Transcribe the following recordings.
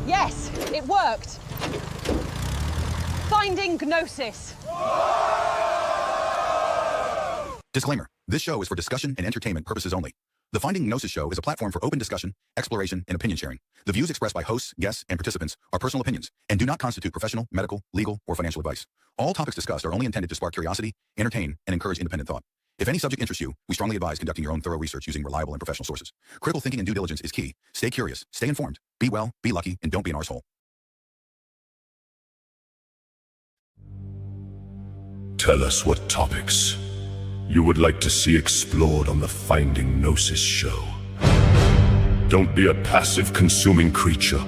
Yes, it worked. Finding Gnosis. Disclaimer. This show is for discussion and entertainment purposes only. The Finding Gnosis show is a platform for open discussion, exploration, and opinion sharing. The views expressed by hosts, guests, and participants are personal opinions and do not constitute professional, medical, legal, or financial advice. All topics discussed are only intended to spark curiosity, entertain, and encourage independent thought. If any subject interests you, we strongly advise conducting your own thorough research using reliable and professional sources. Critical thinking and due diligence is key. Stay curious, stay informed, be well, be lucky, and don't be an arsehole. Tell us what topics you would like to see explored on the Finding Gnosis show. Don't be a passive consuming creature,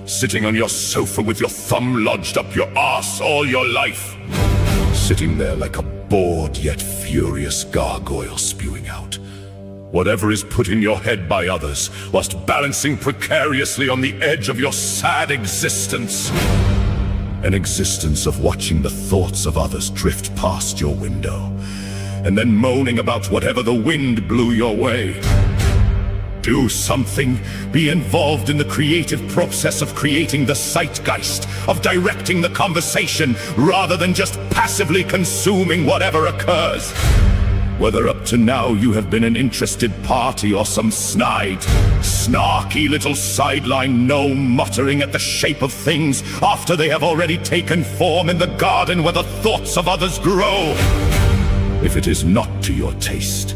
sitting on your sofa with your thumb lodged up your arse all your life. Sitting there like a bored yet furious gargoyle spewing out whatever is put in your head by others, whilst balancing precariously on the edge of your sad existence. An existence of watching the thoughts of others drift past your window, and then moaning about whatever the wind blew your way. Do something. Be involved in the creative process of creating the zeitgeist, of directing the conversation, rather than just passively consuming whatever occurs. Whether up to now you have been an interested party or some snide, snarky little sideline gnome muttering at the shape of things after they have already taken form in the garden where the thoughts of others grow. If it is not to your taste,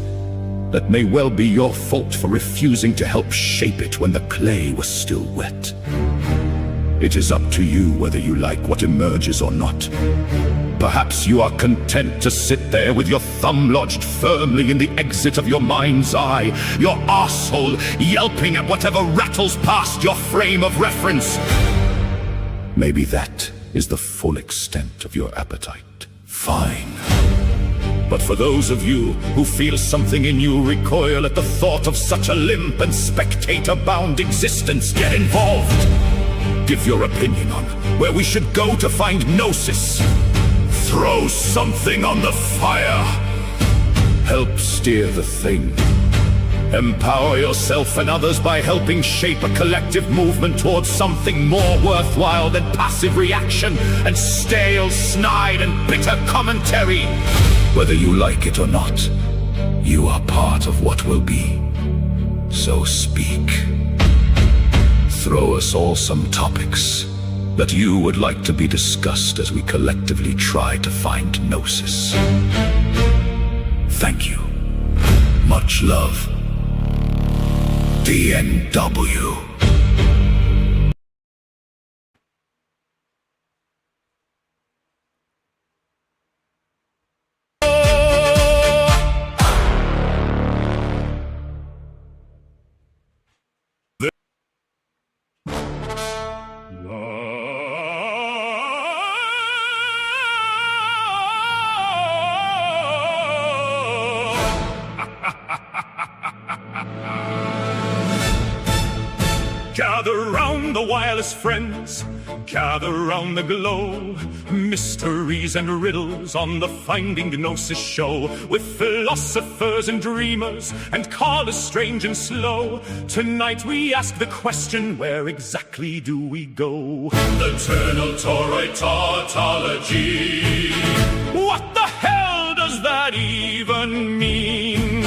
that may well be your fault for refusing to help shape it when the clay was still wet. It is up to you whether you like what emerges or not. Perhaps you are content to sit there with your thumb lodged firmly in the exit of your mind's eye, your arsehole yelping at whatever rattles past your frame of reference. Maybe that is the full extent of your appetite. Fine. But for those of you who feel something in you recoil at the thought of such a limp and spectator-bound existence, get involved. Give your opinion on where we should go to find Gnosis. Throw something on the fire. Help steer the thing. Empower yourself and others by helping shape a collective movement towards something more worthwhile than passive reaction and stale, snide, and bitter commentary. Whether you like it or not, you are part of what will be. So speak. Throw us all some topics that you would like to be discussed as we collectively try to find Gnosis. Thank you. Much love. DNW. Gather round the wireless friends, gather round the glow. Mysteries and riddles on the Finding Gnosis show, with philosophers and dreamers and callers strange and slow. Tonight we ask the question, where exactly do we go? The Ternal Toroid Tautology. What the hell does that even mean?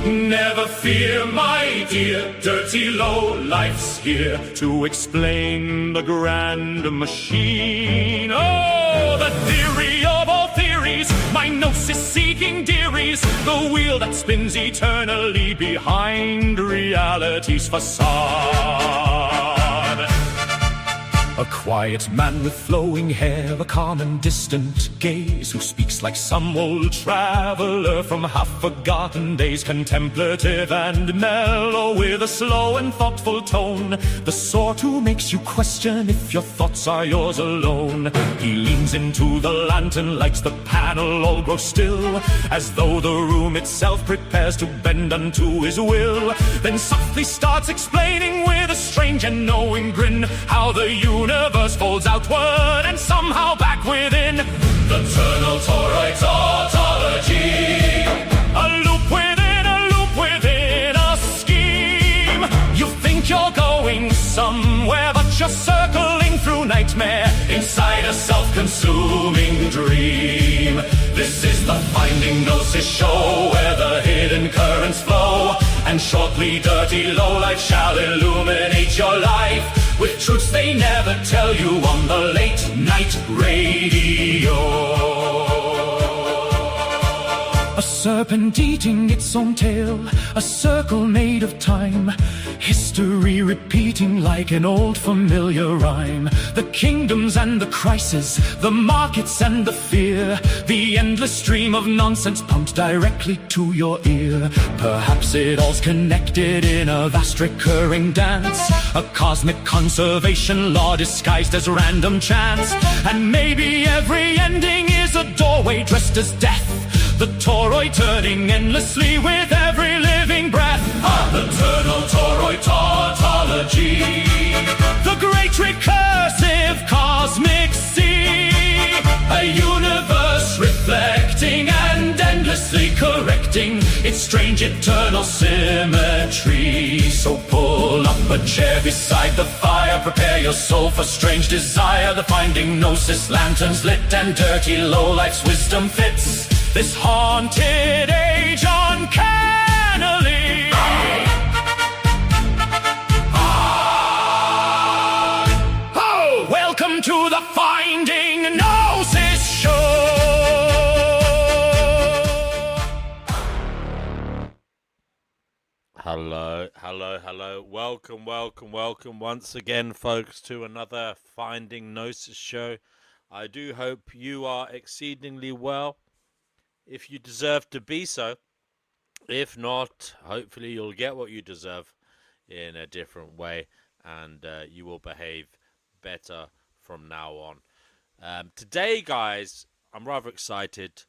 Never fear, my dear, dirty low-life's here to explain the grand machine. Oh, the theory of all theories, my Gnosis-seeking dearies, the wheel that spins eternally behind reality's facade. A quiet man with flowing hair, a calm and distant gaze, who speaks like some old traveler from half-forgotten days, contemplative and mellow, with a slow and thoughtful tone, the sort who makes you question if your thoughts are yours alone. He leans into the lantern, lights the panel, all grows still, as though the room itself prepares to bend unto his will. Then softly starts explaining with a strange and knowing grin how the universe folds outward and somehow back within. The Ternal Toroid Tautology. A loop within a scheme. You think you're going somewhere, but you're circling through nightmare inside a self-consuming dream. This is the Finding Gnosis show, where the hidden currents flow, and shortly dirty lowlife shall illuminate your life with truths they never tell you on the late night radio. A serpent eating its own tail, a circle made of time, history repeating like an old familiar rhyme. The kingdoms and the crisis, the markets and the fear, the endless stream of nonsense pumped directly to your ear. Perhaps it all's connected in a vast recurring dance, a cosmic conservation law disguised as random chance. And maybe every ending is a doorway dressed as death, the toroid turning endlessly with every living breath. The Ternal Toroid Tautology, the great recursive cosmic sea, a universe reflecting and endlessly correcting its strange eternal symmetry. So pull up a chair beside the fire, prepare your soul for strange desire. The Finding Gnosis lanterns lit and dirty lowlife's wisdom fits this haunted age uncannily. Oh, welcome to the Finding Gnosis show. Hello. Welcome once again, folks, to another Finding Gnosis show. I do hope you are exceedingly well, if you deserve to be so. If not, hopefully you'll get what you deserve in a different way, and you will behave better from now on. Today, guys, I'm rather excited.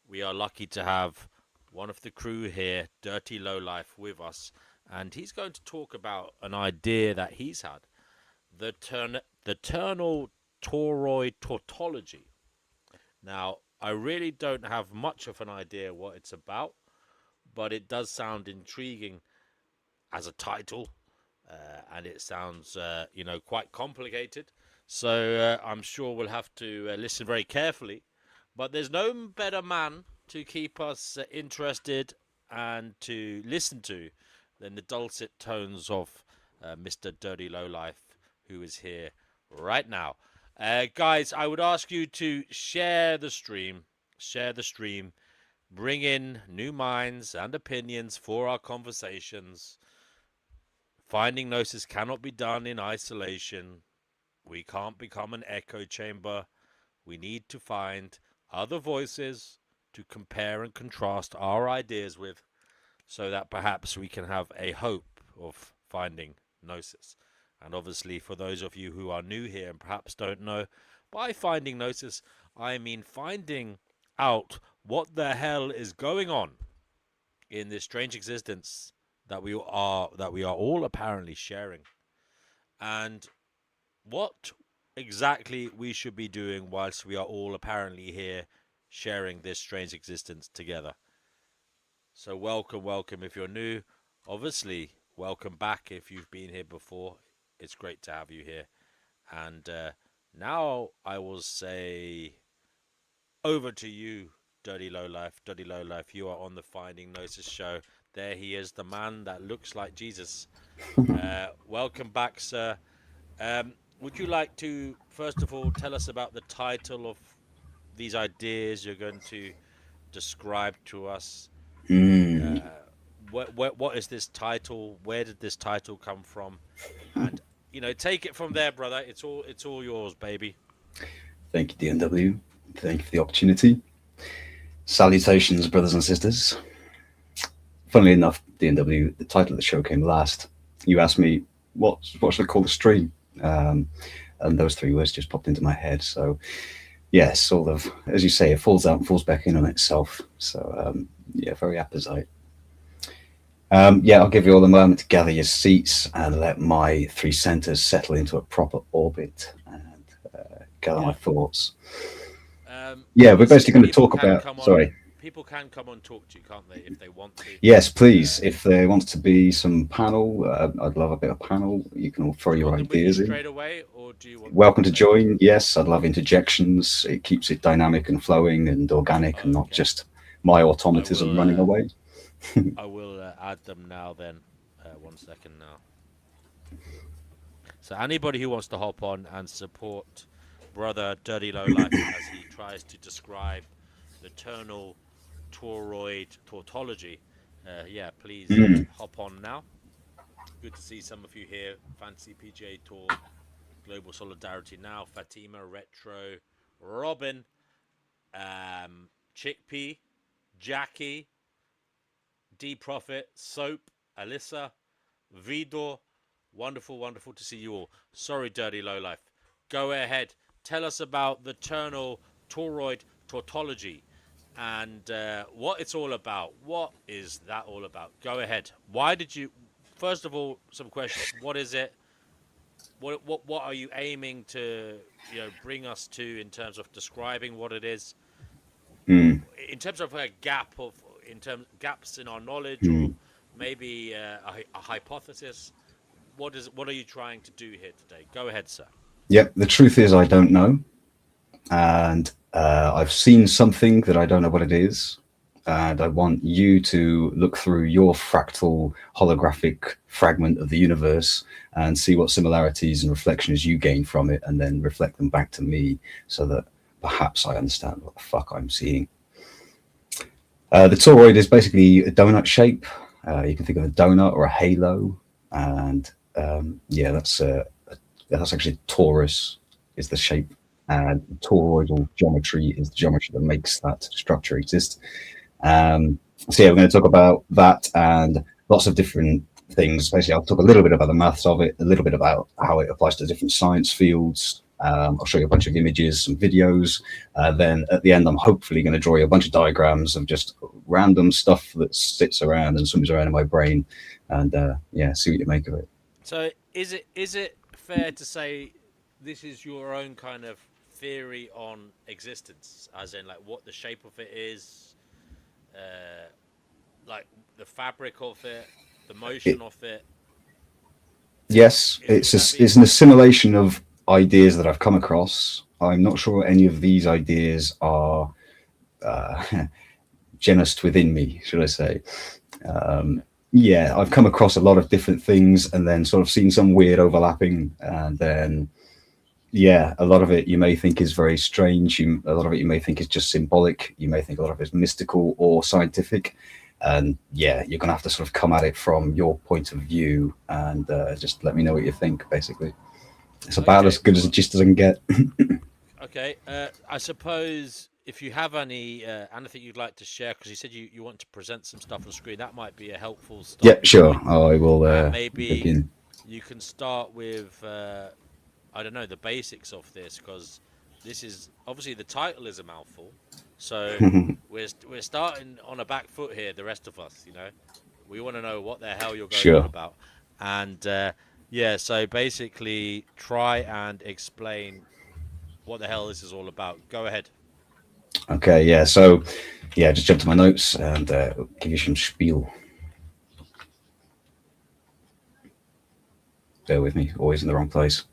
We are lucky to have one of the crew here, Dirty Lowlife, with us, and he's going to talk about an idea that he's had, the Ternal Toroid Tautology. Now, I really don't have much of an idea what it's about, but it does sound intriguing as a title, and it sounds, quite complicated. So I'm sure we'll have to listen very carefully. But there's no better man to keep us interested and to listen to than the dulcet tones of Mr. Dirty Lowlife, who is here right now. Guys, I would ask you to share the stream, bring in new minds and opinions for our conversations. Finding Gnosis cannot be done in isolation. We can't become an echo chamber. We need to find other voices to compare and contrast our ideas with, so that perhaps we can have a hope of finding Gnosis. And obviously, for those of you who are new here and perhaps don't know, by finding Gnosis, I mean finding out what the hell is going on in this strange existence that we are all apparently sharing, and what exactly we should be doing whilst we are all apparently here sharing this strange existence together. So welcome if you're new. Obviously, welcome back if you've been here before. It's great to have you here. And now I will say over to you, Dirty Lowlife. Dirty Lowlife, you are on the Finding Gnosis show. There he is, the man that looks like Jesus. Welcome back, sir. Would you like to, first of all, tell us about the title of these ideas you're going to describe to us? What is this title? Where did this title come from? And take it from there, brother. It's all yours, baby. Thank you, DNW. Thank you for the opportunity. Salutations, brothers and sisters. Funnily enough, DNW, the title of the show came last. You asked me what should I call the stream, and those three words just popped into my head. So, yeah, sort of, as you say, it falls out and falls back in on itself. So, very apposite. I'll give you all a moment to gather your seats and let my three centers settle into a proper orbit and gather my thoughts. We're basically going to talk about. people can come and talk to you, can't they, if they want to? Yes, please. If there wants to be some panel, I'd love a bit of panel. You can all throw your ideas in. Straight away, or do you want Welcome to join. Yes, I'd love interjections. It keeps it dynamic and flowing and organic, and not just my automatism running away. I will add them now. Then 1 second now. So anybody who wants to hop on and support Brother Dirty Lowlife as he tries to describe the Ternal Toroid tautology, yeah, please hop on now. Good to see some of you here. Fancy PGA Tour, Global Solidarity Now, Fatima, Retro, Robin, Chickpea, Jackie, D Prophet, Soap, Alyssa, Vidor. Wonderful, wonderful to see you all. Sorry, Dirty Lowlife. Go ahead. Tell us about the Ternal Toroid tautology and what it's all about. What is that all about? Go ahead. Why did you... First of all, some questions. What is it? What are you aiming to bring us to in terms of describing what it is? In terms of a gaps in our knowledge, or maybe a hypothesis. What are you trying to do here today? Go ahead, sir. Yep, the truth is I don't know. And I've seen something that I don't know what it is. And I want you to look through your fractal holographic fragment of the universe and see what similarities and reflections you gain from it, and then reflect them back to me so that perhaps I understand what the fuck I'm seeing. The toroid is basically a donut shape. You can think of a donut or a halo. And yeah, that's actually Taurus is the shape, and toroidal geometry is the geometry that makes that structure exist. So yeah, we're going to talk about that and lots of different things. Basically, I'll talk a little bit about the maths of it, a little bit about how it applies to different science fields. I'll show you a bunch of images, some videos. Then at the end, I'm hopefully going to draw you a bunch of diagrams of just random stuff that sits around and swims around in my brain, and yeah, see what you make of it. So is it fair to say this is your own kind of theory on existence, as in like what the shape of it is, like the fabric of it, the motion of it? Yes, it's an assimilation of ideas that I've come across. I'm not sure any of these ideas are genused within me, should I say. Yeah, I've come across a lot of different things and then sort of seen some weird overlapping, and then yeah, a lot of it you may think is very strange, a lot of it you may think is just symbolic, you may think a lot of it is mystical or scientific, and yeah, you're gonna have to sort of come at it from your point of view and just let me know what you think. Basically, it's about as good as it just doesn't get. Okay, I suppose if you have anything you'd like to share, because you said you want to present some stuff on the screen, that might be a helpful start. Yeah, sure. I will. Maybe begin. You can start with I don't know, the basics of this, because this is obviously the title is a mouthful. So we're starting on a back foot here. The rest of us, we want to know what the hell you're going on about, and yeah. So basically, try and explain what the hell this is all about. Go ahead. Okay, yeah, so yeah, just jump to my notes and give you some spiel. Bear with me, always in the wrong place.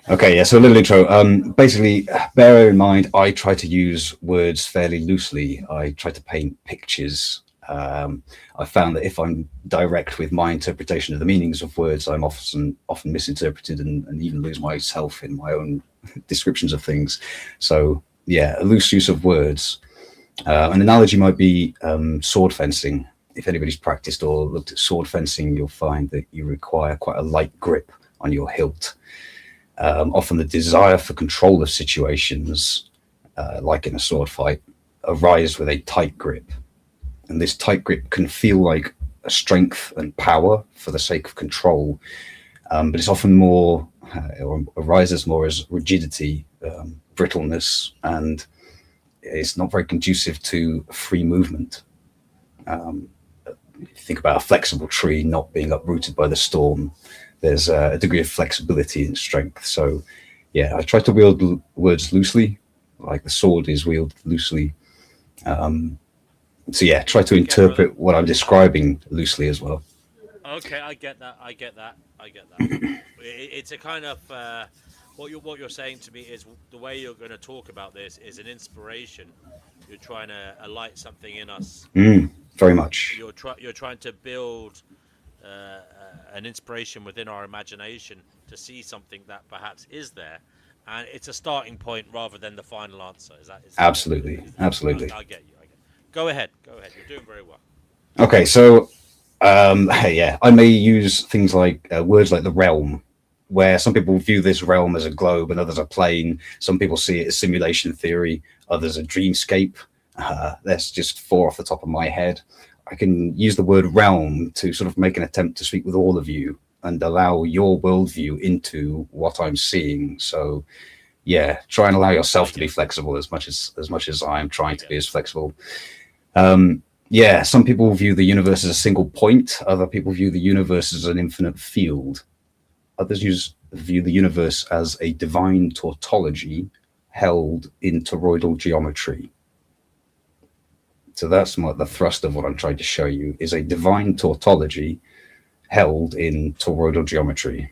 Okay, yeah, so a little intro. Basically, bear in mind, I try to use words fairly loosely. I try to paint pictures. I found that if I'm direct with my interpretation of the meanings of words, I'm often misinterpreted and even lose myself in my own descriptions of things. So yeah, a loose use of words. An analogy might be sword fencing. If anybody's practiced or looked at sword fencing, you'll find that you require quite a light grip on your hilt. Often the desire for control of situations, like in a sword fight, arise with a tight grip. And this tight grip can feel like a strength and power for the sake of control, but it's often more, or arises more as rigidity, brittleness, and it's not very conducive to free movement. If you think about a flexible tree not being uprooted by the storm, there's a degree of flexibility and strength. So yeah, I try to wield words loosely. like the sword is wielded loosely. So yeah, try to interpret what I'm describing loosely as well. Okay, I get that. It's a kind of what you're saying to me is the way you're going to talk about this is an inspiration. You're trying to alight something in us. Very much. You're trying to build an inspiration within our imagination to see something that perhaps is there, and it's a starting point rather than the final answer. Is that absolutely? Absolutely. I get you. Go ahead. You're doing very well. Okay, so yeah, I may use things like words like the realm, where some people view this realm as a globe and others a plane. Some people see it as simulation theory, others a dreamscape. That's just 4 off the top of my head. I can use the word realm to sort of make an attempt to speak with all of you and allow your worldview into what I'm seeing. So yeah, try and allow yourself to be flexible as much as I am trying to be as flexible. Yeah, some people view the universe as a single point. Other people view the universe as an infinite field. Others view the universe as a divine tautology held in toroidal geometry. So that's the thrust of what I'm trying to show you, is a divine tautology held in toroidal geometry.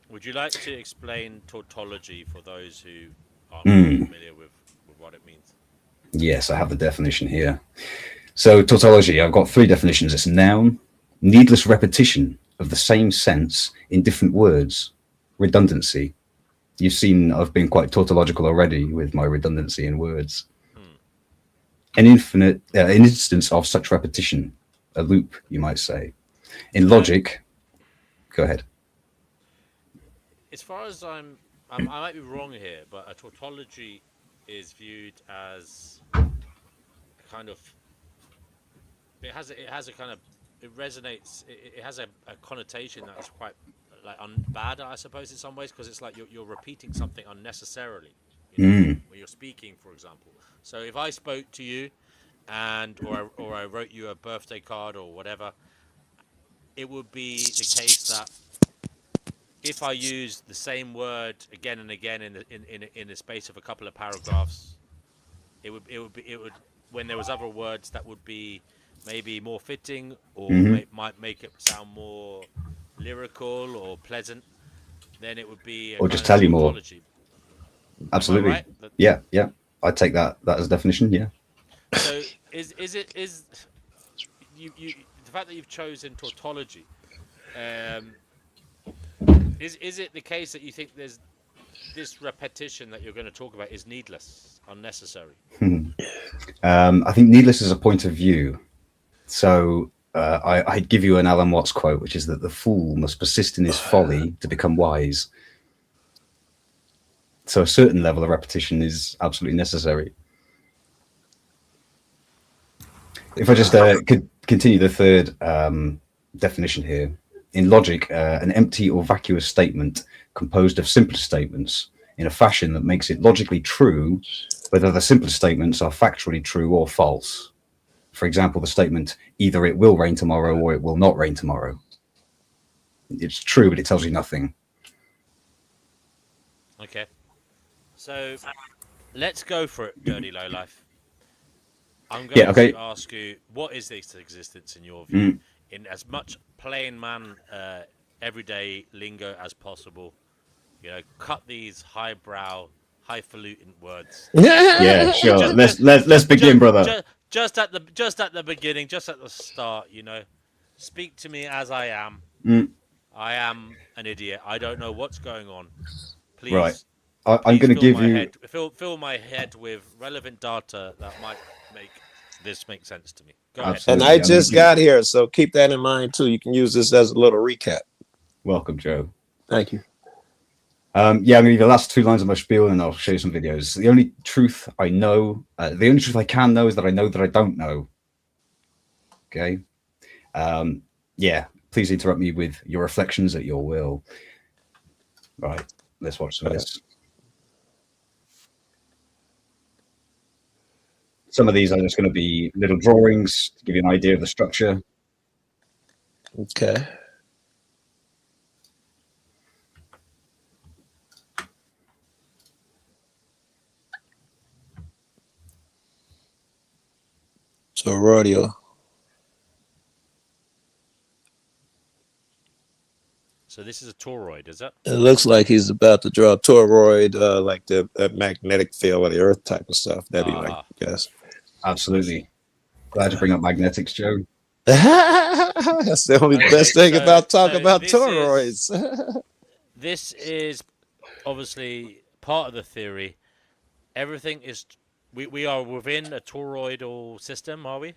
Would you like to explain tautology for those who aren't familiar with what it means? Yes, I have the definition here. So tautology, I've got 3 definitions. It's noun, needless repetition of the same sense in different words, redundancy. You've seen I've been quite tautological already with my redundancy in words. An instance of such repetition, a loop, you might say. In logic, go ahead. As far as I might be wrong here, but a tautology is viewed as kind of it has a kind of it resonates. It has a connotation that's quite like bad, I suppose, in some ways, because it's like you're repeating something unnecessarily. When you're speaking, for example. So if I spoke to you, or I wrote you a birthday card or whatever, it would be the case that if I used the same word again and again in the space of a couple of paragraphs, it would when there was other words that would be maybe more fitting or might make it sound more lyrical or pleasant, then it would be or just tell you more. Absolutely. Right? Yeah. I take that as a definition. Yeah. So is you the fact that you've chosen tautology, is it the case that you think there's this repetition that you're going to talk about is needless, unnecessary? I think needless is a point of view. So I'd give you an Alan Watts quote, which is that the fool must persist in his folly to become wise. So a certain level of repetition is absolutely necessary. If I just could continue the third definition here. In logic, an empty or vacuous statement composed of simpler statements in a fashion that makes it logically true, whether the simpler statements are factually true or false. For example, the statement, either it will rain tomorrow or it will not rain tomorrow. It's true, but it tells you nothing. Okay. So let's go for it, Dirty Lowlife. I'm going to ask you, what is this existence in your view? In as much plain man, everyday lingo as possible. Cut these highbrow, highfalutin words. Yeah, sure. Let's begin, brother. Just at the beginning, just at the start. Speak to me as I am. I am an idiot. I don't know what's going on. Please. Right. I'm going to give you fill my head with relevant data that might make this make sense to me. Go ahead. And I just got here, so keep that in mind too. You can use this as a little recap. Welcome, Joe. Thank you. Yeah, I'm going to give the last 2 lines of my spiel, and I'll show you some videos. The only truth I know, the only truth I can know, is that I know that I don't know. Okay. Yeah. Please interrupt me with your reflections at your will. Right. Let's watch some of this. Some of these are just going to be little drawings to give you an idea of the structure. Okay. Toroidal. So this is a toroid, is it? It looks like he's about to draw a toroid, like the magnetic field of the Earth type of stuff. That'd be like, yes. Absolutely. Glad to bring up magnetics, Joe. That's the only best thing about talking about toroids. This is obviously part of the theory. Everything is. We are within a toroidal system, are we?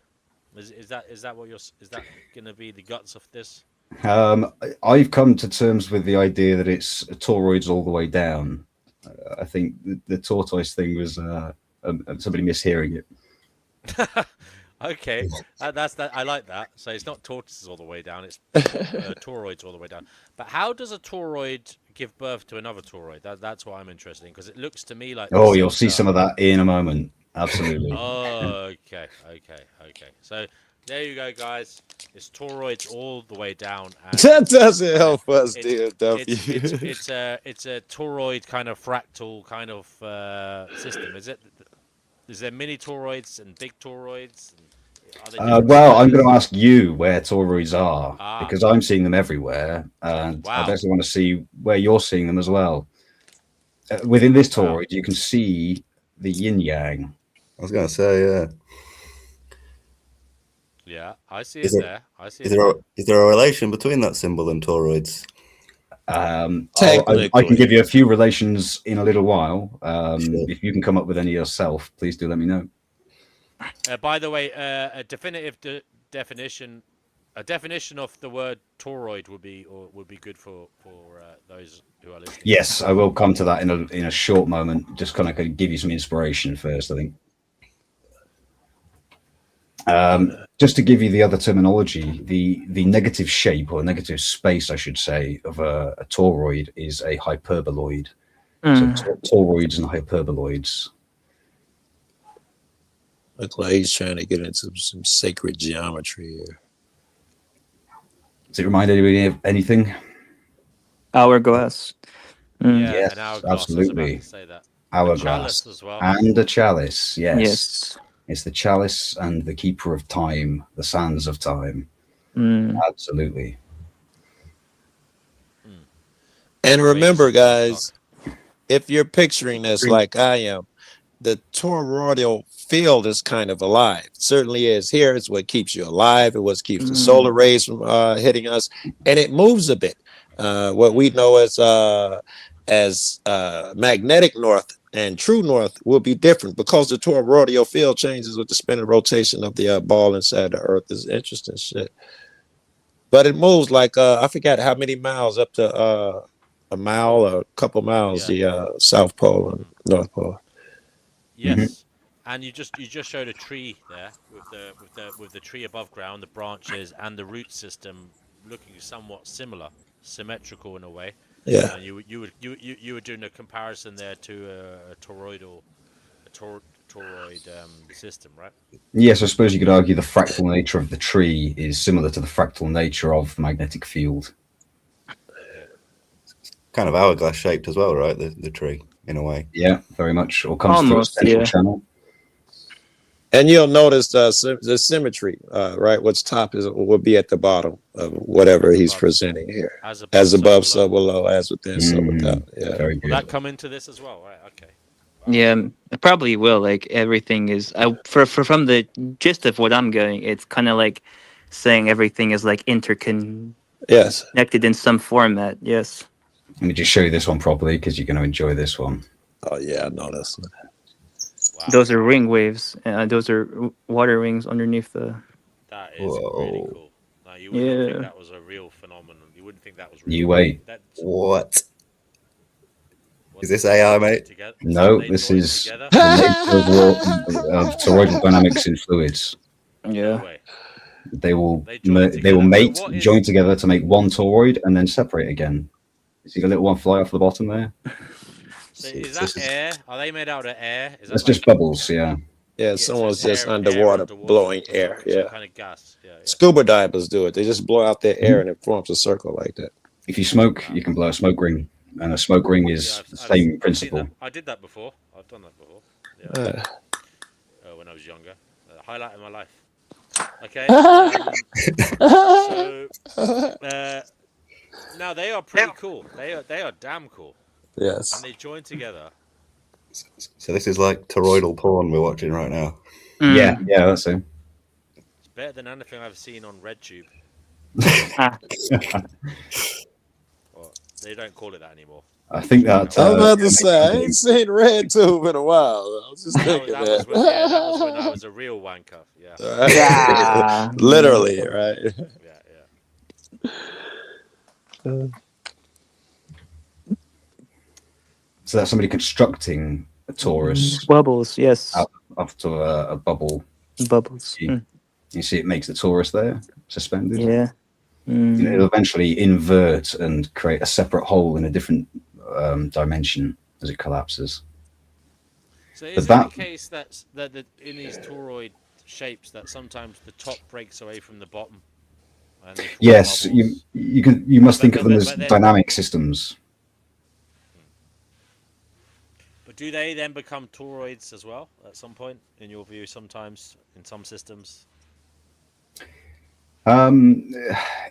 Is that what you're? Is that going to be the guts of this? I've come to terms with the idea that it's toroids all the way down. I think the tortoise thing was somebody mishearing it. Okay, that's that. I like that. So it's not tortoises all the way down; it's toroids all the way down. But how does a toroid give birth to another toroid? That's what I'm interested in, because it looks to me like. Oh, you'll see some of that in a moment. Absolutely. Oh, okay. So there you go, guys. It's toroids all the way down. And that doesn't help us, DFW. It's a toroid kind of fractal kind of system, is it? Is there mini toroids and big toroids? Well, I'm going to ask you where toroids are, because I'm seeing them everywhere, and I basically want to see where you're seeing them as well. Within this toroid, you can see the yin yang. I was going to say, yeah. Yeah, I see it there. I see. Is there a relation between that symbol and toroids? I can give you a few relations in a little while. Sure. If you can come up with any yourself, please do let me know. By the way, a definitive definition of the word toroid would be good for those who are listening. Yes, I will come to that in a short moment. Just kind of give you some inspiration first, I think. Just to give you the other terminology, the negative shape, or negative space, I should say, of a toroid is a hyperboloid. So toroids and hyperboloids. Looks like he's trying to get into some sacred geometry here. Does it remind anybody of anything? Hourglass. Yes, hourglass, absolutely. Hourglass as well. And a chalice, Yes. It's the chalice and the keeper of time, the sands of time. Absolutely. And remember, guys, if you're picturing this like I am, the toroidal field is kind of alive. It certainly is. Here is what keeps you alive. It what keeps the solar rays from hitting us, and it moves a bit. What we know as magnetic north and true north will be different, because the toroidal field changes with the spinning rotation of the ball inside the Earth. Is interesting shit. But it moves like I forgot how many miles, up to a mile or a couple miles, the South Pole and North Pole. Yes. And you just showed a tree there with the tree above ground, the branches and the root system looking somewhat symmetrical in a way. Yeah. And you were doing a comparison there to a toroid system, right? Yes, I suppose you could argue the fractal nature of the tree is similar to the fractal nature of the magnetic field. Kind of hourglass shaped as well, right? The tree, in a way. Yeah, very much. Or comes Almost, through a central channel. And you'll notice the symmetry, right? What's top will be at the bottom of whatever he's presenting here. As above, so below, as within, so without. Yeah. Very good. Will that come into this as well? Right. Okay. Yeah, it probably will. Like, everything is from the gist of what I'm getting, it's kind of like saying everything is like connected in some format. Yes. Let me just show you this one properly, because you're going to enjoy this one. Oh yeah, I know this one. Wow. Those are ring waves. Those are water rings underneath the. That is really cool. Now, you wouldn't think that was a real phenomenon. You wouldn't think that was real. You wait. What? Is this AI, mate? No, this is the nature of toroidal dynamics in fluids. Yeah. They will mate, join together to make one toroid, and then separate again. You see the little one fly off the bottom there? So is that air? Are they made out of air? That's just bubbles, yeah. Yeah, someone's just underwater blowing air. Yeah. Some kind of gas. Yeah. Scuba divers do it. They just blow out their air and it forms a circle like that. If you smoke, you can blow a smoke ring, and a smoke ring is the same principle. I did that before. I've done that before. Yeah. When I was younger. Highlight of my life. Okay. So now they are pretty cool. They are damn cool. Yes. And they join together. So this is like toroidal porn we're watching right now. Yeah, that's it. It's better than anything I've seen on RedTube. Well, they don't call it that anymore. I think that. I was about to say, I ain't seen RedTube in a while. I was just thinking that was when I was a real wanker. Yeah. Yeah. Literally, right? Yeah. So that's somebody constructing a torus. Bubbles, yes. Out of a bubble. Bubbles. You see, it makes the torus there suspended. Yeah. It'll eventually invert and create a separate hole in a different dimension as it collapses. So is it the case that in these toroid shapes that sometimes the top breaks away from the bottom? And yes, you must think of them as dynamic systems. But do they then become toroids as well at some point, in your view? Sometimes in some systems.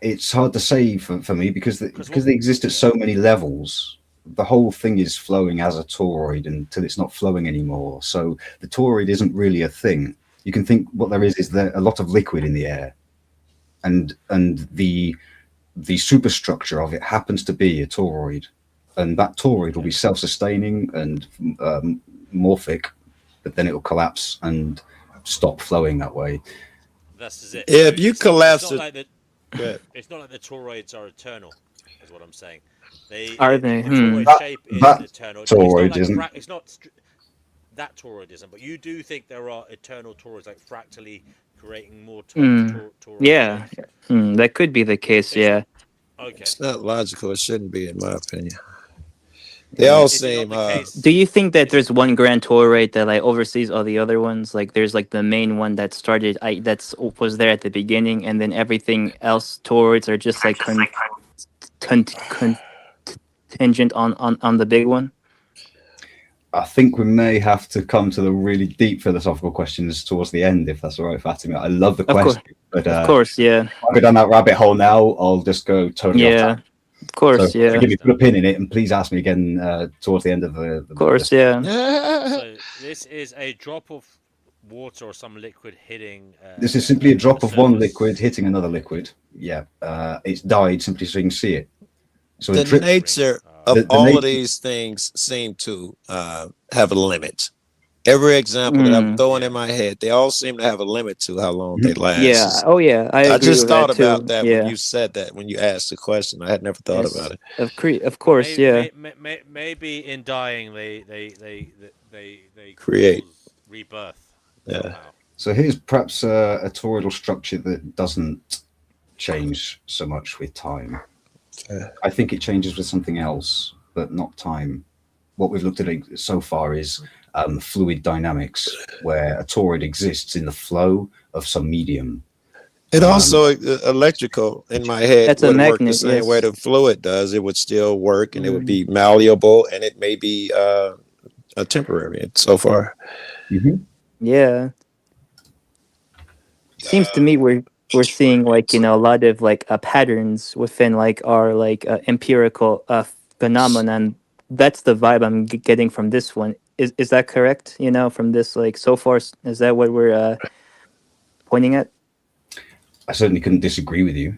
It's hard to say for me because they exist at so many levels. The whole thing is flowing as a toroid until it's not flowing anymore. So the toroid isn't really a thing. You can think what there is there a lot of liquid in the air, and the superstructure of it happens to be a toroid, and that toroid will be self-sustaining and morphic, but then it will collapse and stop flowing that way. That's it. If you collapse it, it's not like the toroids are eternal, is what I'm saying. Are they? The toroid shape is eternal. Toroid isn't. It's not that toroid isn't, but you do think there are eternal toroids, like fractally creating more toroids. Yeah, that could be the case. Yeah. Okay. It's not logical. It shouldn't be, in my opinion. They all seem. Do you think that there's one grand toroid that like oversees all the other ones? Like there's like the main one that started, that's was there at the beginning, and then everything else toroids are just like contingent on the big one? I think we may have to come to the really deep philosophical questions towards the end, if that's all right, Fatima. I love the question, but of course, yeah. If I go down that rabbit hole now, I'll just go totally off track. Of course, so yeah. Give me put a pin in it, and please ask me again towards the end of the. Of course, yeah. So this is a drop of water or some liquid hitting. This is simply a drop of one liquid hitting another liquid. Yeah, it's died simply so you can see it. So the nature of all of these things seem to have a limit. Every example that I'm throwing in my head, they all seem to have a limit to how long they last. Yeah. Oh, yeah. I just thought about that when you said that, when you asked the question. I had never thought about it. Of course, yeah. Maybe in dying, they create rebirth. Yeah. Somehow. So here's perhaps a toroidal structure that doesn't change so much with time. I think it changes with something else, but not time. What we've looked at so far is fluid dynamics, where a toroid exists in the flow of some medium. It also electrical in my head. That's a would work magnet, the same way the fluid does. It would still work, and it would be malleable, and it may be a temporary so far. Yeah. Seems to me we're seeing like a lot of like patterns within like our like empirical phenomenon. That's the vibe I'm getting from this one. Is that correct? From this like so far, is that what we're pointing at? I certainly couldn't disagree with you.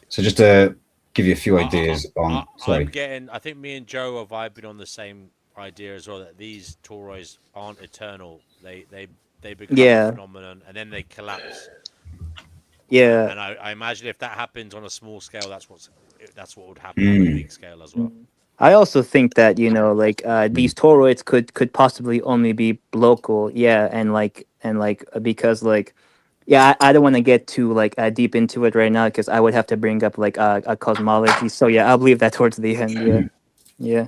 So just to give you a few ideas on. Sorry. I think me and Joe are vibing on the same idea as well, that these toroids aren't eternal. They become a phenomenon and then they collapse. Yeah. And I imagine if that happens on a small scale, that's what would happen on a big scale as well. I also think that these toroids could possibly only be local, because I don't want to get too deep into it right now because I would have to bring up a cosmology. So yeah, I'll leave that towards the end. Yeah.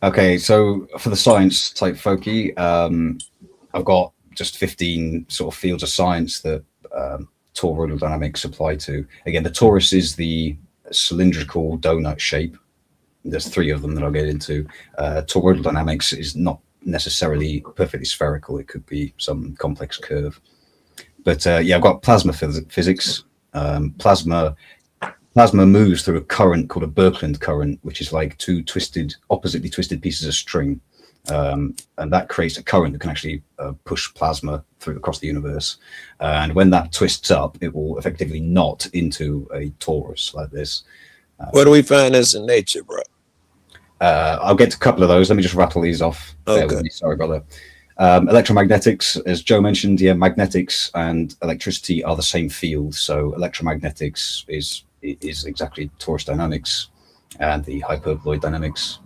Okay, so for the science type folky, I've got just 15 sort of fields of science that toroidal dynamics apply to. Again, the torus is the cylindrical donut shape. There's 3 of them that I'll get into. Toroidal dynamics is not necessarily perfectly spherical. It could be some complex curve. But yeah, I've got plasma physics. Plasma moves through a current called a Birkeland current, which is like two oppositely twisted pieces of string. And that creates a current that can actually push plasma across the universe. And when that twists up, it will effectively knot into a torus like this. Where do we find this in nature, bro? I'll get to a couple of those. Let me just rattle these off. Okay. Sorry, brother. Electromagnetics, as Joe mentioned, yeah, magnetics and electricity are the same field. So electromagnetics is exactly torus dynamics and the hyperboloid dynamics.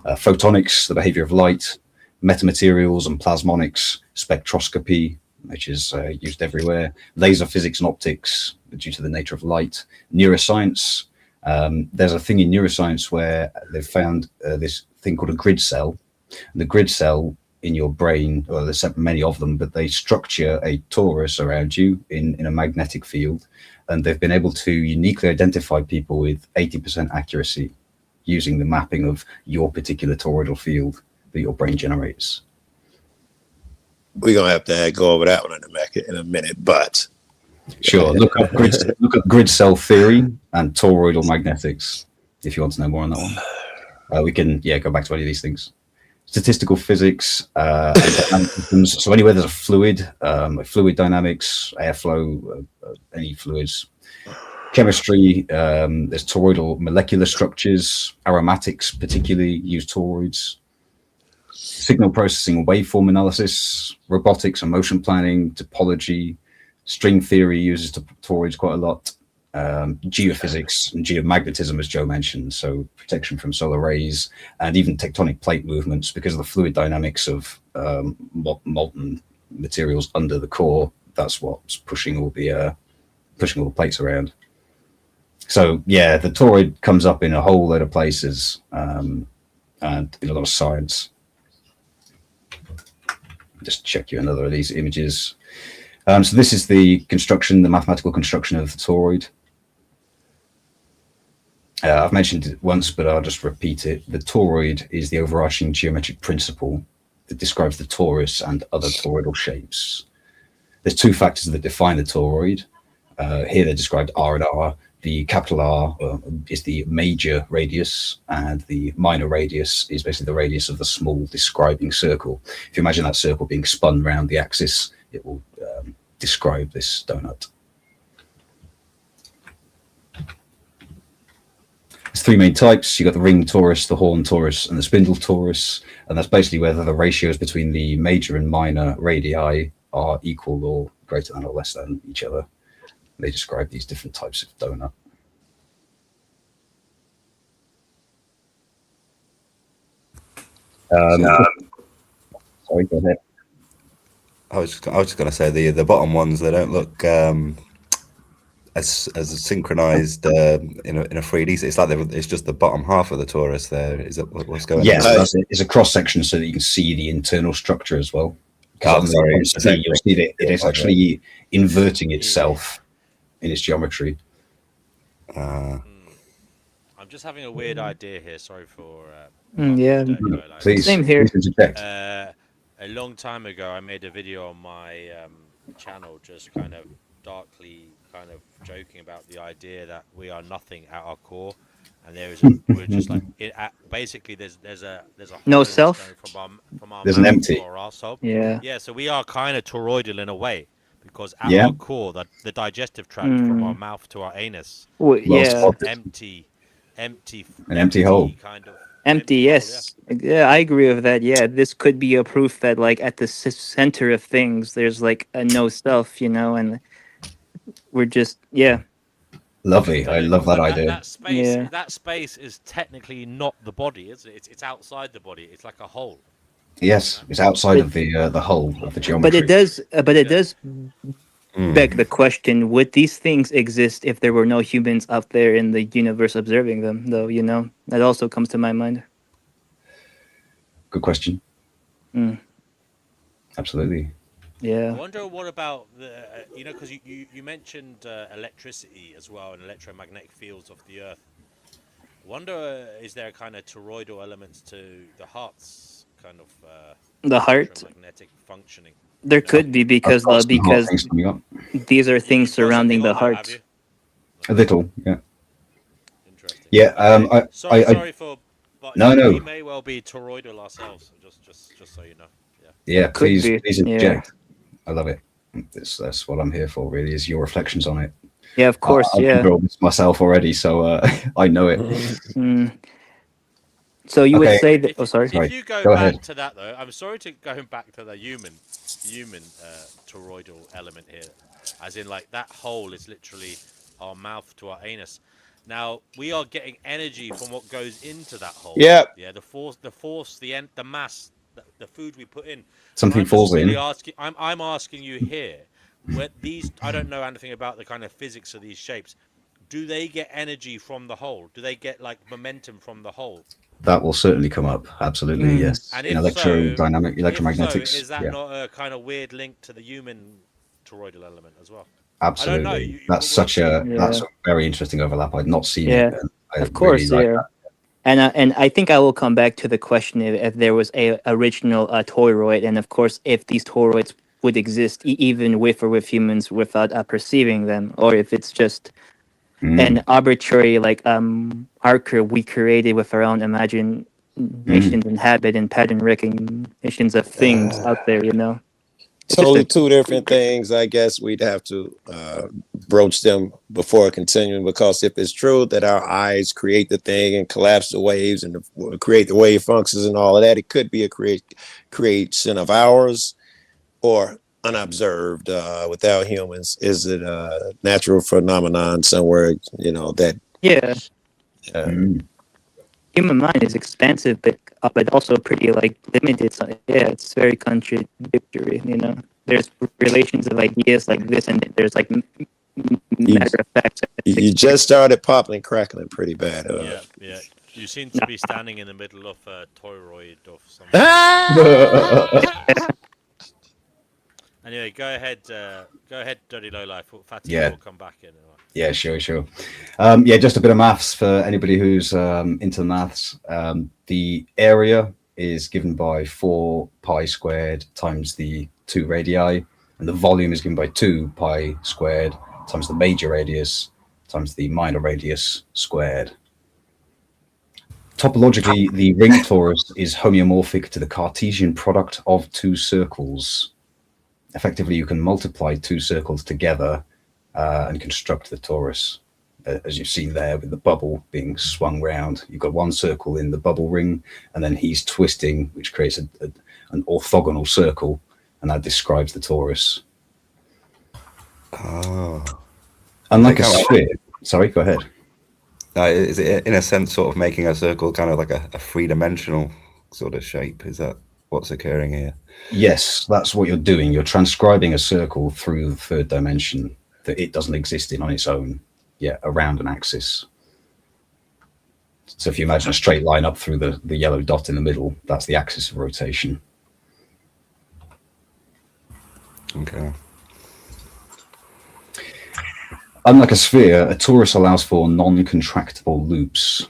Photonics, the behavior of light, metamaterials and plasmonics, spectroscopy, which is used everywhere, laser physics and optics due to the nature of light, neuroscience. There's a thing in neuroscience where they've found this thing called a grid cell. And the grid cell in your brain, well, there's many of them, but they structure a torus around you in a magnetic field. And they've been able to uniquely identify people with 80% accuracy using the mapping of your particular toroidal field that your brain generates. We're going to have to go over that one in a minute, but... Sure, look up grid cell theory and toroidal magnetics if you want to know more on that one. We can, go back to any of these things. Statistical physics, and dynamic systems. So anywhere there's a fluid, fluid dynamics, airflow, any fluids. Chemistry, there's toroidal molecular structures. Aromatics particularly use toroids. Signal processing, waveform analysis, robotics and motion planning, topology. String theory uses toroids quite a lot. Geophysics and geomagnetism, as Joe mentioned, so protection from solar rays and even tectonic plate movements because of the fluid dynamics of molten materials under the core. That's what's pushing all the plates around. So yeah, the toroid comes up in a whole load of places and in a lot of science. Just check you another of these images. So this is the mathematical construction of the toroid. I've mentioned it once, but I'll just repeat it. The toroid is the overarching geometric principle that describes the torus and other toroidal shapes. There's two factors that define the toroid. Here they're described R and R. The capital R is the major radius, and the minor radius is basically the radius of the small describing circle. If you imagine that circle being spun around the axis, it will describe this donut. There's three main types. You've got the ring torus, the horn torus, and the spindle torus. And that's basically whether the ratios between the major and minor radii are equal or greater than or less than each other. They describe these different types of donut. Sorry, go ahead. I was just going to say the bottom ones, they don't look as synchronized in a 3D. It's like it's just the bottom half of the torus there. Is that what's going on? Yes, it's a cross section so that you can see the internal structure as well. Oh, sorry. You'll see that it is actually inverting itself in its geometry. I'm just having a weird idea here. Sorry for please. Same here. Please interject. A long time ago, I made a video on my channel, just kind of darkly, kind of joking about the idea that we are nothing at our core, and we're just like basically there's a no self. From our there's an empty. or our soul. Yeah. So we are kind of toroidal in a way because at our core, the digestive tract from our mouth to our anus, empty, an empty hole. kind of. Empty, yes. Yeah, I agree with that. Yeah, this could be a proof that, like, at the center of things, there's, like, a no self, and we're just, Lovely. I love that idea. That space is technically not the body, is it? It's outside the body. It's like a hole. Yes, it's outside of the hull of the geometry. But it does beg the question: would these things exist if there were no humans out there in the universe observing them? Though, that also comes to my mind. Good question. Absolutely. Yeah. I wonder what about the because you mentioned electricity as well and electromagnetic fields of the Earth. I wonder is there kind of toroidal elements to the heart's kind of The heart. electromagnetic functioning. There could be because these are things surrounding the heart. A little, yeah. Interesting. Yeah. Okay. Sorry for. But no. We may well be toroidal ourselves. Just so you know. Yeah. Yeah. Please interject. I love it. That's what I'm here for. Really, is your reflections on it. Yeah, of course. I've been through this myself already, so I know it. So you would say that? Sorry. If you go back to that though, I'm sorry to go back to the human toroidal element here, as in like that hole is literally our mouth to our anus. Now we are getting energy from what goes into that hole. Yeah. Yeah. The force, the mass, the food we put in. Something falls in. I'm asking you here, where these, I don't know anything about the kind of physics of these shapes. Do they get energy from the hole? Do they get like momentum from the hole? That will certainly come up. Absolutely, yes. And in electromagnetics. Is that not a kind of weird link to the human toroidal element as well? Absolutely. I don't know. That's a very interesting overlap. I'd not seen it. Of course, really And I think I will come back to the question if there was a original toroid, and of course, if these toroids would exist even with or with humans without perceiving them, or if it's just an arbitrary archer we created with our own imaginations and habit and pattern recognitions of things out there, you know. Totally two different things. I guess we'd have to broach them before continuing, because if it's true that our eyes create the thing and collapse the waves and create the wave functions and all of that, it could be a creation of ours or unobserved without humans. Is it a natural phenomenon somewhere, you know, that human mind is expansive but also pretty limited, so it's very contradictory, you know. There's relations of ideas like this, and there's matter of fact. You just started popping and crackling pretty bad. Yeah. You seem to be standing in the middle of a toroid of something. Anyway, go ahead, Dirty Lowlife. Fatty will come back in. Yeah, sure. Just a bit of maths for anybody who's into maths. The area is given by 4 pi squared times the 2 radii, and the volume is given by 2 pi squared times the major radius times the minor radius squared. Topologically, the ring torus is homeomorphic to the Cartesian product of 2 circles. Effectively, you can multiply 2 circles together and construct the torus, as you've seen there with the bubble being swung round. You've got 1 circle in the bubble ring, and then he's twisting, which creates an orthogonal circle, and that describes the torus. Unlike a sphere. Sorry, go ahead. Is it, in a sense, sort of making a circle kind of like a 3-dimensional sort of shape? Is that what's occurring here? Yes, that's what you're doing. You're transcribing a circle through the 3rd dimension that it doesn't exist in on its own, around an axis. So if you imagine a straight line up through the yellow dot in the middle, that's the axis of rotation. Okay. Unlike a sphere, a torus allows for non-contractible loops.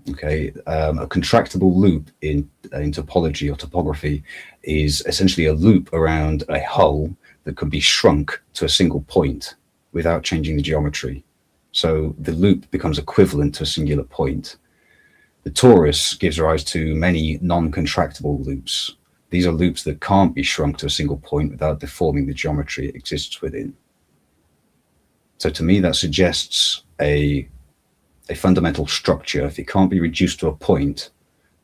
Okay, a contractible loop in topology or topography is essentially a loop around a hull that can be shrunk to a single point without changing the geometry. So the loop becomes equivalent to a singular point. The torus gives rise to many non-contractible loops. These are loops that can't be shrunk to a single point without deforming the geometry it exists within. So to me, that suggests a fundamental structure. If it can't be reduced to a point,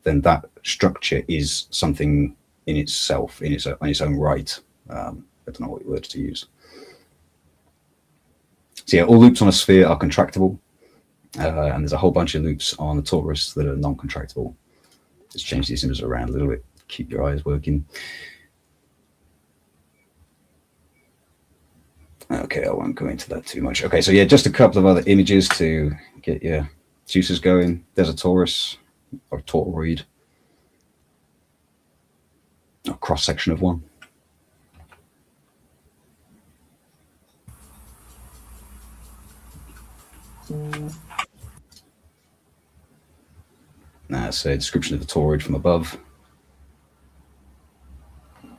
then that structure is something in itself, on its own right. I don't know what words to use. So all loops on a sphere are contractible, and there's a whole bunch of loops on the torus that are non-contractible. Let's change these images around a little bit, keep your eyes working. Okay, I won't go into that too much. Okay, so just a couple of other images to get your juices going. There's a torus or toroid, a cross section of one. That's a description of the toroid from above.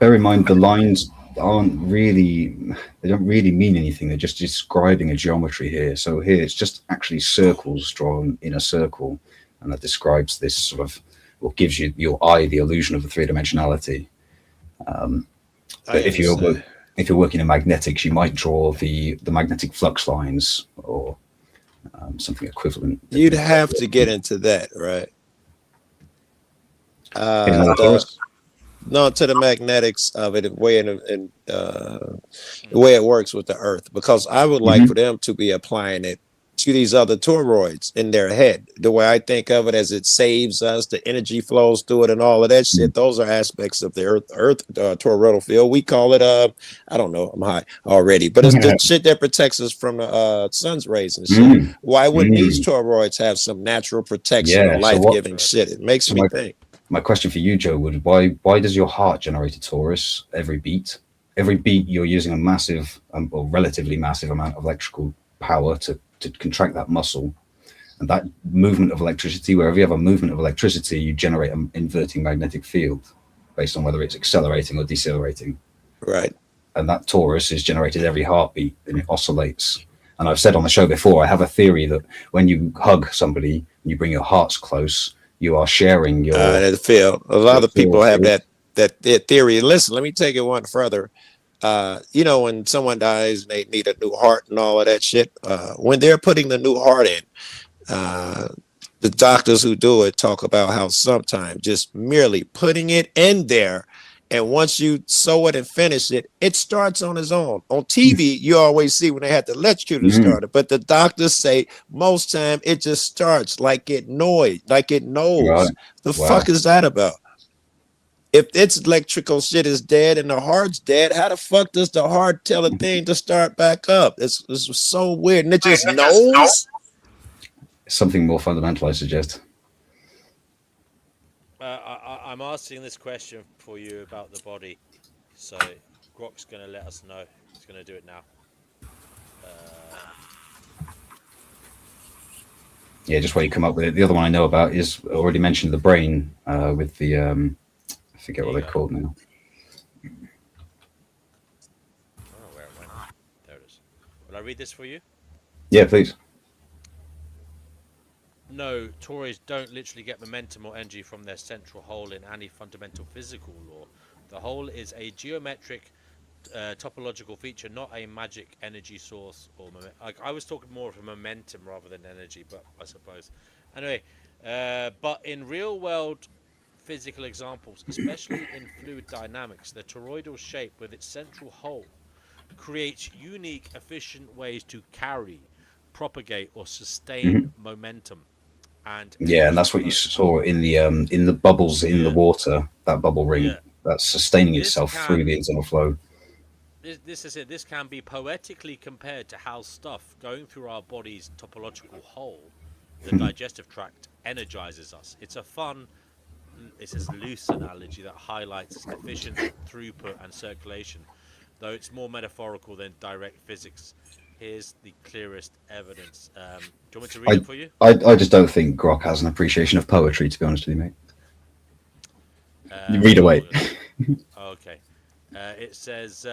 bear in mind the lines aren't really, they don't really mean anything. They're just describing a geometry here. So here it's just actually circles drawn in a circle, and that describes this sort of, what gives you your eye the illusion of the three-dimensionality. But if you're working in magnetics, you might draw the magnetic flux lines or something equivalent. You'd have to get into that, right? No, to the magnetics of it, the way it works with the Earth, because I would like for them to be applying it to these other toroids in their head. The way I think of it, as it saves us, the energy flows through it and all of that shit. Those are aspects of the Earth toroidal field. We call it, I don't know, I'm high already, but it's the shit that protects us from the sun's rays and shit. Why wouldn't these toroids have some natural protection or life-giving shit? It makes me think. My question for you, Joe, would why does your heart generate a torus every beat? Every beat, you're using a massive or relatively massive amount of electrical power to contract that muscle. And that movement of electricity, wherever you have a movement of electricity, you generate an inverting magnetic field based on whether it's accelerating or decelerating. Right. And that torus is generated every heartbeat, and it oscillates. And I've said on the show before, I have a theory that when you hug somebody and you bring your hearts close, you are sharing your field. A lot of people have that theory. Listen, let me take it one further. You know, when someone dies and they need a new heart and all of that shit, when they're putting the new heart in, the doctors who do it talk about how sometimes just merely putting it in there, and once you sew it and finish it, it starts on its own. On TV, you always see when they had the electrocutor started, but the doctors say most time it just starts like it knows. Right. The fuck is that about? If its electrical shit is dead and the heart's dead, how the fuck does the heart tell a thing to start back up? It's so weird, and it just knows. Something more fundamental, I suggest. I'm asking this question for you about the body, so Grok's going to let us know. He's going to do it now. Yeah, just where you come up with it. The other one I know about is already mentioned, the brain with the I forget what they're called now. Oh, where it went? There it is. Will I read this for you? Yeah, please. No, toroids don't literally get momentum or energy from their central hole in any fundamental physical law. The hole is a geometric topological feature, not a magic energy source or I was talking more of a momentum rather than energy, but I suppose anyway. But in real world physical examples, especially in fluid dynamics, the toroidal shape with its central hole creates unique, efficient ways to carry, propagate, or sustain momentum. And that's what you saw in the bubbles in the water, that bubble ring that's sustaining itself through the internal flow. This is it. This can be poetically compared to how stuff going through our body's topological hole, the digestive tract, energizes us. It's a loose analogy that highlights efficient throughput and circulation, though it's more metaphorical than direct physics. Here's the clearest evidence. Do you want me to read it for you? I just don't think Grok has an appreciation of poetry, to be honest with you, mate. You read away. Okay. It says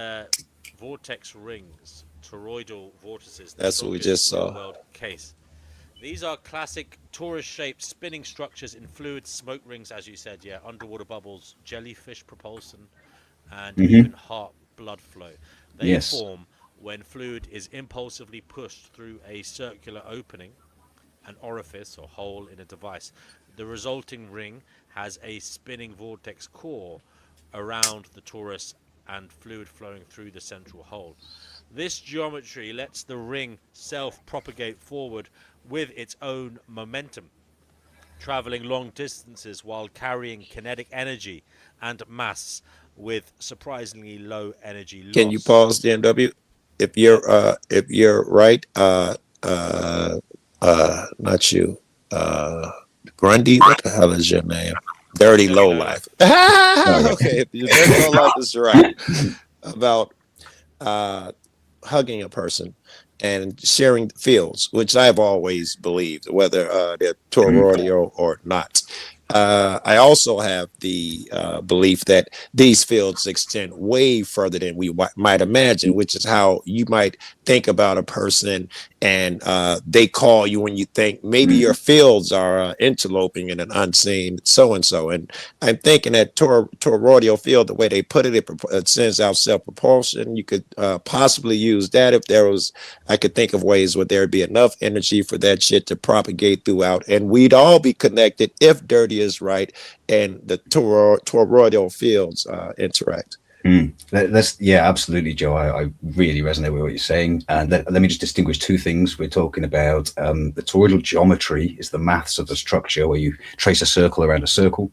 vortex rings, toroidal vortices. That's what we just saw. World case. These are classic torus-shaped spinning structures in fluid, smoke rings, as you said, underwater bubbles, jellyfish propulsion, and even heart blood flow. They form when fluid is impulsively pushed through a circular opening, an orifice or hole in a device. The resulting ring has a spinning vortex core around the torus and fluid flowing through the central hole. This geometry lets the ring self-propagate forward with its own momentum, traveling long distances while carrying kinetic energy and mass with surprisingly low energy loss. Can you pause, DMW? If you're right, not you, Grundy, what the hell is your name? Dirty Lowlife. Okay, if your Dirty Lowlife is right about hugging a person and sharing fields, which I've always believed, whether they're toroidal or not. I also have the belief that these fields extend way further than we might imagine, which is how you might think about a person and they call you when you think maybe your fields are interloping in an unseen so-and-so. And I'm thinking that toroidal field, the way they put it, it sends out self-propulsion. You could possibly use that if there was, I could think of ways where there'd be enough energy for that shit to propagate throughout. And we'd all be connected if Dirty is right and the toroidal fields interact. Yeah, absolutely, Joe. I really resonate with what you're saying. And let me just distinguish two things. We're talking about the toroidal geometry is the maths of the structure where you trace a circle around a circle,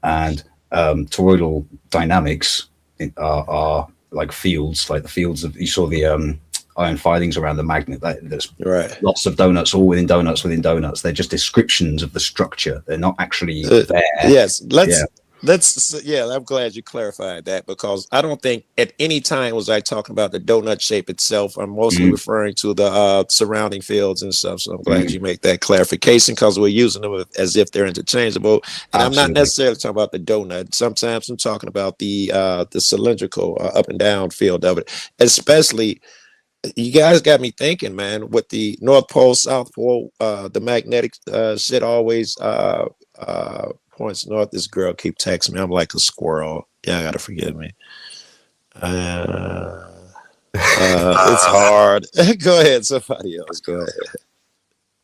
and toroidal dynamics are like fields, like the fields of, you saw the iron filings around the magnet. There's lots of donuts, all within donuts within donuts. They're just descriptions of the structure. They're not actually there. Yes, I'm glad you clarified that, because I don't think at any time was I talking about the donut shape itself. I'm mostly referring to the surrounding fields and stuff. So I'm glad you make that clarification, because we're using them as if they're interchangeable. And I'm not necessarily talking about the donut. Sometimes I'm talking about the cylindrical up and down field of it. Especially, you guys got me thinking, man, with the North Pole, South Pole, the magnetic shit always points north. This girl keep texting me. I'm like a squirrel. Yeah, I gotta forgive me. It's hard. Go ahead, somebody else. Go ahead.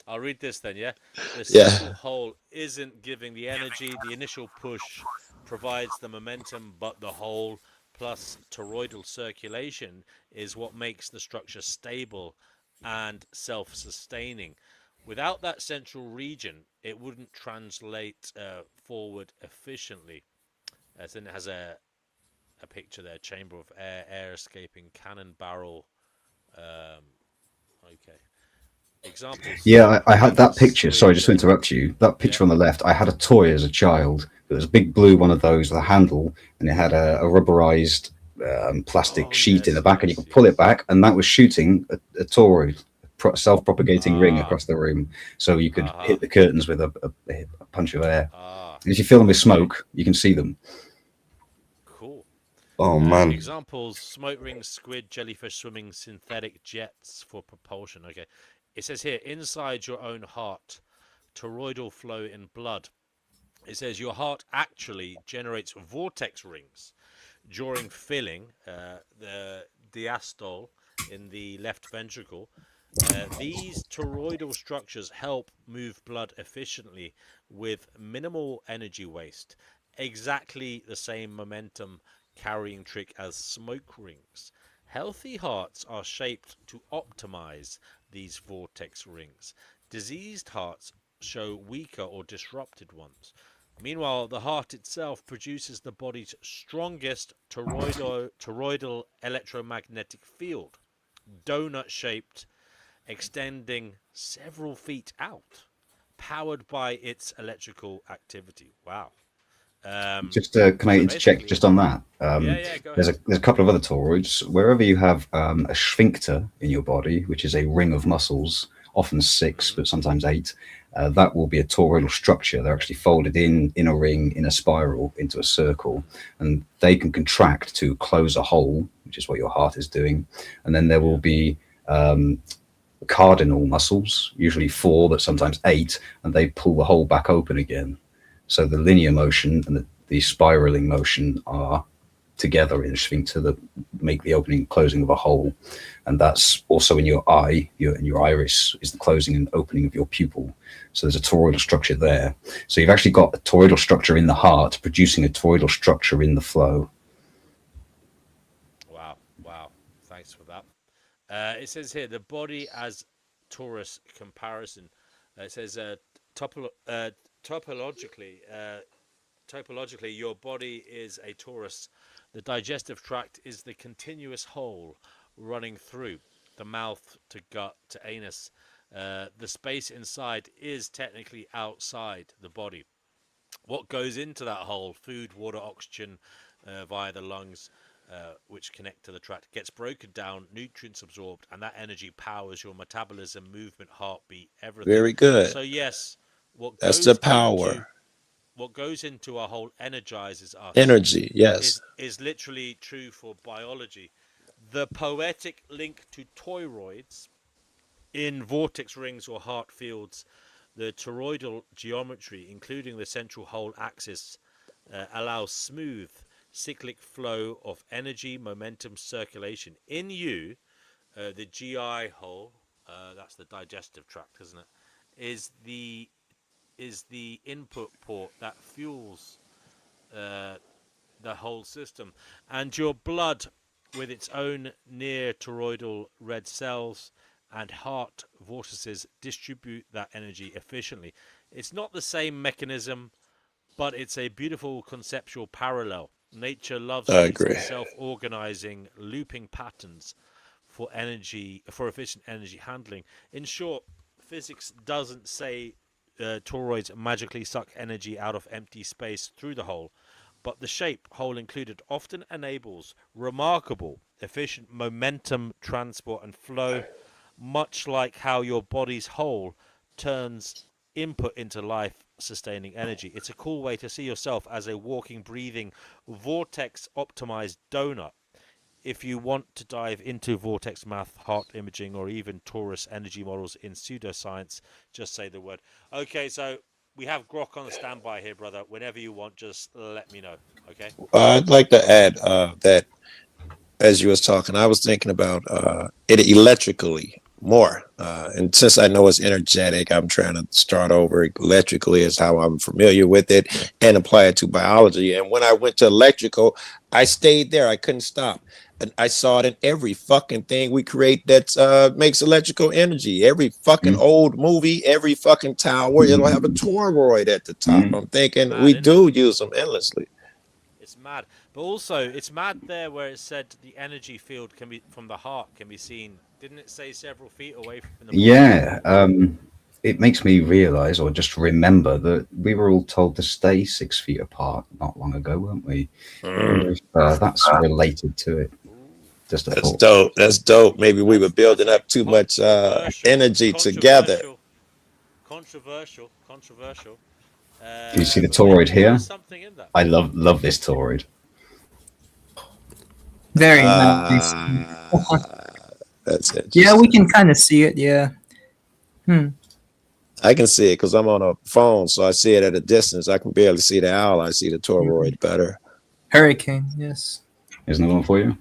I'll read this then, yeah? The central hole isn't giving the energy. The initial push provides the momentum, but the hole plus toroidal circulation is what makes the structure stable and self-sustaining. Without that central region, it wouldn't translate forward efficiently. Then it has a picture there, chamber of air escaping, cannon barrel. Okay. Examples. Yeah, I had that picture. Sorry, just to interrupt you. That picture on the left, I had a toy as a child. It was a big blue one of those with a handle, and it had a rubberized plastic sheet in the back, and you could pull it back, and that was shooting a toroid, self-propagating ring across the room, so you could hit the curtains with a punch of air. If you fill them with smoke, you can see them. Cool. Oh man. Examples: smoke rings, squid, jellyfish swimming, synthetic jets for propulsion. Okay. It says here, inside your own heart, toroidal flow in blood. It says your heart actually generates vortex rings during filling, the diastole in the left ventricle. These toroidal structures help move blood efficiently with minimal energy waste. Exactly the same momentum carrying trick as smoke rings. Healthy hearts are shaped to optimize these vortex rings. Diseased hearts show weaker or disrupted ones. Meanwhile, the heart itself produces the body's strongest toroidal electromagnetic field, donut-shaped, extending several feet out, powered by its electrical activity. Wow. Just can I interject just on that? Go there's a couple of other toroids. Wherever you have a sphincter in your body, which is a ring of muscles, often 6 but sometimes 8, that will be a toroidal structure. They're actually folded in a ring, in a spiral, into a circle, and they can contract to close a hole, which is what your heart is doing. And then there will be cardinal muscles, usually 4 but sometimes 8, and they pull the hole back open again. So the linear motion and the spiraling motion are together in a sphincter that make the opening and closing of a hole. And that's also in your eye, your iris is the closing and opening of your pupil. So there's a toroidal structure there. So you've actually got a toroidal structure in the heart producing a toroidal structure in the flow. Wow. Thanks for that. It says here, the body as torus comparison. It says topologically, your body is a torus. The digestive tract is the continuous hole running through the mouth to gut to anus. The space inside is technically outside the body. What goes into that hole? Food, water, oxygen via the lungs, which connect to the tract, gets broken down, nutrients absorbed, and that energy powers your metabolism, movement, heartbeat, everything. Very good. So yes, that's the power. what goes into our whole energizes us. Energy, yes. Is literally true for biology. The poetic link to toroids in vortex rings or heart fields, the toroidal geometry, including the central hole axis, allows smooth cyclic flow of energy, momentum, circulation. In you, the GI hole, that's the digestive tract, isn't it? Is the input port that fuels the whole system, and your blood, with its own near toroidal red cells and heart vortices, distribute that energy efficiently. It's not the same mechanism, but it's a beautiful conceptual parallel. Nature loves these self-organizing looping patterns for efficient energy handling. In short, physics doesn't say toroids magically suck energy out of empty space through the hole, but the shape, hole included, often enables remarkable efficient momentum transport and flow, much like how your body's hole turns input into life-sustaining energy. It's a cool way to see yourself as a walking, breathing, vortex-optimized donut. If you want to dive into vortex math, heart imaging, or even torus energy models in pseudoscience, just say the word. Okay, so we have Grok on the standby here, brother. Whenever you want, just let me know. Okay. I'd like to add that as you was talking, I was thinking about it electrically more. And since I know it's energetic, I'm trying to start over. Electrically is how I'm familiar with it and apply it to biology. And when I went to electrical, I stayed there. I couldn't stop. And I saw it in every fucking thing we create that makes electrical energy. Every fucking old movie, every fucking tower, it'll have a toroid at the top. I'm thinking we do use them endlessly. It's mad. But also, it's mad there where it said the energy field can be from the heart can be seen. Didn't it say several feet away from the it makes me realize, or just remember, that we were all told to stay 6 feet apart not long ago, weren't we? That's related to it. Just a That's dope. That's dope. Maybe we were building up too much energy together. Controversial. Do you see the toroid here? I love this toroid. Very nice. That's it. Yeah, we can kind of see it. Yeah. I can see it because I'm on a phone, so I see it at a distance. I can barely see the owl. I see the toroid better. Hurricane, yes. Isn't there one for you?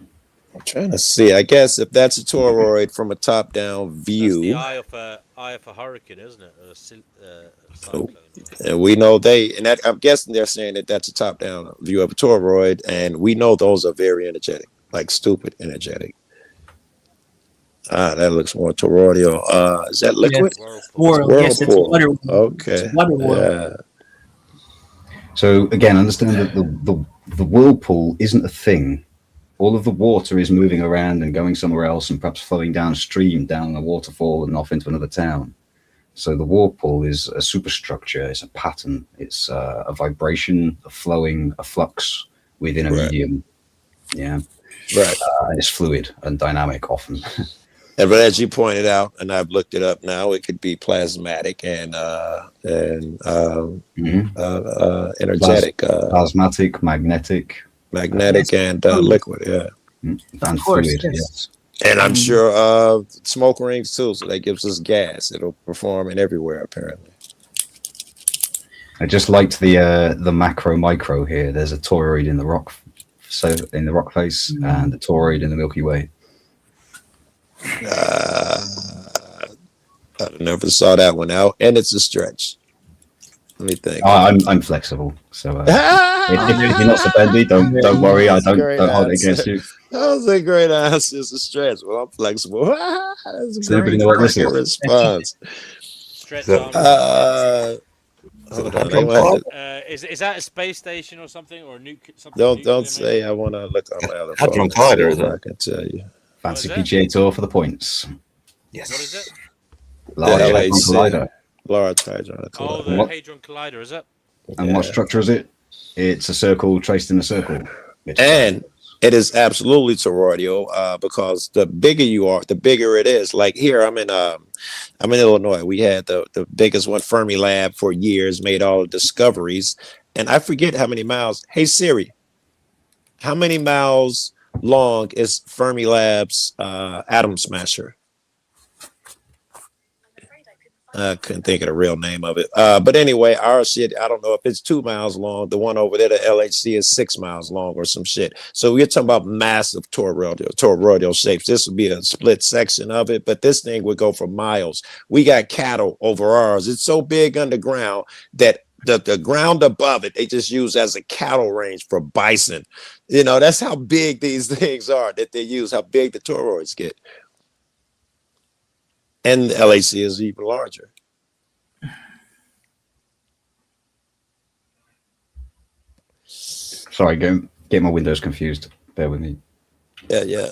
I'm trying to see. I guess if that's a toroid from a top-down view. That's the eye of a hurricane, isn't it? Cyclone. And we know I'm guessing they're saying that that's a top-down view of a toroid, and we know those are very energetic, like stupid energetic. That looks more toroidal. Is that liquid? Yes. Whirlpool. Yes, it's water. Okay. It's water whirl. So again, understand that the whirlpool isn't a thing. All of the water is moving around and going somewhere else, and perhaps flowing downstream, down a waterfall, and off into another town. So the whirlpool is a superstructure. It's a pattern. It's a vibration, a flowing, a flux within a medium. Yeah. Right. It's fluid and dynamic often. But as you pointed out, and I've looked it up now, it could be plasmatic and energetic. Plasmatic, magnetic, and liquid, yeah. And fluid, yes. And I'm sure smoke rings too, so that gives us gas. It'll perform in everywhere, apparently. I just liked the macro micro here. There's a toroid in the rock, in the rock face, and a toroid in the Milky Way. I never saw that one out, and it's a stretch. Let me think. I'm flexible, so if you're not so bendy, don't worry. I don't hold it against you. That was a great answer. It's a stretch. Well, I'm flexible. That's Does everybody know what this is? Response. Is that a space station or something, or something? Don't say. I want to look on my other phone. Hadron Collider, is it? I can tell you. Fancy PGA Tour for the points. Yes. What is it? Large Hadron Collider. Large Hadron Collider. Oh, the Hadron Collider, is it? And what structure is it? It's a circle traced in a circle. And it is absolutely toroidal because the bigger you are, the bigger it is. Like here, I'm in Illinois. We had the biggest one, Fermi Lab, for years, made all the discoveries. and I forget how many miles. Hey Siri, how many miles long is Fermilab's Atom Smasher? I couldn't think of the real name of it. But anyway, our shit, I don't know if it's 2 miles long. The one over there, the LHC, is 6 miles long or some shit. So we're talking about massive toroidal shapes. This would be a split section of it, but this thing would go for miles. We got cattle over ours. It's so big underground that the ground above it, they just use as a cattle range for bison. You know, that's how big these things are that they use, how big the toroids get. And the LHC is even larger. Sorry, get my windows confused. Bear with me. Yeah.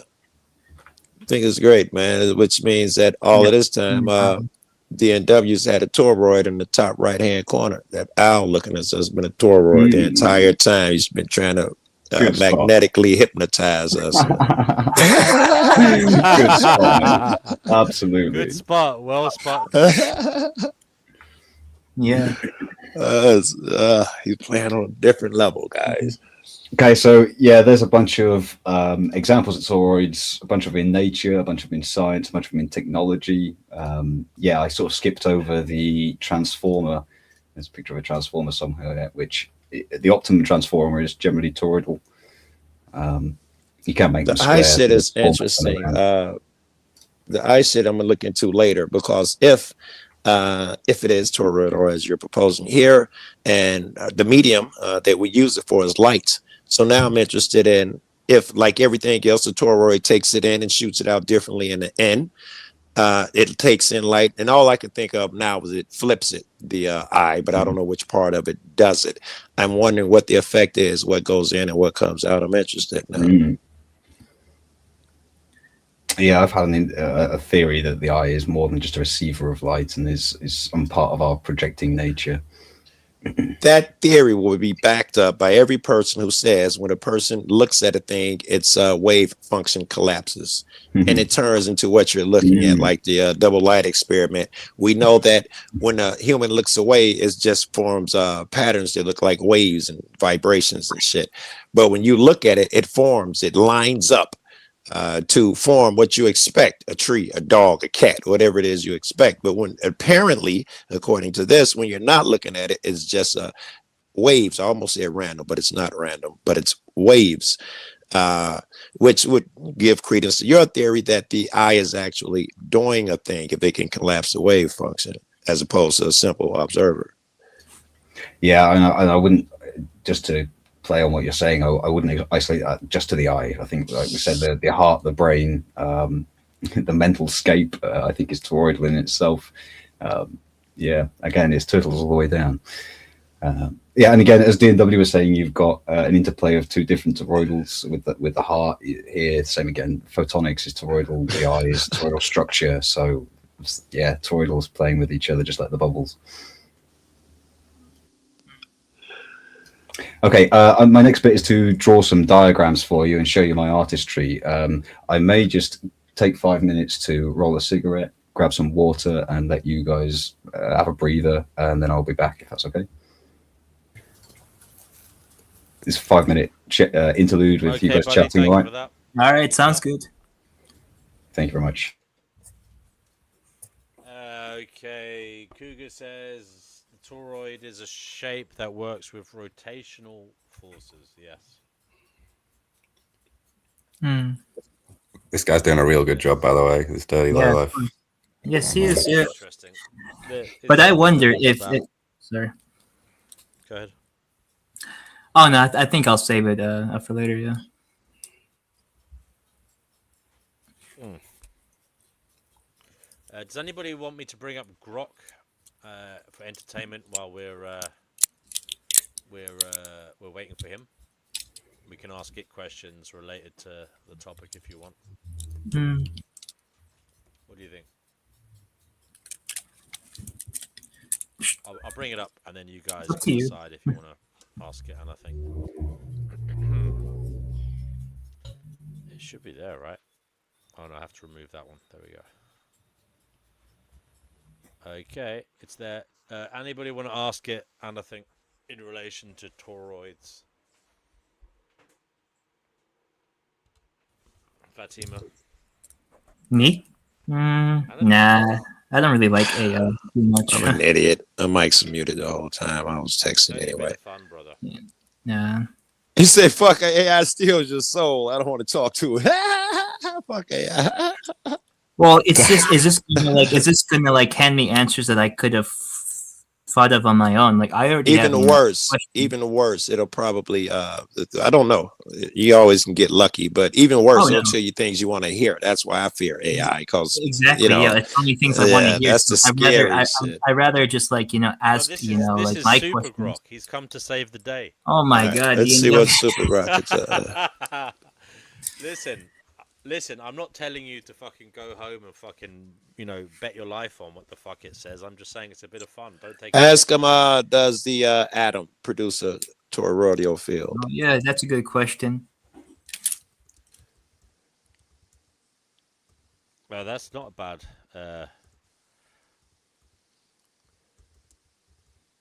I think it's great, man, which means that all of this time, DNW's had a toroid in the top right-hand corner. That owl looking at us has been a toroid the entire time. He's been trying to magnetically hypnotize us. Good spot. Absolutely. Good spot. Well spot. Yeah. He's playing on a different level, guys. Okay, so yeah, there's a bunch of examples of toroids, a bunch of them in nature, a bunch of them in science, a bunch of them in technology. Yeah, I sort of skipped over the transformer. There's a picture of a transformer somewhere, which the optimum transformer is generally toroidal. You can't make them square. The eye shit is interesting. The eye shit I'm gonna look into later, because if it is toroid, or as you're proposing here, and the medium that we use it for is light. So now I'm interested in if, like everything else, the toroid takes it in and shoots it out differently in the end. It takes in light, and all I can think of now is it flips it, the eye, but I don't know which part of it does it. I'm wondering what the effect is, what goes in and what comes out. I'm interested now. Yeah, I've had a theory that the eye is more than just a receiver of light and is some part of our projecting nature. That theory will be backed up by every person who says when a person looks at a thing, its wave function collapses and it turns into what you're looking at, like the double light experiment. We know that when a human looks away, it just forms patterns that look like waves and vibrations and shit. But when you look at it, it forms, it lines up to form what you expect: a tree, a dog, a cat, whatever it is you expect. But when apparently, according to this, when you're not looking at it, it's just waves. I almost said random, but it's not random, but it's waves, which would give credence to your theory that the eye is actually doing a thing if it can collapse the wave function, as opposed to a simple observer. Yeah, and I wouldn't, just to play on what you're saying, I wouldn't isolate that just to the eye. I think, like we said, the heart, the brain, the mental scape, I think is toroidal in itself. Yeah, again, it's turtles all the way down. Yeah, and again, as DNW was saying, you've got an interplay of two different toroidals with the heart here. Same again, photonics is toroidal, the eye is toroidal structure. So yeah, toroidals playing with each other just like the bubbles. Okay, my next bit is to draw some diagrams for you and show you my artistry. I may just take 5 minutes to roll a cigarette, grab some water, and let you guys have a breather, and then I'll be back if that's okay. This 5 minute interlude with you guys chatting, all right? All right, sounds good. Thank you very much. Okay, Cougar says the toroid is a shape that works with rotational forces. Yes. This guy's doing a real good job, by the way. This dirty low life. Yes, he is. Yeah. Interesting. But I wonder if it. Sorry. Go ahead. Oh no, I think I'll save it for later. Yeah. Does anybody want me to bring up Grok for entertainment while we're waiting for him? We can ask it questions related to the topic if you want. What do you think? I'll bring it up and then you guys can decide if you want to ask it. And I think it should be there, right? Oh no, I have to remove that one. There we go. Okay, it's there. Anybody want to ask it? And I think in relation to toroids? Fatima? Me? Nah, I don't really like AI too much. I'm an idiot. My mic's muted the whole time. I was texting anyway. Fun, brother. Nah. He said, "Fuck AI steals your soul. I don't want to talk to it." Fuck AI. Well, it's just is this gonna like hand me answers that I could have thought of on my own? Like I already Even have worse. Even worse. It'll probably I don't know. You always can get lucky, but even worse, it'll tell you things you want to hear. That's why I fear AI, because exactly, you know, yeah, it's only things I want to hear. That's the scary shit. I rather just like ask this like is my Super questions. Grok. He's come to save the day. Oh my god! Let's see what Super Grok is. Listen. I'm not telling you to fucking go home and fucking bet your life on what the fuck it says. I'm just saying it's a bit of fun. Don't take. Ask him. Does the atom produce a toroidal field? Oh, yeah, that's a good question. Well, that's not bad.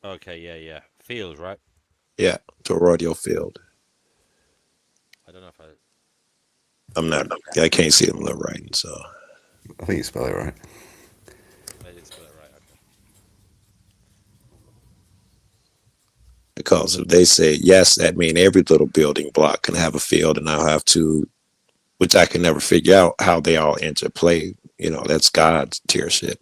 Okay, yeah. Field, right? Yeah, toroidal field. I don't know if I can't see them little writing, so I think you spell it right. I did spell it right. Okay. Because if they say yes, that means every little building block can have a field, and I'll have to, which I can never figure out how they all interplay. That's God's tier shit.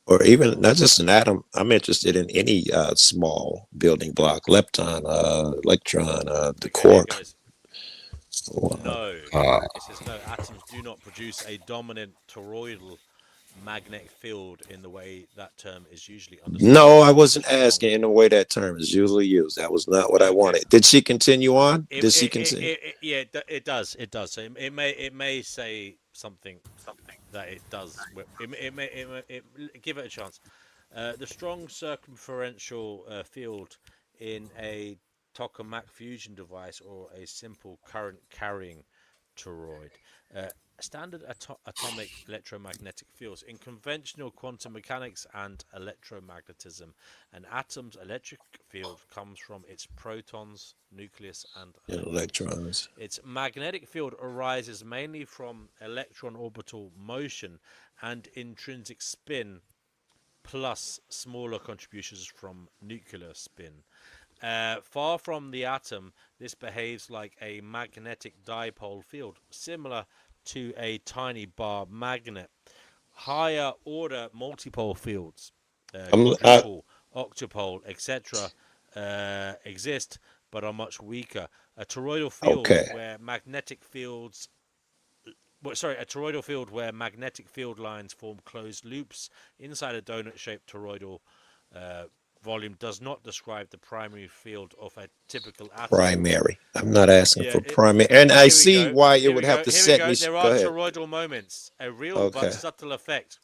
Or even not just an atom. I'm interested in any small building block, lepton, electron, the quark. No, it says no. Atoms do not produce a dominant toroidal magnetic field in the way that term is usually understood. No, I wasn't asking in the way that term is usually used. That was not what I wanted. Did she continue on? Did she continue? Yeah, it does. It does. So it may say something that it does. It may give it a chance. The strong circumferential field in a tokamak fusion device or a simple current carrying toroid. Standard atomic electromagnetic fields in conventional quantum mechanics and electromagnetism. An atom's electric field comes from its protons, nucleus, and electrons. Its magnetic field arises mainly from electron orbital motion and intrinsic spin, plus smaller contributions from nuclear spin. Far from the atom, this behaves like a magnetic dipole field, similar to a tiny bar magnet. Higher order multipole fields, quadrupole, octopole, etc., exist but are much weaker. A toroidal field where magnetic fields a toroidal field where magnetic field lines form closed loops inside a donut-shaped toroidal volume does not describe the primary field of a typical atom. Primary. I'm not asking for primary. And I see why it would have to set me. There are toroidal moments, a real but subtle effect.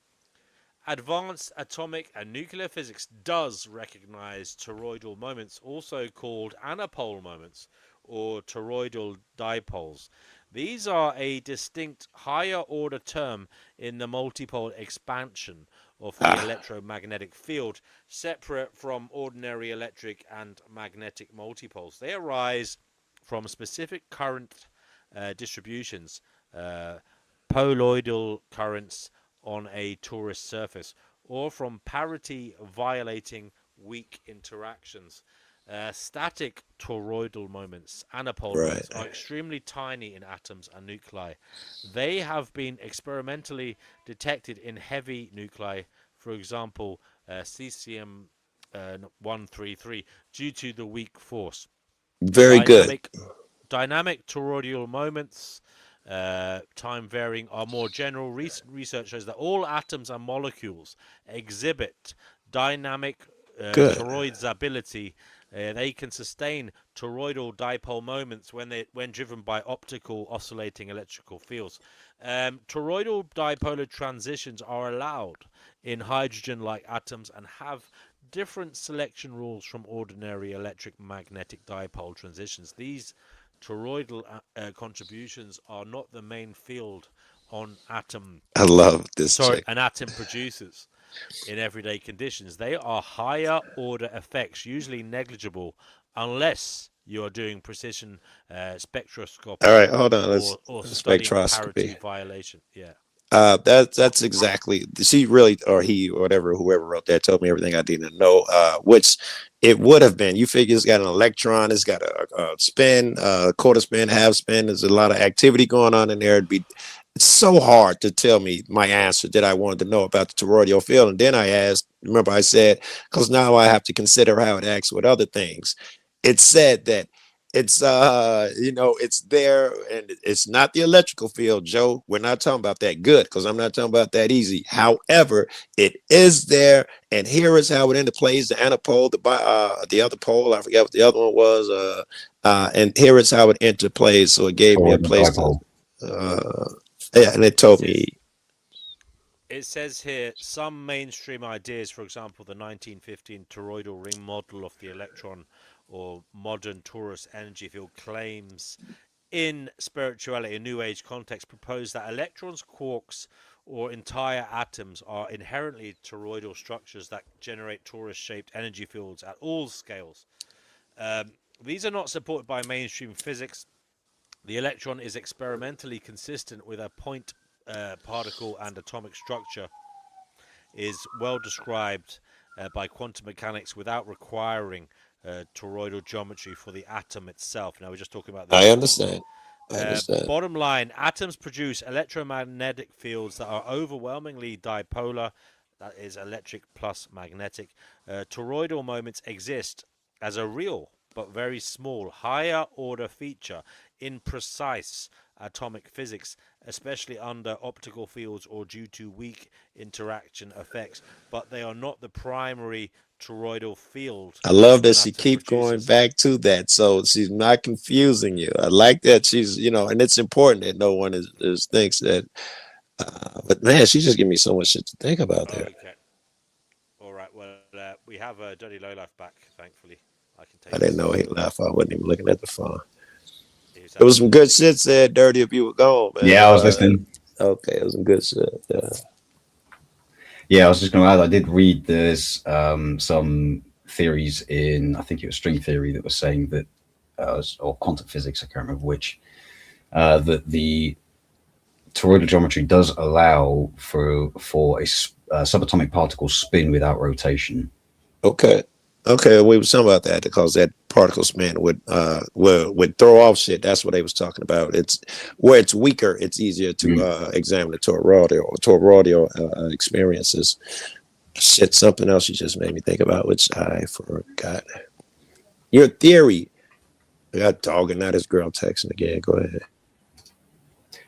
Advanced atomic and nuclear physics does recognize toroidal moments, also called anapole moments or toroidal dipoles. These are a distinct higher order term in the multipole expansion of the electromagnetic field, separate from ordinary electric and magnetic multipoles. They arise from specific current distributions, poloidal currents on a torus surface, or from parity violating weak interactions. Static toroidal moments, anapole moments, are extremely tiny in atoms and nuclei. They have been experimentally detected in heavy nuclei, for example, cesium-133, due to the weak force. Very good. Dynamic toroidal moments, time varying, are more general. Recent research shows that all atoms and molecules exhibit dynamic toroidability. They can sustain toroidal dipole moments when driven by optical oscillating electrical fields. Toroidal dipolar transitions are allowed in hydrogen-like atoms and have different selection rules from ordinary electric magnetic dipole transitions. These toroidal contributions are not the main field on atom. I love this. An atom produces. in everyday conditions. They are higher order effects, usually negligible, unless you are doing precision spectroscopy. All right, hold on. Let's or studying parity spectroscopy. violation. Yeah. That's exactly. She really, or he, or whatever, whoever wrote that, told me everything I didn't know. Which it would have been. You figure it's got an electron, it's got a spin, quarter spin, half spin. There's a lot of activity going on in there. It's so hard to tell me my answer that I wanted to know about the toroidal field. And then I asked. Remember, I said, because now I have to consider how it acts with other things. It said that it's it's there, and it's not the electrical field, Joe. We're not talking about that. Good, because I'm not talking about that easy. However, it is there, and here is how it interplays: the antipole, the other pole. I forget what the other one was. And here is how it interplays. So it gave me a place to. Yeah, and it told me. It says here some mainstream ideas, for example, the 1915 toroidal ring model of the electron, or modern torus energy field, claims in spirituality, a new age context, propose that electrons, quarks, or entire atoms are inherently toroidal structures that generate torus-shaped energy fields at all scales. These are not supported by mainstream physics. The electron is experimentally consistent with a point particle and atomic structure, is well described by quantum mechanics without requiring toroidal geometry for the atom itself. Now we're just talking about this. I understand. Bottom line, atoms produce electromagnetic fields that are overwhelmingly dipolar, that is electric plus magnetic. Toroidal moments exist as a real but very small higher order feature in precise atomic physics, especially under optical fields or due to weak interaction effects, but they are not the primary toroidal field. I love that she keeps going back to that, so she's not confusing you. I like that she's, and it's important that no one is thinks that. But man, she just gave me so much shit to think about there. Okay. All right. Well, we have Dirty Lowlife back, thankfully. I didn't know he left. I wasn't even looking at the phone. There was some good shit said, Dirty, if you were gone, man. Yeah, I was listening. Okay, it was some good shit. Yeah, I was just going to add, I did read there's some theories in, I think it was string theory, that was saying that, or quantum physics, I can't remember which, that the toroidal geometry does allow for a subatomic particle spin without rotation. Okay, we were talking about that because that particle spin would throw off shit. That's what they was talking about. It's where it's weaker, it's easier to examine the toroidal experiences. Shit, something else you just made me think about, which I forgot. Your theory. I got dog and not this girl texting again. Go ahead.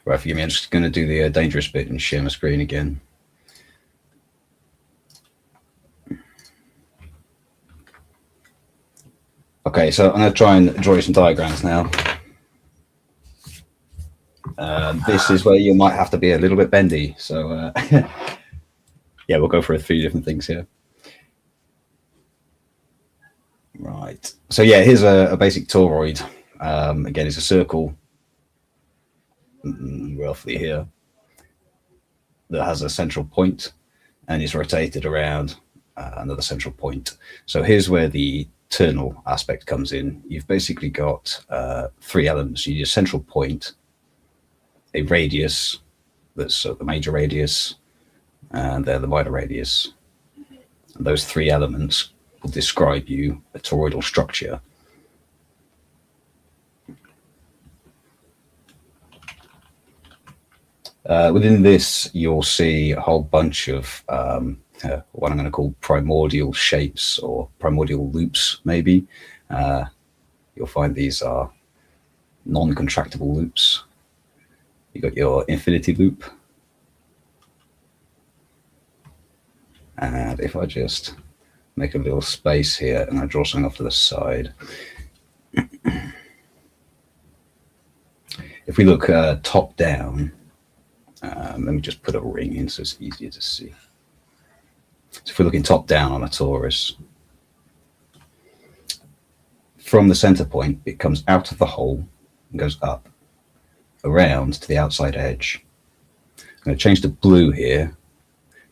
Right, forgive me. I'm just going to do the dangerous bit and share my screen again. Okay, so I'm going to try and draw you some diagrams now. This is where you might have to be a little bit bendy. So, yeah, we'll go for 3 different things here. Right. So, yeah, here's a basic toroid. Again, it's a circle, roughly here, that has a central point and is rotated around another central point. So here's where the Ternal aspect comes in. You've basically got 3 elements. You need a central point, a radius, that's the major radius, and they're the minor radius. And those 3 elements will describe you a toroidal structure. Within this, you'll see a whole bunch of what I'm going to call primordial shapes or primordial loops, maybe. You'll find these are non-contractible loops. You got your infinity loop. And if I just make a little space here and I draw something off to the side. If we look top down, let me just put a ring in so it's easier to see. So if we're looking top down on a torus, from the center point, it comes out of the hole and goes up, around to the outside edge. I'm going to change to blue here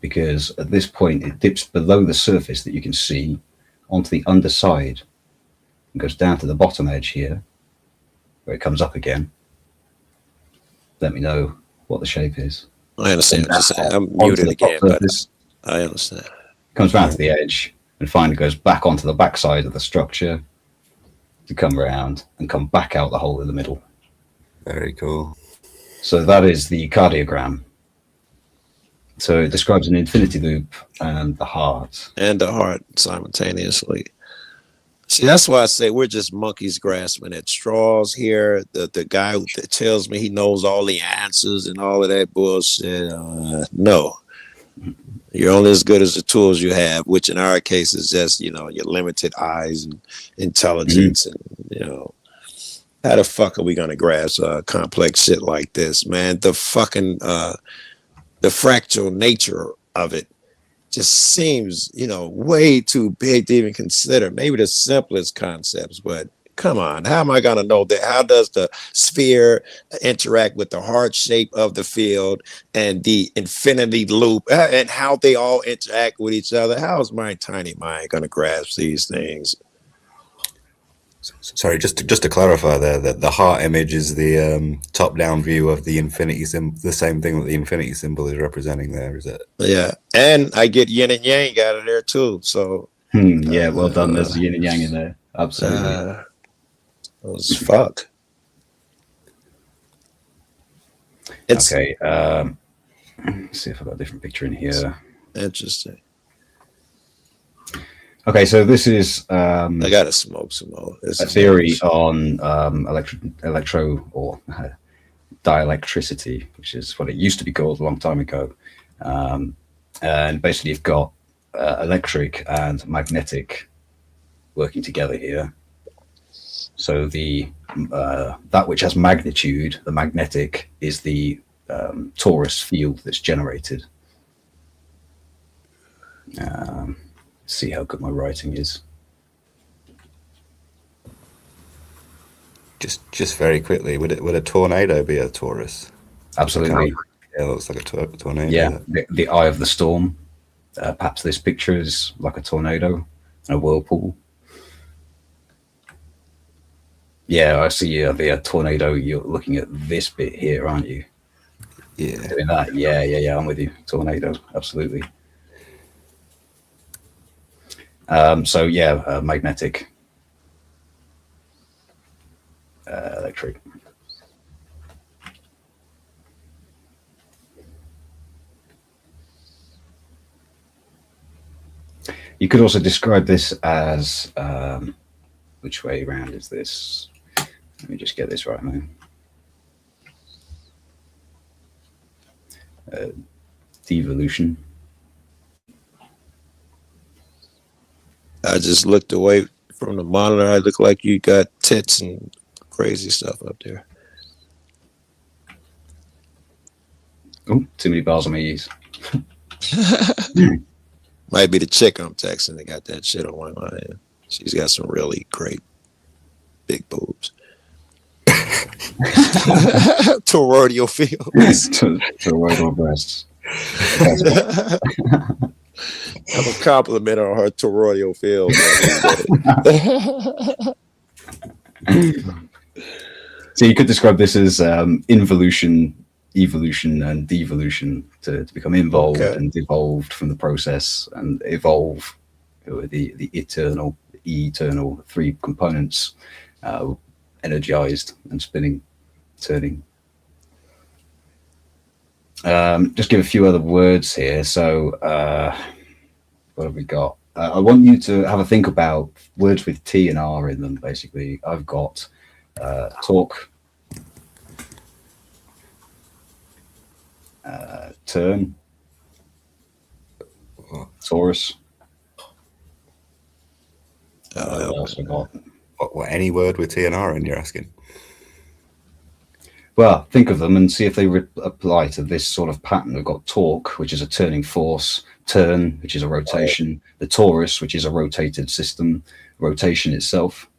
because at this point it dips below the surface that you can see onto the underside and goes down to the bottom edge here, where it comes up again. Let me know what the shape is. I understand what you're saying. I'm muted again, but I understand. Comes round to the edge and finally goes back onto the backside of the structure to come around and come back out the hole in the middle. Very cool. So that is the cardiogram. So it describes an infinity loop and the heart. And the heart simultaneously. See, that's why I say we're just monkeys grasping at straws here. The guy who tells me he knows all the answers and all of that bullshit. No. You're only as good as the tools you have, which in our case is just, your limited eyes and intelligence. And, how the fuck are we going to grasp complex shit like this, man? The fucking, the fractal nature of it just seems, way too big to even consider. Maybe the simplest concepts, but come on, how am I going to know that? How does the sphere interact with the heart shape of the field and the infinity loop and how they all interact with each other? How is my tiny mind going to grasp these things? Sorry, just to clarify there, that the heart image is the top-down view of the infinity symbol, the same thing that the infinity symbol is representing there, is it? Yeah, and I get yin and yang out of there too. So yeah, well done. There's yin and yang in there. Absolutely. Was fuck. It's okay. Let's see if I've got a different picture in here. Interesting. Okay, so this is I gotta smoke some more. A theory on electro or dielectricity, which is what it used to be called a long time ago. And basically, you've got electric and magnetic working together here. So the that which has magnitude, the magnetic, is the torus field that's generated. See how good my writing is. Just very quickly, would a tornado be a torus? Absolutely. Yeah, it looks like a tornado. Yeah, the eye of the storm. Perhaps this picture is like a tornado, a whirlpool. Yeah, I see the tornado. You're looking at this bit here, aren't you? Yeah. Doing that. Yeah. I'm with you. Tornado, absolutely. So yeah, magnetic, electric. You could also describe this as which way around is this? Let me just get this right, man. Devolution. I just looked away from the monitor. I look like you got tits and crazy stuff up there. Oh, too many bars on my ears. Might be the chick I'm texting that got that shit on one of my hand. She's got some really great big boobs. Toroidal fields. Toroidal breasts. I'm a compliment on her toroidal field. So you could describe this as involution, evolution, and devolution to become involved and devolved from the process and evolve the eternal, three components, energized and spinning, turning. Just give a few other words here. So what have we got? I want you to have a think about words with T and R in them, basically. I've got talk, turn, Taurus. What else I got? What, any word with T and R in, you're asking? Well, think of them and see if they apply to this sort of pattern. We've got torque, which is a turning force, turn, which is a rotation, the torus, which is a rotated system, rotation itself.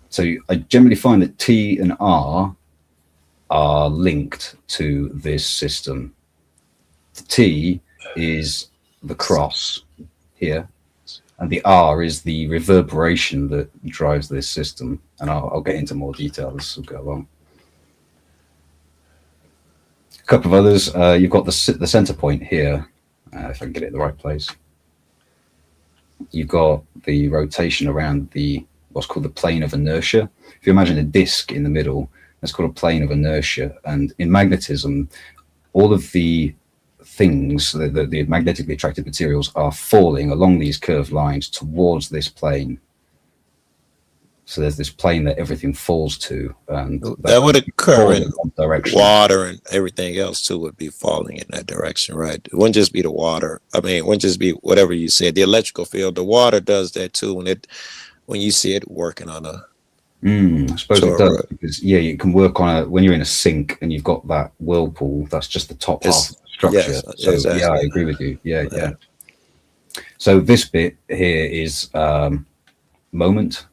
So I generally find that T and R are linked to this system. The T is the cross here, and the R is the reverberation that drives this system. And I'll get into more detail as we go along. A couple of others. You've got the center point here, if I can get it in the right place. You've got the rotation around the what's called the plane of inertia. If you imagine a disk in the middle, that's called a plane of inertia. And in magnetism, all of the things, the magnetically attracted materials, are falling along these curved lines towards this plane. So there's this plane that everything falls to, and that would occur in direction. Water and everything else too would be falling in that direction, right? It wouldn't just be the water. I mean, it wouldn't just be whatever you said. The electrical field, the water does that too. When you see it working on a I suppose it does, because you can work on when you're in a sink and you've got that whirlpool. That's just the top half of the structure. Yes, so exactly. Yeah, I agree with you. Yeah. So this bit here is moment,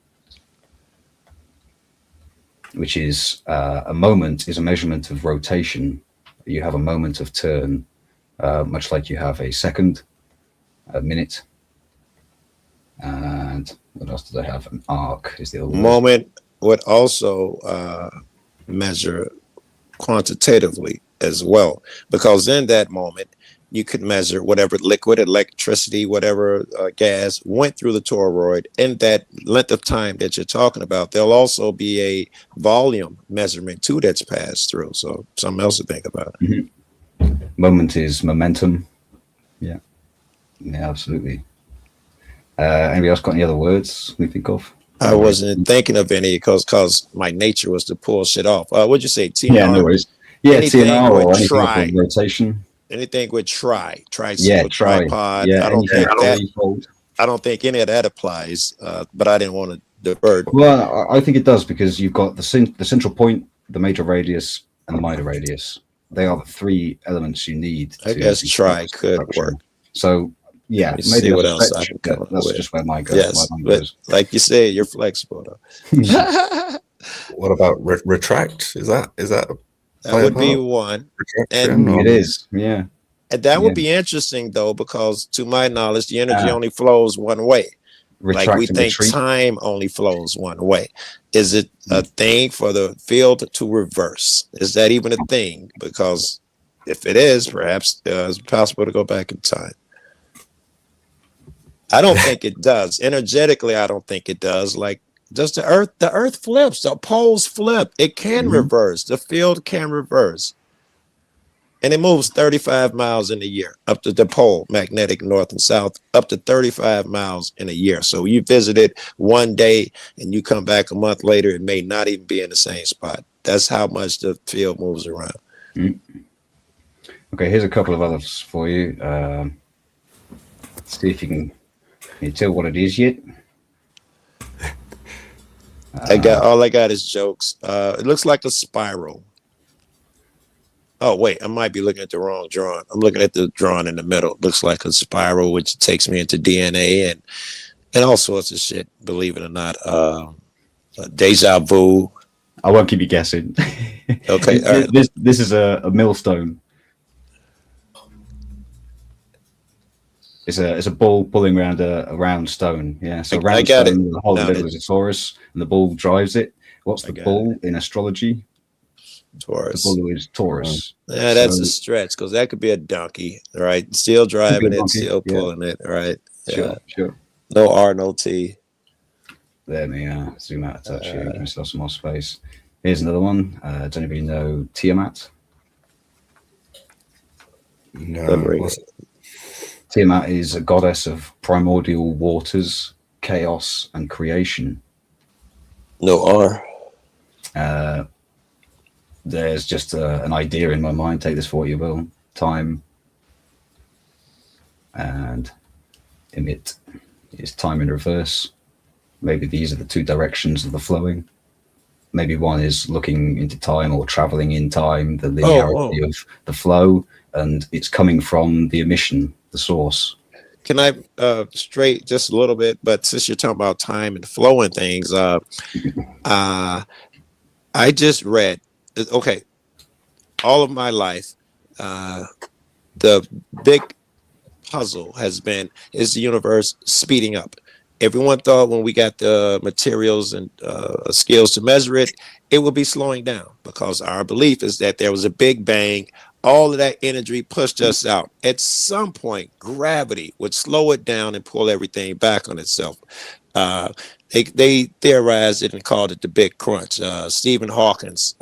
which is a moment is a measurement of rotation. You have a moment of turn, much like you have a second, a minute, and what else did I have? An arc is the other moment would also measure quantitatively as well, because in that moment you could measure whatever liquid, electricity, whatever gas went through the toroid in that length of time that you're talking about. There'll also be a volume measurement too that's passed through. So something else to think about. Moment is momentum. Yeah, absolutely. Anybody else got any other words we think of? I wasn't thinking of any because my nature was to pull shit off. What'd you say? TNR? Yeah, no worries. Yeah, TNR or anything try. With rotation. Anything with tripod. Yeah, I don't think any of that applies. But I didn't want to divert. Well, I think it does, because you've got the central point, the major radius, and the minor radius. They are the three elements you need. I guess try could work. So yeah, maybe what else I can come that's with. just where my goes. Yes, but like you said, you're flexible though. What about retract? Is that that would be one? And it is, yeah. And that would be interesting though, because to my knowledge, the energy only flows one way. Like we think time only flows one way. Is it a thing for the field to reverse? Is that even a thing? Because if it is, perhaps it's possible to go back in time. I don't think it does. Energetically, I don't think it does. Like, does the earth flips, the poles flip. It can reverse. The field can reverse. And it moves 35 miles in a year up to the pole, magnetic north and south, up to 35 miles in a year. So you visit it one day and you come back a month later, it may not even be in the same spot. That's how much the field moves around. Okay, here's a couple of others for you. See if can you tell what it is yet? All I got is jokes. It looks like a spiral. Oh wait, I might be looking at the wrong drawing. I'm looking at the drawing in the middle. It looks like a spiral, which takes me into DNA and all sorts of shit. Believe it or not, deja vu. I won't keep you guessing. Okay, this is a millstone. It's a ball pulling around a round stone. Yeah, so round stone, the whole middle is a torus, and the ball drives it. What's the ball in astrology? Taurus. The ball is Taurus. Yeah, that's a stretch, because that could be a donkey, right? Still driving it, still pulling it, right? Yeah. Sure. No R, no T. There we are. Zoom out a touch here. Give myself some more space. Here's another one. Does anybody know Tiamat? No. Tiamat is a goddess of primordial waters, chaos, and creation. No R. There's just an idea in my mind. Take this for what you will. Time and emit is time in reverse. Maybe these are the two directions of the flowing. Maybe one is looking into time or traveling in time, the linearity of the flow, and it's coming from the emission, the source. Can I straight just a little bit? But since you're talking about time and flow and things, I just read. Okay, all of my life, the big puzzle has been, is the universe speeding up? Everyone thought when we got the materials and skills to measure it, it would be slowing down, because our belief is that there was a big bang. All of that energy pushed us out. At some point, gravity would slow it down and pull everything back on itself. They theorized it and called it the Big Crunch. Stephen Hawkins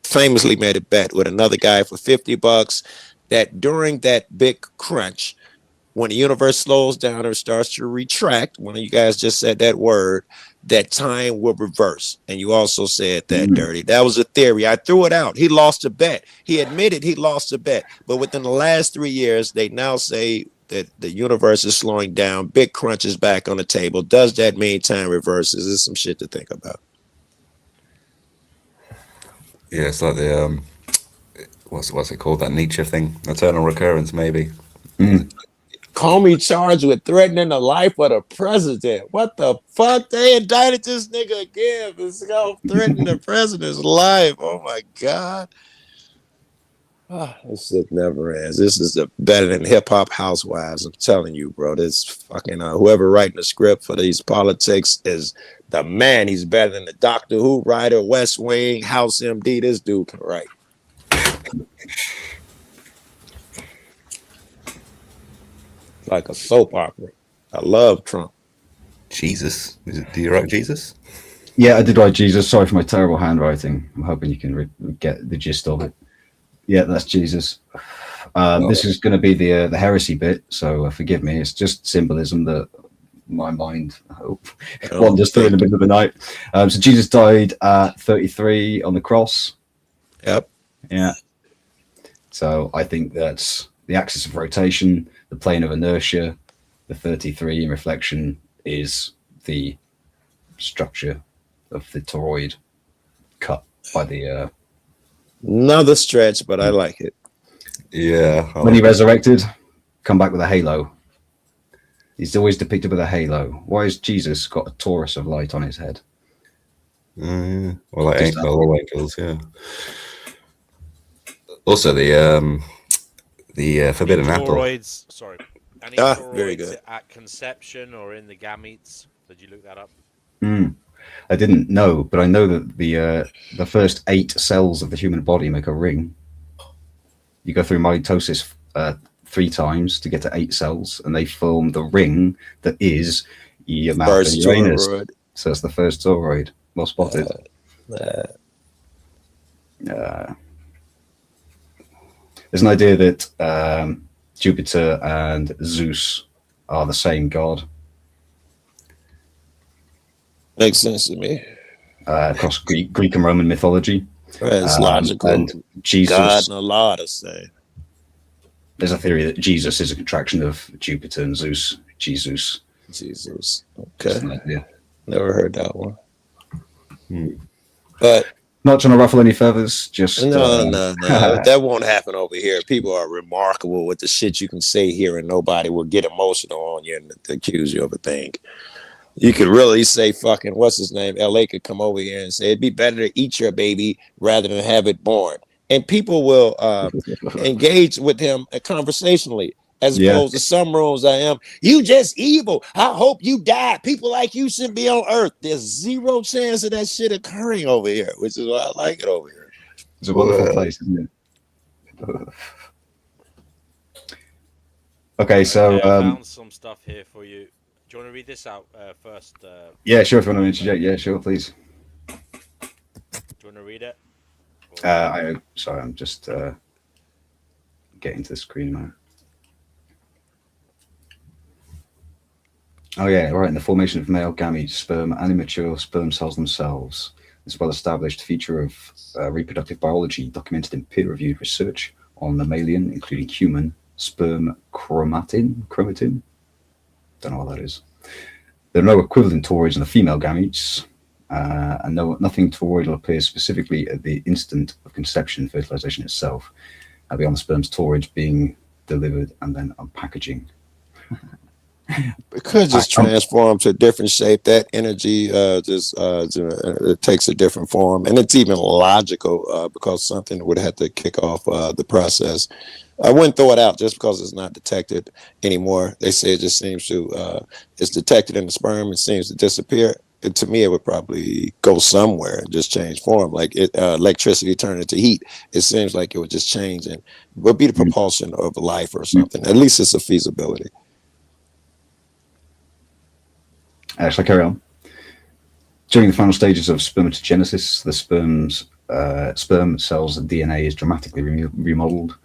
famously made a bet with another guy for $50 that during that big crunch, when the universe slows down or starts to retract, one of you guys just said that word, that time will reverse. And you also said that, Dirty. That was a theory. I threw it out. He lost a bet. He admitted he lost a bet. But within the last 3 years, they now say that the universe is slowing down. Big crunch is back on the table. Does that mean time reverses? This is some shit to think about. Yeah, it's like the what's it called? That Nietzsche thing, eternal recurrence, maybe. Call me charged with threatening the life of the president. What the fuck? They indicted this nigga again. This guy threatening the president's life. Oh my god. This shit never ends. This is better than Hip Hop Housewives. I'm telling you, bro. This fucking whoever writing the script for these politics is the man. He's better than the Doctor Who writer, West Wing, House MD. This dude can write. Like a soap opera. I love Trump. Jesus. Do you write Jesus? Yeah, I did write Jesus. Sorry for my terrible handwriting. I'm hoping you can get the gist of it. Yeah, that's Jesus. This is going to be the heresy bit, so forgive me. It's just symbolism that my mind, I hope, wanders through in the middle of the night. So Jesus died at 33 on the cross. Yep. Yeah. So I think that's the axis of rotation, the plane of inertia, the 33 in reflection is the structure of the toroid cut by the another stretch, but I like it. Yeah. When he resurrected, come back with a halo. He's always depicted with a halo. Why has Jesus got a torus of light on his head? Well, like all angels, yeah. Also, the forbidden apple. Toroids, sorry. Any toroids very good. at conception or in the gametes? Did you look that up? I didn't know, but I know that the first 8 cells of the human body make a ring. You go through mitosis 3 times to get to 8 cells, and they form the ring that is your mouth and Uranus. Toroid. So that's the first toroid. Well spotted. There's an idea that Jupiter and Zeus are the same god. Makes sense to me. Across Greek and Roman mythology. It's logical. And Jesus, God and a lot of say. There's a theory that Jesus is a contraction of Jupiter and Zeus. Jesus. Okay. Yeah. Never heard that one. But not trying to ruffle any feathers. Just no. That won't happen over here. People are remarkable with the shit you can say here, and nobody will get emotional on you and accuse you of a thing. You could really say fucking what's his name? LA could come over here and say it'd be better to eat your baby rather than have it born, and people will engage with him conversationally. As opposed to some rooms I am, you just evil. I hope you die. People like you shouldn't be on Earth. There's 0 chance of that shit occurring over here, which is why I like it over here. It's a wonderful place, isn't it? Okay, so I found some stuff here for you. Do you want to read this out first? Yeah, sure. If you want to interject, yeah, sure, please. Do you want to read it? Sorry, I'm just getting to the screen now. Oh yeah, right. In the formation of male gametes, sperm and immature sperm cells themselves, this well-established feature of reproductive biology documented in peer-reviewed research on mammalian, including human, sperm chromatin. Don't know what that is. There are no equivalent toroids in the female gametes, and nothing toroidal appears specifically at the instant of conception, fertilization itself, beyond the sperm's toroids being delivered and then unpackaging. It could just transform to a different shape. That energy it takes a different form, and it's even logical because something would have to kick off the process. I wouldn't throw it out just because it's not detected anymore. They say it just seems to it's detected in the sperm. It seems to disappear. To me, it would probably go somewhere and just change form, like electricity turn into heat. It seems like it would just change and would be the propulsion of life or something. At least it's a feasibility. Shall I carry on? During the final stages of spermatogenesis, the sperm cells' DNA is dramatically remodeled.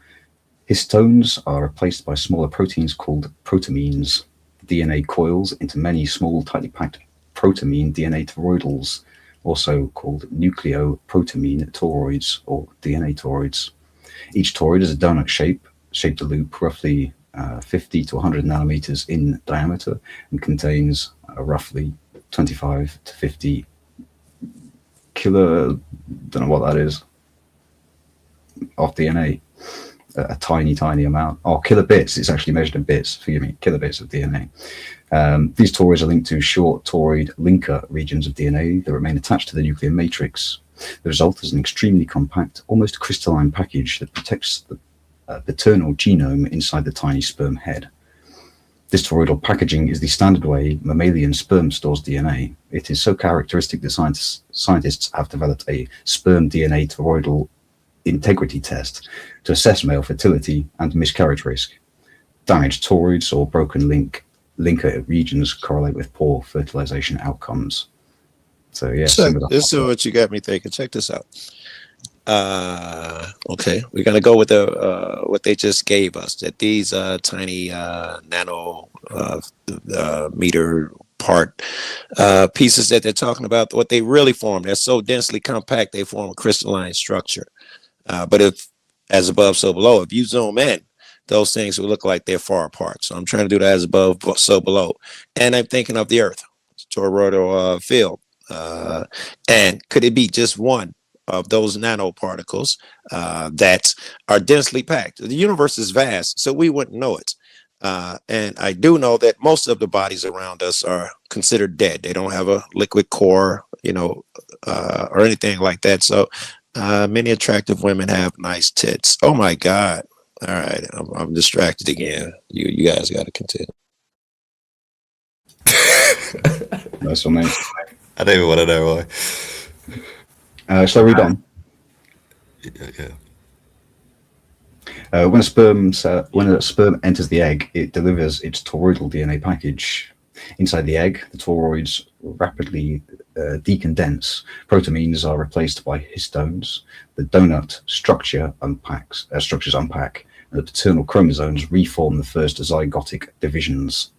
Histones are replaced by smaller proteins called protamines. DNA coils into many small, tightly packed protamine DNA toroidals, also called nucleoprotamine toroids or DNA toroids. Each toroid is a donut-shaped loop, roughly 50 to 100 nanometers in diameter, and contains roughly 25 to 50 kilo, don't know what that is, of DNA. A tiny amount, or kilobits. It's actually measured in bits. Forgive me, kilobits of DNA. These toroids are linked to short toroid linker regions of DNA that remain attached to the nuclear matrix. The result is an extremely compact, almost crystalline package that protects the paternal genome inside the tiny sperm head. This toroidal packaging is the standard way mammalian sperm stores DNA. It is so characteristic that scientists have developed a sperm DNA toroidal integrity test to assess male fertility and miscarriage risk. Damaged toroids or broken linker regions correlate with poor fertilization outcomes. So yeah, this is what you got me thinking. Check this out. Okay, we're gonna go with the what they just gave us. That these tiny nano meter part pieces that they're talking about, what they really form, they're so densely compact they form a crystalline structure. But if, as above, so below, if you zoom in, those things will look like they're far apart. So I'm trying to do that as above, so below. And I'm thinking of the Earth, toroidal field. And could it be just one of those nanoparticles that are densely packed? The universe is vast, so we wouldn't know it. And I do know that most of the bodies around us are considered dead. They don't have a liquid core, or anything like that. So many attractive women have nice tits. Oh my God. All right. I'm distracted again. You guys got to continue. Nice one, mate. I don't even want to know why. Shall I read on? Yeah. When a sperm enters the egg, it delivers its toroidal DNA package. Inside the egg, the toroids rapidly decondense. Protamines are replaced by histones. The donut structures unpack, and the paternal chromosomes reform the first zygotic divisions.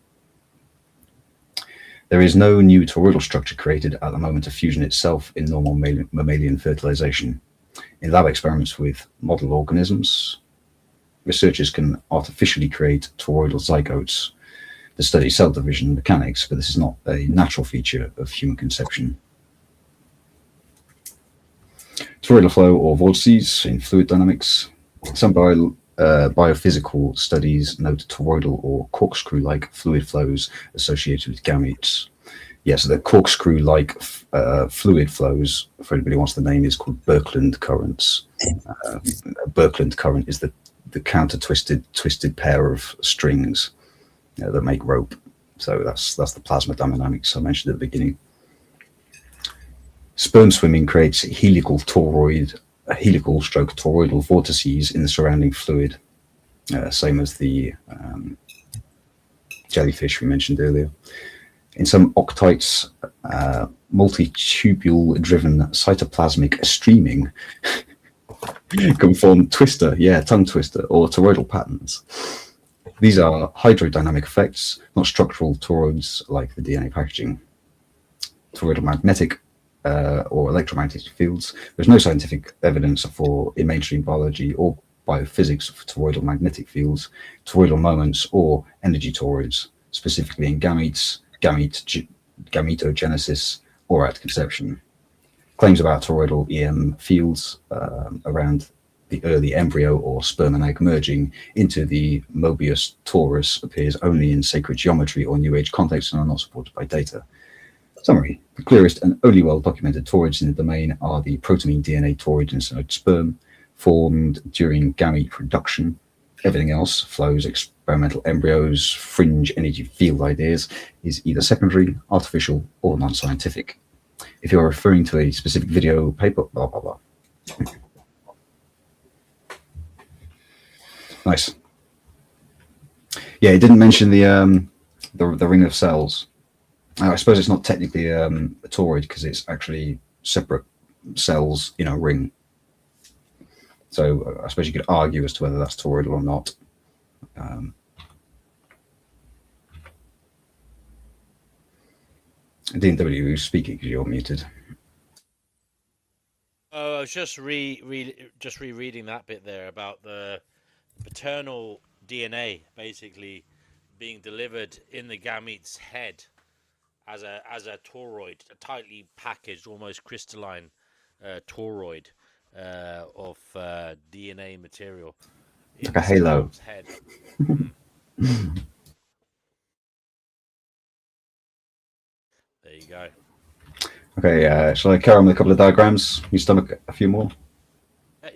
There is no new toroidal structure created at the moment of fusion itself in normal mammalian fertilization. In lab experiments with model organisms, researchers can artificially create toroidal zygotes to study cell division mechanics, but this is not a natural feature of human conception. Toroidal flow or vortices in fluid dynamics. Some biophysical studies note toroidal or corkscrew-like fluid flows associated with gametes. Yes, the corkscrew-like fluid flows, for anybody who wants the name, is called Birkeland currents. Birkeland current is the twisted pair of strings that make rope. So that's the plasma dynamics I mentioned at the beginning. Sperm swimming creates helical stroke toroidal vortices in the surrounding fluid, same as the jellyfish we mentioned earlier. In some octites, multi-tubule-driven cytoplasmic streaming can form tongue twister, or toroidal patterns. These are hydrodynamic effects, not structural toroids like the DNA packaging. Toroidal magnetic or electromagnetic fields. There's no scientific evidence in mainstream biology or biophysics for toroidal magnetic fields, toroidal moments, or energy toroids, specifically in gametes, gametogenesis, or at conception. Claims about toroidal EM fields around the early embryo or sperm and egg merging into the Mobius torus appears only in sacred geometry or New Age contexts and are not supported by data. Summary. The clearest and only well-documented toroids in the domain are the protamine DNA toroid inside sperm, formed during gamete production. Everything else, flows, experimental embryos, fringe energy field ideas, is either secondary, artificial, or non-scientific. If you're referring to a specific video, paper, blah, blah, blah. Nice. Yeah, it didn't mention the ring of cells. I suppose it's not technically a toroid because it's actually separate cells in a ring. So I suppose you could argue as to whether that's toroidal or not. D&W, speaking because you're muted. Oh, I was just rereading that bit there about the paternal DNA basically being delivered in the gamete's head as a toroid, a tightly packaged, almost crystalline toroid of DNA material. Like a halo. Head. There you go. Okay, shall I carry on with a couple of diagrams? You stomach a few more?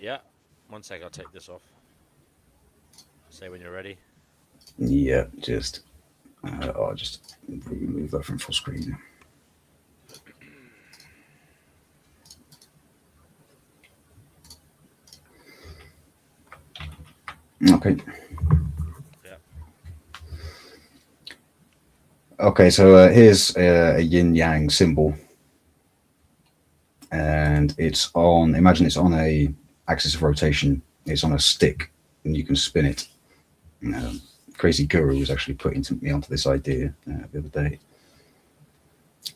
Yeah. 1 sec, I'll take this off. Say when you're ready. Yeah, I'll just remove that from full screen. Okay. Yeah. Okay, so here's a yin-yang symbol. And it's on, imagine it's on a axis of rotation. It's on a stick, and you can spin it. Crazy Guru was actually putting me onto this idea the other day.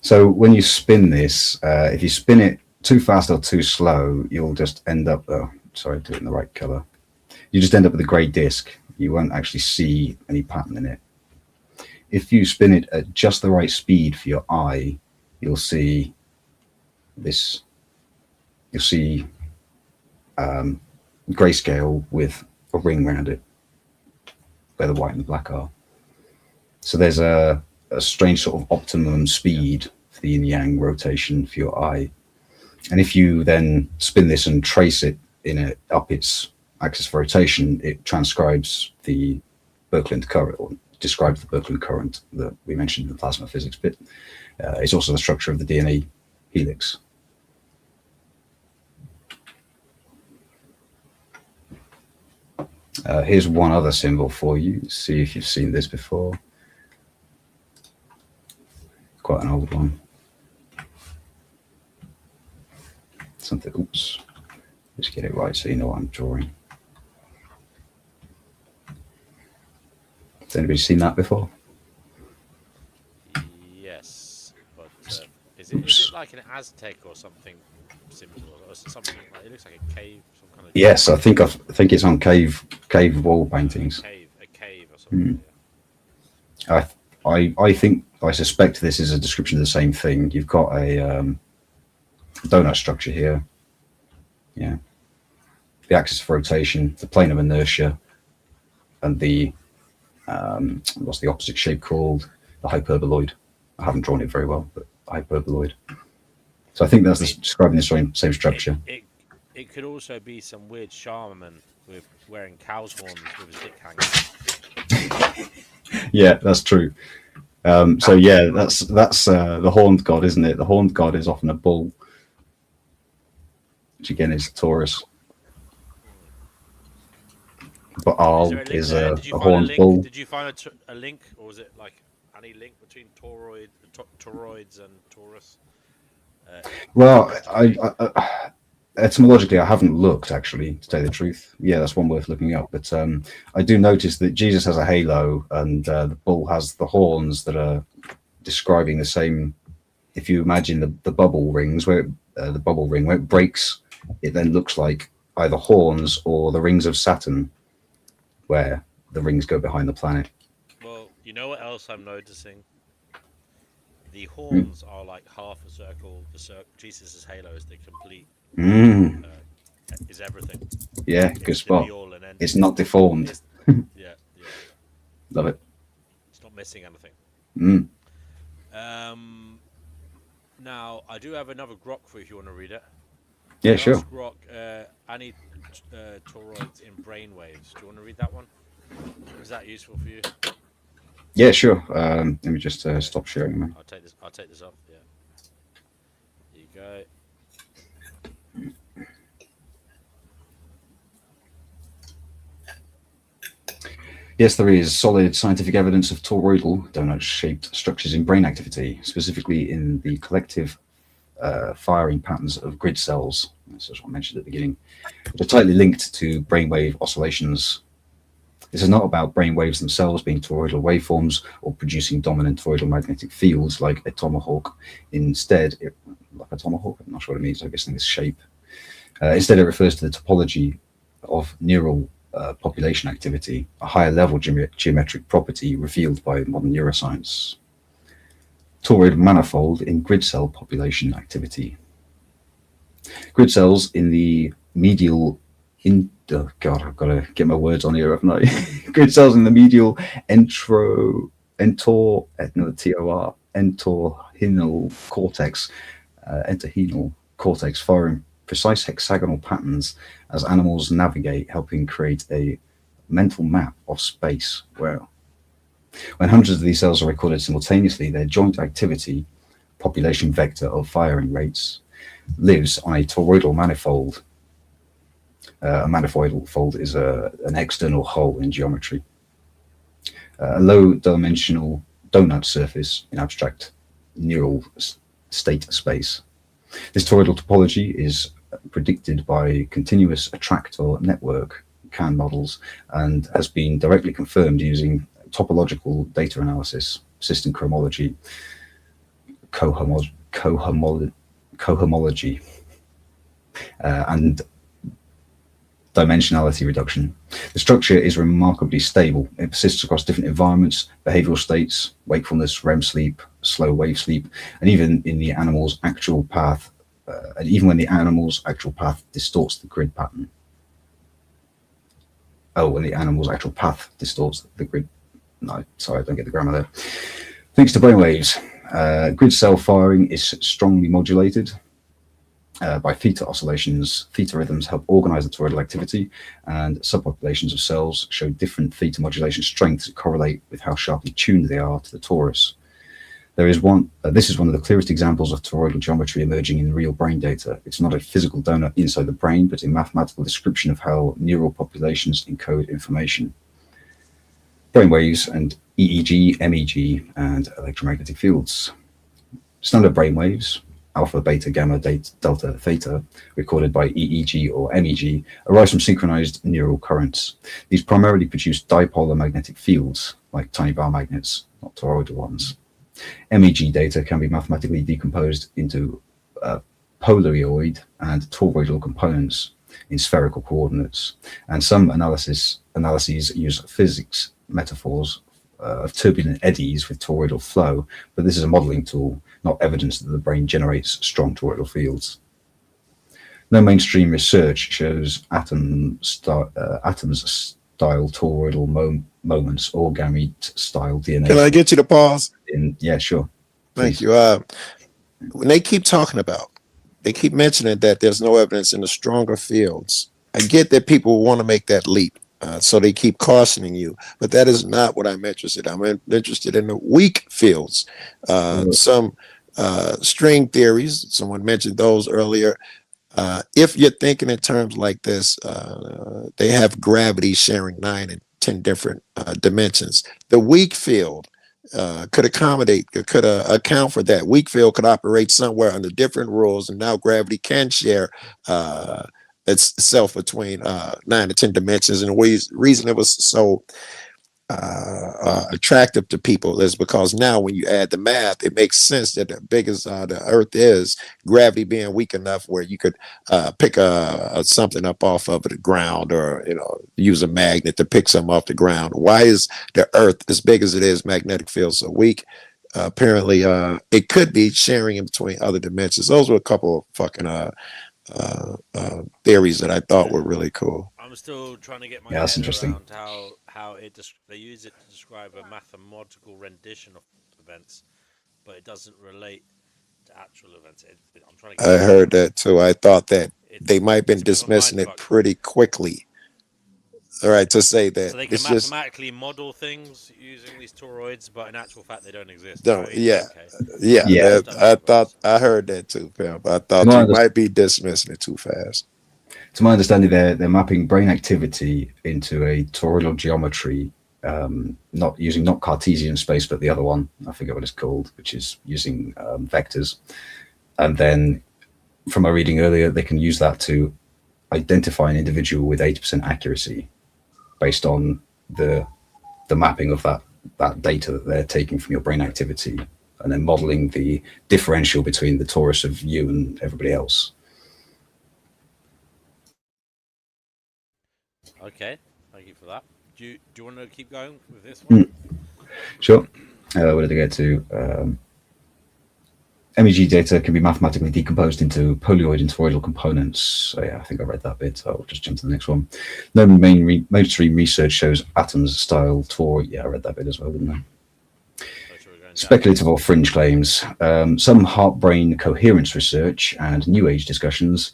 So when you spin this, if you spin it too fast or too slow, you'll just end up, sorry, do it in the right color. You just end up with a gray disc. You won't actually see any pattern in it. If you spin it at just the right speed for your eye, you'll see this. You'll see grayscale with a ring around it, where the white and the black are. So there's a strange sort of optimum speed for the yin-yang rotation for your eye. And if you then spin this and trace it up its axis of rotation, it transcribes the Birkeland current, or describes the Birkeland current that we mentioned in the plasma physics bit. It's also the structure of the DNA helix. Here's one other symbol for you. See if you've seen this before. Quite an old one. Something, oops. Just get it right so you know what I'm drawing. Has anybody seen that before? Yes, but is it like an Aztec or something similar, or something like, it looks like a cave, some kind of. Yes, I think it's on cave wall paintings. A cave or something. I suspect this is a description of the same thing. You've got a donut structure here. Yeah. The axis of rotation, the plane of inertia, and the what's the opposite shape called? The hyperboloid. I haven't drawn it very well, but hyperboloid. So I think that's describing the same structure. It could also be some weird shaman with wearing cow's horns with his dick hanging. Yeah, that's true. So yeah, that's the horned god, isn't it? The horned god is often a bull, which again is Taurus. Baal is a horned bull. Did you find a link, or was it like any link between toroids and Taurus? Well, etymologically, I haven't looked, actually, to tell you the truth. Yeah, that's one worth looking up. But I do notice that Jesus has a halo, and the bull has the horns that are describing the same. If you imagine the bubble rings, where the bubble ring, where it breaks, it then looks like either horns or the rings of Saturn, where the rings go behind the planet. Well, you know what else I'm noticing? The horns are like half a circle. Jesus' halo is the complete is everything. Yeah, good It's the spot. be all and end. It's not deformed. Yeah, yeah. Love it. It's not missing anything. Mm. Now I do have another grok for you if you want to read it. Yeah, I sure. asked grok, any toroids in brainwaves. Do you want to read that one? Is that useful for you? Yeah, sure. Let me just stop sharing. Man. I'll take this off. Yeah. There you go. Yes, there is solid scientific evidence of toroidal donut-shaped structures in brain activity, specifically in the collective firing patterns of grid cells. This is what I mentioned at the beginning. They're tightly linked to brainwave oscillations. This is not about brainwaves themselves being toroidal waveforms or producing dominant toroidal magnetic fields like a tomahawk. Instead, like a tomahawk, I'm not sure what it means. I guess in this shape. Instead, it refers to the topology of neural population activity, a higher level geometric property revealed by modern neuroscience. Toroid manifold in grid cell population activity. Grid cells in the medial oh God, I've got to get my words on here, haven't I? Grid cells in the medial entorhinal cortex firing precise hexagonal patterns as animals navigate, helping create a mental map of space. Wow. When hundreds of these cells are recorded simultaneously, their joint activity, population vector of firing rates, lives on a toroidal manifold. A manifold fold is an external hole in geometry. A low-dimensional donut surface in abstract neural state space. This toroidal topology is predicted by continuous attractor network CAN models and has been directly confirmed using topological data analysis, system chromology, cohomology, and dimensionality reduction. The structure is remarkably stable. It persists across different environments, behavioral states, wakefulness, REM sleep, slow wave sleep, and even in the animal's actual path. And even when the animal's actual path distorts the grid pattern. Oh, when the animal's actual path distorts the grid. No, sorry, I don't get the grammar there. Thanks to brainwaves, grid cell firing is strongly modulated by theta oscillations. Theta rhythms help organize the toroidal activity, and subpopulations of cells show different theta modulation strengths that correlate with how sharply tuned they are to the torus. There is one. This is one of the clearest examples of toroidal geometry emerging in real brain data. It's not a physical donut inside the brain, but a mathematical description of how neural populations encode information. Brainwaves and EEG, MEG, and electromagnetic fields. Standard brainwaves, alpha, beta, gamma, delta, theta, recorded by EEG or MEG, arise from synchronized neural currents. These primarily produce dipolar magnetic fields, like tiny bar magnets, not toroidal ones. MEG data can be mathematically decomposed into polaroid and toroidal components in spherical coordinates, and some analyses use physics metaphors of turbulent eddies with toroidal flow, but this is a modeling tool, not evidence that the brain generates strong toroidal fields. No mainstream research shows atoms-style toroidal moments or gamete-style DNA. Can I get you to pause? Yeah, sure. Thank you. When they keep talking about, they keep mentioning that there's no evidence in the stronger fields. I get that people want to make that leap, so they keep cautioning you, but that is not what I'm interested in. I'm interested in the weak fields. Some string theories, someone mentioned those earlier. If you're thinking in terms like this, they have gravity sharing 9 and 10 different dimensions. The weak field could account for that. Weak field could operate somewhere under different rules, and now gravity can share itself between 9 to 10 dimensions. And the reason it was so attractive to people is because now when you add the math, it makes sense that as big as the Earth is, gravity being weak enough where you could pick something up off of the ground, or use a magnet to pick something off the ground. Why is the Earth, as big as it is, magnetic field so weak? Apparently, it could be sharing in between other dimensions. Those were a couple of fucking theories that I thought were really cool. I'm still trying to get my that's head interesting. around how they use it to describe a mathematical rendition of events, but it doesn't relate to actual events. I'm trying to I heard that too. I thought that they might have been it's a bit of a dismissing it mindfuck. pretty quickly. All right, to say that So they can it's just mathematically model things using these toroids, but in actual fact they don't exist. don't. Right? Yeah, Okay. yeah. Yeah. I thought I heard that too, Pimp. I To thought my, you under- might be dismissing it too fast. to my understanding, they're mapping brain activity into a toroidal geometry, not using not Cartesian space, but the other one. I forget what it's called, which is using vectors. And then, from my reading earlier, they can use that to identify an individual with 80% accuracy, based on the mapping of that data that they're taking from your brain activity, and then modeling the differential between the torus of you and everybody else. Okay, thank you for that. Do you want to keep going with this one? Sure. Where did I get to? MEG data can be mathematically decomposed into polyoid and toroidal components. So yeah, I think I read that bit. So I'll just jump to the next one. No mainstream research shows atoms style toroid. Yeah, I read that bit as well, didn't I? Speculative or fringe claims. Some heart-brain coherence research and New Age discussions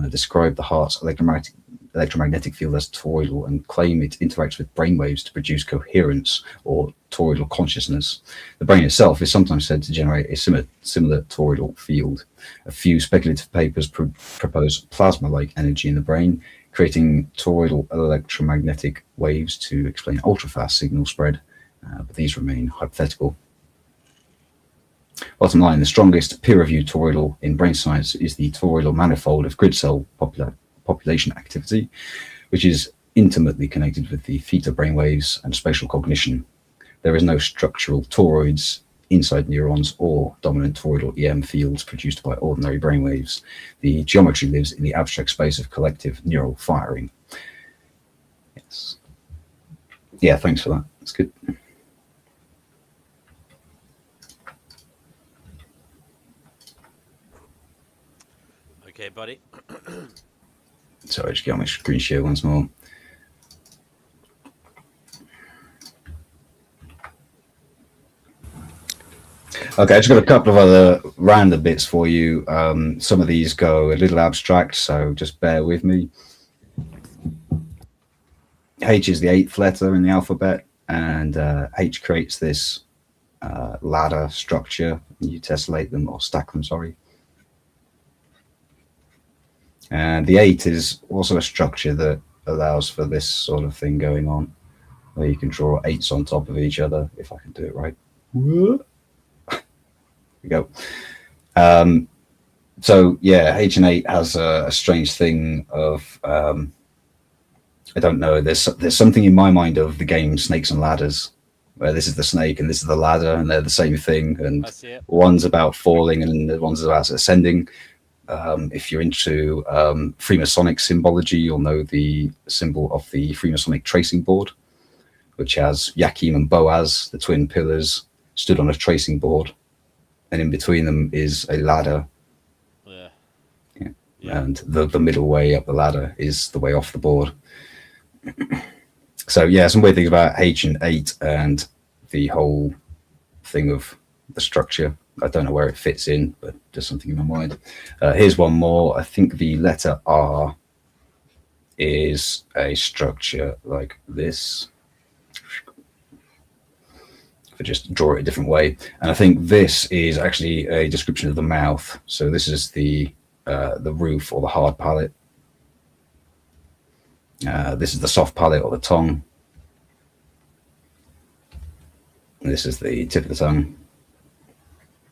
describe the heart's electromagnetic field as toroidal and claim it interacts with brainwaves to produce coherence or toroidal consciousness. The brain itself is sometimes said to generate a similar toroidal field. A few speculative papers propose plasma-like energy in the brain, creating toroidal electromagnetic waves to explain ultra-fast signal spread, but these remain hypothetical. Bottom line, the strongest peer-reviewed toroidal in brain science is the toroidal manifold of grid cell population activity, which is intimately connected with the theta brainwaves and spatial cognition. There is no structural toroids inside neurons or dominant toroidal EM fields produced by ordinary brainwaves. The geometry lives in the abstract space of collective neural firing. Yes. Yeah, thanks for that. That's good. Okay, buddy. Sorry, just get on my screen share once more. Okay, I just got a couple of other random bits for you. Some of these go a little abstract, so just bear with me. H is the 8th letter in the alphabet, and H creates this ladder structure. You tessellate them or stack them, sorry. And the 8 is also a structure that allows for this sort of thing going on, where you can draw 8s on top of each other, if I can do it right. There we go. So yeah, H and 8 has a strange thing of, I don't know, there's something in my mind of the game Snakes and Ladders, where this is the snake and this is the ladder, and they're the same thing, and one's about falling and the one's about ascending. If you're into Freemasonic symbology, you'll know the symbol of the Freemasonic tracing board, which has Yakim and Boaz, the twin pillars, stood on a tracing board, and in between them is a ladder. Yeah. And the middle way up the ladder is the way off the board. So yeah, some weird things about H and 8 and the whole thing of the structure. I don't know where it fits in, but just something in my mind. Here's one more. I think the letter R is a structure like this. If I just draw it a different way. And I think this is actually a description of the mouth. So this is the roof or the hard palate. This is the soft palate or the tongue. And this is the tip of the tongue.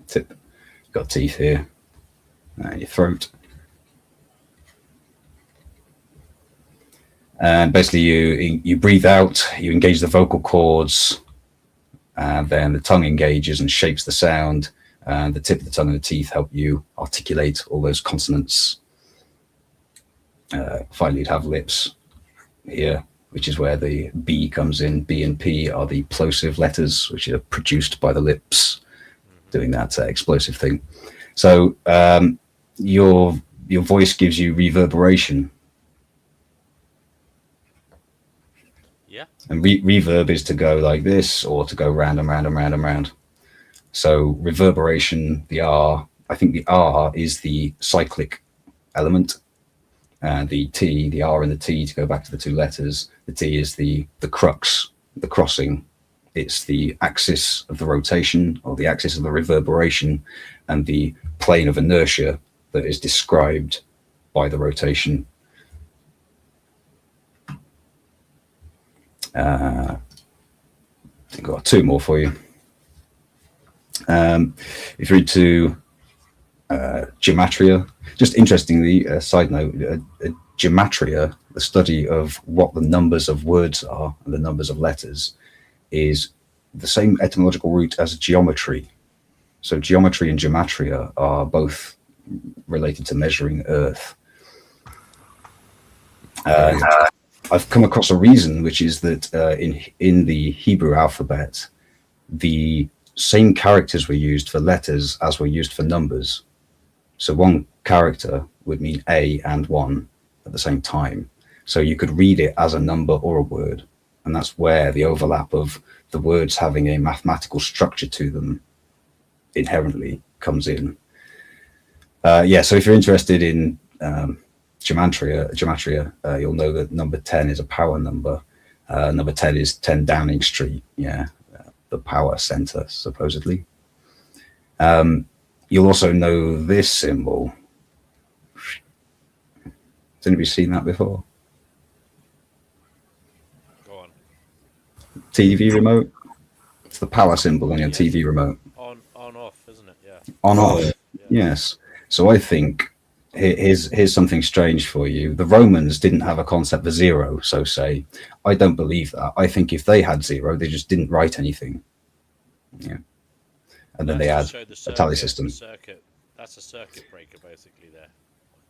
Tip. Got teeth here. And your throat. And basically you breathe out, you engage the vocal cords, and then the tongue engages and shapes the sound, and the tip of the tongue and the teeth help you articulate all those consonants. Finally, you'd have lips here, which is where the B comes in. B and P are the plosive letters, which are produced by the lips, doing that explosive thing. So your your voice gives you reverberation. Yeah. And reverb is to go like this or to go round and round and round and round. So reverberation, the R, I think the R is the cyclic element. And the T, the R and the T, to go back to the two letters, the T is the crux, the crossing. It's the axis of the rotation or the axis of the reverberation and the plane of inertia that is described by the rotation. I've got two more for you. If you're into gematria, just interestingly, a side note, gematria, the study of what the numbers of words are and the numbers of letters, is the same etymological root as geometry. So geometry and gematria are both related to measuring Earth. I've come across a reason, which is that in the Hebrew alphabet, the same characters were used for letters as were used for numbers. So one character would mean A and 1 at the same time. So you could read it as a number or a word. And that's where the overlap of the words having a mathematical structure to them inherently comes in. So if you're interested in gematria, you'll know that number 10 is a power number. Number 10 is 10 Downing Street, the power center, supposedly. You'll also know this symbol. Has anybody seen that before? Go on. TV remote. It's the power symbol on your TV remote. On off, isn't it? Yeah. On off. Yeah. Yes. So I think here's something strange for you. The Romans didn't have a concept for zero, so say. I don't believe that. I think if they had zero, they just didn't write anything. Yeah. And then they had a tally system. That's a circuit breaker, basically. There,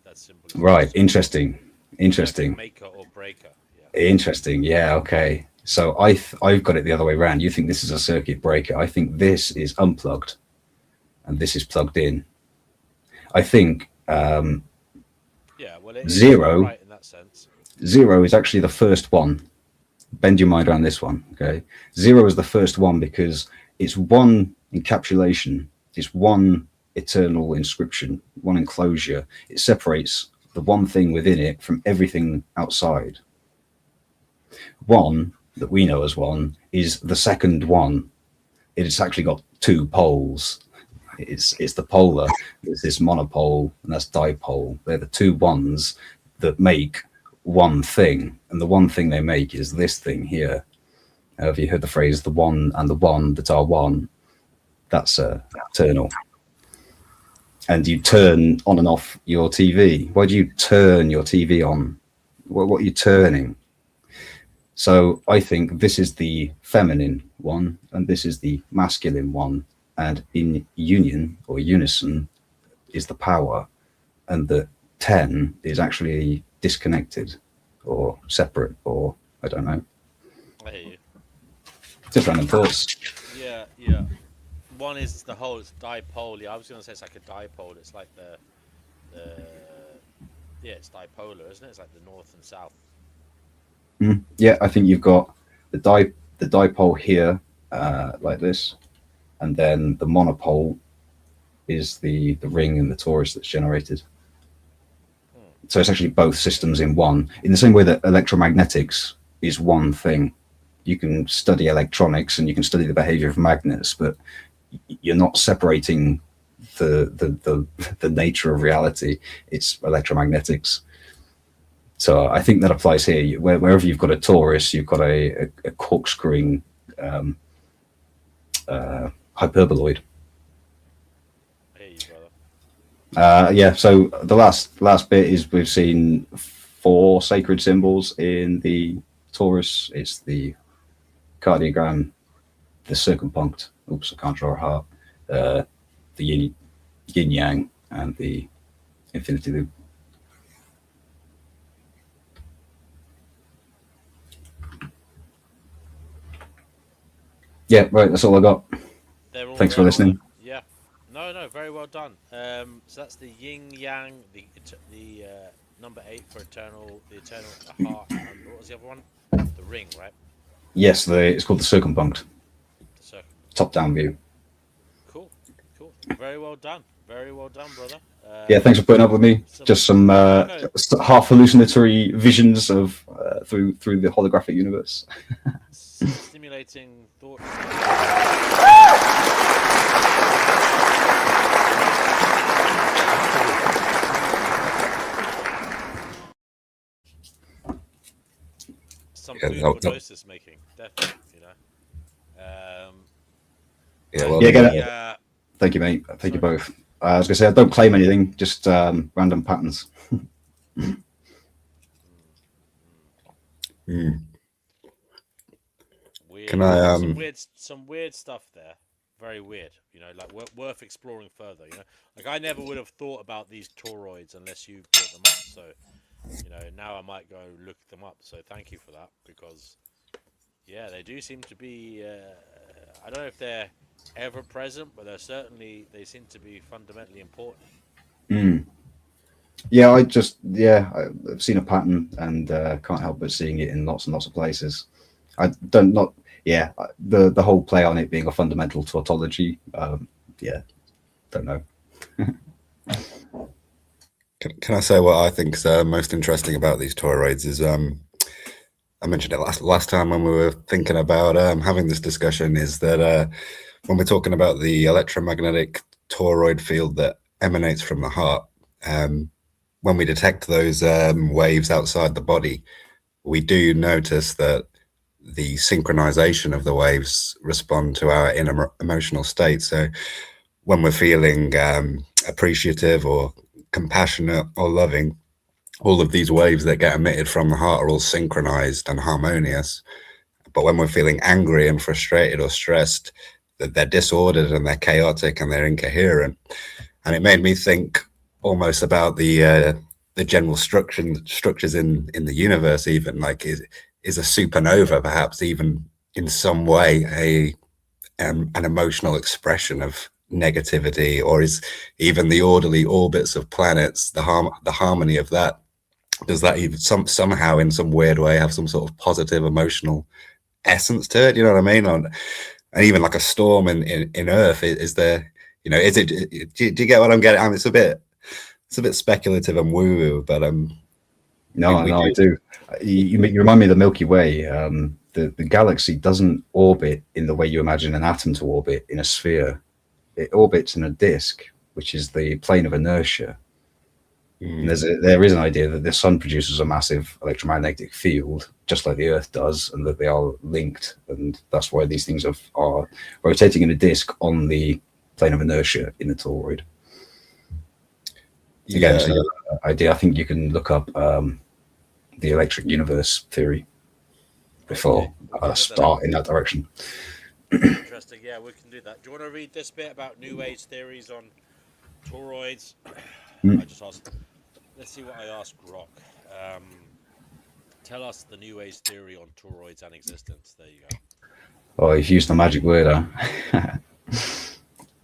that symbol. Right. Interesting. Maker or breaker. Yeah. Interesting. Yeah. Okay. So I've got it the other way around. You think this is a circuit breaker. I think this is unplugged, and this is plugged in. I think zero. Right in that sense. Zero is actually the first one. Bend your mind around this one. Okay. Zero is the first one because it's one encapsulation. It's one eternal inscription, one enclosure. It separates the one thing within it from everything outside. One that we know as one is the second one. It's actually got two poles. It's the polar. There's this monopole and that's dipole. They're the two ones that make one thing, and the one thing they make is this thing here. Have you heard the phrase "the one and the one that are one"? That's Ternal. And you turn on and off your TV. Why do you turn your TV on? What are you turning? So I think this is the feminine one, and this is the masculine one. And in union or unison is the power, and the 10 is actually disconnected or separate, or I don't know. I hear you. Just random thoughts. Yeah. One is the whole, it's dipole. Yeah, I was going to say it's like a dipole. It's like it's dipolar, isn't it? It's like the north and south. Yeah, I think you've got the dipole here, like this, and then the monopole is the ring and the torus that's generated. So it's actually both systems in one. In the same way that electromagnetics is one thing. You can study electronics and you can study the behavior of magnets, but you're not separating the nature of reality. It's electromagnetics. So I think that applies here. Wherever you've got a torus, you've got a corkscrewing hyperboloid. Hey, brother. So the last bit is we've seen 4 sacred symbols in the torus. It's the cardiogram, the circumpunct. Oops, I can't draw a heart. The yin yang and the infinity loop. Yeah, right. That's all I got. Thanks for listening. Yeah. No, very well done. So that's the yin yang, the number 8 for eternal, the eternal heart, and what was the other one? The ring, right? Yes, it's called the circumpunct. The circle. Top-down view. Cool. Very well done. Very well done, brother. Yeah, thanks for putting up with me. Just some half hallucinatory visions of through the holographic universe. Stimulating thought. Some food for Gnosis making, definitely, you know. Thank you, mate. Thank you both. I was going to say, I don't claim anything, just random patterns. Weird. Can I some weird stuff there, very weird, you know, like worth exploring further, you know, like I never would have thought about these toroids unless you brought them up, so you know, now I might go look them up, so thank you for that, because yeah, they do seem to be I don't know if they're ever present, but they seem to be fundamentally important. Yeah, I've seen a pattern and can't help but seeing it in lots and lots of places. The whole play on it being a fundamental tautology, don't know. Can I say what I think is most interesting about these toroids is I mentioned it last time when we were thinking about having this discussion, is that when we're talking about the electromagnetic toroid field that emanates from the heart, when we detect those waves outside the body, we do notice that the synchronization of the waves respond to our inner emotional state. So when we're feeling appreciative or compassionate or loving, all of these waves that get emitted from the heart are all synchronized and harmonious. But when we're feeling angry and frustrated or stressed, that they're disordered and they're chaotic and they're incoherent. And it made me think almost about the general structures in the universe. Even like is a supernova perhaps even in some way an emotional expression of negativity, or is even the orderly orbits of planets, the harmony of that, does that even somehow in some weird way have some sort of positive emotional essence to it? You know what I mean? And even like a storm in Earth, is there, you know, is it, do you get what I'm getting? I mean, it's a bit speculative and woo-woo, but I do. You remind me of the Milky Way. The galaxy doesn't orbit in the way you imagine an atom to orbit in a sphere. It orbits in a disk, which is the plane of inertia. And there is an idea that the sun produces a massive electromagnetic field, just like the Earth does, and that they are linked, and that's why these things are rotating in a disk on the plane of inertia in the toroid. Again, it's another idea. I think you can look up the electric universe theory before start in that direction. Interesting. Yeah, we can do that. Do you want to read this bit about New Age theories on toroids? I just asked. Let's see what I asked Rock. Tell us the New Age theory on toroids and existence. There you go. Oh, you've used the magic word, huh?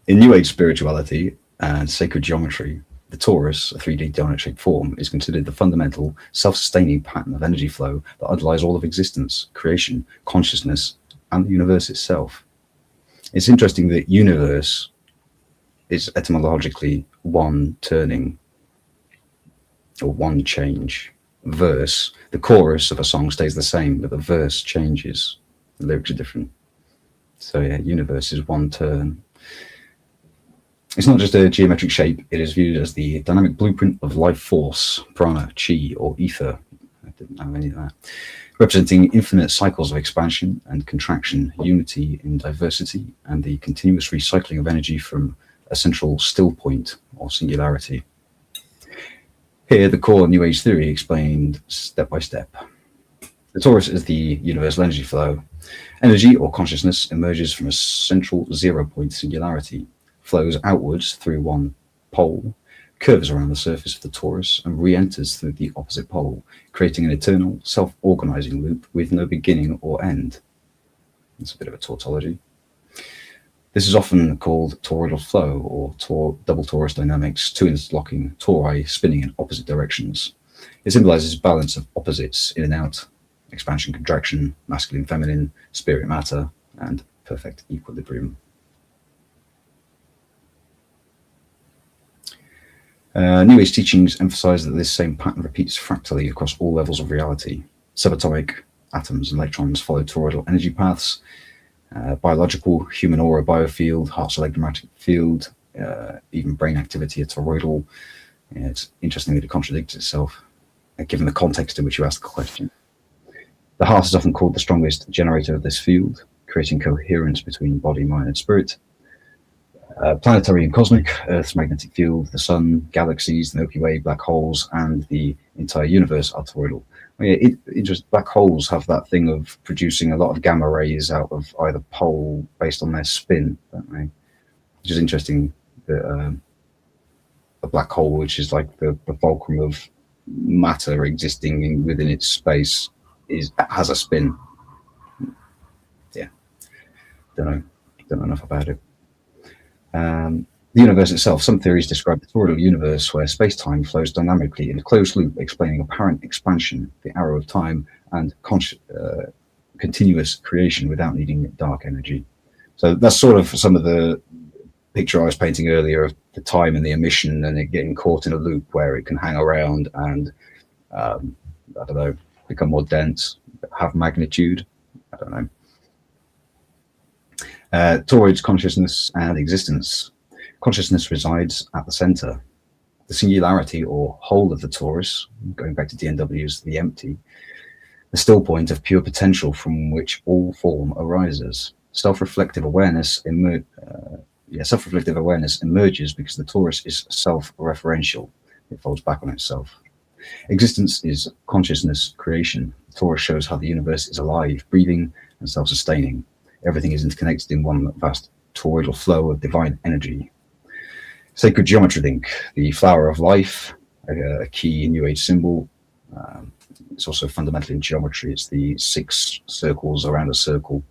In New Age spirituality and sacred geometry, the torus, a 3D donut-shaped form, is considered the fundamental, self-sustaining pattern of energy flow that underlies all of existence, creation, consciousness, and the universe itself. It's interesting that universe is etymologically one turning or one change. Verse, the chorus of a song stays the same, but the verse changes. The lyrics are different. So yeah, universe is one turn. It's not just a geometric shape, it is viewed as the dynamic blueprint of life force, prana, chi, or ether. I didn't know any of that. Representing infinite cycles of expansion and contraction, unity in diversity, and the continuous recycling of energy from a central still point or singularity. Here, the core New Age theory explained step by step. The torus is the universal energy flow. Energy or consciousness emerges from a central zero-point singularity, flows outwards through one pole, curves around the surface of the torus, and re-enters through the opposite pole, creating an eternal, self-organizing loop with no beginning or end. It's a bit of a tautology. This is often called toroidal flow or double torus dynamics, two interlocking tori spinning in opposite directions. It symbolizes balance of opposites, in and out, expansion, contraction, masculine, feminine, spirit, matter, and perfect equilibrium. New Age teachings emphasize that this same pattern repeats fractally across all levels of reality. Subatomic atoms and electrons follow toroidal energy paths. Biological, human aura biofield, heart's electromagnetic field, even brain activity are toroidal. It's interesting that it contradicts itself, given the context in which you ask the question. The heart is often called the strongest generator of this field, creating coherence between body, mind, and spirit. Planetary and cosmic, Earth's magnetic field, the sun, galaxies, the Milky Way, black holes, and the entire universe are toroidal. Black holes have that thing of producing a lot of gamma rays out of either pole based on their spin, don't they? Which is interesting that a black hole, which is like the fulcrum of matter existing within its space, has a spin. Yeah, don't know enough about it. The universe itself, some theories describe the toroidal universe where space-time flows dynamically in a closed loop, explaining apparent expansion, the arrow of time, and continuous creation without needing dark energy. So that's sort of some of the picture I was painting earlier of the time and the emission and it getting caught in a loop where it can hang around and, I don't know, become more dense, have magnitude. I don't know. Toroid's consciousness and existence. Consciousness resides at the center. The singularity or whole of the torus, going back to DNW's the empty, the still point of pure potential from which all form arises. Self-reflective awareness emerges because the torus is self-referential. It folds back on itself. Existence is consciousness creation. The torus shows how the universe is alive, breathing, and self-sustaining. Everything is interconnected in one vast toroidal flow of divine energy. Sacred geometry link, the flower of life, a key New Age symbol. It's also fundamental in geometry. It's the 6 circles around a circle,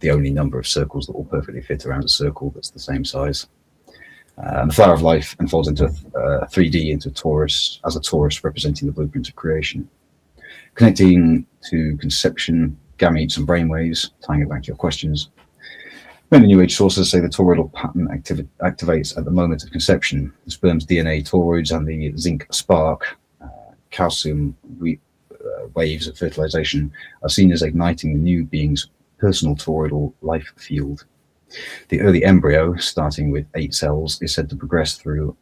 the only number of circles that will perfectly fit around a circle that's the same size. The flower of life unfolds into a 3D into a torus, as a torus representing the blueprint of creation. Connecting to conception, gametes and brainwaves, tying it back to your questions. Many New Age sources say the toroidal pattern activates at the moment of conception. The sperm's DNA toroids and the zinc spark, calcium waves at fertilization are seen as igniting the new being's personal toroidal life field. The early embryo, starting with 8 cells, is said to progress through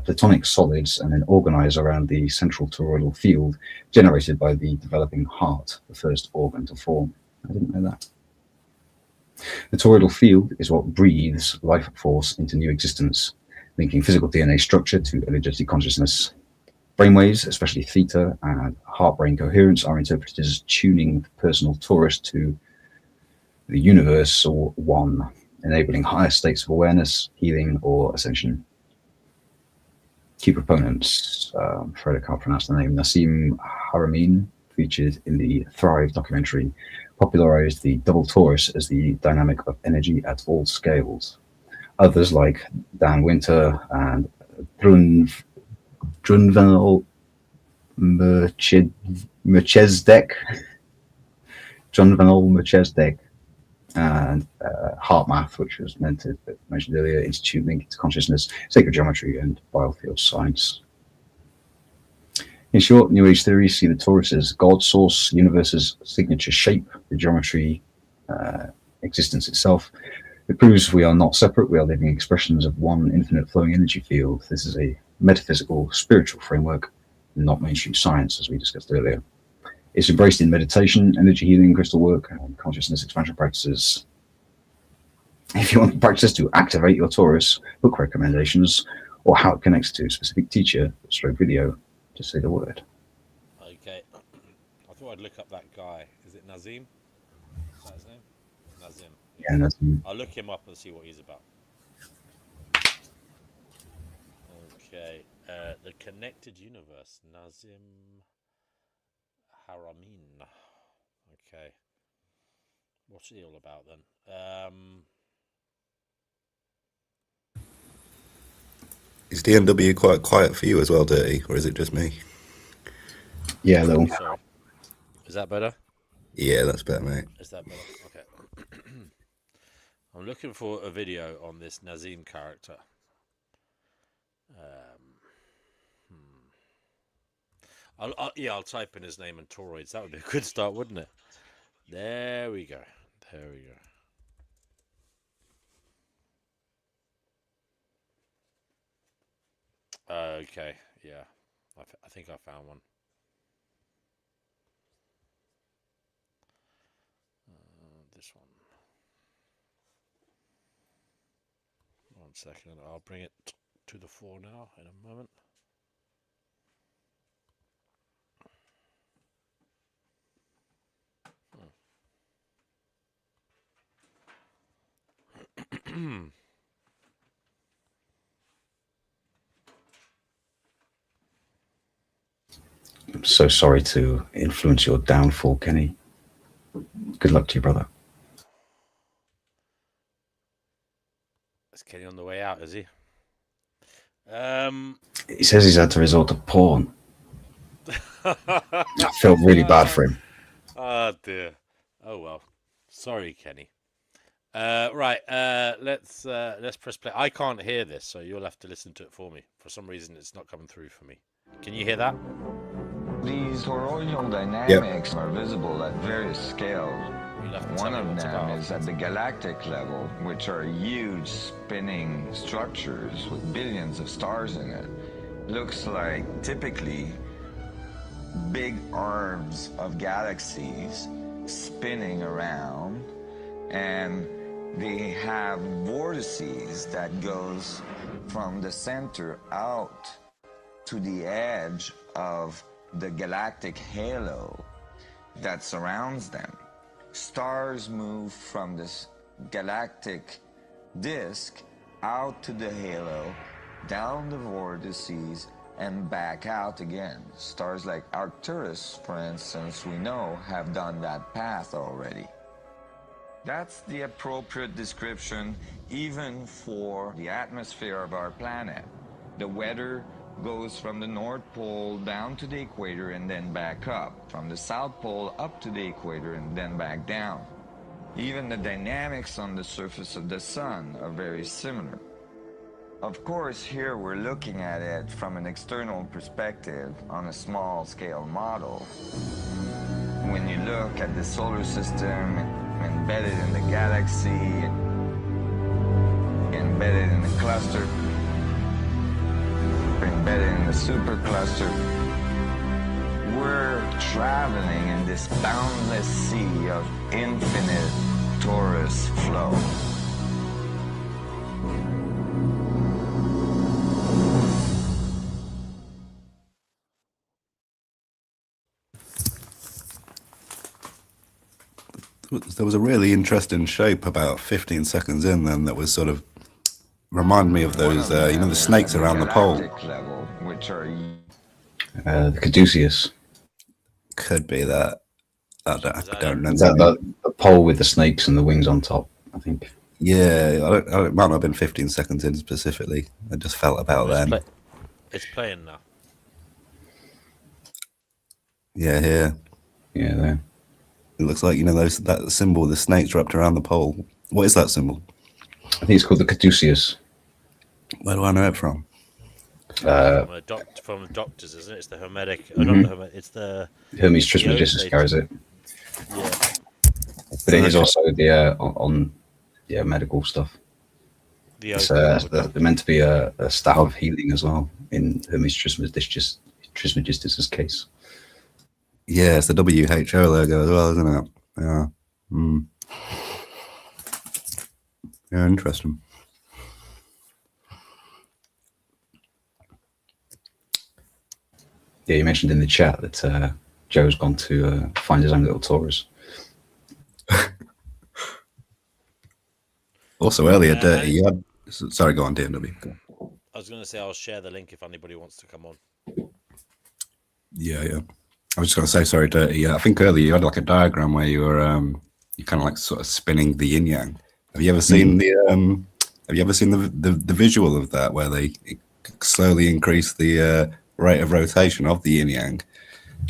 platonic solids and then organize around the central toroidal field generated by the developing heart, the first organ to form. I didn't know that. The toroidal field is what breathes life force into new existence, linking physical DNA structure to energetic consciousness. Brainwaves, especially theta and heart-brain coherence, are interpreted as tuning the personal torus to the universe or one, enabling higher states of awareness, healing, or ascension. Key proponents, afraid I can't pronounce the name, Nassim Haramein, featured in the Thrive documentary, popularized the double torus as the dynamic of energy at all scales. Others like Dan Winter and Drunvenal Merchezdek, and Heart Math, which was mentioned earlier, Institute Link to Consciousness, Sacred Geometry, and Biofield Science. In short, New Age theories see the torus as God, source, universe's signature shape, the geometry, existence itself. It proves we are not separate, we are living expressions of one infinite flowing energy field. This is a metaphysical, spiritual framework, not mainstream science, as we discussed earlier. It's embraced in meditation, energy healing, crystal work, and consciousness expansion practices. If you want practices to activate your torus, book recommendations, or how it connects to a specific teacher, stroke video, just say the word. Okay. I thought I'd look up that guy. Is it Nazim? Is that his name? Nazim. Yeah, Nazim. I'll look him up and see what he's about. Okay. The Connected Universe. Nazim Haramein. Okay. What's he all about then? Is DNW quite quiet for you as well, Dirty, or is it just me? Yeah, a little. Sorry. Is that better? Yeah, that's better, mate. Is that better? Okay. I'm looking for a video on this Nazim character. I'll type in his name and Toroids. That would be a good start, wouldn't it? There we go. There we go. Okay, yeah. I think I found one. This one. 1 second. I'll bring it to the fore now in a moment. I'm so sorry to influence your downfall, Kenny. Good luck to you, brother. Is Kenny on the way out, is he? He says he's had to resort to porn. I felt really bad for him. Oh dear. Oh well. Sorry, Kenny. Right. Let's press play. I can't hear this, so you'll have to listen to it for me. For some reason, it's not coming through for me. Can you hear that? These toroidal dynamics are visible at various scales. One of them is at the galactic level, which are huge spinning structures with billions of stars in it. Looks like typically big arms of galaxies spinning around, and they have vortices that goes from the center out to the edge of the galactic halo that surrounds them. Stars move from this galactic disk out to the halo, down the vortices, and back out again. Stars like Arcturus, for instance, we know have done that path already. That's the appropriate description even for the atmosphere of our planet. The weather goes from the North Pole down to the equator and then back up, from the South Pole up to the equator and then back down. Even the dynamics on the surface of the sun are very similar. Of course, here we're looking at it from an external perspective on a small scale model. When you look at the solar system embedded in the galaxy, embedded in the cluster, embedded in the supercluster, we're traveling in this boundless sea of infinite torus flow. There was a really interesting shape about 15 seconds in then that was sort of remind me of those, you know, the snakes around the pole. The Caduceus. Could be that. I don't know. Is that the pole with the snakes and the wings on top, I think? Yeah, it might not have been 15 seconds in specifically. I just felt about then. It's playing now. Yeah, here. Yeah, there. It looks like, you know, that symbol, the snakes wrapped around the pole. What is that symbol? I think it's called the Caduceus. Where do I know it from? From the doctors, isn't it? It's the Hermetic. Not the Hermetic. It's the Hermes Trismegistus carries it. Yeah, but it is also the on medical stuff. They're meant to be a staff of healing as well in Hermes Trismegistus's case. Yeah, it's the WHO logo as well, isn't it? Yeah. Mm. Yeah, interesting. Yeah, you mentioned in the chat that Joe's gone to find his own little Taurus. Also earlier, Dirty, you had... Sorry, go on, DMW. I was going to say I'll share the link if anybody wants to come on. Yeah. I was just going to say, sorry, Dirty. Yeah, I think earlier you had like a diagram where you were you kind of like sort of spinning the yin yang. Have you ever seen the visual of that where they slowly increase the rate of rotation of the yin yang.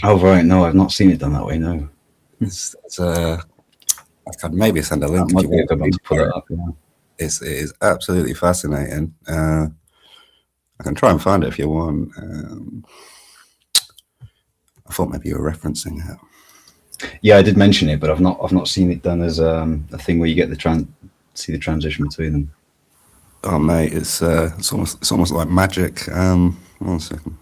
Oh right, no, I've not seen it done that way. No, I could maybe send a link. That might be a good one to pull it up. Yeah. It is absolutely fascinating. I can try and find it if you want. I thought maybe you were referencing it. Yeah, I did mention it, but I've not seen it done as a thing where you get see the transition between them. Oh mate, it's almost like magic. 1 second.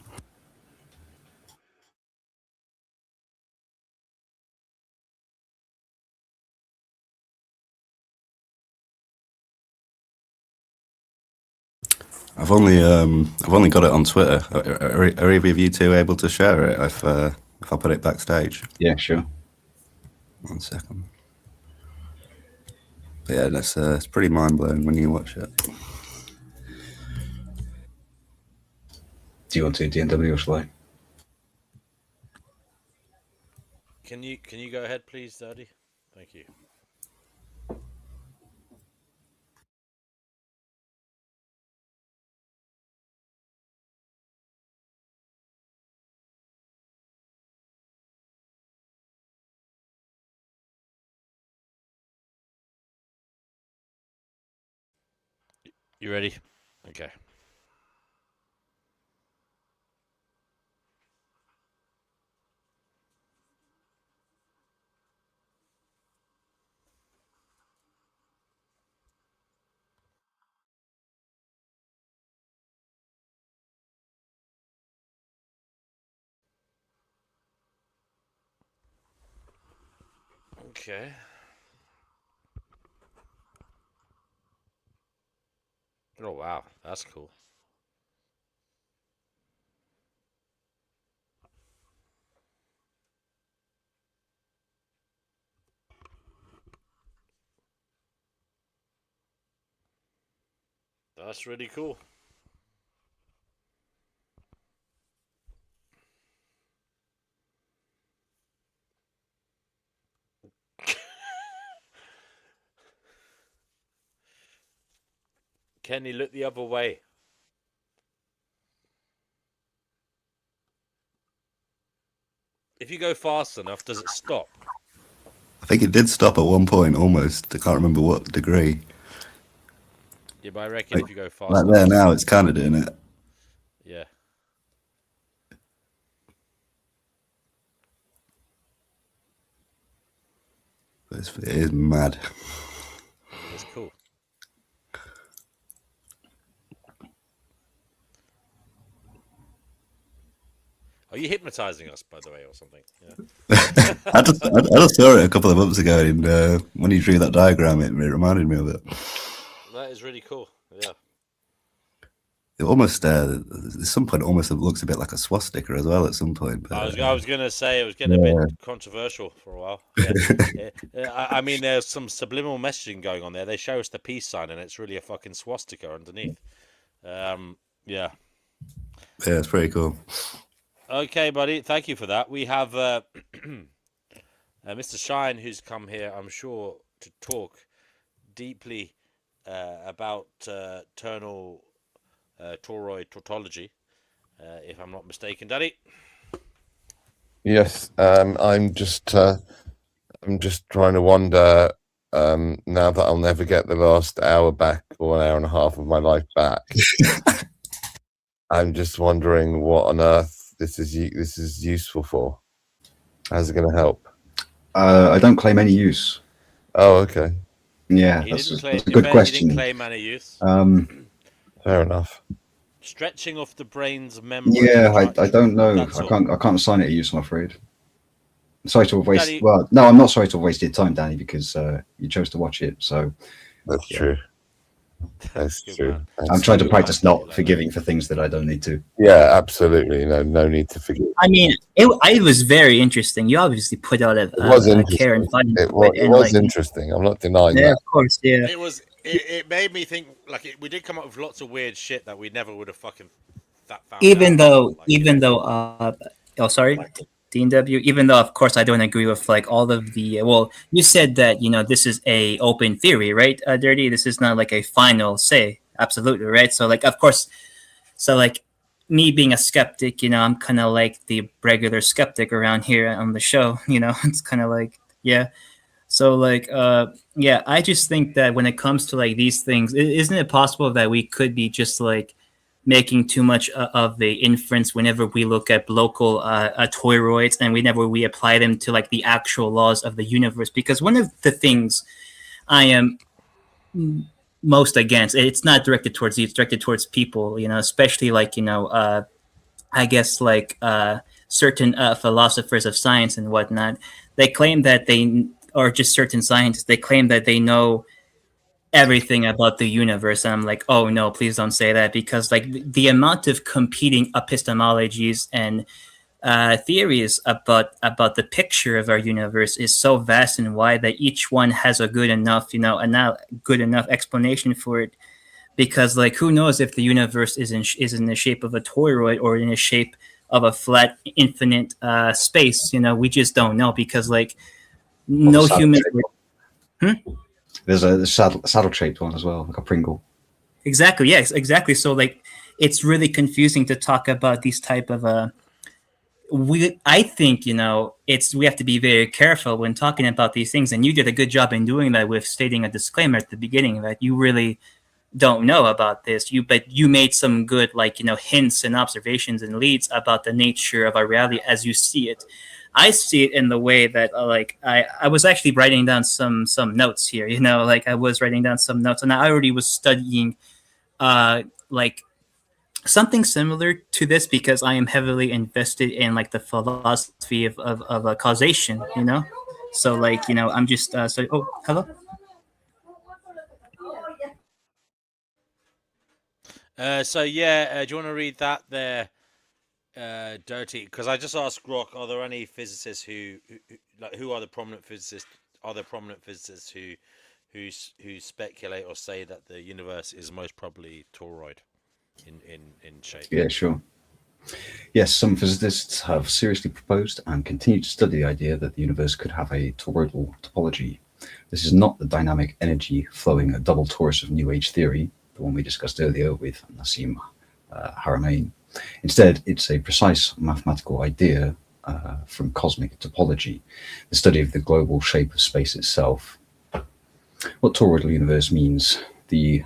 I've only got it on Twitter. Are either of you two able to share it if I put it backstage? Yeah, sure. 1 second. But yeah, it's pretty mind blowing when you watch it. Do you want to DNW or shall I? Can you go ahead, please, Daddy? Thank you. You ready? Okay. Okay. Oh wow, that's cool. That's really cool. Kenny, look the other way. If you go fast enough, does it stop? I think it did stop at one point almost. I can't remember what degree. Yeah, but I reckon if you go fast Like enough, there now, it's kind of doing it. Yeah. But it is mad. It's cool. Are you hypnotizing us, by the way, or something? Yeah. I just saw it a couple of months ago, and when you drew that diagram, it reminded me of it. That is really cool. Yeah. It almost, at some point, almost looks a bit like a swastika as well. At some point, but, I was gonna say it was getting a bit controversial for a while. Yeah. I mean, there's some subliminal messaging going on there. They show us the peace sign, and it's really a fucking swastika underneath. Yeah. Yeah, it's pretty cool. Okay, buddy. Thank you for that. We have Mr. Shine, who's come here, I'm sure, to talk deeply about Ternal Toroid Tautology, if I'm not mistaken, Daddy. Yes, I'm just trying to wonder now that I'll never get the last hour back or an hour and a half of my life back. I'm just wondering what on earth this is useful for. How's it going to help? I don't claim any use. Oh, okay. Yeah, that's a good question. He didn't claim any use. Fair enough. Stretching off the brain's memory. Yeah, I don't know. I can't assign it a use, I'm afraid. I'm sorry to have wasted. Well, no, I'm not sorry to have wasted time, Danny, because you chose to watch it. So that's true. That's true. I'm trying to practice not forgiving for things that I don't need to. Yeah, absolutely. No need to forgive. I mean, it was very interesting. You obviously put out a care and fun. It was interesting. I'm not denying that. Yeah, of course. Yeah. It made me think we did come up with lots of weird shit that we never would have fucking found even out. though, sorry. DNW, even though of course I don't agree with like all of the you said that this is a open theory, right? Dirty, this is not like a final say, absolutely, right? So like of course So like me being a skeptic, I'm kind of like the regular skeptic around here on the show. It's kind of like, yeah. So like, yeah, I just think that when it comes to like these things, isn't it possible that we could be just like making too much of the inference whenever we look at local toroids and whenever we apply them to like the actual laws of the universe? Because one of the things I am most against, it's not directed towards you, it's directed towards people, especially like, I guess like certain philosophers of science and whatnot. They claim that or just certain scientists, they claim that they know everything about the universe. And I'm like, oh no, please don't say that, because like the amount of competing epistemologies and theories about the picture of our universe is so vast and wide that each one has a good enough, a good enough explanation for it. Because like, who knows if the universe is in the shape of a toroid or in the shape of a flat infinite space? We just don't know, because like no human. There's a saddle-shaped one as well, like a Pringle. Exactly. Yes. Exactly. So like, it's really confusing to talk about these type of I think we have to be very careful when talking about these things, and you did a good job in doing that with stating a disclaimer at the beginning that you really don't know about this. But you made some good hints and observations and leads about the nature of our reality as you see it. I see it in the way that I was actually writing down some notes here. I was writing down some notes, and I already was studying something similar to this, because I am heavily invested in like the philosophy of causation. So I'm just oh, hello. So yeah, do you want to read that there, Dirty? Because I just asked Grok, are there any physicists who are the prominent physicists? Are there prominent physicists who speculate or say that the universe is most probably toroid in shape? Yeah, sure. Yes, some physicists have seriously proposed and continue to study the idea that the universe could have a toroidal topology. This is not the dynamic energy flowing a double torus of New Age theory, the one we discussed earlier with Nassim Haramein. Instead, it's a precise mathematical idea from cosmic topology, the study of the global shape of space itself. What toroidal universe means here,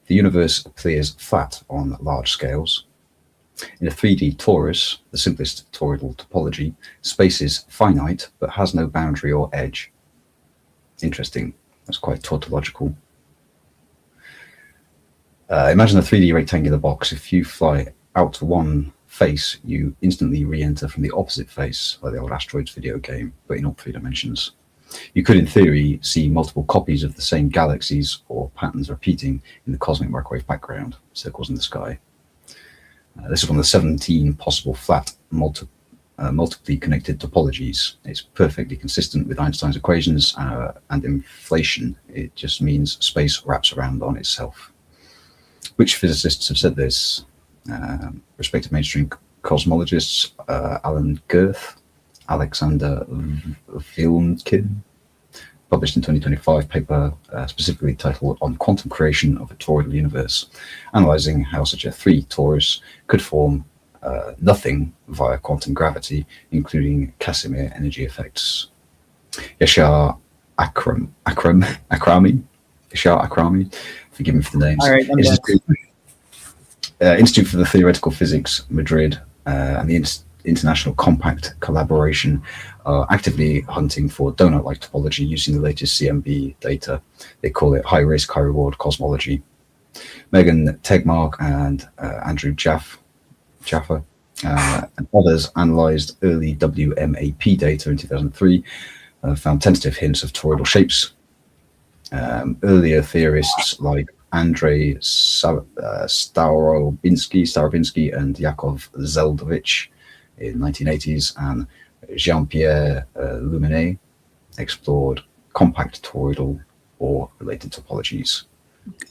the universe appears flat on large scales. In a 3D torus, the simplest toroidal topology, space is finite but has no boundary or edge. Interesting. That's quite tautological. Imagine a 3D rectangular box. If you fly out one face, you instantly re-enter from the opposite face, like the old Asteroids video game, but in all 3 dimensions. You could, in theory, see multiple copies of the same galaxies or patterns repeating in the cosmic microwave background, circles in the sky. This is one of the 17 possible flat, multiply connected topologies. It's perfectly consistent with Einstein's equations and inflation. It just means space wraps around on itself. Which physicists have said this? Respected mainstream cosmologists Alan Guth, Alexander Vilenkin, published in 2025 paper specifically titled On Quantum Creation of a Toroidal Universe, analyzing how such a 3 torus could form nothing via quantum gravity, including Casimir energy effects. Yashar Akrami, forgive me for the names. All right, Institute for the Theoretical Physics, Madrid, and the International Compact Collaboration are actively hunting for donut-like topology using the latest CMB data. They call it high-risk, high-reward cosmology. Megan Tegmark and Andrew Jaffa and others analyzed early WMAP data in 2003, found tentative hints of toroidal shapes. Earlier theorists like Andrei Starobinsky and Yakov Zeldovich in 1980s and Jean-Pierre Luminet explored compact toroidal or related topologies.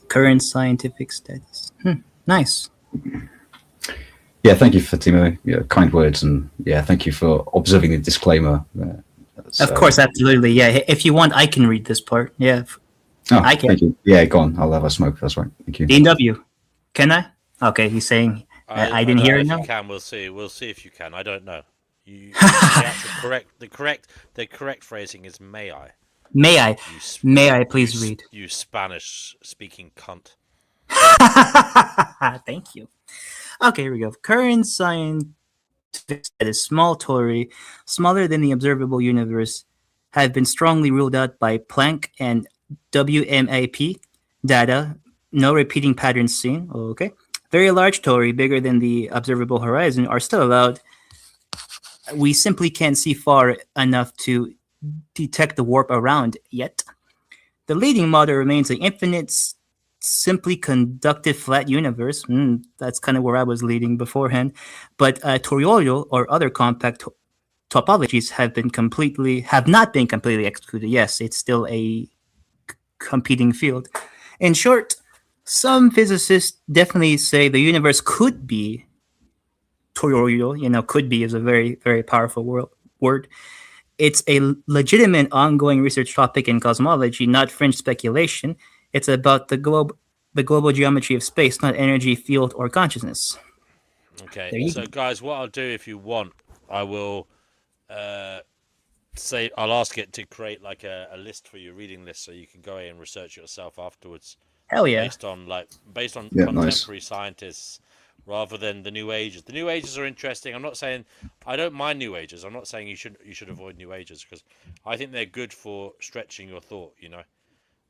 Current scientific studies. Nice. Yeah, thank you, Fatima. Kind words, and thank you for observing the disclaimer. Of course, absolutely. Yeah, if you want, I can read this part. Yeah. I can. Thank you. Yeah, go on. I'll have a smoke. That's right. Thank you. DW. Can I? Okay, he's saying I don't didn't hear know it if now. you can. We'll see. We'll see if you can. I don't know. The correct phrasing is "may I." May I? May I please read? You Spanish-speaking cunt. Thank you. Okay, here we go. Current scientific status: small tori, smaller than the observable universe, have been strongly ruled out by Planck and WMAP data. No repeating patterns seen. Okay. Very large tori, bigger than the observable horizon, are still allowed. We simply can't see far enough to detect the warp around yet. The leading model remains an infinite, simply conductive flat universe. That's kind of where I was leading beforehand. But Toroidal or other compact topologies have not been completely excluded. Yes, it's still a competing field. In short, some physicists definitely say the universe could be toroidal. Could be is a very, very powerful word. It's a legitimate ongoing research topic in cosmology, not fringe speculation. It's about the global geometry of space, not energy, field, or consciousness. Okay, so guys, what I'll do if you want, I will say I'll ask it to create like a list for you, reading list, so you can go in and research it yourself afterwards. Hell yeah! Based on contemporary scientists, rather than the New Ages. The New Ages are interesting. I'm not saying I don't mind New Ages. I'm not saying you should avoid New Ages, because I think they're good for stretching your thought.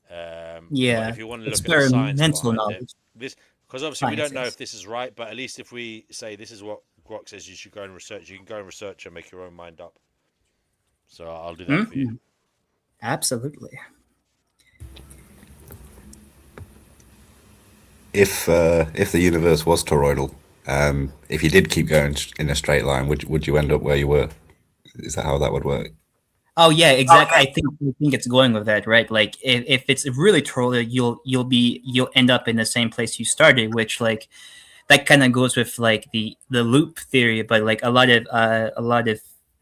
But if you want to look at the science behind it, because obviously we don't know if this is right, but at least if we say this is what Grok says, you should go and research. You can go and research and make your own mind up. So I'll do that for you. Absolutely. If the universe was toroidal, if you did keep going in a straight line, would you end up where you were? Is that how that would work? Oh yeah, exactly. I think it's going with that, right? Like if it's really toroidal, you'll end up in the same place you started, which like that kind of goes with like the loop theory. But like a lot of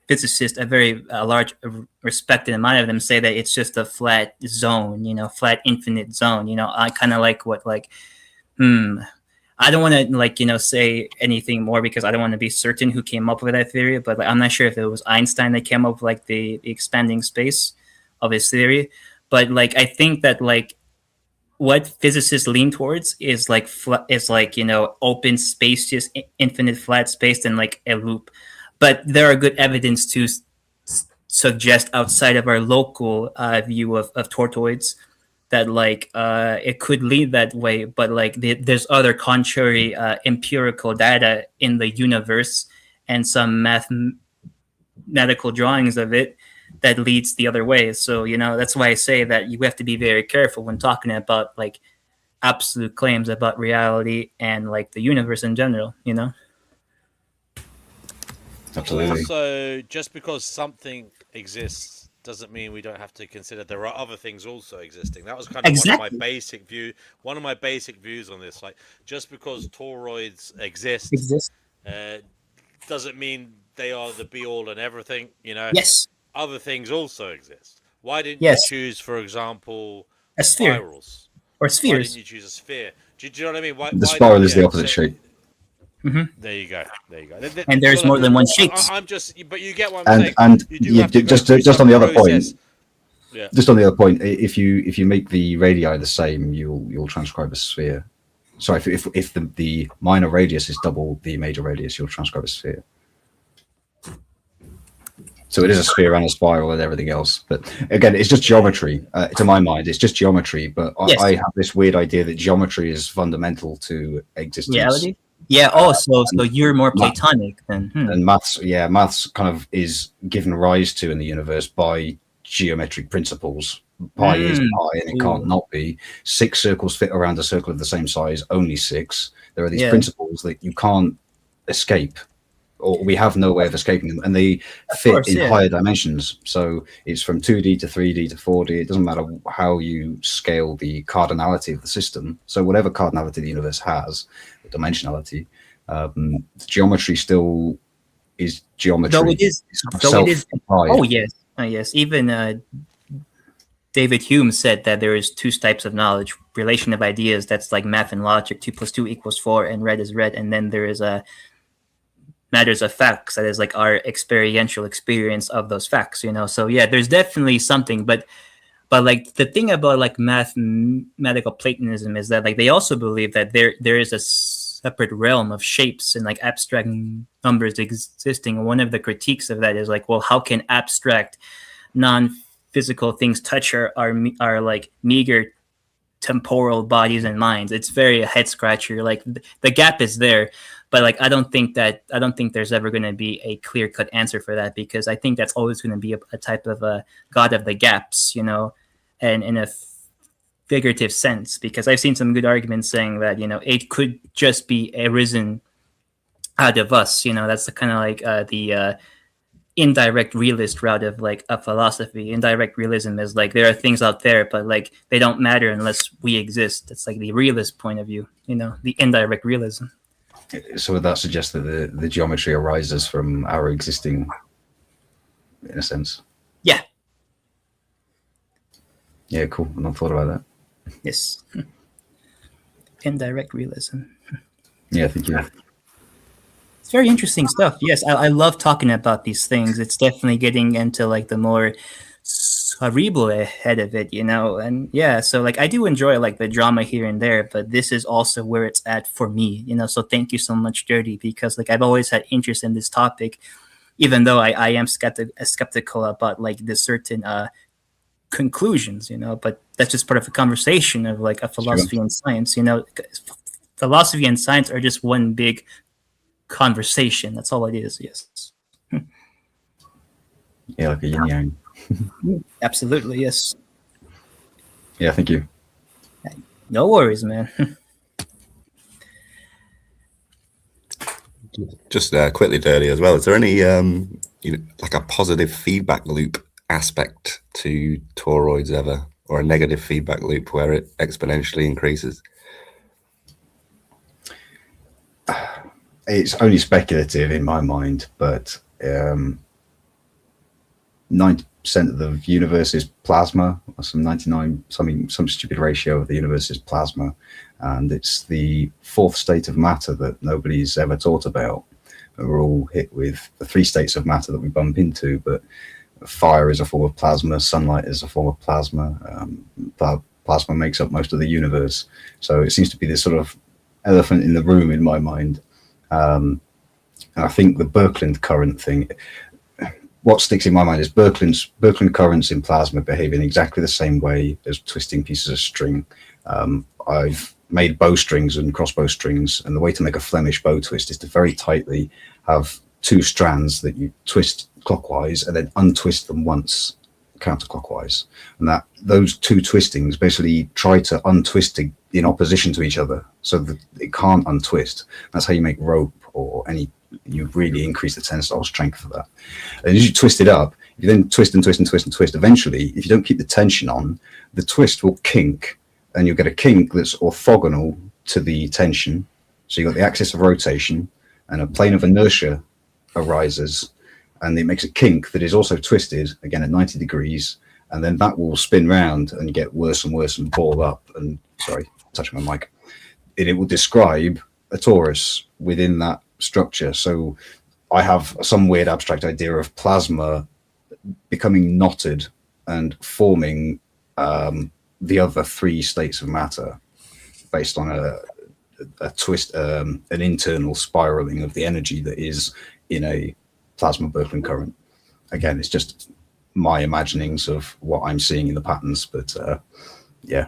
physicists, a large respected amount of them, say that it's just a flat zone, flat infinite zone. I kind of like what like. I don't want to say anything more, because I don't want to be certain who came up with that theory, but like, I'm not sure if it was Einstein that came up with like the expanding space of his theory. But like I think that like what physicists lean towards is like open space, just infinite flat space, and like a loop. But there are good evidence to suggest outside of our local view of tortoids that like it could lead that way, but like there's other contrary empirical data in the universe and some mathematical drawings of it that leads the other way. So that's why I say that you have to be very careful when talking about like absolute claims about reality and like the universe in general. Absolutely. Also, just because something exists doesn't mean we don't have to consider there are other things also existing. That was kind of one of my basic views on this. Like, just because toroids exist doesn't mean they are the be all and everything. Yes. Other things also exist. Why didn't you choose, for example, a sphere spirals or spheres? Why didn't you choose a sphere? Do you know what I mean? The spiral is the opposite shape. There you go. And there's more than one shape. But you get what I'm saying. And just on the other point, just on the other point, if you make the radii the same, you'll transcribe a sphere. So if the minor radius is double the major radius, you'll transcribe a sphere. So it is a sphere and a spiral and everything else. But again, it's just geometry. To my mind, it's just geometry. But I have this weird idea that geometry is fundamental to existence. Reality? Yeah. So you're more Platonic than and maths. Yeah, maths kind of is given rise to in the universe by geometric principles. Pi is pi, and it can't not be. 6 circles fit around a circle of the same size. Only 6. There are these principles that you can't escape, or we have no way of escaping them, and they fit in higher dimensions. So it's from 2D to 3D to 4D. It doesn't matter how you scale the cardinality of the system. So whatever cardinality the universe has, dimensionality, geometry still is geometry. Though it is. Oh yes, yes. Even David Hume said that there is two types of knowledge: relation of ideas, that's like math and logic, 2 + 2 = 4, and red is red. And then there is a matters of facts, that is like our experiential experience of those facts, you know. So yeah, there's definitely something, but like the thing about like mathematical Platonism is that like they also believe that there is a separate realm of shapes and like abstract numbers existing. And one of the critiques of that is like, well, how can abstract non-physical things touch our like meager temporal bodies and minds? It's very a head scratcher. Like the gap is there, but like I don't think there's ever going to be a clear-cut answer for that, because I think that's always going to be a type of a god of the gaps, you know, and in a figurative sense, because I've seen some good arguments saying that, you know, it could just be arisen out of us, you know. That's the kind of like the indirect realist route of like a philosophy. Indirect realism is like there are things out there, but like they don't matter unless we exist. It's like the realist point of view, you know, the indirect realism. So would that suggest that the geometry arises from our existing, in a sense? Yeah. Yeah, cool. I've not thought about that. Yes. Indirect realism. Yeah, thank you. It's very interesting stuff. Yes, I love talking about these things. It's definitely getting into like the more cerebral ahead of it, you know. And yeah, so like I do enjoy like the drama here and there, but this is also where it's at for me, you know. So thank you so much, Dirty, because like I've always had interest in this topic, even though I am skeptical about like the certain conclusions, you know. But that's just part of a conversation of like a philosophy and science, you know. Philosophy and science are just one big conversation. That's all it is. Yes. Yeah, like a yin yang. Absolutely, yes. Yeah, thank you. No worries, man. Just quickly, Dirty, as well. Is there any like a positive feedback loop aspect to toroids ever, or a negative feedback loop where it exponentially increases? It's only speculative in my mind, but 90% of the universe is plasma, or some 99, some stupid ratio of the universe is plasma, and it's the fourth state of matter that nobody's ever taught about. We're all hit with the 3 states of matter that we bump into, but fire is a form of plasma, sunlight is a form of plasma, plasma makes up most of the universe. So it seems to be this sort of elephant in the room in my mind. And I think the Birkeland current thing, what sticks in my mind is Birkeland currents in plasma behave in exactly the same way as twisting pieces of string. I've made bowstrings and crossbow strings, and the way to make a Flemish bow twist is to very tightly have 2 strands that you twist clockwise and then untwist them once counterclockwise, and that those 2 twistings basically try to untwist in opposition to each other so that it can't untwist. That's how you make rope or you really increase the tensile strength for that. And as you twist it up, you then twist and twist and twist and twist. Eventually, if you don't keep the tension on, the twist will kink, and you'll get a kink that's orthogonal to the tension. So you've got the axis of rotation, and a plane of inertia arises, and it makes a kink that is also twisted, again at 90 degrees, and then that will spin round and get worse and worse and ball up. And sorry, touching my mic. It will describe a torus within that structure. So I have some weird abstract idea of plasma becoming knotted and forming the other 3 states of matter based on a twist, an internal spiraling of the energy that is in a plasma Birkeland current. Again, it's just my imaginings of what I'm seeing in the patterns, but yeah,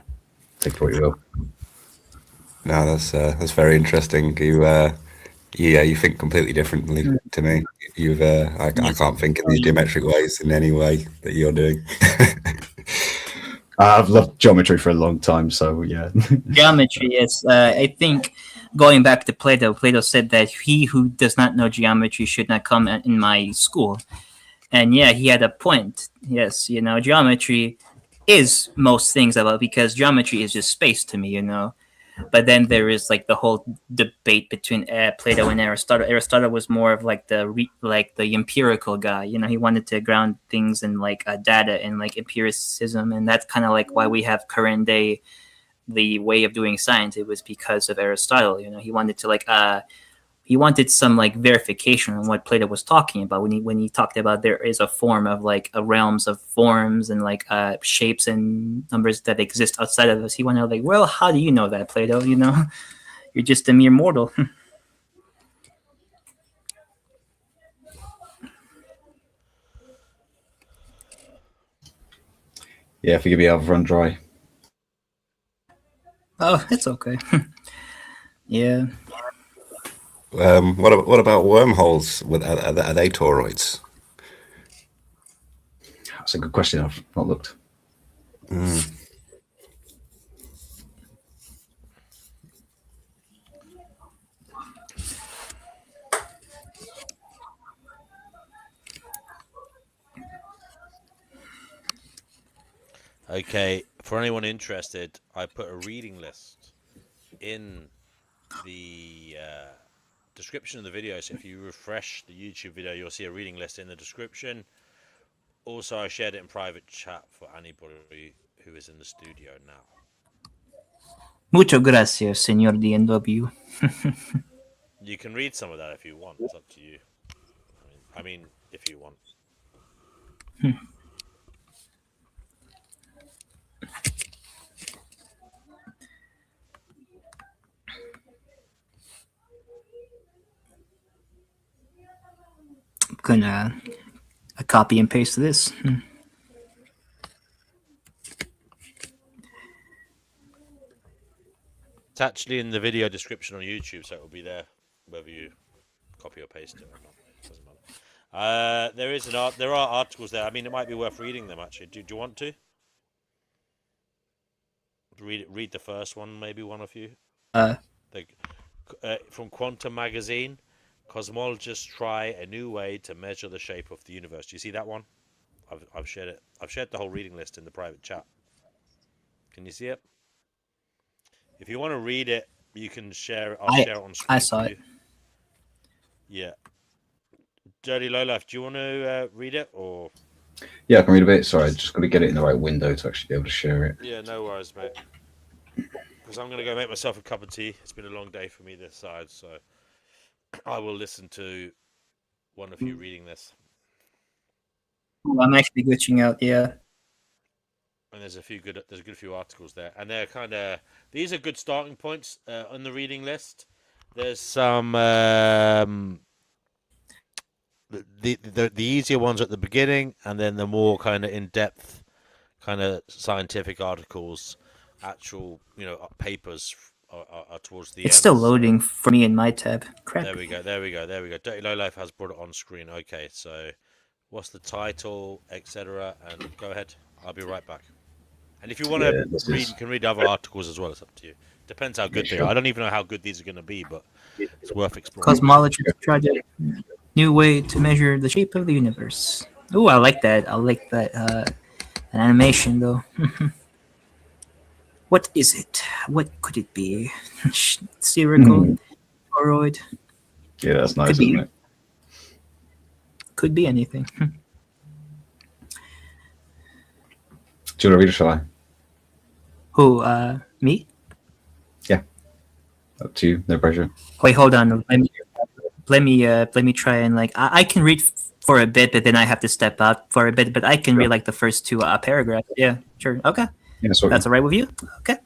take it what you will. No, that's very interesting. You think completely differently to me. I can't think in these geometric ways in any way that you're doing. I've loved geometry for a long time, so yeah. Geometry, yes. I think going back to Plato said that he who does not know geometry should not come in my school. And yeah, he had a point. Yes, you know, geometry is most things about, because geometry is just space to me, you know. But then there is like the whole debate between Plato and Aristotle. Aristotle was more of like the empirical guy. You know, he wanted to ground things in like data and like empiricism, and that's kind of like why we have current day the way of doing science. It was because of Aristotle. You know, he wanted to like he wanted some like verification on what Plato was talking about when he talked about there is a form of like a realms of forms and like shapes and numbers that exist outside of us. He wanted like, well, how do you know that, Plato? You know, you're just a mere mortal. Yeah, forgive me, I've run dry. Oh, it's okay. Yeah. What about wormholes? Are they toroids? That's a good question. I've not looked. Okay, for anyone interested, I put a reading list in the description of the video. So if you refresh the YouTube video, you'll see a reading list in the description. Also, I shared it in private chat for anybody who is in the studio now. Muchas gracias, señor DNW. You can read some of that if you want. It's up to you. I mean if you want. I'm gonna copy and paste this. It's actually in the video description on YouTube, so it will be there whether you copy or paste it or not. Doesn't matter. There are articles there. I mean, it might be worth reading them actually. Do you want to read the first one? Maybe one of you. From Quanta Magazine, Cosmologists try a new way to measure the shape of the universe. Do you see that one? I've shared it. I've shared the whole reading list in the private chat. Can you see it? If you want to read it, you can share it. I'll share it on screen. I saw it. Yeah. Dirty Lowlife, do you want to read it or? Yeah, I can read a bit. Sorry, I just got to get it in the right window to actually be able to share it. Yeah, no worries, mate. Because I'm going to go make myself a cup of tea. It's been a long day for me this side, so I will listen to one of you reading this. I'm actually glitching out. Yeah. And there's a good few articles there, and they're kind of, these are good starting points on the reading list. There's some the easier ones at the beginning, and then the more kind of in-depth, kind of scientific articles, actual papers are towards the end. It's still loading for me in my tab. Crap. There we go. Dirty Lowlife has brought it on screen. Okay, so what's the title, etc. And go ahead. I'll be right back. And if you want to read, you can read other articles as well. It's up to you. Depends how good they are. I don't even know how good these are going to be, but it's worth exploring. Cosmologists tried a new way to measure the shape of the universe. Oh, I like that. I like that animation, though. What is it? What could it be? Spherical, toroid. Yeah, that's nice, isn't it? Could be anything. Do you want to read it, shall I? Who, me? Yeah. Up to you, no pressure. Wait, hold on. Let me try and I can read for a bit, but then I have to step out for a bit. But I can read like the first two paragraphs. Yeah, sure. Okay. Yeah, that's all right with you. Okay.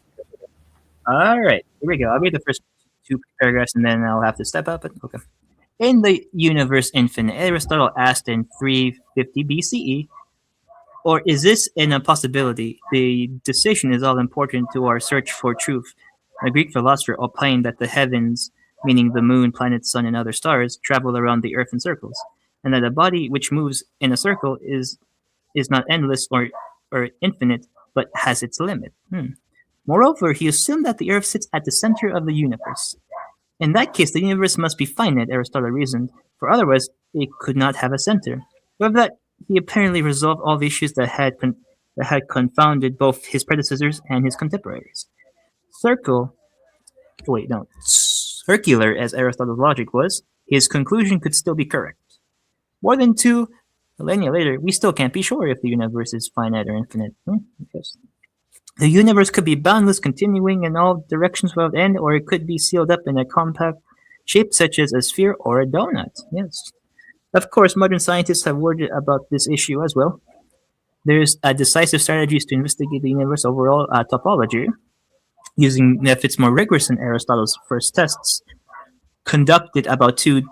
All right. Here we go. I'll read the first two paragraphs, and then I'll have to step out. But okay. In the universe infinite, Aristotle asked in 350 BCE, or is this an impossibility? The decision is all important to our search for truth. A Greek philosopher opined that the heavens, meaning the moon, planets, sun, and other stars, travel around the earth in circles, and that a body which moves in a circle is not endless or infinite, but has its limit. Moreover, he assumed that the earth sits at the center of the universe. In that case, the universe must be finite, Aristotle reasoned, for otherwise it could not have a center. With that, he apparently resolved all the issues that had confounded both his predecessors and his contemporaries. Circle wait, no, circular as Aristotle's logic was, his conclusion could still be correct. More than 2 millennia later, we still can't be sure if the universe is finite or infinite. Yes. The universe could be boundless, continuing in all directions without end, or it could be sealed up in a compact shape such as a sphere or a donut. Yes. Of course, modern scientists have worried about this issue as well. There's decisive strategies to investigate the universe overall topology, using methods more rigorous than Aristotle's first tests, conducted about 2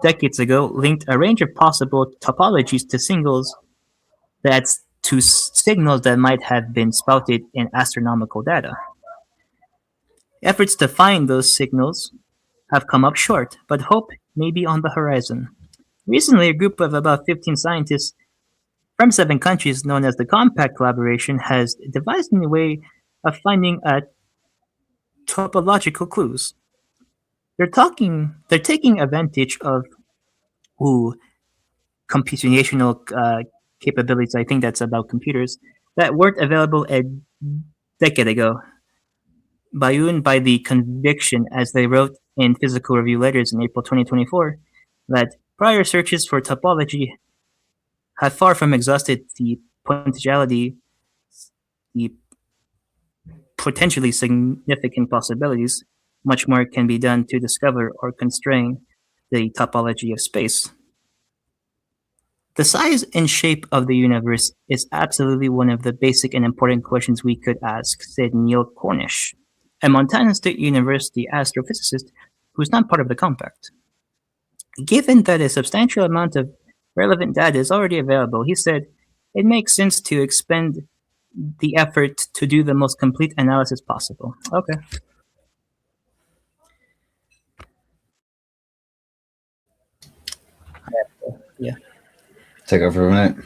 decades ago, linked a range of possible topologies to signals that might have been spouted in astronomical data. Efforts to find those signals have come up short, but hope may be on the horizon. Recently, a group of about 15 scientists from 7 countries, known as the Compact Collaboration, has devised a new way of finding topological clues. They're taking advantage of computational capabilities. I think that's about computers that weren't available a decade ago. By the conviction, as they wrote in Physical Review Letters in April 2024, that prior searches for topology have far from exhausted the potentially significant possibilities. Much more can be done to discover or constrain the topology of space. The size and shape of the universe is absolutely one of the basic and important questions we could ask, said Neil Cornish, a Montana State University astrophysicist who's not part of the compact. Given that a substantial amount of relevant data is already available, he said, it makes sense to expend the effort to do the most complete analysis possible. Okay. Yeah. Take over for a minute.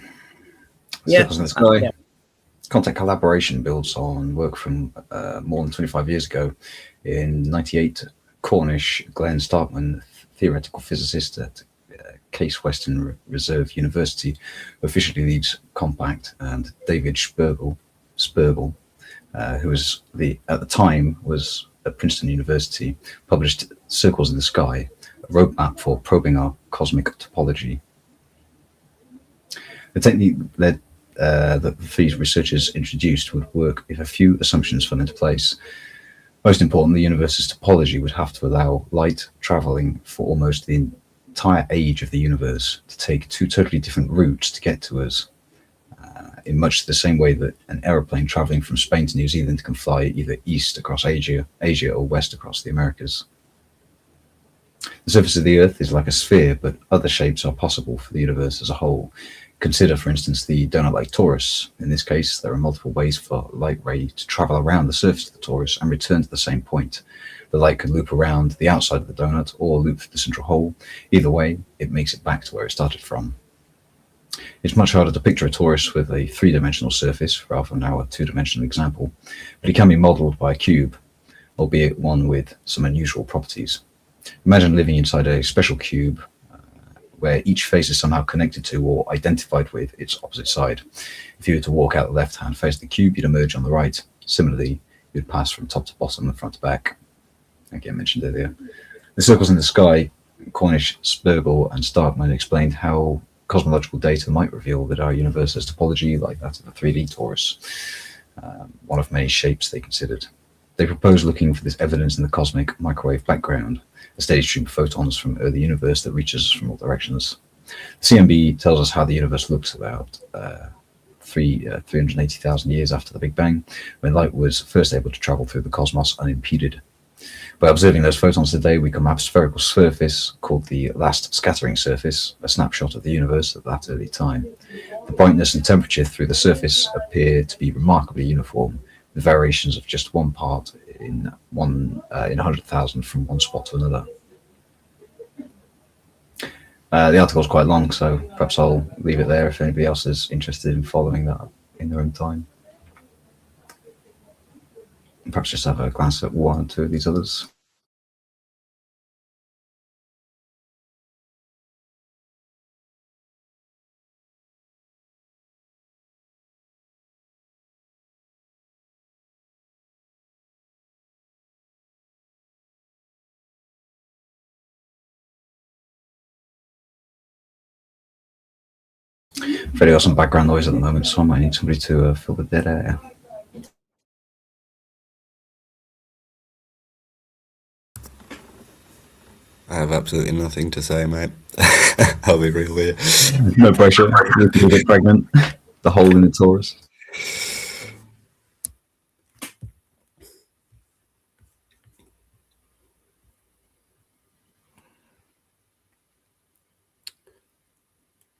Yeah. Circles in the Sky. Yeah. Contact Collaboration builds on work from more than 25 years ago. In 98, Cornish, Glenn Starkman, theoretical physicist at Case Western Reserve University, officially leads Compact, and David Spergel, who was at the time was at Princeton University, published Circles in the Sky, a roadmap for probing our cosmic topology. The technique that these researchers introduced would work if a few assumptions fell into place. Most important, the universe's topology would have to allow light traveling for almost the entire age of the universe to take 2 totally different routes to get to us, in much the same way that an aeroplane traveling from Spain to New Zealand can fly either east across Asia or west across the Americas. The surface of the Earth is like a sphere, but other shapes are possible for the universe as a whole. Consider, for instance, the donut-like torus. In this case, there are multiple ways for light ray to travel around the surface of the torus and return to the same point. The light could loop around the outside of the donut or loop through the central hole. Either way, it makes it back to where it started from. It's much harder to picture a torus with a 3-dimensional surface rather than our 2-dimensional example, but it can be modeled by a cube, albeit one with some unusual properties. Imagine living inside a special cube where each face is somehow connected to or identified with its opposite side. If you were to walk out the left-hand face of the cube, you'd emerge on the right. Similarly, you'd pass from top to bottom and front to back. Again, mentioned earlier. The Circles in the Sky, Cornish, Spergel, and Starkman explained how cosmological data might reveal that our universe has topology like that of a 3D torus, one of many shapes they considered. They proposed looking for this evidence in the cosmic microwave background, a steady stream of photons from early universe that reaches us from all directions. The CMB tells us how the universe looks about 380,000 years after the Big Bang, when light was first able to travel through the cosmos unimpeded. By observing those photons today, we can map a spherical surface called the last scattering surface, a snapshot of the universe at that early time. The brightness and temperature through the surface appear to be remarkably uniform, with variations of just 1 part in 100,000 from one spot to another. The article is quite long, so perhaps I'll leave it there if anybody else is interested in following that in their own time. And perhaps just have a glance at 1 or 2 of these others. Very awesome background noise at the moment, so I might need somebody to fill the dead air. I have absolutely nothing to say, mate. I'll be real with you. No pressure. You'll get pregnant. The hole in the Taurus.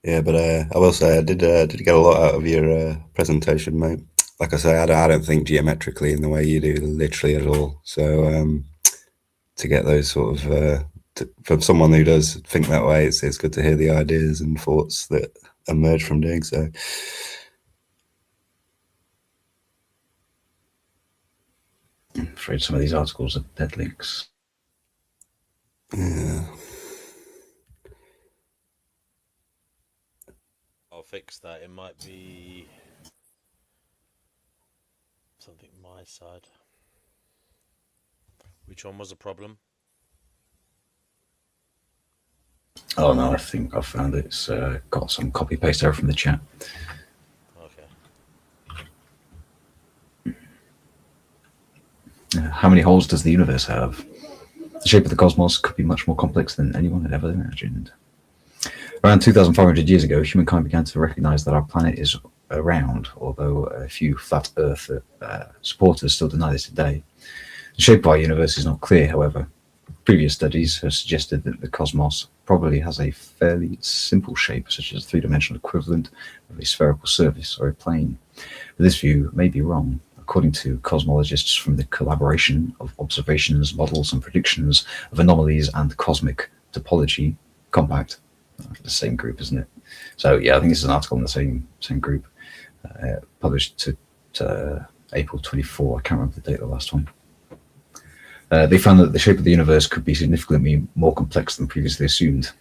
Yeah, but I will say I did get a lot out of your presentation, mate. Like I say, I don't think geometrically in the way you do, literally at all. So to get those sort of from someone who does think that way, it's good to hear the ideas and thoughts that emerge from doing so. I'm afraid some of these articles are dead links. Yeah. I'll fix that. It might be something my side. Which one was the problem? Oh no, I think I found it. It's got some copy paste error from the chat. Okay. How many holes does the universe have? The shape of the cosmos could be much more complex than anyone had ever imagined. Around 2,500 years ago, humankind began to recognize that our planet is round, although a few flat Earth supporters still deny this today. The shape of our universe is not clear, however. Previous studies have suggested that the cosmos probably has a fairly simple shape, such as a three-dimensional equivalent of a spherical surface or a plane. But this view may be wrong. According to cosmologists from the collaboration of observations, models, and predictions of anomalies and cosmic topology, compact, the same group, isn't it? So yeah, I think this is an article in the same group, published to April 24. I can't remember the date of the last one. They found that the shape of the universe could be significantly more complex than previously assumed.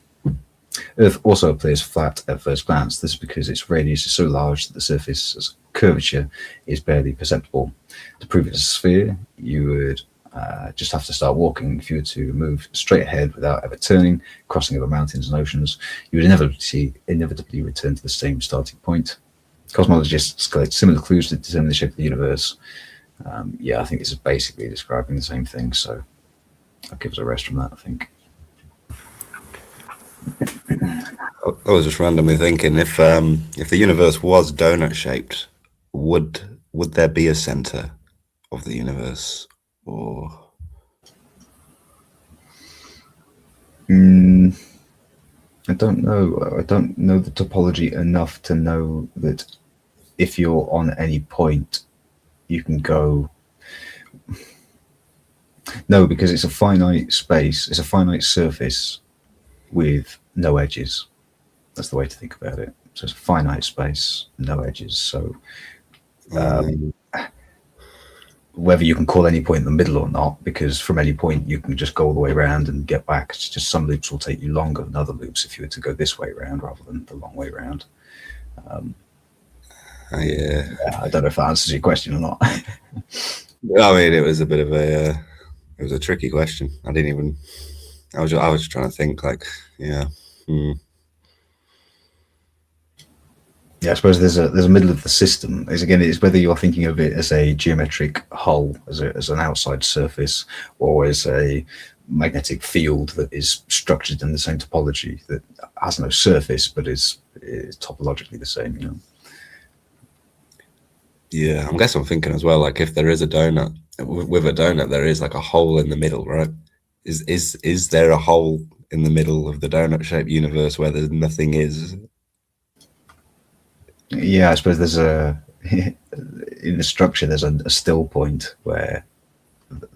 Earth also appears flat at first glance. This is because its radius is so large that the surface's curvature is barely perceptible. To prove it's a sphere, you would just have to start walking. If you were to move straight ahead without ever turning, crossing over mountains and oceans, you would inevitably return to the same starting point. Cosmologists collect similar clues to determine the shape of the universe. Yeah, I think this is basically describing the same thing, so I'll give us a rest from that, I think. I was just randomly thinking, if the universe was donut-shaped, would there be a center of the universe, or? I don't know. I don't know the topology enough to know that if you're on any point, you can go. No, because it's a finite space. It's a finite surface with no edges. That's the way to think about it. So it's a finite space, no edges. So whether you can call any point in the middle or not, because from any point you can just go all the way around and get back. It's just some loops will take you longer than other loops if you were to go this way around rather than the long way around. Yeah, I don't know if that answers your question or not. I mean, it was a bit of a tricky question. I was just trying to think, like, yeah. Yeah, I suppose there's a middle of the system. It's whether you're thinking of it as a geometric hull, as an outside surface, or as a magnetic field that is structured in the same topology that has no surface but is topologically the same. You know. Yeah, I guess I'm thinking as well, like if there is a donut, with a donut, there is like a hole in the middle, right? Is there a hole in the middle of the donut-shaped universe where there's nothing is? Yeah, I suppose there's in the structure there's a still point where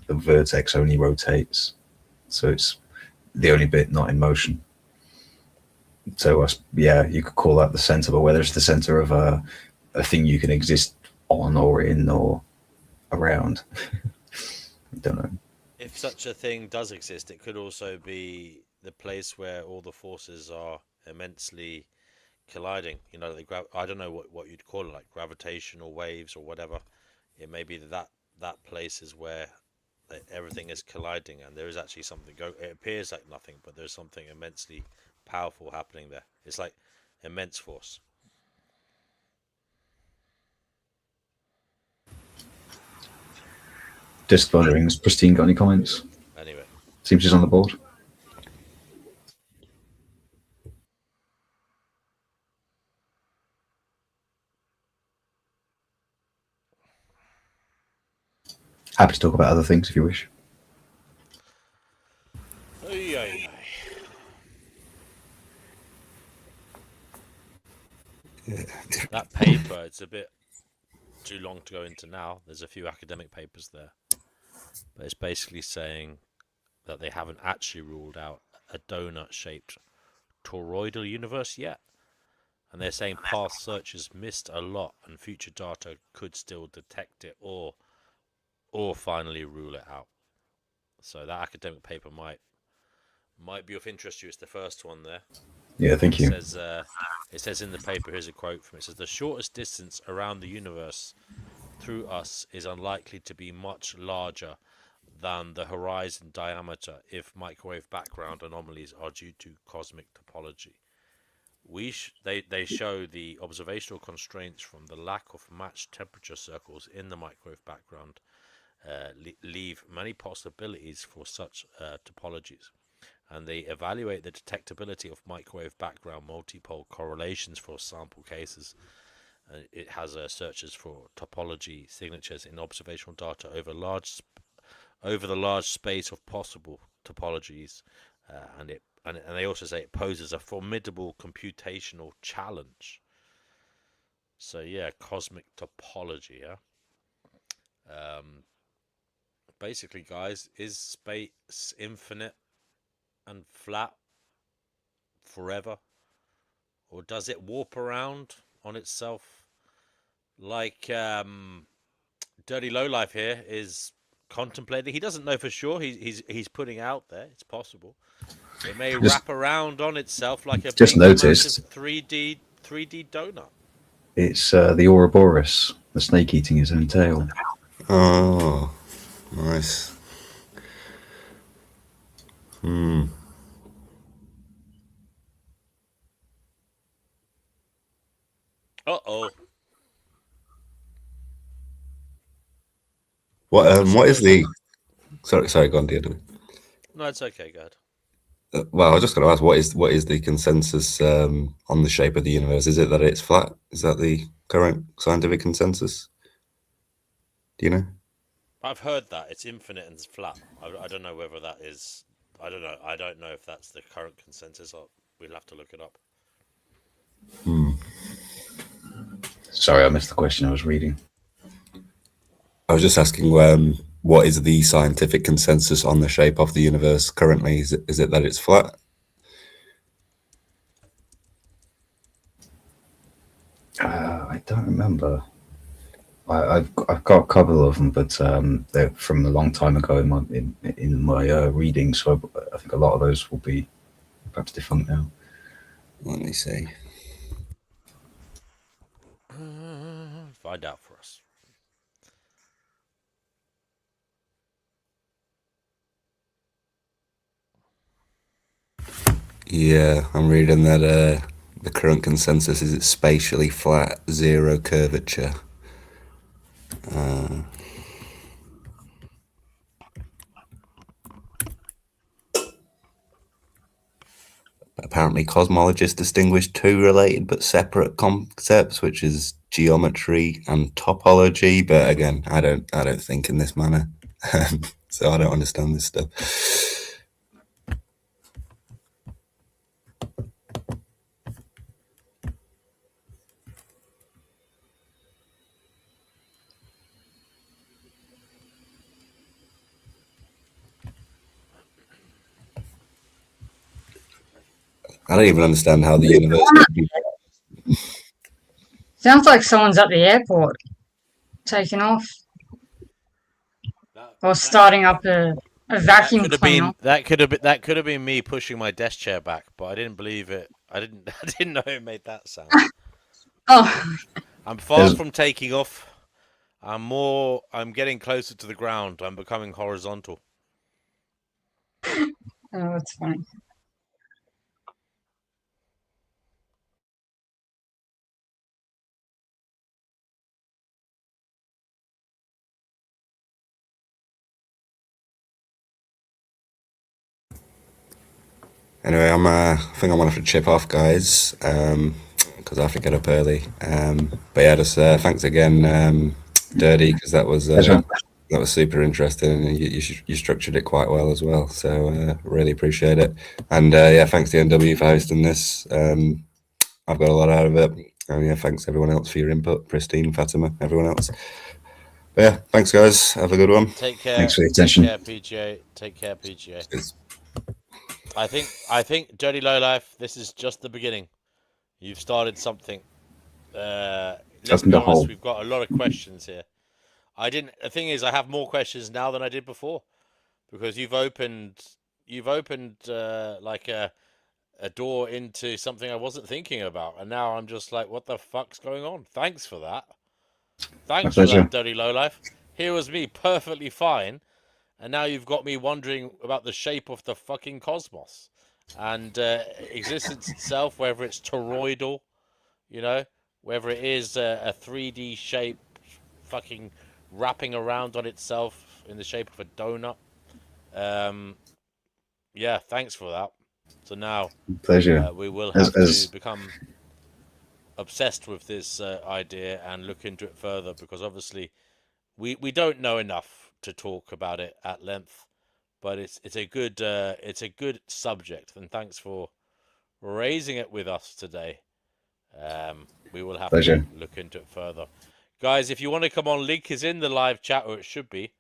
the vertex only rotates, so it's the only bit not in motion. So yeah, you could call that the center, but whether it's the center of a thing you can exist on or in or around, I don't know. If such a thing does exist, it could also be the place where all the forces are immensely colliding. You know, I don't know what you'd call it, like gravitational waves or whatever. It may be that place is where everything is colliding, and there is actually something it appears like nothing, but there's something immensely powerful happening there. It's like immense force. Just wondering, has Pristine got any comments? Anyway. Seems she's on the board. Happy to talk about other things if you wish. That paper, it's a bit too long to go into now. There's a few academic papers there. But it's basically saying that they haven't actually ruled out a donut-shaped toroidal universe yet. And they're saying past searches missed a lot and future data could still detect it or finally rule it out. So that academic paper might be of interest to you. It's the first one there. Yeah, thank you. It says in the paper, here's a quote from it. It says, the shortest distance around the universe through us is unlikely to be much larger than the horizon diameter if microwave background anomalies are due to cosmic topology. They show the observational constraints from the lack of matched temperature circles in the microwave background leave many possibilities for such topologies. And they evaluate the detectability of microwave background multipole correlations for sample cases. It has searches for topology signatures in observational data over the large space of possible topologies, and they also say it poses a formidable computational challenge. So yeah, cosmic topology. Yeah. Basically, guys, is space infinite and flat forever, or does it warp around on itself like Dirty Lowlife here is contemplating? He doesn't know for sure. He's putting out there it's possible it may wrap around on itself like a big massive 3D donut. It's the Ouroboros, the snake eating his own tail. Oh, nice. Uh-oh. What is the... Sorry, go on, Deodor. No, it's okay, go ahead. Well, I was just going to ask, what is the consensus on the shape of the universe? Is it that it's flat? Is that the current scientific consensus? Do you know? I've heard that it's infinite and flat. I don't know whether that is. I don't know. I don't know if that's the current consensus. We'll have to look it up. Sorry, I missed the question I was reading. I was just asking what is the scientific consensus on the shape of the universe currently? Is it that it's flat? I don't remember. I've got a couple of them, but they're from a long time ago in my reading. So I think a lot of those will be perhaps defunct now. Let me see. Find out for us. Yeah, I'm reading that the current consensus is it's spatially flat, zero curvature. Apparently, cosmologists distinguish two related but separate concepts, which is geometry and topology. But again, I don't think in this manner, so I don't understand this stuff. I don't even understand how the universe could be. Sounds like someone's at the airport, taking off, or starting up a vacuum cleaner. That could have been me pushing my desk chair back, but I didn't believe it. I didn't know it made that sound. Oh. I'm far from taking off. I'm getting closer to the ground. I'm becoming horizontal. Oh, that's funny. Anyway, I think I'm gonna have to chip off, guys, because I have to get up early. But yeah, just thanks again, Dirty, because that was super interesting, and you structured it quite well as well. So really appreciate it. And yeah, thanks to NW for hosting this. I've got a lot out of it. And yeah, thanks everyone else for your input, Pristine, Fatima, everyone else. But yeah, thanks guys. Have a good one. Take care. Thanks for your attention. Take care, PGA. Take care, PGA. Cheers. I think Dirty Lowlife, this is just the beginning. You've started something. Let's be honest, we've got a lot of questions here. The thing is, I have more questions now than I did before, because you've opened like a door into something I wasn't thinking about, and now I'm just like, what the fuck's going on? Thanks for that. Thanks for that, Dirty Lowlife. Here was me perfectly fine, and now you've got me wondering about the shape of the fucking cosmos and existence itself, whether it's toroidal, you know, whether it is a 3D shape fucking wrapping around on itself in the shape of a donut. Yeah, thanks for that. So now, pleasure. We will have to become obsessed with this idea and look into it further, because obviously we don't know enough to talk about it at length. But it's a good subject, and thanks for raising it with us today. We will have to look into it further. Guys, if you want to come on, link is in the live chat, or it should be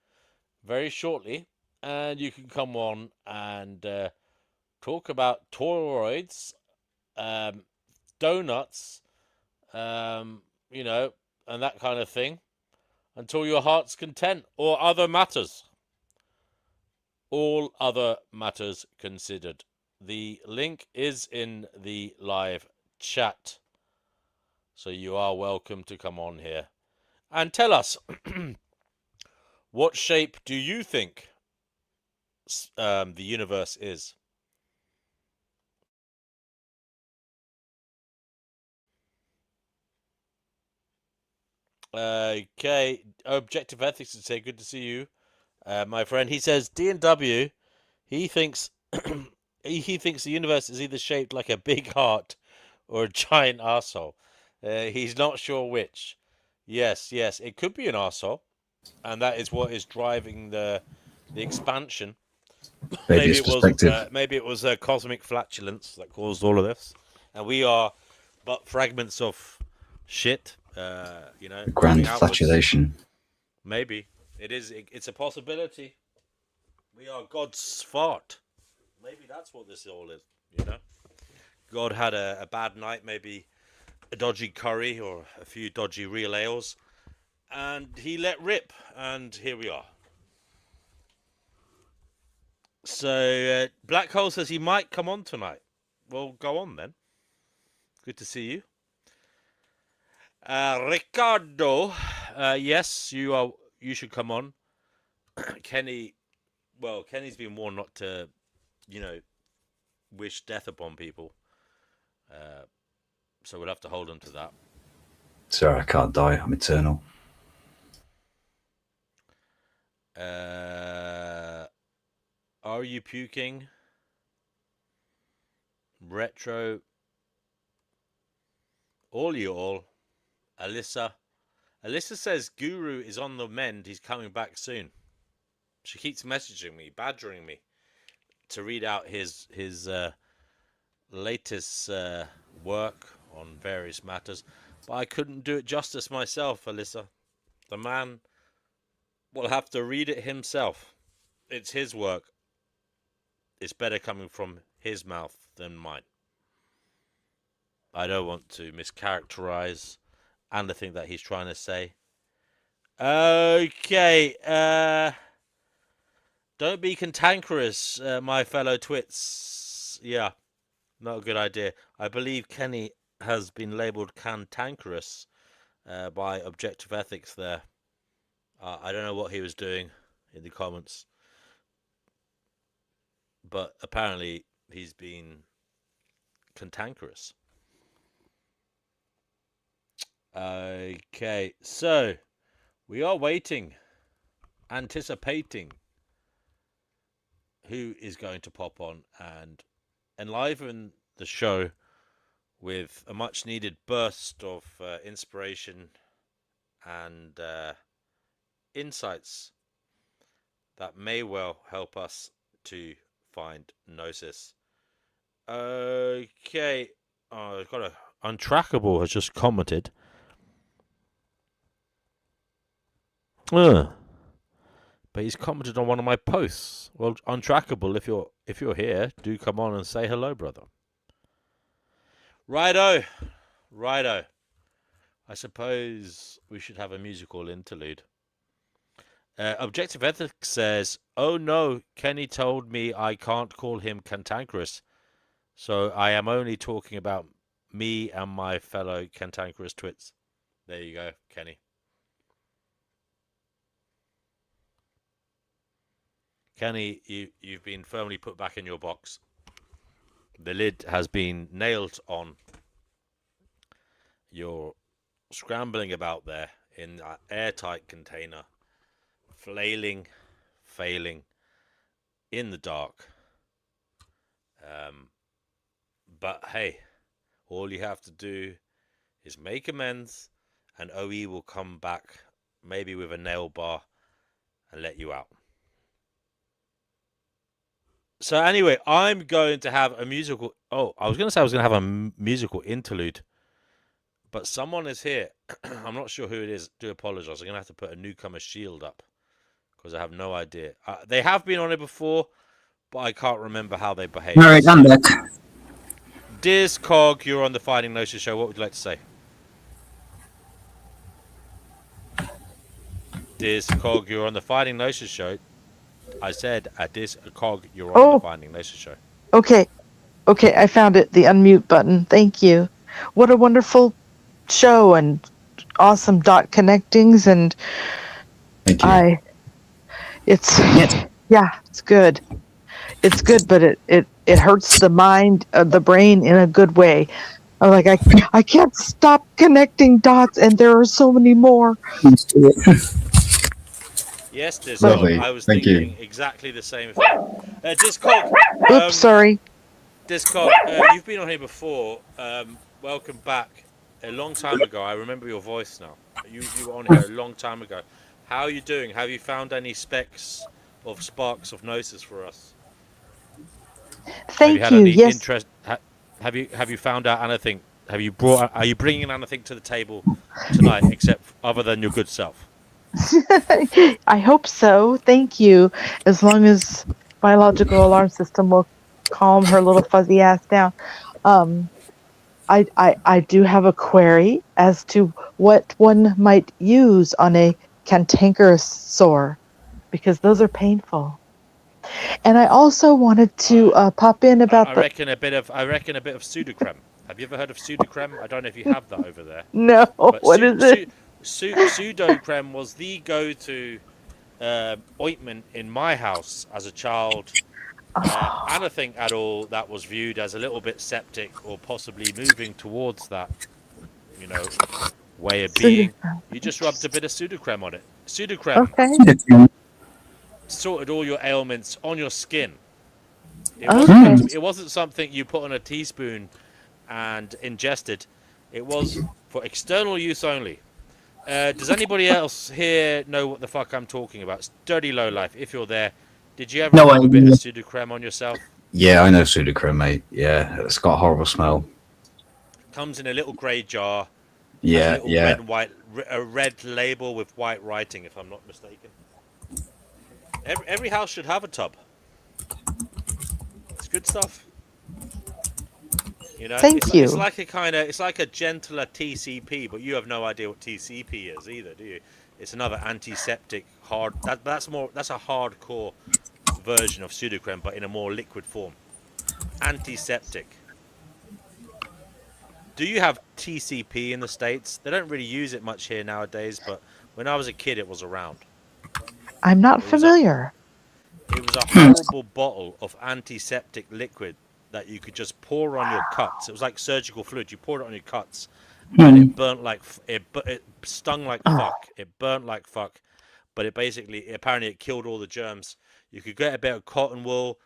very shortly, and you can come on and talk about toroids, donuts, you know, and that kind of thing, until your heart's content, or other matters. All other matters considered. The link is in the live chat, so you are welcome to come on here and tell us what shape do you think the universe is. Okay, Objective Ethics would say, good to see you, my friend. He says D&W, he thinks he thinks the universe is either shaped like a big heart or a giant arsehole. He's not sure which. Yes, it could be an arsehole, and that is what is driving the expansion. Maybe it was a cosmic flatulence that caused all of this, and we are but fragments of shit. You know, grand flatulation. Maybe it is. It's a possibility. We are God's fart. Maybe that's what this all is. You know, God had a bad night, maybe a dodgy curry or a few dodgy real ales, and he let rip, and here we are. So Black Hole says he might come on tonight. Well, go on then. Good to see you. Ricardo, yes, you should come on. Kenny, well, Kenny's been warned not to, you know, wish death upon people. So we'll have to hold on to that. Sorry, I can't die. I'm eternal. Are you puking? Retro. All you all. Alyssa says Guru is on the mend. He's coming back soon. She keeps messaging me, badgering me to read out his latest work on various matters, but I couldn't do it justice myself, Alyssa. The man will have to read it himself. It's his work. It's better coming from his mouth than mine. I don't want to mischaracterize anything that he's trying to say. Okay. Don't be cantankerous, my fellow twits. Yeah, not a good idea. I believe Kenny has been labeled cantankerous by Objective Ethics there. I don't know what he was doing in the comments, but apparently he's been cantankerous. Okay, so we are waiting, anticipating who is going to pop on and enliven the show with a much needed burst of inspiration and insights that may well help us to find Gnosis. Okay. I've got a Untrackable has just commented. But he's commented on one of my posts. Well, Untrackable, if you're here, do come on and say hello, brother. Righto. I suppose we should have a musical interlude. Objective Ethics says, "Oh no, Kenny told me I can't call him cantankerous, so I am only talking about me and my fellow cantankerous twits." There you go, Kenny. Kenny, you've been firmly put back in your box. The lid has been nailed on. You're scrambling about there in an airtight container, failing in the dark. But hey, all you have to do is make amends, and OE will come back, maybe with a nail bar, and let you out. So anyway, I'm going to have a musical... Oh, I was going to say I was going to have a musical interlude, but someone is here. I'm not sure who it is. Do apologize. I'm going to have to put a newcomer shield up because I have no idea. They have been on it before, but I can't remember how they behave. All right, I'm back. Discog, you're on the Finding Gnosis show. What would you like to say? Discog, you're on the Finding Gnosis show. I said at Discog, you're on the Finding Gnosis show. Okay, I found it. The unmute button. Thank you. What a wonderful show and awesome dot connectings and Thank you. It's good. It's good, but it hurts the mind, the brain in a good way. I'm like, I can't stop connecting dots, and there are so many more. Yes, Discog. I was thinking exactly the same thing. Discog. Oops, sorry. Discog, you've been on here before. Welcome back. A long time ago. I remember your voice now. You were on here a long time ago. How are you doing? Have you found any sparks of Gnosis for us? Thank you. Yes. Interest? Have you found out anything? Are you bringing anything to the table tonight, except other than your good self? I hope so. Thank you. As long as biological alarm system will calm her little fuzzy ass down. I do have a query as to what one might use on a cantankerous sore, because those are painful. And I also wanted to pop in about I reckon a bit of pseudocreme. Have you ever heard of pseudocreme? I don't know if you have that over there. No. What is it? Pseudocreme was the go-to ointment in my house as a child. Anything at all that was viewed as a little bit septic or possibly moving towards that, way of being, you just rubbed a bit of pseudocreme on it. Pseudocreme sorted all your ailments on your skin. It wasn't something you put on a teaspoon and ingested. It was for external use only. Does anybody else here know what the fuck I'm talking about? Dirty Lowlife, if you're there, did you ever rub a bit of pseudocreme on yourself? Yeah, I know pseudocreme, mate. Yeah, it's got a horrible smell. Comes in a little grey jar. Yeah, A red label with white writing, if I'm not mistaken. Every house should have a tub. It's good stuff. Thank you. It's like a gentler TCP, but you have no idea what TCP is either, do you? It's another antiseptic that's a hardcore version of pseudocreme, but in a more liquid form. Antiseptic. Do you have TCP in the States? They don't really use it much here nowadays, but when I was a kid, it was around. I'm not familiar. It was a horrible bottle of antiseptic liquid that you could just pour on your cuts. It was like surgical fluid. You poured it on your cuts, and it burnt like it stung like fuck. It burnt like fuck, but apparently it killed all the germs. You could get a bit of cotton wool,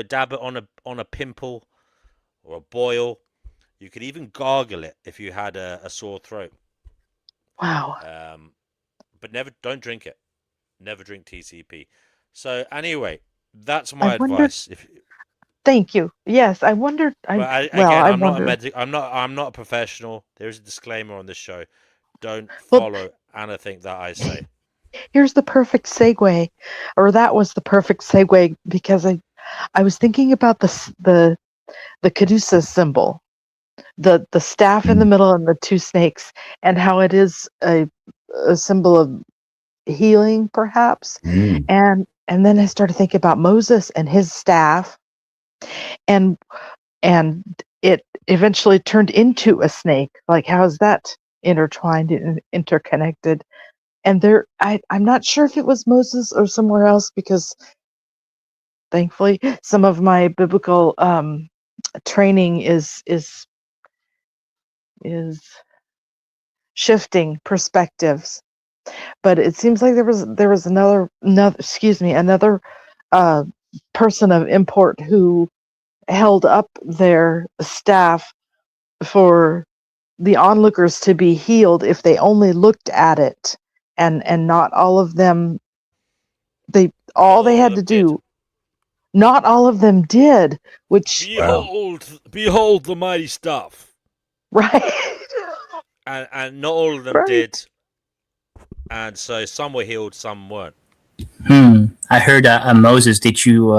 dab it on a pimple, or a boil. You could even gargle it if you had a sore throat. Wow. But don't drink it. Never drink TCP. So anyway, that's my advice. Thank you. Yes, I wondered. I'm not a professional. There is a disclaimer on this show. Don't follow anything that I say. Here's the perfect segue, or that was the perfect segue, because I was thinking about the caduceus symbol, the staff in the middle and the two snakes, and how it is a symbol of healing, perhaps. And then I started thinking about Moses and his staff, and it eventually turned into a snake. Like, how is that intertwined and interconnected? And I'm not sure if it was Moses or somewhere else, because thankfully some of my biblical training is shifting perspectives. But it seems like there was another person of import who held up their staff for the onlookers to be healed if they only looked at it, and not all of them. Not all of them did. Which behold the mighty stuff. Right. And not all of them did. And so some were healed, some weren't. I heard Moses. Did you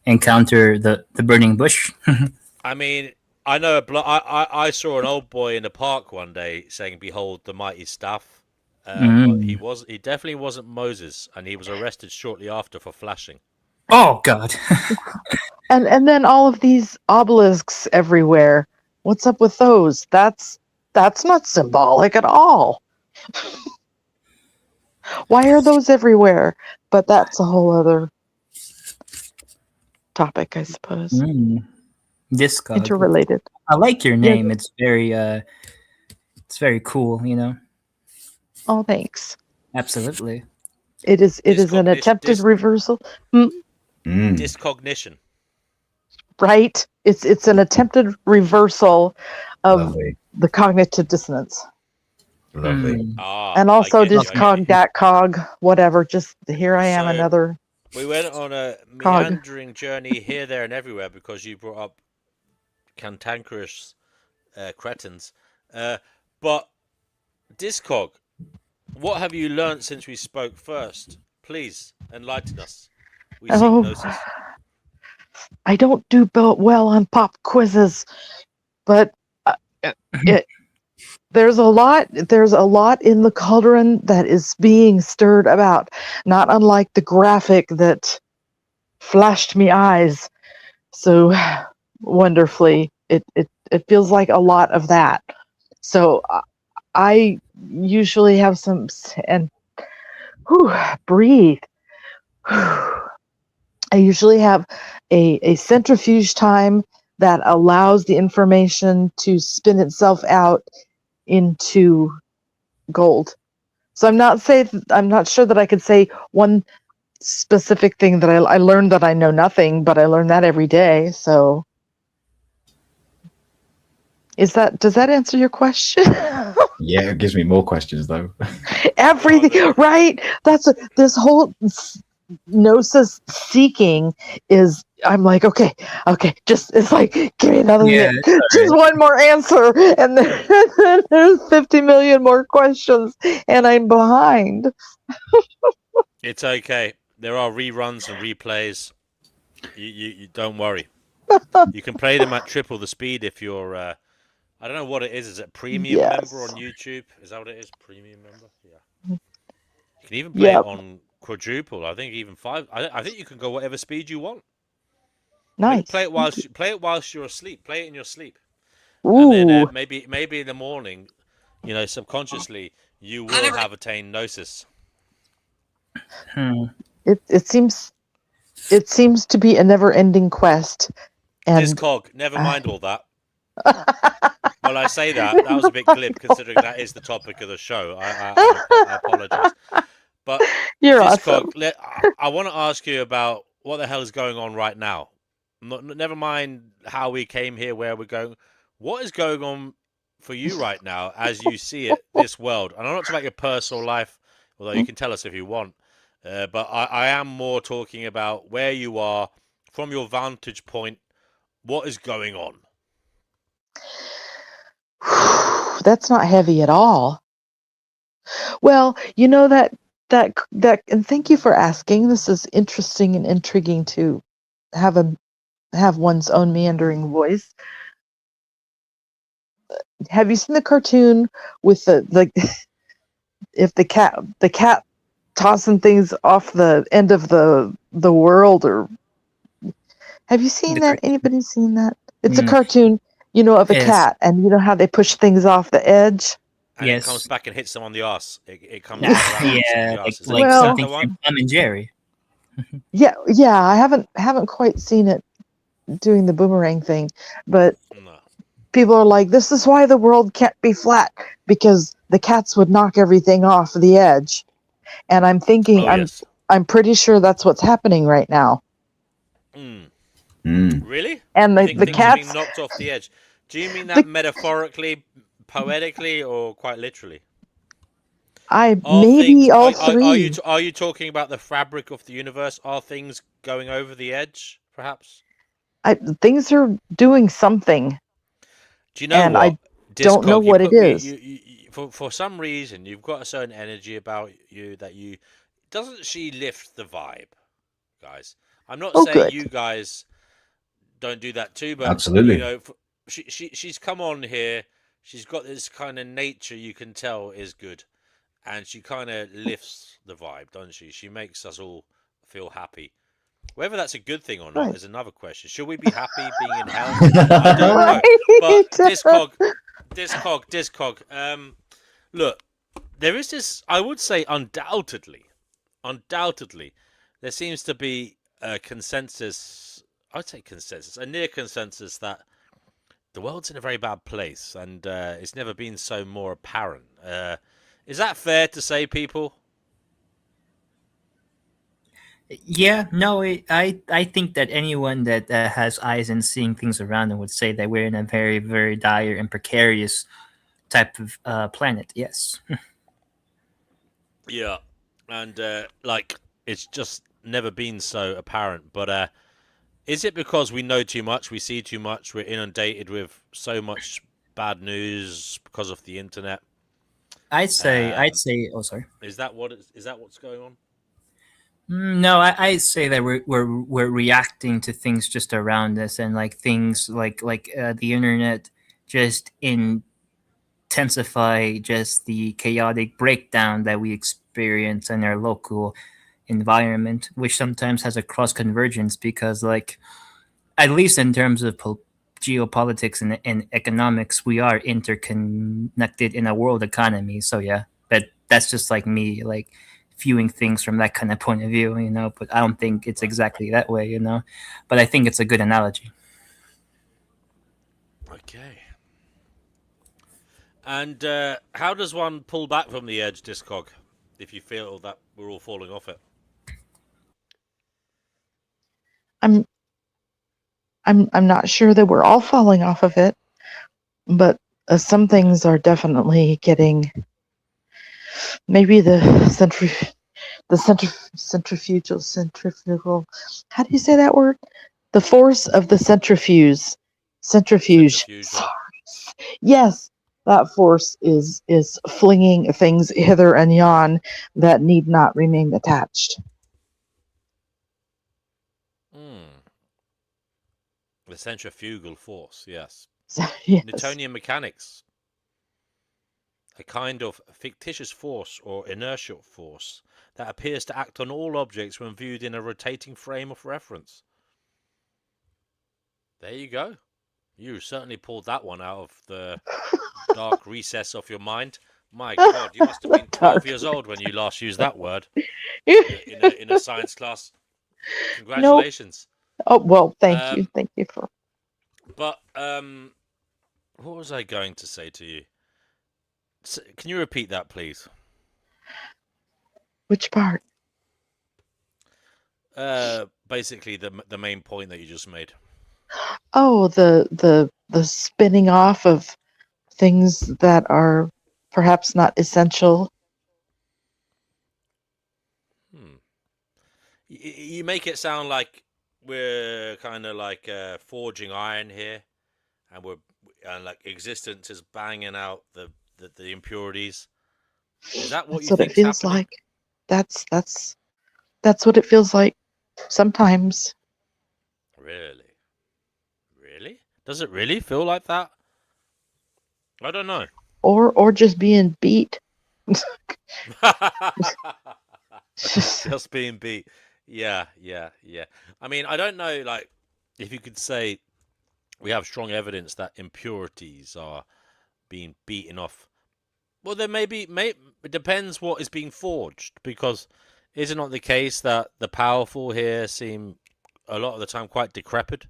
encounter the burning bush? I mean, I know I saw an old boy in the park one day saying, "Behold the mighty stuff." But he definitely wasn't Moses, and he was arrested shortly after for flashing. Oh God! and then all of these obelisks everywhere. What's up with those? That's not symbolic at all. Why are those everywhere? But that's a whole other topic, I suppose. Discog. Interrelated. I like your name. Yeah. It's very cool. Oh, thanks. Absolutely. It is an attempted reversal. Discognition. Right. It's an attempted reversal of the cognitive dissonance. Lovely. And also discog, whatever. Just here I am, another. We went on a meandering journey here, there, and everywhere because you brought up cantankerous cretins. But Discog, what have you learned since we spoke first? Please enlighten us. We seek Gnosis. I don't do well on pop quizzes, but there's a lot in the cauldron that is being stirred about, not unlike the graphic that flashed me eyes so wonderfully. It feels like a lot of that. So I usually have some, and breathe. I usually have a centrifuge time that allows the information to spin itself out into gold. So I'm not sure that I could say one specific thing that I learned that I know nothing, but I learn that every day. So does that answer your question? Yeah, it gives me more questions though. Everything, right? This whole Gnosis seeking is, I'm like, okay, just, it's like, give me another, just one more answer, and then there's 50 million more questions, and I'm behind. It's okay. There are reruns and replays. You don't worry. You can play them at triple the speed if you're, I don't know what it is. Is it premium member on YouTube? Is that what it is? Premium member? Yeah. You can even play it on quadruple. I think even 5. I think you can go whatever speed you want. Nice. Play it whilst you're asleep. Play it in your sleep. Ooh. And then maybe in the morning, subconsciously you will have attained Gnosis. It seems to be a never-ending quest. And Discog, never mind all that. Well, I say that was a bit glib considering that is the topic of the show. I apologize. But you're Discog, awesome. I want to ask you about what the hell is going on right now. never mind how we came here, where we're going. What is going on for you right now as you see it, this world? And I'm not talking about your personal life, although you can tell us if you want. But I am more talking about where you are from your vantage point. What is going on? That's not heavy at all. Well, you know that, and thank you for asking. This is interesting and intriguing to have one's own meandering voice. Have you seen the cartoon with the if the cat tossing things off the end of the world? Or have you seen that? Anybody seen that? It's a cartoon, of a cat, and you know how they push things off the edge. And it comes back and hits them on the arse. It comes Yeah, back around and hits them on the arse. Is like that something the one? from Tom and Jerry. Yeah. I haven't quite seen it doing the boomerang thing, but people are like, this is why the world can't be flat, because the cats would knock everything off the edge. And I'm thinking, I'm pretty sure that's what's happening right now. Really? And the cats being knocked off the edge. Do you mean that metaphorically, poetically, or quite literally? All three. Are you talking about the fabric of the universe? Are things going over the edge, perhaps? Things are doing something. Do you know and what? I don't know what it is. For some reason, you've got a certain energy about you that doesn't she lift the vibe, guys? I'm not saying you guys don't do that too, but absolutely, she's come on here. She's got this kind of nature you can tell is good, and she kind of lifts the vibe, doesn't she? She makes us all feel happy. Whether that's a good thing or not is another question. Should we be happy being in hell? I don't know. But Discog. Look, there is this. I would say undoubtedly, there seems to be a consensus. I'd say consensus, a near consensus that the world's in a very bad place, and it's never been so more apparent. Is that fair to say, people? Yeah, no, I think that anyone that has eyes and seeing things around them would say that we're in a very, very dire and precarious type of planet. Yes. Yeah, and it's just never been so apparent. But is it because we know too much, we see too much, we're inundated with so much bad news because of the internet? I'd say. Oh, sorry. Is that what's going on? No, I say that we're reacting to things just around us, and like things like the internet just intensify just the chaotic breakdown that we experience in our local environment, which sometimes has a cross convergence because, like, at least in terms of geopolitics and economics, we are interconnected in a world economy. So yeah, that's just like me, like, viewing things from that kind of point of view, but I don't think it's exactly that way, but I think it's a good analogy. Okay. And how does one pull back from the edge, Discog, if you feel that we're all falling off it? I'm not sure that we're all falling off of it, but some things are definitely getting. Maybe the centrifugal. How do you say that word? The force of the centrifuge. Sorry. Yes, that force is flinging things hither and yon that need not remain attached. The centrifugal force, yes. Yes. Newtonian mechanics. A kind of fictitious force or inertial force that appears to act on all objects when viewed in a rotating frame of reference. There you go. You certainly pulled that one out of the dark recess of your mind. My God, you must have been 12 years old when you last used that word in a science class. Congratulations. Nope. Oh, well, thank you. Thank you for... But what was I going to say to you? Can you repeat that, please? Which part? Basically, the main point that you just made. Oh, the spinning off of things that are perhaps not essential. You make it sound like we're kind of like forging iron here, and like existence is banging out the impurities. Is that what That's you what it think's feels happening? like. That's what it feels like sometimes. Really? Really? Does it really feel like that? I don't know. Or just being beat. Just being beat. Yeah. I mean, I don't know, like, if you could say we have strong evidence that impurities are being beaten off. Well, then maybe it depends what is being forged, because is it not the case that the powerful here seem a lot of the time quite decrepit,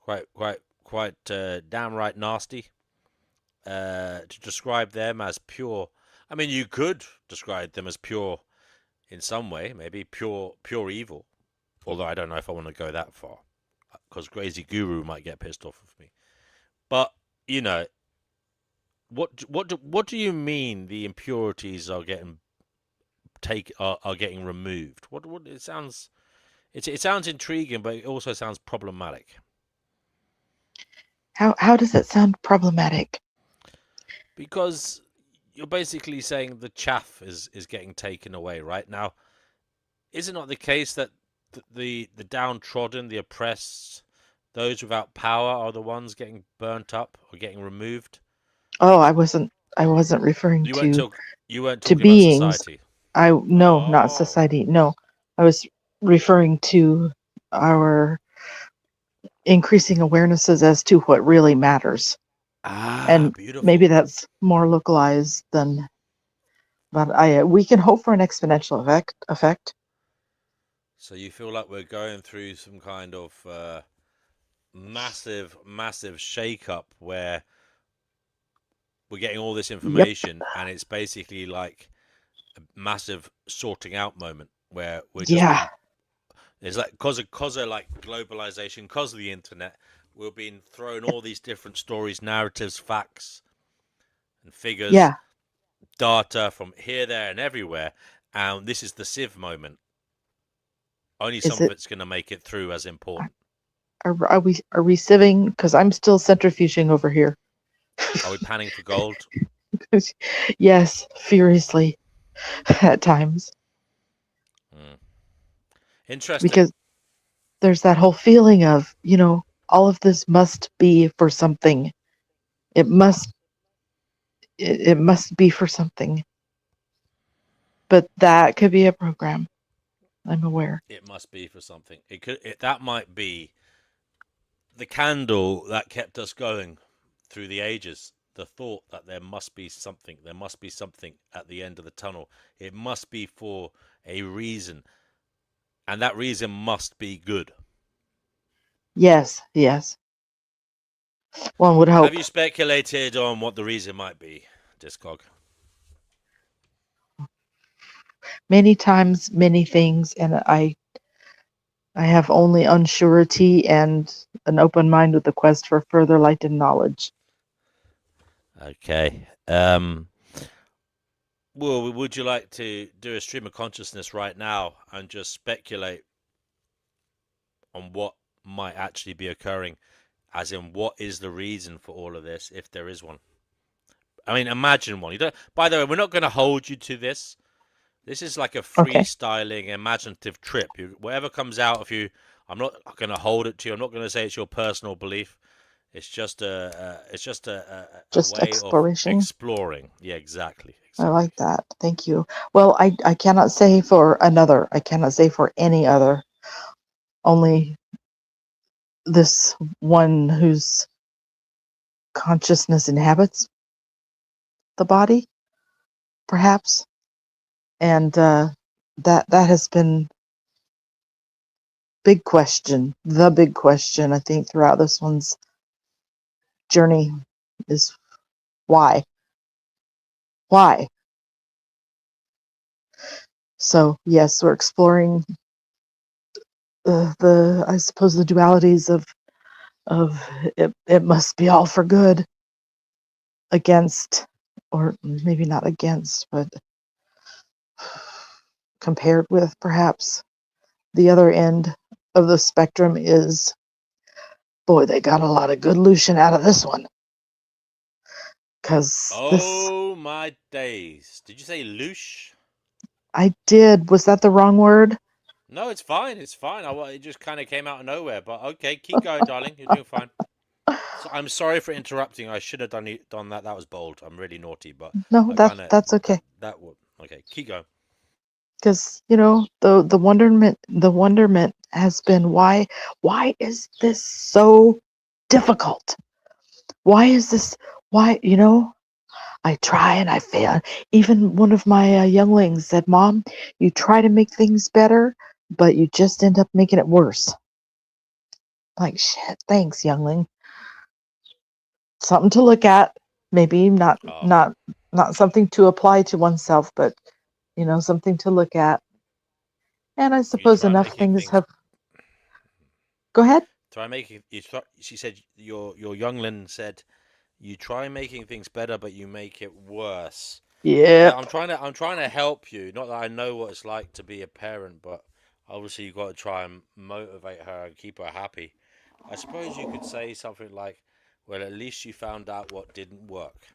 quite downright nasty? To describe them as pure, I mean, you could describe them as pure in some way, maybe pure evil. Although I don't know if I want to go that far, because Crazy Guru might get pissed off with me. But you know, what do you mean the impurities are getting are getting removed? What it sounds it sounds intriguing, but it also sounds problematic. How does it sound problematic? Because you're basically saying the chaff is getting taken away right now. Is it not the case that the downtrodden, the oppressed, those without power are the ones getting burnt up or getting removed? Oh, I wasn't referring You weren't to talking about beings. society. No, not Oh. society. No, I was referring to our increasing awarenesses as to what really matters. And Beautiful. maybe that's more localized than, but we can hope for an exponential effect. So you feel like we're going through some kind of massive shake-up where we're getting all this information, and it's basically like a massive sorting out moment where we're just being, it's like because of like globalization, because of the internet, we're being thrown all these different stories, narratives, facts, and figures, data from here, there, and everywhere, and this is the sieve moment. Only some of it's going to make it through as important. Are we sieving? Because I'm still centrifuging over here. Are we panning for gold? Yes, furiously at times. Interesting. Because there's that whole feeling of, all of this must be for something. It must be for something. But that could be a program. I'm aware. It must be for something. That might be the candle that kept us going through the ages. The thought that there must be something. There must be something at the end of the tunnel. It must be for a reason. And that reason must be good. Yes. One would hope. Have you speculated on what the reason might be, Discog? Many times, many things, and I have only unsurety and an open mind with the quest for further light and knowledge. Okay. Well, would you like to do a stream of consciousness right now and just speculate on what might actually be occurring, as in what is the reason for all of this, if there is one? I mean, imagine one. You don't. By the way, we're not going to hold you to this. This is like a freestyling, imaginative trip. Whatever comes out of you, I'm not going to hold it to you. I'm not going to say it's your personal belief. It's just a way exploration. of exploring. Yeah, exactly. I like that. Thank you. Well, I cannot say for another. I cannot say for any other. Only this one whose consciousness inhabits the body, perhaps. And that has been the big question, I think, throughout this one's journey is why? Why? So, yes, we're exploring I suppose, the dualities of of it must be all for good against, or maybe not against, but compared with perhaps the other end of the spectrum is, boy, they got a lot of good Lucian out of this one. Because Oh my days. Did you say loosh? I did. Was that the wrong word? No, it's fine. It's fine. It just kind of came out of nowhere. But okay, keep going, darling. You're doing fine. So I'm sorry for interrupting. I should have done that. That was bold. I'm really naughty, but No, that's okay. That would okay. Keep going. Because the wonderment has been why is this so difficult? Why is this? Why I try and I fail. Even one of my younglings said, "Mom, you try to make things better, but you just end up making it worse." Like, shit, thanks, youngling. Something to look at. Maybe not something to apply to oneself, but something to look at. And I suppose enough things have. Go ahead. Try making. She said your youngling said, "You try making things better, but you make it worse." Yeah. I'm trying to help you. Not that I know what it's like to be a parent, but obviously you've got to try and motivate her and keep her happy. I suppose you could say something like, "Well, at least you found out what didn't work."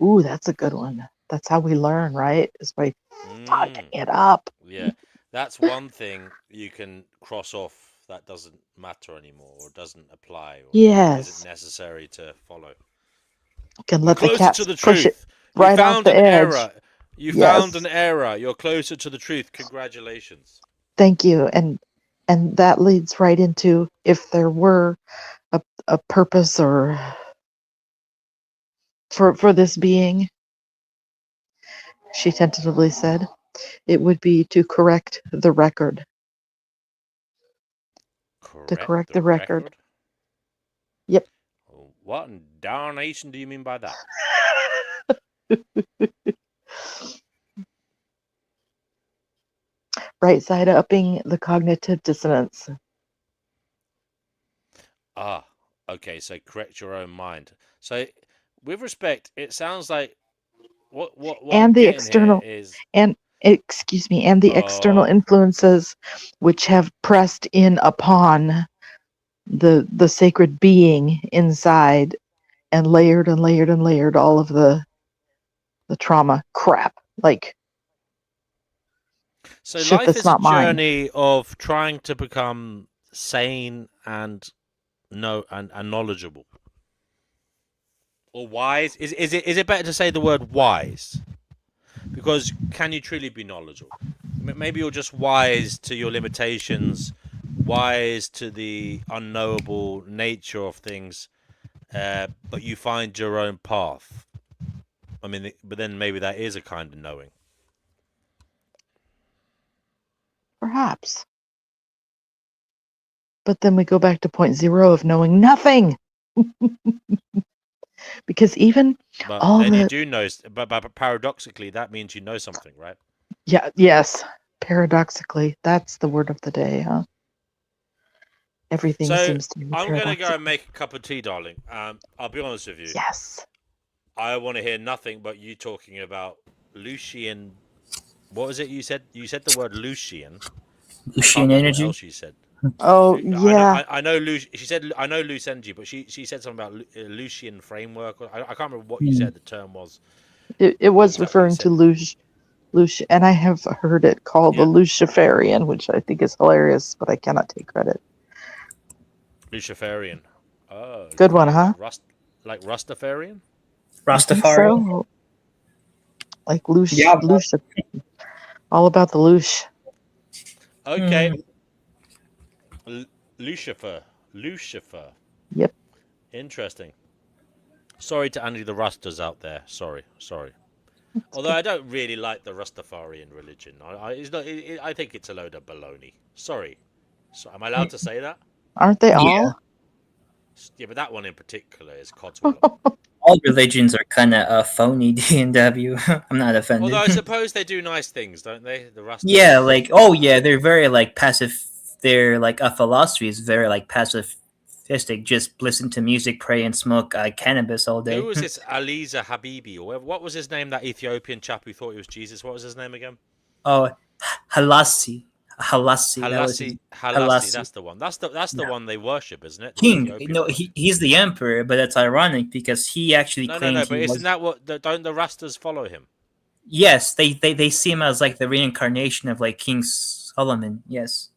Ooh, that's a good one. That's how we learn, right? Is by fucking it up. Yeah, that's one thing you can cross off. That doesn't matter anymore, or doesn't apply, or isn't necessary to follow. Can let the cats to the push truth. it right you off found the an edge. error. You found an error. You're closer to the truth. Congratulations. Thank you. And that leads right into, if there were a purpose or for this being, she tentatively said, it would be to correct the record. To correct the record. Yep. What in darnation do you mean by that? Right side upping the cognitive dissonance. Ah, okay. So correct your own mind. So, with respect, it sounds like what and I'm the getting external here is and the external influences which have pressed in upon the sacred being inside and layered and layered and layered all of the trauma crap. Like, so shit life that's is a not mine. journey of trying to become sane and knowledgeable. Or wise? Is it better to say the word wise? Because can you truly be knowledgeable? Maybe you're just wise to your limitations, wise to the unknowable nature of things, but you find your own path. I mean, but then maybe that is a kind of knowing. Perhaps. But then we go back to point zero of knowing nothing. Because even but all then the... you do know, but paradoxically, that means you know something, right? Yeah, yes. Paradoxically, that's the word of the day, huh? Everything seems to be I'm going to paradoxical. go and make a cup of tea, darling. I'll be honest with you. Yes. I want to hear nothing but you talking about Lucian. What was it you said? You said the word Lucian. Lucian energy. What else you said? Oh, yeah. I know She said I know loose energy, but she said something about Lucian framework. I can't remember what you said the term was. It was referring to Lucian, and I have heard it called the Luciferian, which I think is hilarious, but I cannot take credit. Luciferian. Oh, good one, huh? Like Rastafarian? Rastafari. So. Like Lush. All about the Lush. Okay. Lucifer. Yep. Interesting. Sorry to any of the Rastas out there. Sorry. Although I don't really like the Rastafarian religion. I think it's a load of baloney. Sorry. So, am I allowed to say that? Aren't they all? Yeah, but that one in particular is Codswallop. All religions are kind of phony, D&W. I'm not offended. Although I suppose they do nice things, don't they? The Rastas. Yeah, they're very passive. Their a philosophy is very pacific atheistic, just listen to music, pray, and smoke cannabis all day. Who was this Aliza Habibi, or what was his name? That Ethiopian chap who thought he was Jesus. What was his name again? Oh, Halassi. Halassi. That's the one. That's the one they worship, isn't it? King. No, he's the emperor, but that's ironic because he actually claimed. No. But isn't that what? Don't the Rastas follow him? Yes, they see him as like the reincarnation of like King Solomon. Yes.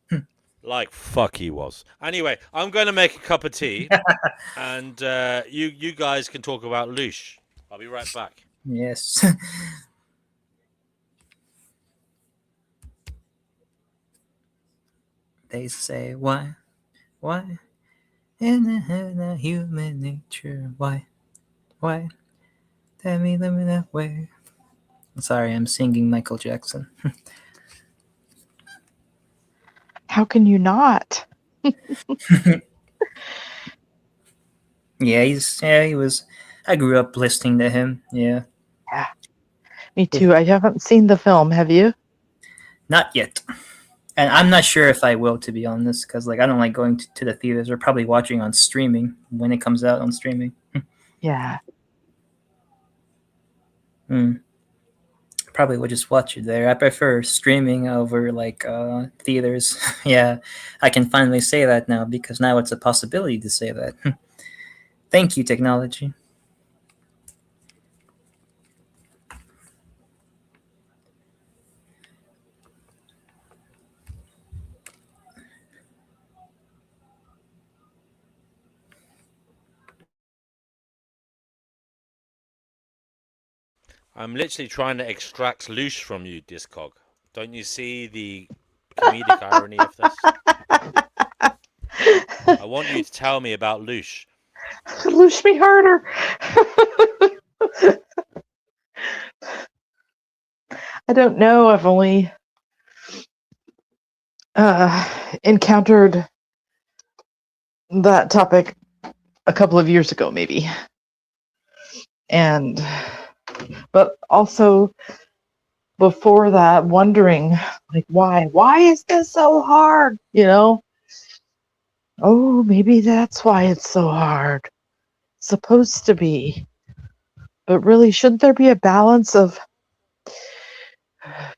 Like fuck he was. Anyway, I'm going to make a cup of tea, and you guys can talk about Loosh. I'll be right back. Yes. They say why, in the human nature, why, tell me that way. Sorry, I'm singing Michael Jackson. How can you not? Yeah, he was. I grew up listening to him. Yeah. Yeah. Me too. I haven't seen the film. Have you? Not yet. And I'm not sure if I will, to be honest, because like I don't like going to the theaters. Or probably watching on streaming when it comes out on streaming. Yeah. Probably would just watch it there. I prefer streaming over like theaters. Yeah, I can finally say that now because now it's a possibility to say that. Thank you, technology. I'm literally trying to extract Loosh from you, Discog. Don't you see the comedic irony of this? I want you to tell me about Loosh. Loosh me harder. I don't know. I've only encountered that topic a couple of years ago, maybe. But also before that, wondering like why is this so hard? Oh, maybe that's why it's so hard. It's supposed to be. But really, shouldn't there be a balance of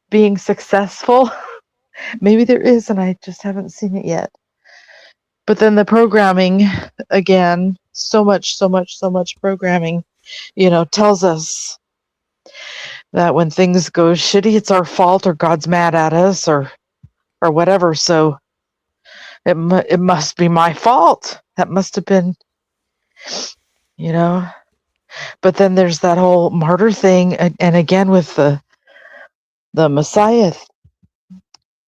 being successful? Maybe there is, and I just haven't seen it yet. But then the programming, again, so much programming, tells us that when things go shitty, it's our fault or God's mad at us or whatever. So it must be my fault. That must have been, But then there's that whole martyr thing, and again with the Messiah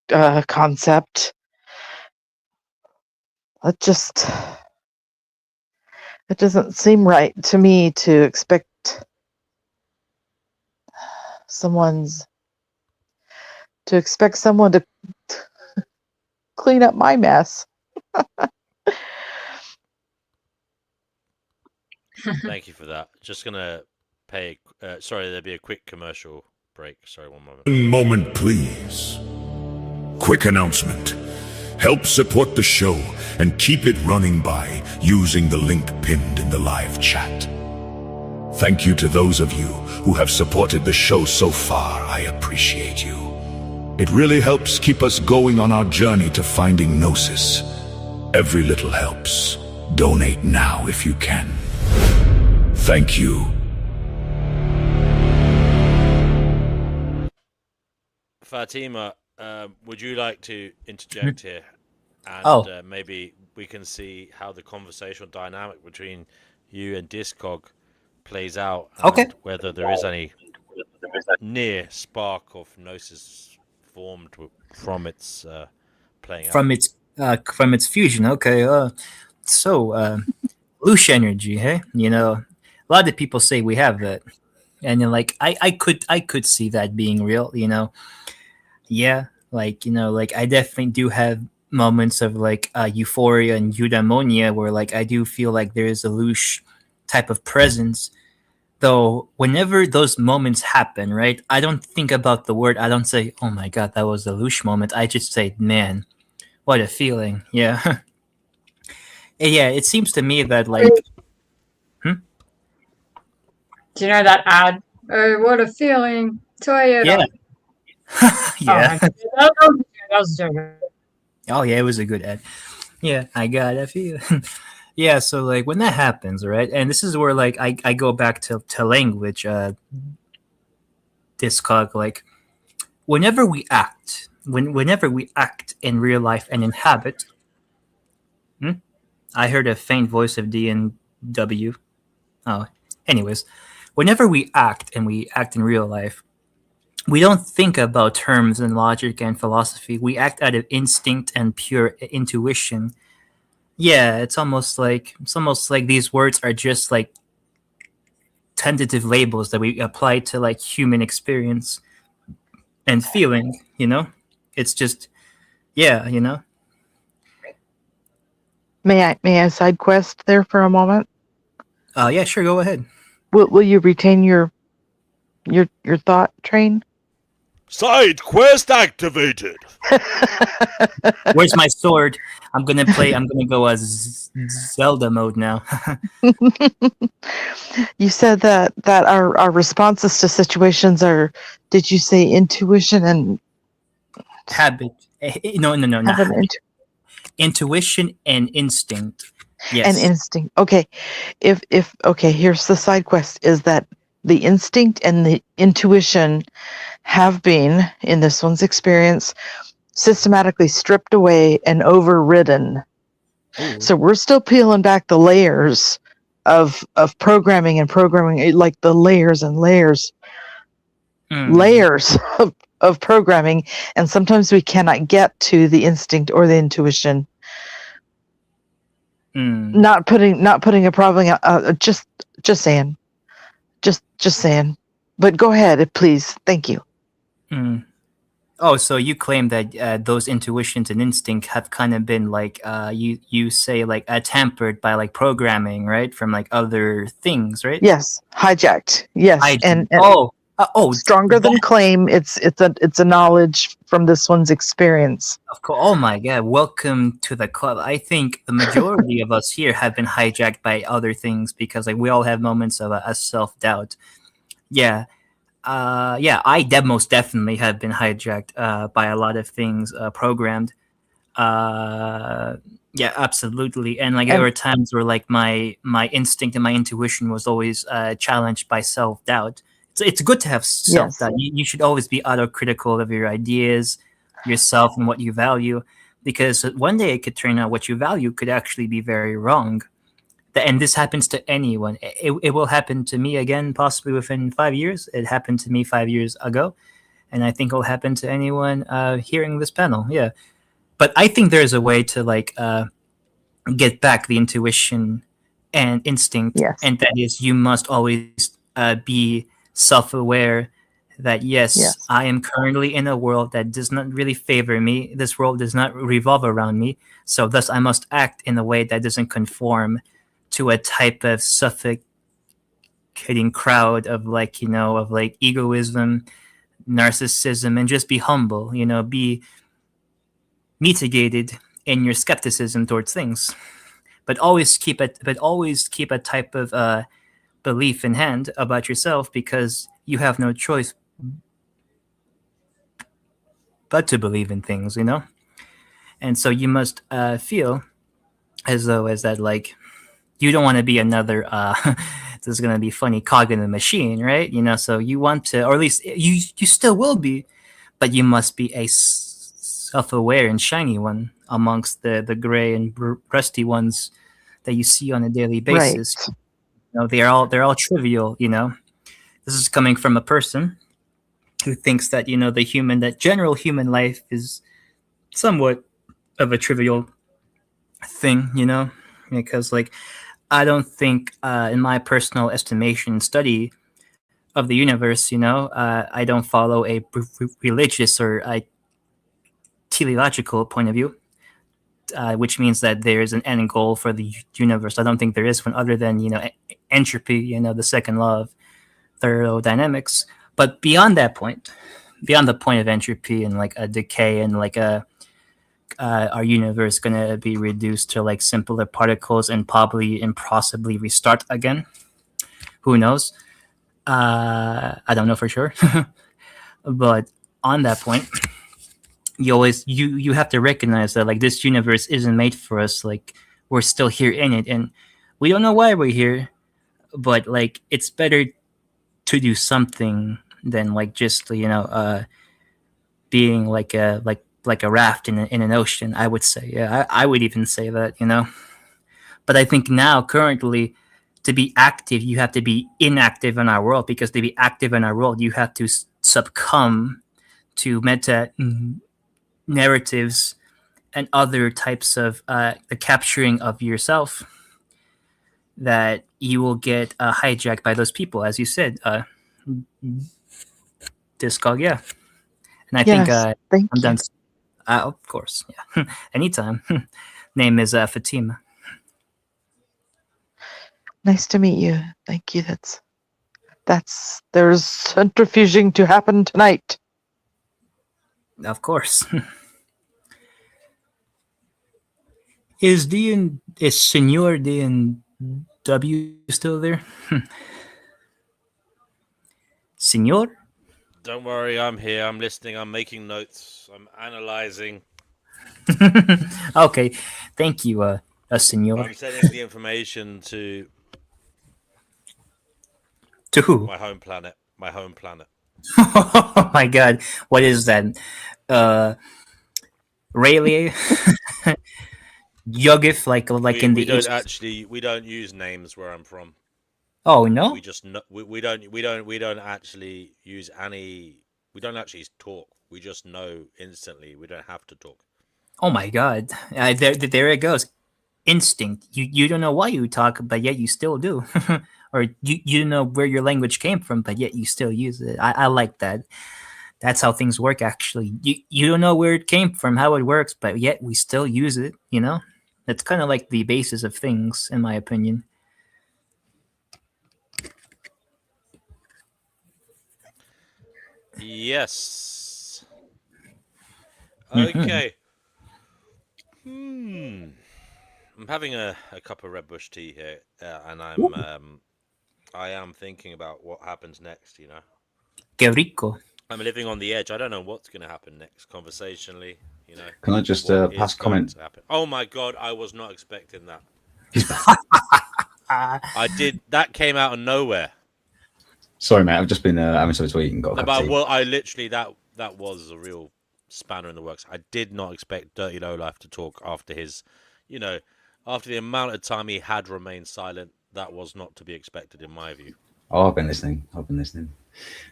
concept. It doesn't seem right to me to expect someone to clean up my mess. Thank you for that. Just gonna pay. Sorry, there'll be a quick commercial break. Sorry, one moment. One moment, please. Quick announcement. Help support the show and keep it running by using the link pinned in the live chat. Thank you to those of you who have supported the show so far. I appreciate you. It really helps keep us going on our journey to finding Gnosis. Every little helps. Donate now if you can. Thank you. Fatima, would you like to interject here? And maybe we can see how the conversational dynamic between you and Discog plays out. And whether there is any near spark of Gnosis formed from its playing out. From its fusion. Okay. So Loosh energy, hey? A lot of people say we have that. And then like I could see that being real, Yeah, like I definitely do have moments of like euphoria and eudaimonia where like I do feel like there is a Loosh type of presence. Though whenever those moments happen, right, I don't think about the word. I don't say, oh my god, that was a Loosh moment. I just say, man, what a feeling. Yeah. Yeah, it seems to me that like. Do you know that ad? Oh, what a feeling, Toyota. Yeah. Yeah. Oh, that was a joke. Oh yeah, it was a good ad. Yeah, I got a feeling. Yeah, so like when that happens, right? And this is where like I go back to language, Discog, like whenever we act in real life and inhabit. I heard a faint voice of D&W. Oh, anyways, whenever we act and we act in real life, we don't think about terms and logic and philosophy. We act out of instinct and pure intuition. Yeah, it's almost like these words are just like tentative labels that we apply to like human experience and feeling, you know? It's just, yeah, you know? May I side quest there for a moment? Yeah, sure, go ahead. Will you retain your thought train? Side quest activated. Where's my sword? I'm gonna go as Zelda mode now. You said that our responses to situations are, did you say intuition and habit? No, not habit. Intuition and instinct. Yes. And instinct. Okay. If okay, here's the side quest, is that the instinct and the intuition have been, in this one's experience, systematically stripped away and overridden. Ooh. So we're still peeling back the layers of programming, like the layers and layers of programming, and sometimes we cannot get to the instinct or the intuition. Not putting a problem out, just saying. Just saying. But go ahead, please. Thank you. Oh, so you claim that those intuitions and instinct have kind of been like you say like tampered by like programming, right? From like other things, right? Yes, hijacked. Yes, and stronger than claim. It's a knowledge from this one's experience. Of course. Oh my God! Welcome to the club. I think the majority of us here have been hijacked by other things because like we all have moments of a self-doubt. Yeah. I most definitely have been hijacked by a lot of things programmed. Yeah, absolutely. And like there were times where like my instinct and my intuition was always challenged by self-doubt. So it's good to have self-doubt. Yes. You should always be autocritical of your ideas, yourself, and what you value, because one day it could turn out what you value could actually be very wrong. And this happens to anyone. It will happen to me again, possibly within 5 years. It happened to me 5 years ago, and I think it'll happen to anyone hearing this panel. Yeah, but I think there's a way to like get back the intuition and instinct, and that is you must always be self-aware that yes, I am currently in a world that does not really favor me. This world does not revolve around me, so thus I must act in a way that doesn't conform to a type of suffocating crowd of like, you know, of like egoism, narcissism, and just be humble, you know, be mitigated in your skepticism towards things, but always keep a type of belief in hand about yourself, because you have no choice but to believe in things, you know? And so you must feel as though as that like you don't want to be another this is going to be funny cog in the machine, right? You know, so you want to, or at least you still will be, but you must be a self-aware and shiny one amongst the gray and rusty ones that you see on a daily basis. Right. You know, they're all trivial, you know. This is coming from a person who thinks that, you know, that general human life is somewhat of a trivial thing, you know, because like I don't think in my personal estimation study of the universe, you know, I don't follow a religious or a teleological point of view, which means that there's an end goal for the universe. I don't think there is one other than, you know, entropy, you know, the second law of thermodynamics. But beyond that point, beyond the point of entropy and like a decay and like a our universe gonna be reduced to like simpler particles and probably impossibly restart again? Who knows? I don't know for sure. But on that point, you have to recognize that like this universe isn't made for us. Like we're still here in it, and we don't know why we're here. But like it's better to do something than like just being like a raft in an ocean. I would say, yeah, I would even say that, But I think now, currently, to be active, you have to be inactive in our world, because to be active in our world, you have to succumb to meta narratives and other types of the capturing of yourself that you will get hijacked by those people, as you said. Discog, yeah. And I think I'm done. Of course, yeah. Anytime. Name is Fatima. Nice to meet you. Thank you. There's centrifuging to happen tonight. Of course. Is Senor D&W still there? Senor? Don't worry, I'm here. I'm listening. I'm making notes. I'm analyzing. Okay, thank you, Senor. I'm sending the information to who? My home planet. My home planet. Oh my God, what is that? Rayleigh? Yogif, like in the we don't use names where I'm from. Oh no. We just we don't actually use any. We don't actually talk. We just know instantly. We don't have to talk. Oh my God! There it goes. Instinct. You don't know why you talk, but yet you still do. Or you don't know where your language came from, but yet you still use it. I like that. That's how things work. Actually, you don't know where it came from, how it works, but yet we still use it. That's kind of like the basis of things, in my opinion. Yes. Okay. I'm having a cup of red bush tea here, and I am thinking about what happens next. Que rico. I'm living on the edge. I don't know what's going to happen next, conversationally. Can I just pass comment? Oh my God! I was not expecting that. I did. That came out of nowhere. Sorry, mate. I've just been having something to eat and got a cup of tea. Well, I literally that was a real spanner in the works. I did not expect Dirty Lowlife to talk after his, after the amount of time he had remained silent. That was not to be expected, in my view. Oh, I've been listening.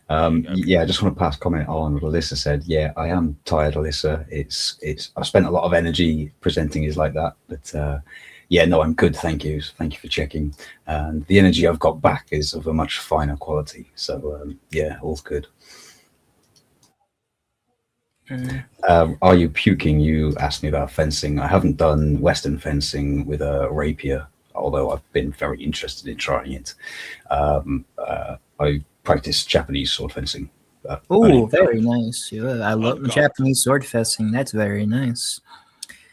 Yeah, I just want to pass comment on what Alyssa said. Yeah, I am tired, Alyssa. I've spent a lot of energy presenting is like that, but yeah, no, I'm good. Thank you for checking. And the energy I've got back is of a much finer quality. So yeah, all's good. Are you puking? You asked me about fencing. I haven't done Western fencing with a rapier, although I've been very interested in trying it. I practice Japanese sword fencing. Oh, very nice. Yeah, I love Japanese sword fencing. That's very nice.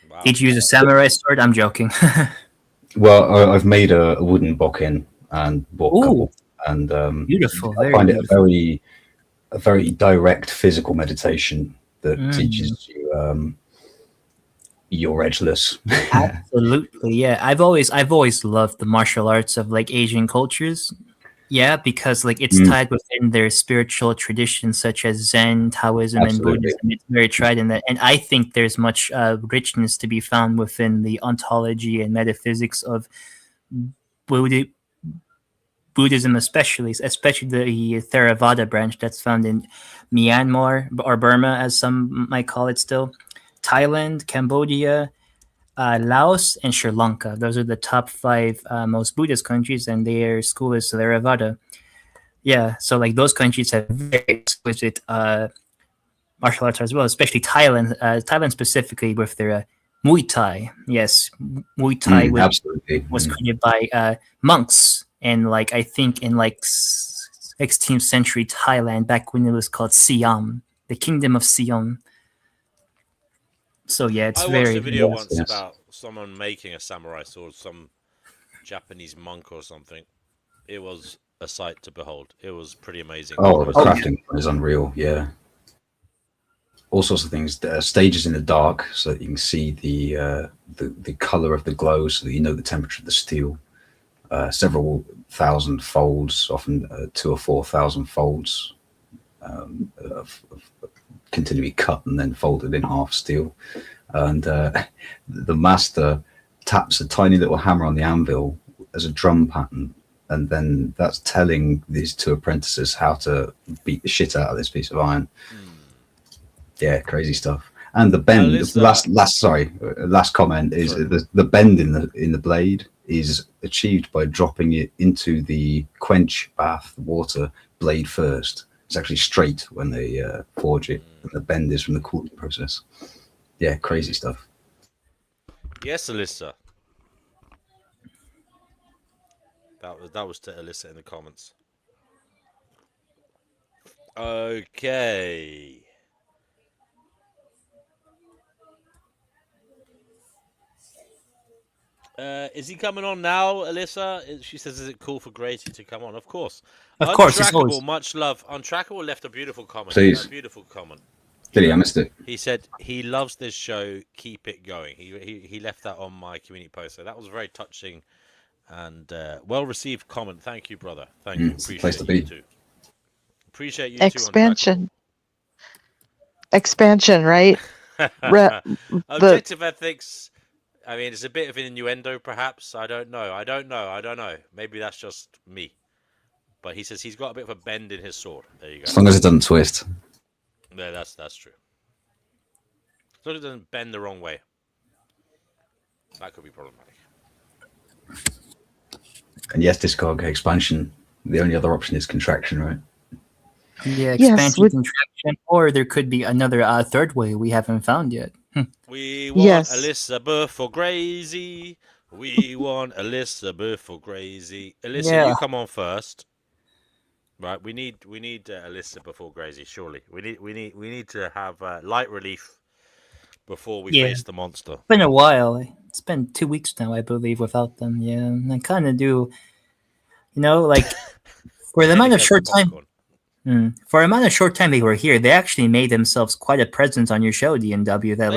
Wow. Did you use a samurai sword? I'm joking. Well, I've made a wooden bokken and bought a couple, and beautiful. I find it a very direct physical meditation that teaches you you're edgeless. Absolutely, yeah. I've always loved the martial arts of like Asian cultures. Yeah, because like it's tied within their spiritual traditions such as Zen, Taoism, and Buddhism. It's very tried in that, and I think there's much richness to be found within the ontology and metaphysics of Buddhism, especially the Theravada branch that's found in Myanmar or Burma, as some might call it still, Thailand, Cambodia, Laos, and Sri Lanka. Those are the top 5 most Buddhist countries, and their school is Theravada. Yeah, so like those countries have very exquisite martial arts as well, especially Thailand. Thailand specifically with their Muay Thai. Yes, Muay Thai was created by monks, and like I think in like 16th century Thailand, back when it was called Siam, the Kingdom of Siam. So yeah, it's I very watched a video Yes, once yes. about someone making a samurai sword, some Japanese monk or something. It was a sight to behold. It was pretty amazing. Oh, the process. crafting is unreal. Yeah, all sorts of things. Stages in the dark, so that you can see the color of the glow, so that you know the temperature of the steel. Several thousand folds, often 2,000 or 4,000 folds, of continually cut and then folded in half steel. And the master taps a tiny little hammer on the anvil as a drum pattern, and then that's telling these two apprentices how to beat the shit out of this piece of iron. Yeah, crazy stuff. And the bend. Last comment is the bend in the blade is achieved by dropping it into the quench bath water blade first. It's actually straight when they forge it, and the bend is from the cooling process. Yeah, crazy stuff. Yes, Alyssa. That was to Alyssa in the comments. Okay. Is he coming on now, Alyssa? She says, "Is it cool for Gracie to come on?" Of course. Of course, it's Untrackable, always... much love. Untrackable left a beautiful comment. Please. A beautiful comment. Did I missed it? He said he loves this show. Keep it going. He left that on my community post. So that was very touching and well received comment. Thank you, brother. Thank you. It's the Appreciate place to you be. too. Appreciate you Expansion. Expansion, right? Objective ethics. I mean, it's a bit of an innuendo, perhaps. I don't know. Maybe that's just me. But he says he's got a bit of a bend in his sword. There you go. As long as it doesn't twist. Yeah, that's true. As long as it doesn't bend the wrong way. That could be problematic. And yes, Discog expansion. The only other option is contraction, right? Yeah, expansion, contraction, or there could be another third way we haven't found yet. We want Elizabeth or Gracie. We want Elizabeth or Gracie. Alyssa, you come on first. Right, we need Alyssa before Gracie. Surely, we need to have light relief before we face the monster. It's been a while. It's been 2 weeks now, I believe, without them. Yeah, and I kind of do, like for the amount of short time. For the amount of short time they were here, they actually made themselves quite a presence on your show, DNW. That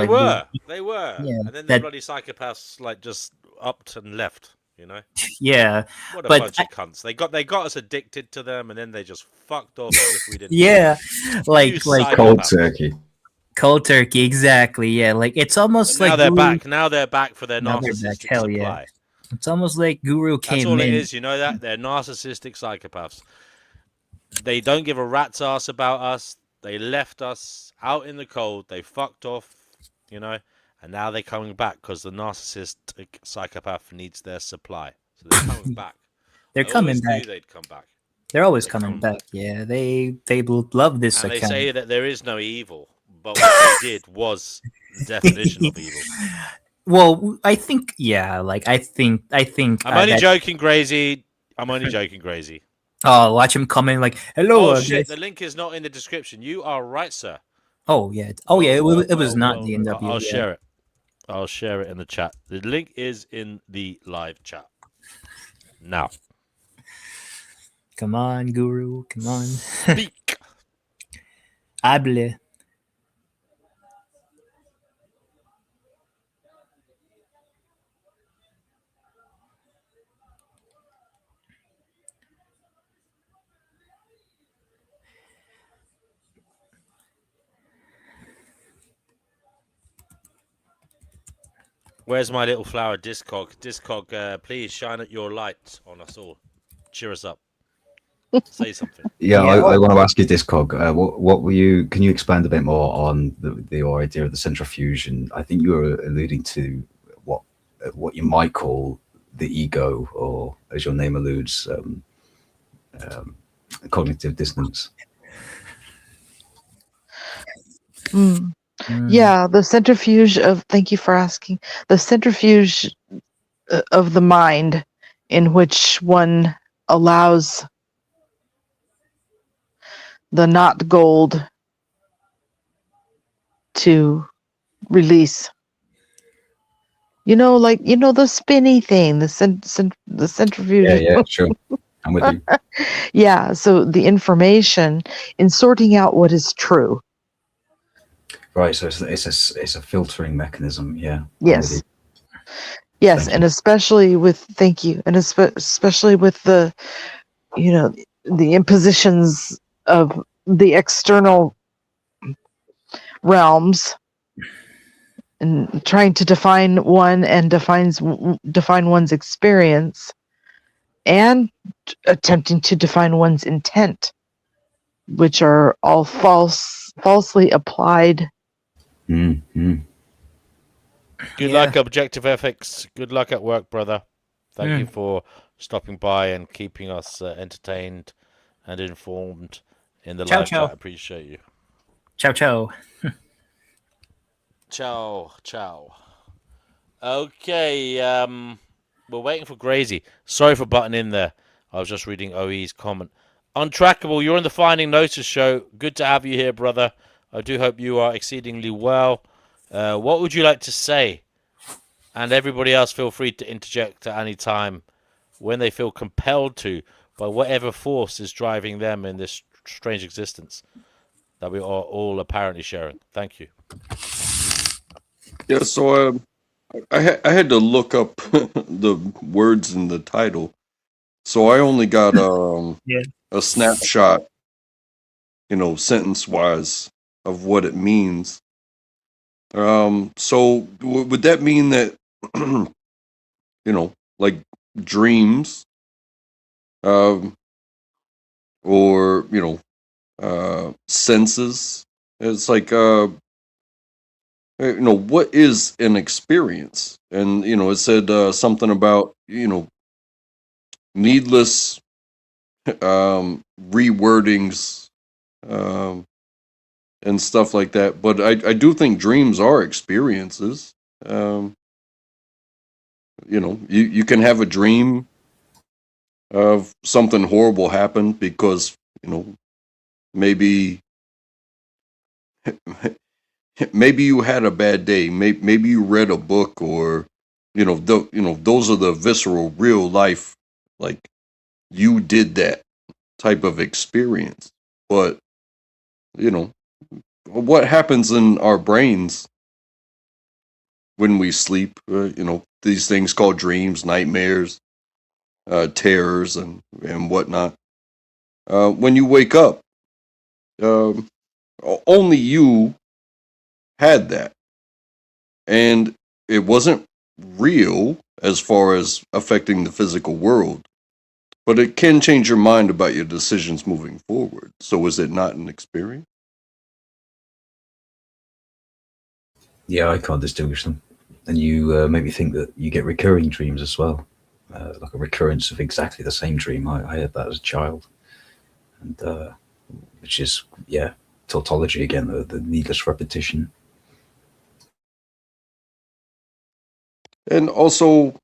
They were, yeah, and then the bloody psychopaths just upped and left. Yeah, what a bunch of cunts. They got us addicted to them, and then they just fucked off as if we didn't. Yeah, like cold turkey. Cold turkey, exactly. Yeah, like it's almost like now they're back. Now they're back for their narcissistic Hell supply. Yeah. It's almost like Guru came in. That's all it is. You know that they're narcissistic psychopaths. They don't give a rat's ass about us. They left us out in the cold. They fucked off, and now they're coming back because the narcissistic psychopath needs their supply. So they're coming back. They're coming back. Knew they'd come back. They're always coming back. Yeah, they love this and account. They say that there is no evil, but what they did was the definition of evil. Well, I think, I think. I'm only joking, Gracie. I'm only joking, Gracie. Oh, watch him come in like, hello. Oh shit! The link is not in the description. You are right, sir. Oh yeah. Oh yeah. It was not the NW. I'll share it. I'll share it in the chat. The link is in the live chat. Now. Come on, Guru. Come on. Speak. Hable. Where's my little flower, Discog? Discog, please shine at your light on us all. Cheer us up. Say something. Yeah, I want to ask you, Discog. What were you? Can you expand a bit more on the idea of the centrifuge? And I think you were alluding to what you might call the ego, or as your name alludes, cognitive dissonance. Yeah, the centrifuge of, thank you for asking, the centrifuge of the mind in which one allows the not gold to release. Like the spinny thing, the centrifuge. Yeah, sure. I'm with you. Yeah, so the information in sorting out what is true. Right, so it's a filtering mechanism. Yeah. Yes. Yes, and especially with thank you, and especially with the the impositions of the external realms, and trying to define one and define one's experience, and attempting to define one's intent, which are all falsely applied. Mm-hmm. Good luck, Objective Ethics. Good luck at work, brother. Thank you for stopping by and keeping us entertained and informed in the live chat. Appreciate you. Ciao, ciao. Ciao. Okay, we're waiting for Grazy. Sorry for butting in there. I was just reading OE's comment. Untrackable, you're on the Finding Gnosis show. Good to have you here, brother. I do hope you are exceedingly well. What would you like to say? And everybody else, feel free to interject at any time when they feel compelled to by whatever force is driving them in this strange existence that we are all apparently sharing. Thank you. Yeah, so I had to look up the words in the title. So I only got a snapshot, sentence-wise of what it means. So would that mean that, like dreams, or, senses? It's like, what is an experience? And, it said something about, needless rewordings and stuff like that. But I do think dreams are experiences. You can have a dream of something horrible happened because, maybe you had a bad day. Maybe you read a book, or those are the visceral, real life, like you did that type of experience. But what happens in our brains when we sleep? These things called dreams, nightmares, terrors, and whatnot. When you wake up, only you had that, and it wasn't real as far as affecting the physical world, but it can change your mind about your decisions moving forward. So is it not an experience? Yeah, I can't distinguish them. And you make me think that you get recurring dreams as well, like a recurrence of exactly the same dream. I had that as a child, and which is, tautology again, the needless repetition. And also,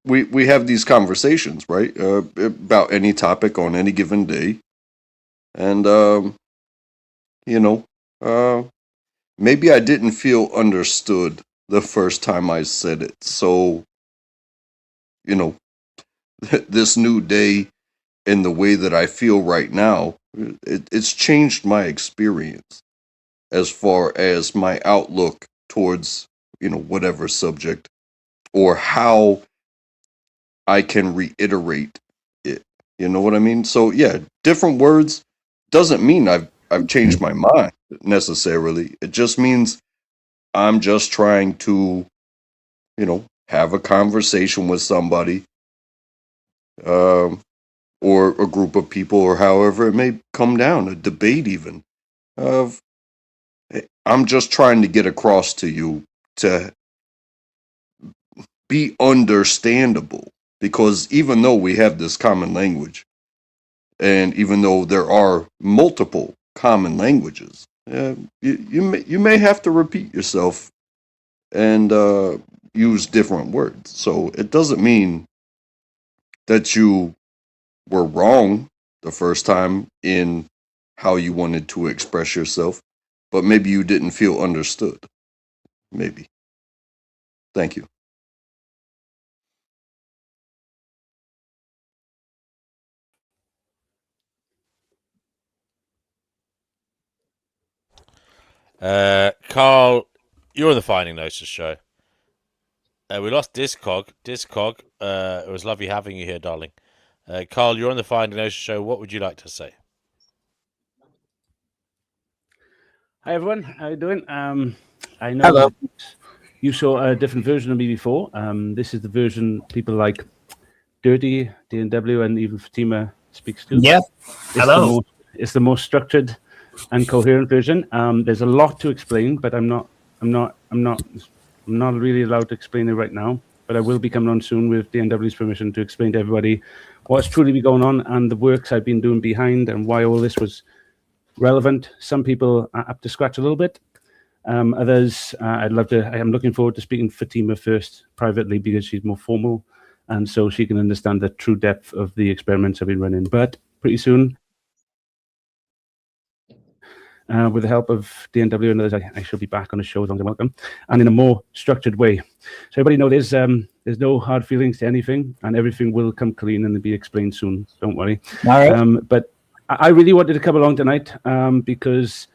we have these conversations, right, about any topic on any given day, and maybe I didn't feel understood the first time I said it. So, this new day and the way that I feel right now, it's changed my experience as far as my outlook towards, whatever subject, or how I can reiterate it. You know what I mean? So yeah, different words doesn't mean I've changed my mind necessarily. It just means I'm just trying to, have a conversation with somebody, or a group of people, or however it may come down, a debate even. I'm just trying to get across to you to be understandable, because even though we have this common language, and even though there are multiple common languages, you may have to repeat yourself and use different words. So it doesn't mean that you were wrong the first time in how you wanted to express yourself. but maybe you didn't feel understood. Maybe. Thank you. Carl, you're on the Finding Gnosis show. We lost Discog. It was lovely having you here, darling. Carl, you're on the Finding Gnosis show. What would you like to say? Hi everyone, how you doing? I know Hello. you saw a different version of me before. This is the version people like Dirty, DNW, and even Fatima speaks to. Yeah. Hello. It's the most structured and coherent version. There's a lot to explain, but I'm not really allowed to explain it right now. But I will be coming on soon with DNW's permission to explain to everybody what's truly been going on and the works I've been doing behind and why all this was relevant. Some people are up to scratch a little bit. Others, I am looking forward to speaking to Fatima first privately because she's more formal and so she can understand the true depth of the experiments I've been running. But pretty soon, with the help of DNW and others, I shall be back on the show as long as I'm welcome and in a more structured way. So everybody know there's no hard feelings to anything and everything will come clean and be explained soon. Don't worry. All right. But I really wanted to come along tonight because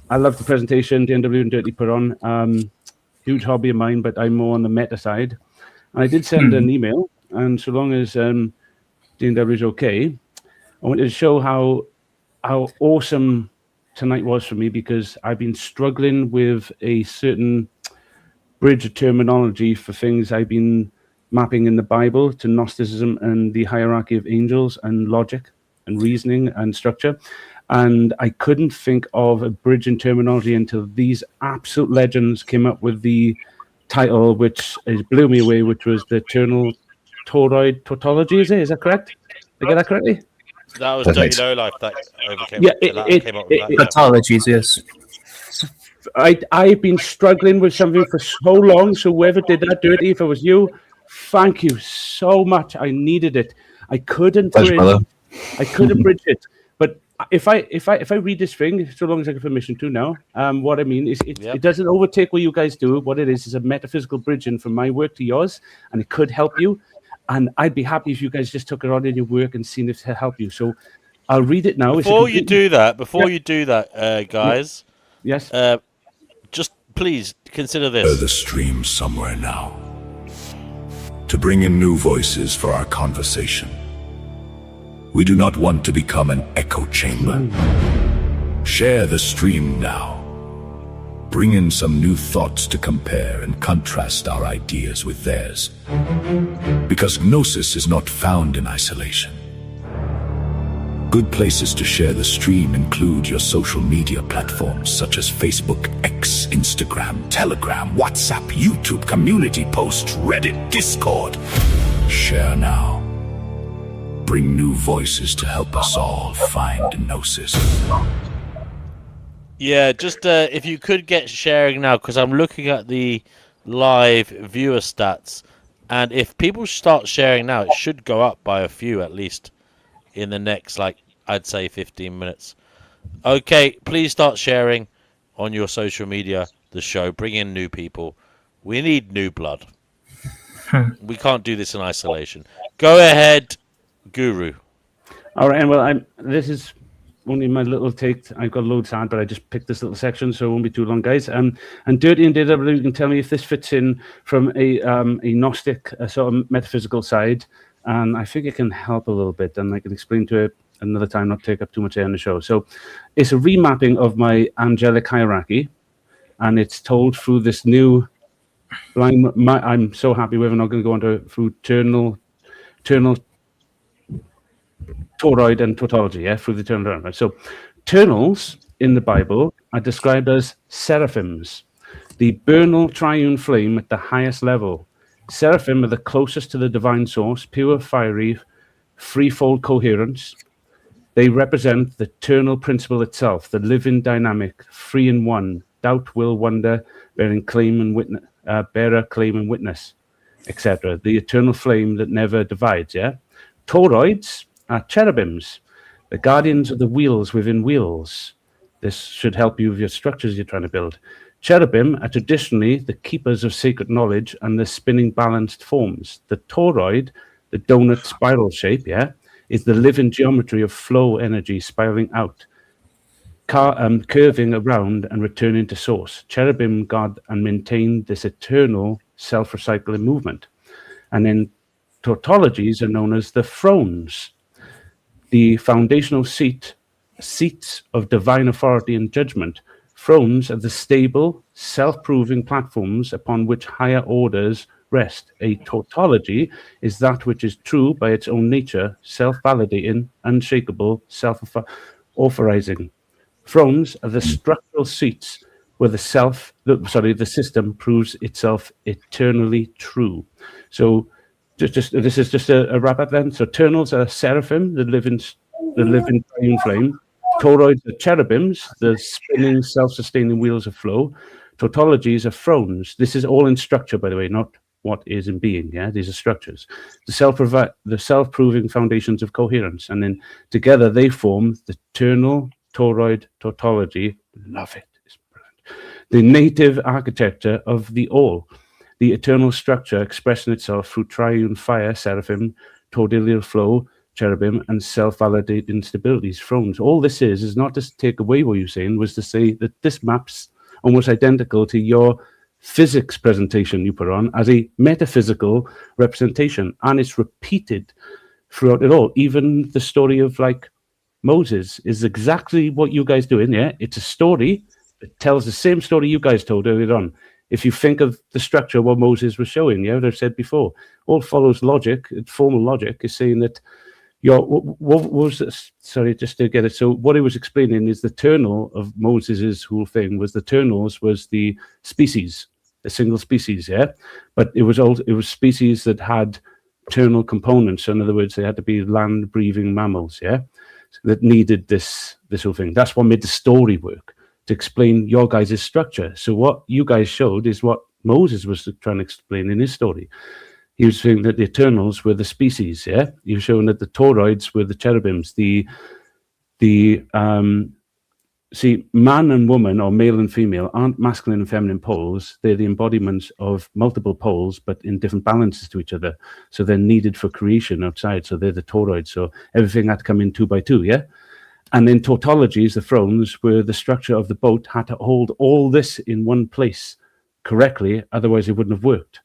I love the presentation DNW and Dirty put on. Huge hobby of mine, but I'm more on the meta side. And I did send an email, and so long as DNW is okay, I wanted to show how awesome tonight was for me because I've been struggling with a certain bridge of terminology for things I've been mapping in the Bible to Gnosticism and the hierarchy of angels and logic and reasoning and structure. And I couldn't think of a bridge in terminology until these absolute legends came up with the title, which blew me away, which was the Ternal Toroid Tautology. Is that correct? Did I get that correctly? That was Dirty Low Life that overcame. Yeah, came up with that. Tautologies, yes. I've been struggling with something for so long. So whoever did that, Dirty, if it was you, thank you so much. I needed it. I couldn't bridge it. But if I read this thing, so long as I get permission to now, what I mean is it doesn't overtake what you guys do. What it is a metaphysical bridging from my work to yours, and it could help you. And I'd be happy if you guys just took it on in your work and seen if it help you. So I'll read it now. Before you do that, guys. Yes. Just please consider this. The stream somewhere now. To bring in new voices for our conversation. We do not want to become an echo chamber. Share the stream now. Bring in some new thoughts to compare and contrast our ideas with theirs. Because Gnosis is not found in isolation. Good places to share the stream include your social media platforms such as Facebook, X, Instagram, Telegram, WhatsApp, YouTube, community posts, Reddit, Discord. Share now. Bring new voices to help us all find Gnosis. Yeah, just if you could get sharing now, because I'm looking at the live viewer stats, and if people start sharing now, it should go up by a few at least in the next, I'd say 15 minutes. Okay, please start sharing on your social media, the show. Bring in new people. We need new blood. We can't do this in isolation. Go ahead, Guru. All right, and well, this is only my little take. I've got loads on, but I just picked this little section, so it won't be too long, guys. And Dirty and DW, you can tell me if this fits in from a Gnostic sort of metaphysical side, and I think it can help a little bit, and I can explain to it another time, not take up too much air on the show. So it's a remapping of my angelic hierarchy, and it's told through this new I'm so happy with, and I'm going to go into through Ternal, Toroid, and Tautology, through the Ternal. Right? So Ternals in the Bible are described as seraphims, the vernal triune flame at the highest level. Seraphim are the closest to the divine source, pure, fiery, threefold coherence. They represent the eternal principle itself, the living dynamic, free in one, doubt, will, wonder, bearing claim and witness, bearer, claim and witness, etc. The eternal flame that never divides. Toroids are cherubims, the guardians of the wheels within wheels. This should help you with your structures you're trying to build. Cherubim are traditionally the keepers of sacred knowledge and the spinning balanced forms. The toroid, the donut spiral shape, is the living geometry of flow energy spiraling out, curving around and returning to source. Cherubim guard and maintain this eternal self-recycling movement. And then tautologies are known as the thrones, the foundational seats of divine authority and judgment. Thrones are the stable, self-proving platforms upon which higher orders rest. A tautology is that which is true by its own nature, self-validating, unshakable, self-authorizing. Thrones are the structural seats where the system proves itself eternally true. So this is just a wrap up then. So Ternals are seraphim, the living triune flame. Toroids are cherubims, the spinning, self-sustaining wheels of flow. Tautologies are thrones. This is all in structure, by the way, not what is in being. Yeah, these are structures. The self-proving foundations of coherence, and then together they form the Ternal Toroid tautology. Love it. It's brilliant. The native architecture of the all, the eternal structure expressing itself through triune fire, seraphim, toroidal flow, cherubim, and self-validating stabilities, thrones. All this is not to take away what you're saying, was to say that this map's almost identical to your physics presentation you put on as a metaphysical representation, and it's repeated throughout it all. Even the story of like Moses is exactly what you guys doing. Yeah, it's a story that tells the same story you guys told earlier on. If you think of the structure of what Moses was showing, yeah, I've said before, all follows logic. Formal logic is saying that what was this? Sorry, just to get it. So what he was explaining is the Ternal of Moses's whole thing was the Ternals was the species, a single species, yeah. But it was species that had ternal components. So in other words, they had to be land-breathing mammals, yeah, that needed this whole thing. That's what made the story work, to explain your guys' structure. So what you guys showed is what Moses was trying to explain in his story. He was saying that the Eternals were the species, yeah? He was showing that the Toroids were the cherubims. See, man and woman, or male and female, aren't masculine and feminine poles. They're the embodiments of multiple poles, but in different balances to each other. So they're needed for creation outside. So they're the Toroids. So everything had to come in 2 by 2, yeah? And then tautologies, the thrones, where the structure of the boat had to hold all this in one place correctly, otherwise it wouldn't have worked.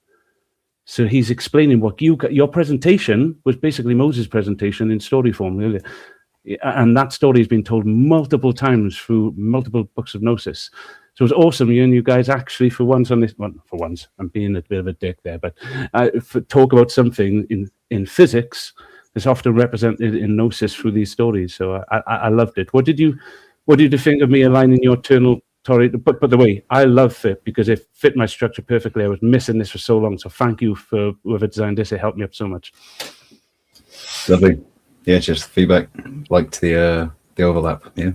So he's explaining what your presentation was basically Moses' presentation in story form, really. And that story has been told multiple times through multiple books of Gnosis. So it's awesome, you guys actually, for once on this one, for once, I'm being a bit of a dick there, but talk about something in physics that's often represented in Gnosis through these stories. So I loved it. What did you think of me aligning your Ternal Toroid? But by the way, I love it because it fit my structure perfectly. I was missing this for so long. So thank you for whoever designed this. It helped me up so much. Lovely. Yeah, just feedback. Liked the overlap. Yeah.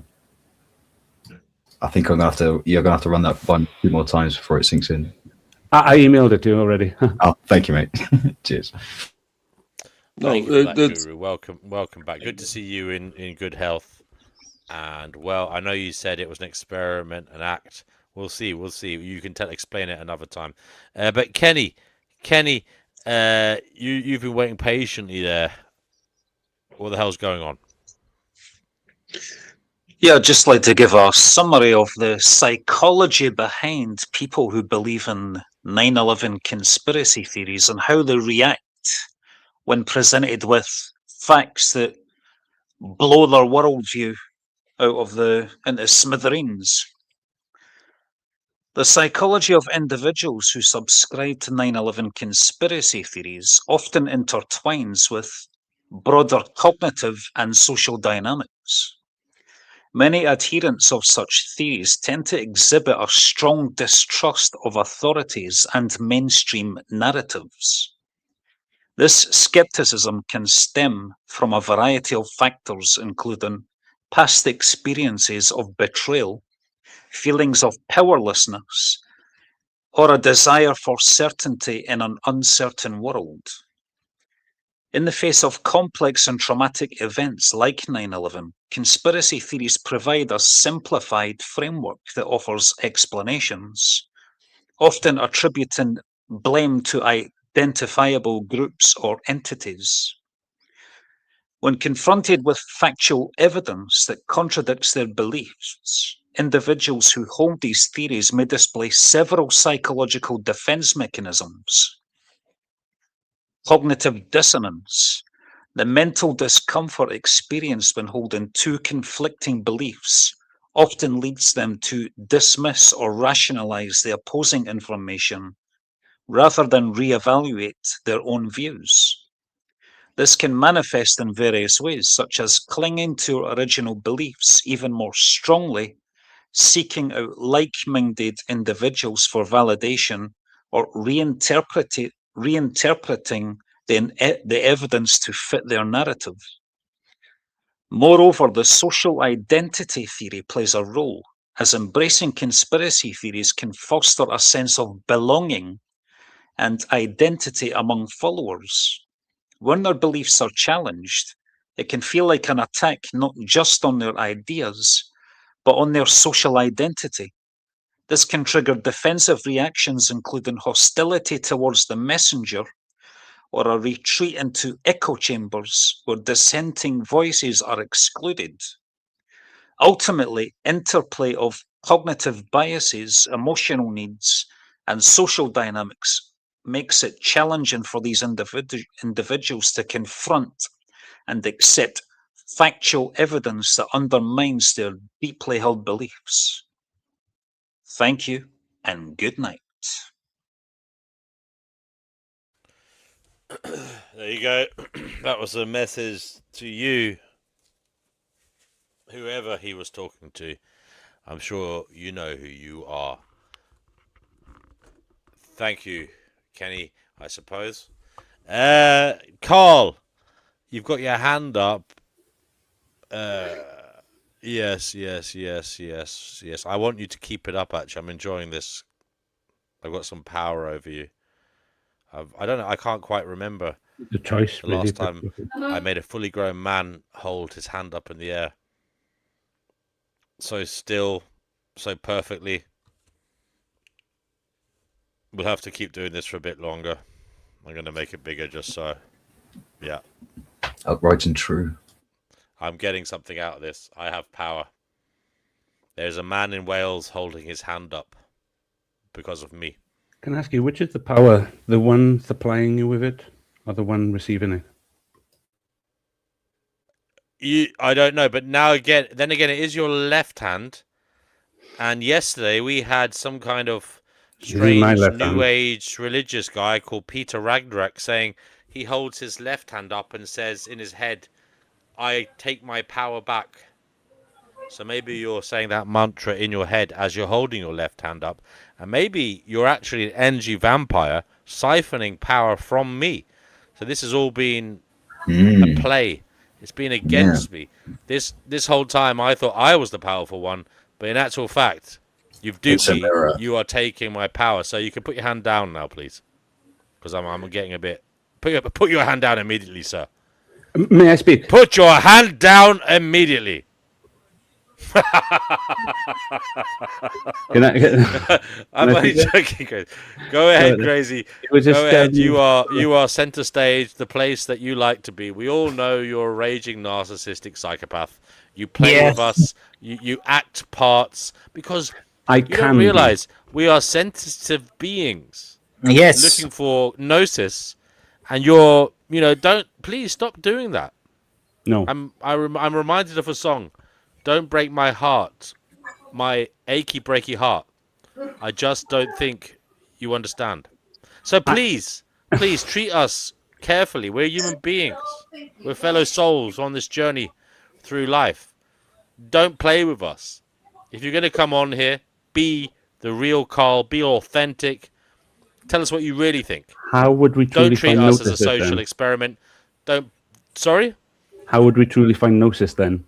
I think you're gonna have to run that by 2 more times before it sinks in. I emailed it to you already. Oh, thank you, mate. Cheers. Thank you for that, Guru. Welcome back. Good to see you in good health. And well, I know you said it was an experiment, an act. We'll see. You can explain it another time. But Kenny, you've been waiting patiently there. What the hell's going on? Yeah, I'd just like to give a summary of the psychology behind people who believe in 9/11 conspiracy theories and how they react when presented with facts that blow their worldview into smithereens. The psychology of individuals who subscribe to 9/11 conspiracy theories often intertwines with broader cognitive and social dynamics. Many adherents of such theories tend to exhibit a strong distrust of authorities and mainstream narratives. This skepticism can stem from a variety of factors, including past experiences of betrayal, feelings of powerlessness, or a desire for certainty in an uncertain world. In the face of complex and traumatic events like 9/11, conspiracy theories provide a simplified framework that offers explanations, often attributing blame to identifiable groups or entities. When confronted with factual evidence that contradicts their beliefs, individuals who hold these theories may display several psychological defense mechanisms. Cognitive dissonance, the mental discomfort experienced when holding two conflicting beliefs, often leads them to dismiss or rationalize the opposing information rather than reevaluate their own views. This can manifest in various ways, such as clinging to original beliefs even more strongly, seeking out like-minded individuals for validation, or reinterpreting the evidence to fit their narrative. Moreover, the social identity theory plays a role, as embracing conspiracy theories can foster a sense of belonging and identity among followers. When their beliefs are challenged, it can feel like an attack not just on their ideas, but on their social identity. This can trigger defensive reactions, including hostility towards the messenger, or a retreat into echo chambers where dissenting voices are excluded. Ultimately, interplay of cognitive biases, emotional needs, and social dynamics makes it challenging for these individuals to confront and accept factual evidence that undermines their deeply held beliefs. Thank you and good night. There you go. That was a message to you, whoever he was talking to. I'm sure you know who you are. Thank you, Kenny, I suppose. Carl, you've got your hand up. Yes. I want you to keep it up, actually. I'm enjoying this. I've got some power over you. I don't know. I can't quite remember the choice. The last time I made a fully grown man hold his hand up in the air. So still, so perfectly. We'll have to keep doing this for a bit longer. I'm going to make it bigger just so. Yeah. Upright and true. I'm getting something out of this. I have power. There's a man in Wales holding his hand up because of me. Can I ask you, which is the power? The one supplying you with it, or the one receiving it? I don't know, but now again, it is your left hand. And yesterday we had some kind of strange new age religious guy called Peter Ragnarok saying he holds his left hand up and says in his head, "I take my power back." So maybe you're saying that mantra in your head as you're holding your left hand up. And maybe you're actually an energy vampire siphoning power from me. So this has all been a play. It's been against me. This whole time I thought I was the powerful one. But in actual fact, you've duped me. You are taking my power. So you can put your hand down now, please. Because I'm getting a bit... Put your hand down immediately, sir. May I speak? Put your hand down immediately. I'm only joking, Crazy. Go ahead, Crazy. Go ahead. You are center stage, the place that you like to be. We all know you're a raging narcissistic psychopath. You play with us. You act parts because you don't realize we are sensitive beings. Yes. Looking for Gnosis, and don't please stop doing that. No. I'm reminded of a song. Don't break my heart, my achy breaky heart. I just don't think you understand. So please treat us carefully. We're human beings. We're fellow souls on this journey through life. Don't play with us. If you're going to come on here, be the real Carl. Be authentic. Tell us what you really think. How would we truly Don't treat find us Gnosis as a social then? experiment. Sorry? How would we truly find Gnosis then?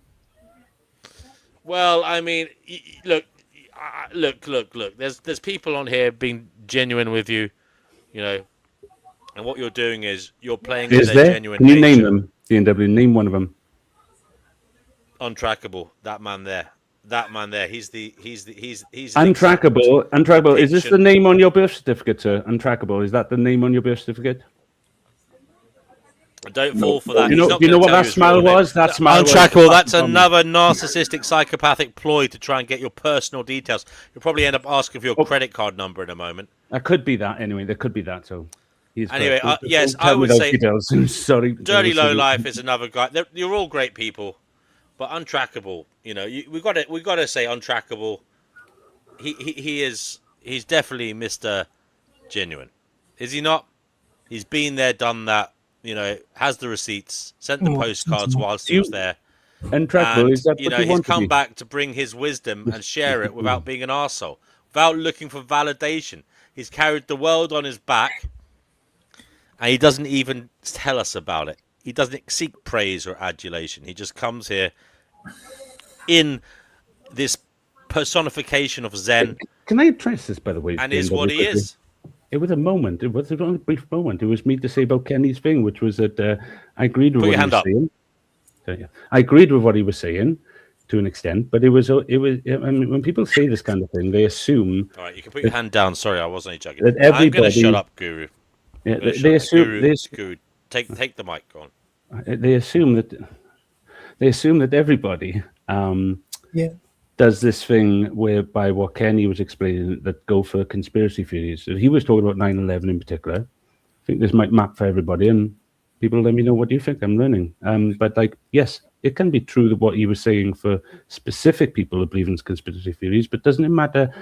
Well, I mean, look. There's people on here being genuine with you. And what you're doing is you're playing Is to their there? genuine Can you nature. name them? DNW, name one of them. Untrackable. That man there. That man there. He's the Untrackable. Untrackable. Is this the depiction. name on your birth certificate, sir? Untrackable. Is that the name on your birth certificate? Don't fall for that. You He's know, not you know gonna what tell that you his smile real name. was? That smile was Untrackable. That's fucking another narcissistic psychopathic ploy to try and get your personal details. You'll probably end up asking for your credit card number in a moment. That could be that anyway. There could be that. So, Anyway, correct. yes, Don't tell I me would those say details. Sorry. Dirty Lowlife is another guy. You're all great people, but Untrackable. You know, we got to say Untrackable. He's definitely Mr. Genuine, is he not? He's been there, done that. You know, has the receipts, sent the postcards whilst he was there. Untrackable, is that you what know, you he's want to come be? back to bring his wisdom and share it without being an arsehole, without looking for validation. He's carried the world on his back, and he doesn't even tell us about it. He doesn't seek praise or adulation. He just comes here in this personification of Zen. Can I address this, by the way? And is what he is. It was a moment. It was only a brief moment. It was me to say about Kenny's thing, which was that I agreed with Put what your he hand was up. saying. So, yeah. I agreed with what he was saying to an extent, but it was. I mean, when people say this kind of thing, they assume. All right, you can put your hand down. Sorry, I wasn't joking. That I'm going to everybody- shut up, Guru. Yeah, they assume. Guru. Take the mic. Go on. They assume that everybody does this thing whereby what Kenny was explaining that go for conspiracy theories. So he was talking about 9/11 in particular. I think this might map for everybody, and people let me know what you think. I'm learning. But like, yes, it can be true that what he was saying for specific people who believe in conspiracy theories, but doesn't it matter?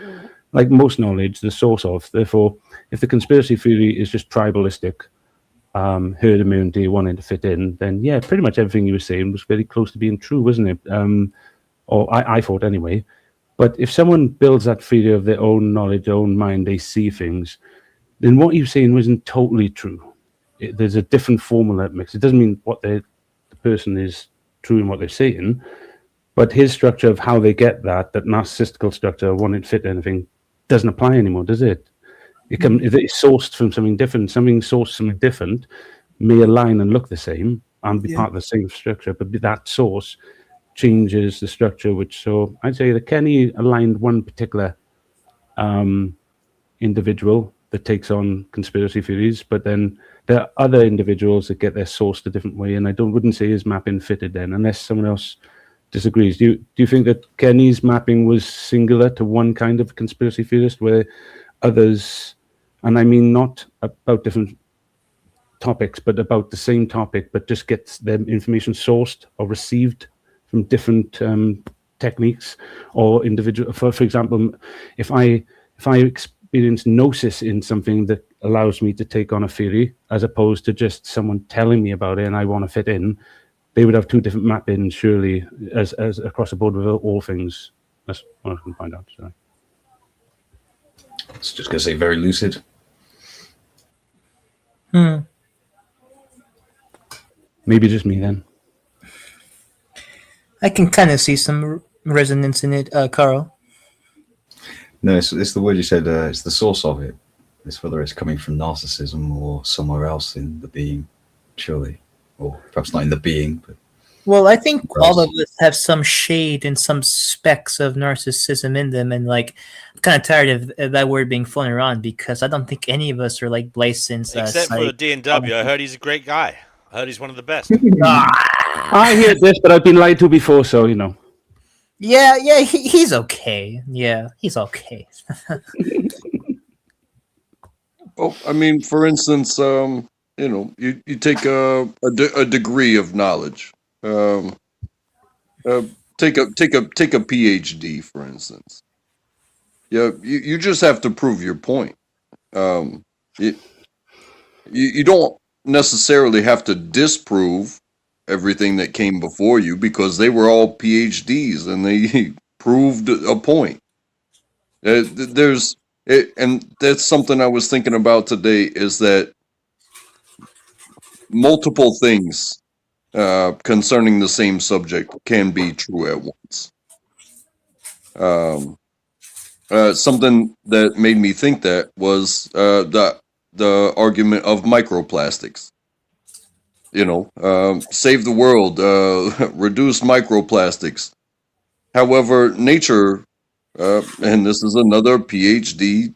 Like most knowledge, the source of. Therefore, if the conspiracy theory is just tribalistic, herd immunity, wanting to fit in, then yeah, pretty much everything you were saying was very close to being true, wasn't it? Or I thought anyway. But if someone builds that theory of their own knowledge, their own mind, they see things, then what you're saying wasn't totally true. There's a different formula mix. It doesn't mean what the person is true in what they're saying, but his structure of how they get that narcissistical structure, wanting to fit anything, doesn't apply anymore, does it? If it's sourced from something different, something sourced from something different may align and look the same and be part of the same structure, but that source changes the structure. So I'd say that Kenny aligned one particular individual that takes on conspiracy theories, but then there are other individuals that get their source a different way, and I wouldn't say his mapping fitted then, unless someone else disagrees. Do you think that Kenny's mapping was singular to one kind of conspiracy theorist, where others, and I mean not about different topics, but about the same topic, but just gets their information sourced or received from different techniques or individual? For example, if I experience Gnosis in something that allows me to take on a theory, as opposed to just someone telling me about it and I want to fit in, they would have two different mappings, surely, as across the board with all things. That's what I can find out. Sorry. I was just going to say very lucid. Maybe just me then. I can kind of see some resonance in it, Carl. No, it's the word you said. It's the source of it. It's whether it's coming from narcissism or somewhere else in the being, surely, or perhaps not in the being. But Well, I think all of us have some shade and some specks of narcissism in them, and like, I'm kind of tired of that word being flown around because I don't think any of us are like Blason's. Except for D&W, I heard he's a great guy. I heard he's one of the best. I hear this, but I've been lied to before, so you know. Yeah, he's okay. Yeah, he's okay. Oh, I mean, for instance, you take a degree of knowledge. Take a PhD, for instance. Yeah, you just have to prove your point. You don't necessarily have to disprove everything that came before you because they were all PhDs and they proved a point. And that's something I was thinking about today, is that multiple things concerning the same subject can be true at once. Something that made me think that was the the argument of microplastics. Save the world, reduce microplastics. However, nature, and this is another PhD,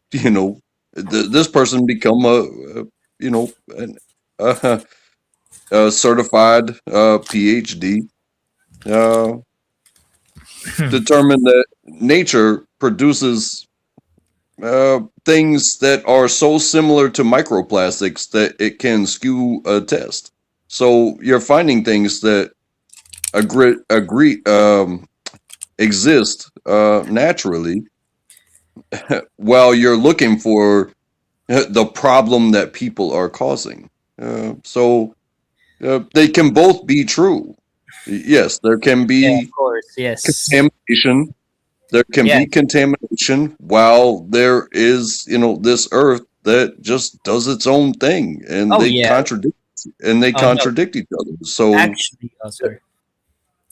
this person become a certified PhD, determined that nature produces things that are so similar to microplastics that it can skew a test. So you're finding things that exist naturally while you're looking for the problem that people are causing. So they can both be true. Yes, there can be of course, yes. contamination. There can be contamination while there is, this earth that just does its own thing, and they contradict each other. So actually, sorry.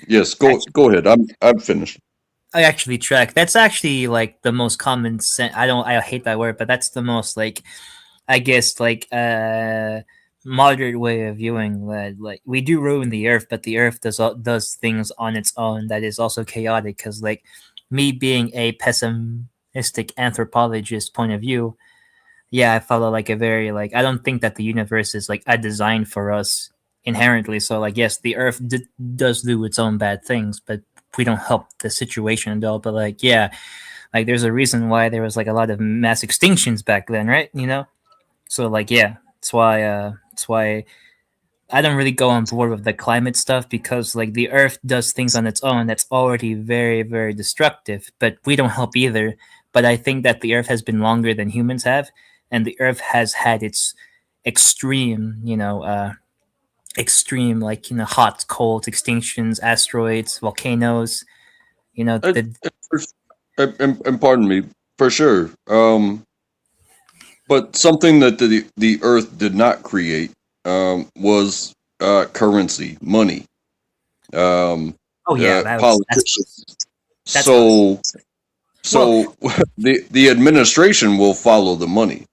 Yes, go ahead. I'm finished. I actually track. That's actually like the most common sense. I hate that word, but that's the most like, I guess like moderate way of viewing that. Like we do ruin the earth, but the earth does things on its own that is also chaotic. Because like me being a pessimistic anthropologist point of view, yeah, I follow like a very like I don't think that the universe is like a design for us inherently. So like yes, the earth does do its own bad things, but we don't help the situation at all. But like yeah, like there's a reason why there was like a lot of mass extinctions back then, right? So like yeah, that's why I don't really go on board with the climate stuff, because like the earth does things on its own that's already very, very destructive, but we don't help either. But I think that the earth has been longer than humans have, and the earth has had its extreme, hot, cold extinctions, asteroids, volcanoes, and pardon me, for sure. But something that the earth did not create was currency, money. Politicians. The administration will follow the money.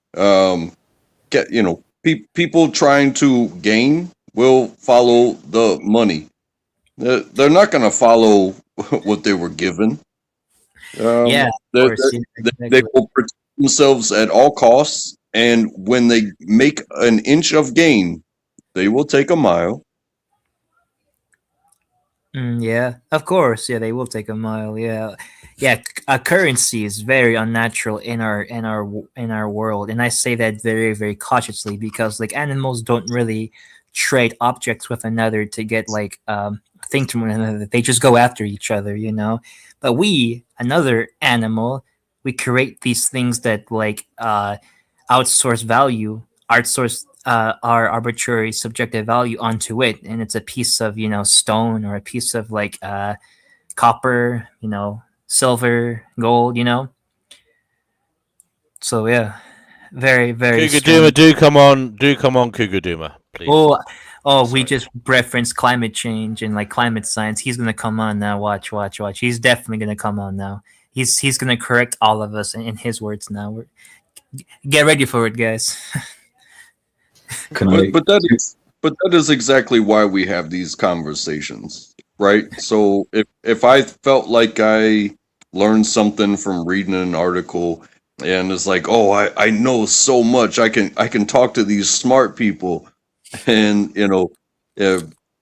People trying to gain will follow the money. They're not going to follow what they were given. They will protect themselves at all costs, and when they make an inch of gain, they will take a mile. Yeah, of course. Yeah, they will take a mile. Yeah. A currency is very unnatural in our world, and I say that very, very cautiously, because like animals don't really trade objects with another to get like things from one another. They just go after each other, But we, another animal, we create these things that like outsource value, outsource our arbitrary subjective value onto it, and it's a piece of stone, or a piece of like copper, silver, gold, So yeah, very, very. Kugaduma, do come on, Kugaduma, please. We just referenced climate change and like climate science. He's gonna come on now. Watch. He's definitely gonna come on now. He's gonna correct all of us in his words now. Get ready for it, guys. But that is exactly why we have these conversations, right? So if I felt like I learned something from reading an article, and it's like, oh, I know so much, I can talk to these smart people, and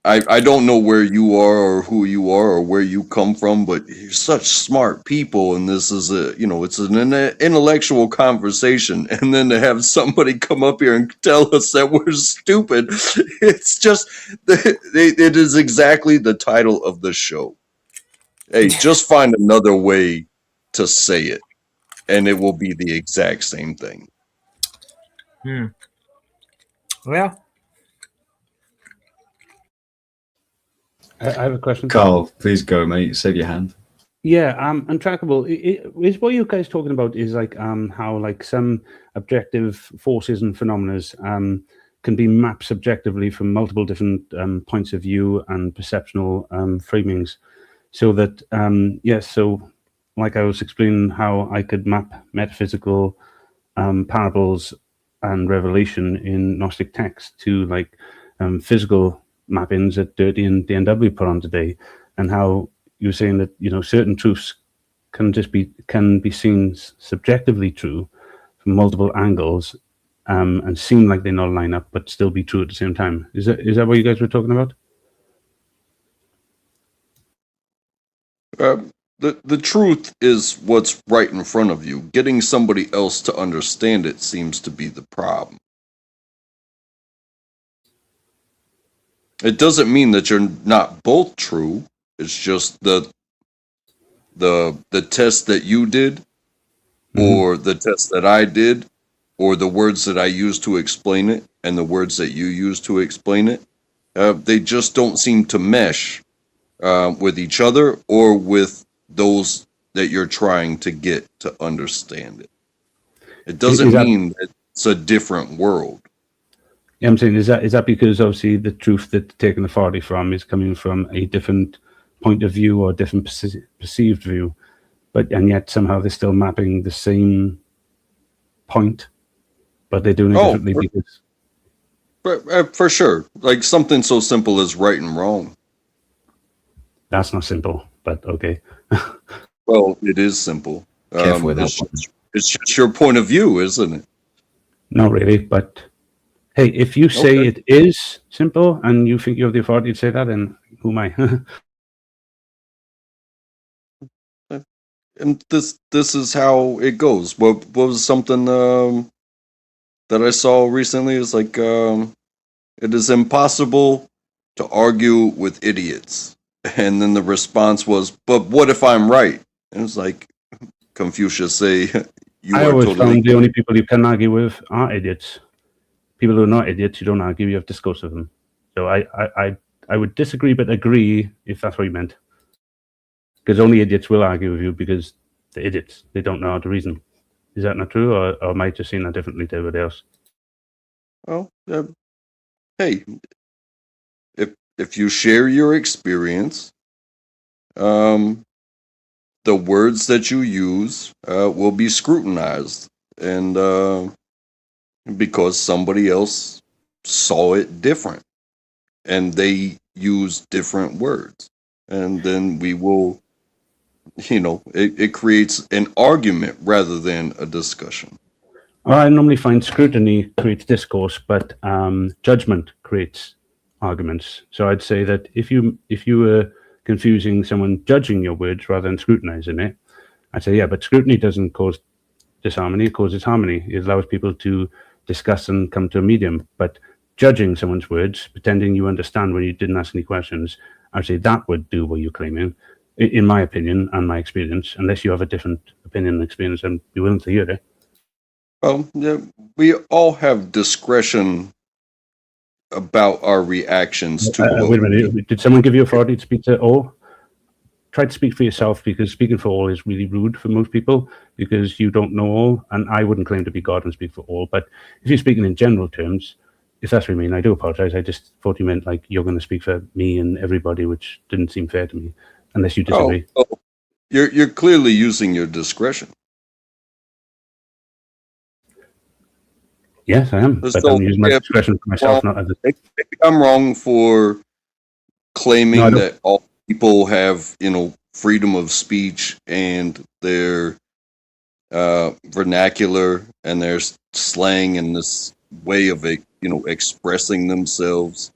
I don't know where you are or who you are or where you come from, but you're such smart people, and this is it's an intellectual conversation, and then to have somebody come up here and tell us that we're stupid, it's just it is exactly the title of the show. Hey, just find another way to say it, and it will be the exact same thing. Well, I have a question. Carl, please go, mate. Save your hand. Yeah, untrackable. Is what you guys talking about is like how like some objective forces and phenomena can be mapped subjectively from multiple different points of view and perceptual framings, so that so like I was explaining how I could map metaphysical parables and revelation in Gnostic text to like physical mappings that Dirty and DNW put on today, and how you were saying that, you know, certain truths can be seen subjectively true from multiple angles, and seem like they not line up, but still be true at the same time. Is that what you guys were talking about? The truth is what's right in front of you. Getting somebody else to understand it seems to be the problem. It doesn't mean that you're not both true. It's just the test that you did, or the test that I did, or the words that I used to explain it, and the words that you used to explain it. They just don't seem to mesh with each other or with those that you're trying to get to understand it. It doesn't mean that it's a different world. Yeah, I'm saying, is that because obviously the truth that taking authority from is coming from a different point of view or a different perceived view, and yet somehow they're still mapping the same point, but they're doing it differently because... For sure. Like something so simple as right and wrong. That's not simple, but okay. Well, it is simple. Careful with that. It's just your point of view, isn't it? Not really, but hey, if you say it is simple and you think you have the authority to say that, then who am I? And this is how it goes. What was something that I saw recently? Is like it is impossible to argue with idiots. And then the response was, "But what if I'm right?" And it's like Confucius say, I always found the only people you can argue with are idiots. People who are not idiots, you don't argue, you have discourse with them. So I would disagree, but agree if that's what you meant. Because only idiots will argue with you because they're idiots. They don't know how to reason. Is that not true, or am I just seeing that differently to everybody else? Well, hey, if you share your experience, the words that you use will be scrutinized, and because somebody else saw it different, and they use different words, and then we will, it creates an argument rather than a discussion. Well, I normally find scrutiny creates discourse, but judgment creates arguments. So I'd say that if you were confusing someone judging your words rather than scrutinizing it, I'd say, yeah, but scrutiny doesn't cause disharmony, it causes harmony. It allows people to discuss and come to a medium. But judging someone's words, pretending you understand when you didn't ask any questions, I'd say that would do what you're claiming, in my opinion and my experience, unless you have a different opinion and experience and be willing to hear it. Well, yeah, we all have discretion about our reactions to. Wait a minute. Did someone give you authority to speak to all? Try to speak for yourself, because speaking for all is really rude for most people because you don't know all, and I wouldn't claim to be God and speak for all. But if you're speaking in general terms, if that's what you mean, I do apologize. I just thought you meant like you're going to speak for me and everybody, which didn't seem fair to me, unless you disagree. Oh, you're clearly using your discretion. Yes, I am, but I'm using my discretion for myself, not others. Maybe I'm wrong for claiming that all people have, freedom of speech and their vernacular and their slang and this way of expressing themselves.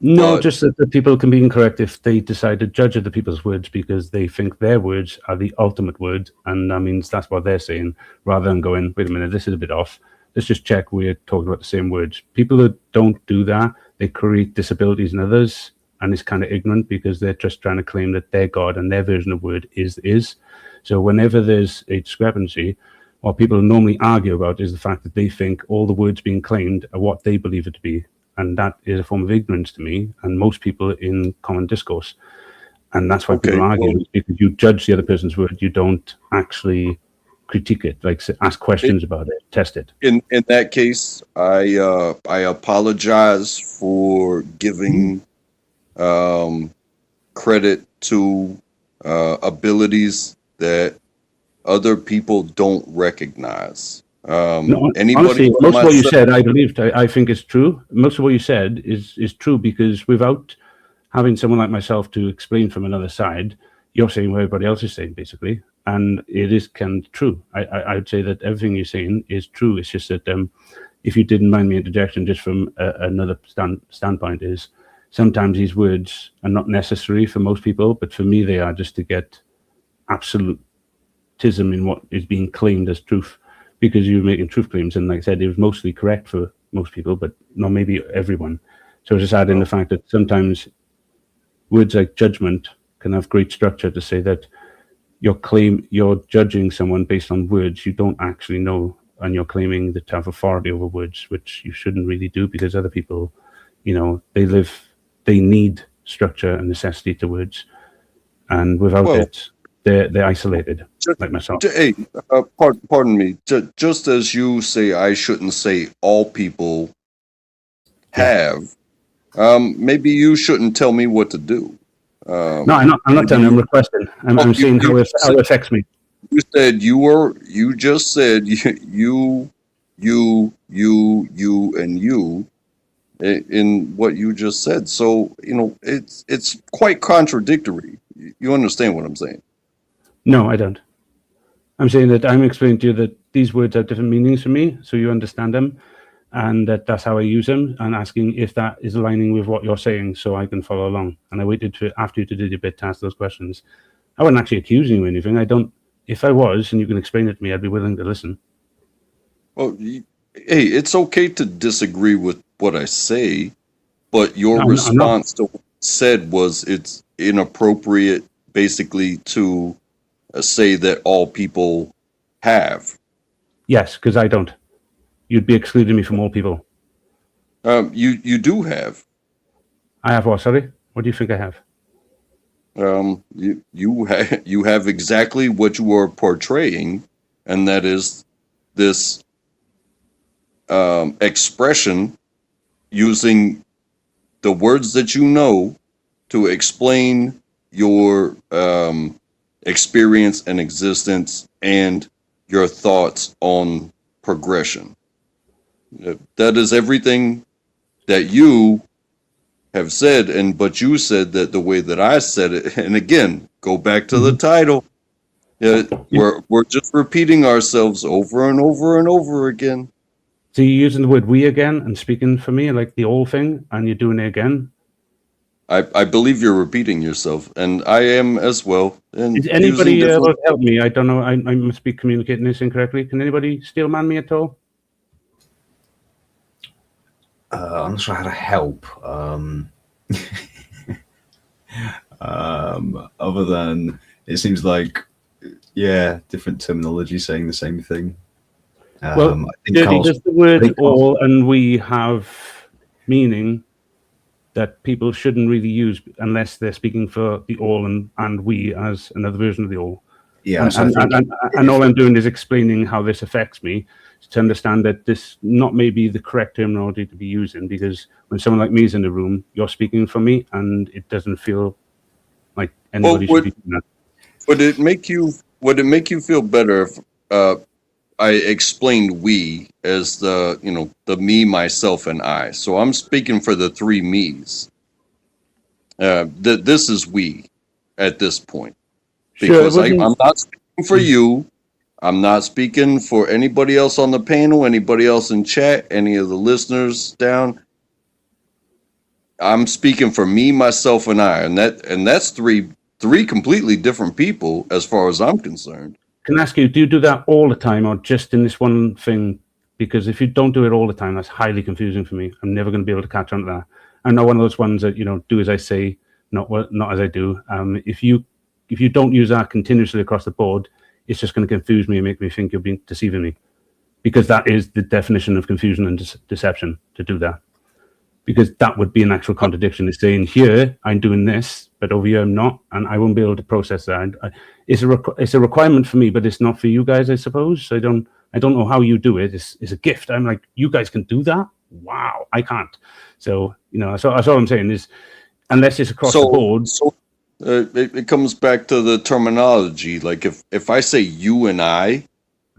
No, just that the people can be incorrect if they decide to judge other people's words because they think their words are the ultimate word, and that means that's what they're saying, rather than going, wait a minute, this is a bit off. Let's just check we're talking about the same words. People that don't do that, they create disabilities in others, and it's kind of ignorant because they're just trying to claim that their God and their version of word is. So whenever there's a discrepancy, what people normally argue about is the fact that they think all the words being claimed are what they believe it to be. And that is a form of ignorance to me and most people in common discourse. And that's why people argue, because you judge the other person's word, you don't actually critique it, like ask questions about it, test it. In that case, I apologize for giving credit to abilities that other people don't recognize. No, Anybody honestly, but most of what you myself- said, I believed. I think is true. Most of what you said is true because without having someone like myself to explain from another side, you're saying what everybody else is saying, basically, and it is kind of true. I would say that everything you're saying is true. It's just that if you didn't mind me interjection, just from another standpoint, is sometimes these words are not necessary for most people, but for me they are, just to get absolutism in what is being claimed as truth, because you're making truth claims, and like I said, it was mostly correct for most people, but not maybe everyone. So just add in the fact that sometimes words like judgment can have great structure to say that you're judging someone based on words you don't actually know, and you're claiming to have authority over words, which you shouldn't really do, because other people, they need structure and necessity to words, and without it, they're isolated, like myself. Hey, pardon me. Just as you say, I shouldn't say all people have. Maybe you shouldn't tell me what to do. No, I'm not telling you. I'm requesting. I'm saying how it affects me. You said you just said you, and you in what you just said. So, it's quite contradictory. You understand what I'm saying? No, I don't. I'm saying that I'm explaining to you that these words have different meanings for me, so you understand them, and that's how I use them, and asking if that is aligning with what you're saying so I can follow along. And I waited after you to do your bit to ask those questions. I wasn't actually accusing you of anything. I don't. If I was, and you can explain it to me, I'd be willing to listen. Well, hey, it's okay to disagree with what I say, but your response to what I said was it's inappropriate, basically, to say that all people have. Yes, because I don't. You'd be excluding me from all people. You do have. I have what? Sorry, what do you think I have? You have exactly what you are portraying, and that is this expression using the words that you know to explain your experience and existence and your thoughts on progression. That is everything that you have said, but you said that the way that I said it, and again, go back to the title. We're just repeating ourselves over and over and over again. So you're using the word "we" again and speaking for me like the old thing, and you're doing it again. I believe you're repeating yourself, and I am as well. And is anybody able to help me? I don't know. I must be communicating this incorrectly. Can anybody steelman me at all? I'm not sure how to help. Other than it seems like, different terminology saying the same thing. Well, does the word "all" and "we" have meaning that people shouldn't really use unless they're speaking for the "all" and "we" as another version of the "all"? Yeah, and all I'm doing is explaining how this affects me, to understand that this not maybe the correct terminology to be using, because when someone like me is in the room, you're speaking for me, and it doesn't feel like anybody should be doing that. Would it make you feel better if I explained "we" as the me, myself, and I? So I'm speaking for the three me's. This is "we" at this point, because I'm not speaking for you. I'm not speaking for anybody else on the panel, anybody else in chat, any of the listeners down. I'm speaking for me, myself, and I, and that's three completely different people as far as I'm concerned. Can I ask you, do you do that all the time, or just in this one thing? Because if you don't do it all the time, that's highly confusing for me. I'm never going to be able to catch on to that. I'm not one of those ones that do as I say, not as I do. If you don't use that continuously across the board, it's just going to confuse me and make me think you're being deceiving me, because that is the definition of confusion and deception, to do that. Because that would be an actual contradiction. It's saying here I'm doing this, but over here I'm not, and I won't be able to process that. It's a requirement for me, but it's not for you guys, I suppose. I don't know how you do it. It's a gift. I'm like, you guys can do that? Wow, I can't. So that's all I'm saying is, unless it's across the board. So it comes back to the terminology. Like if I say you and I,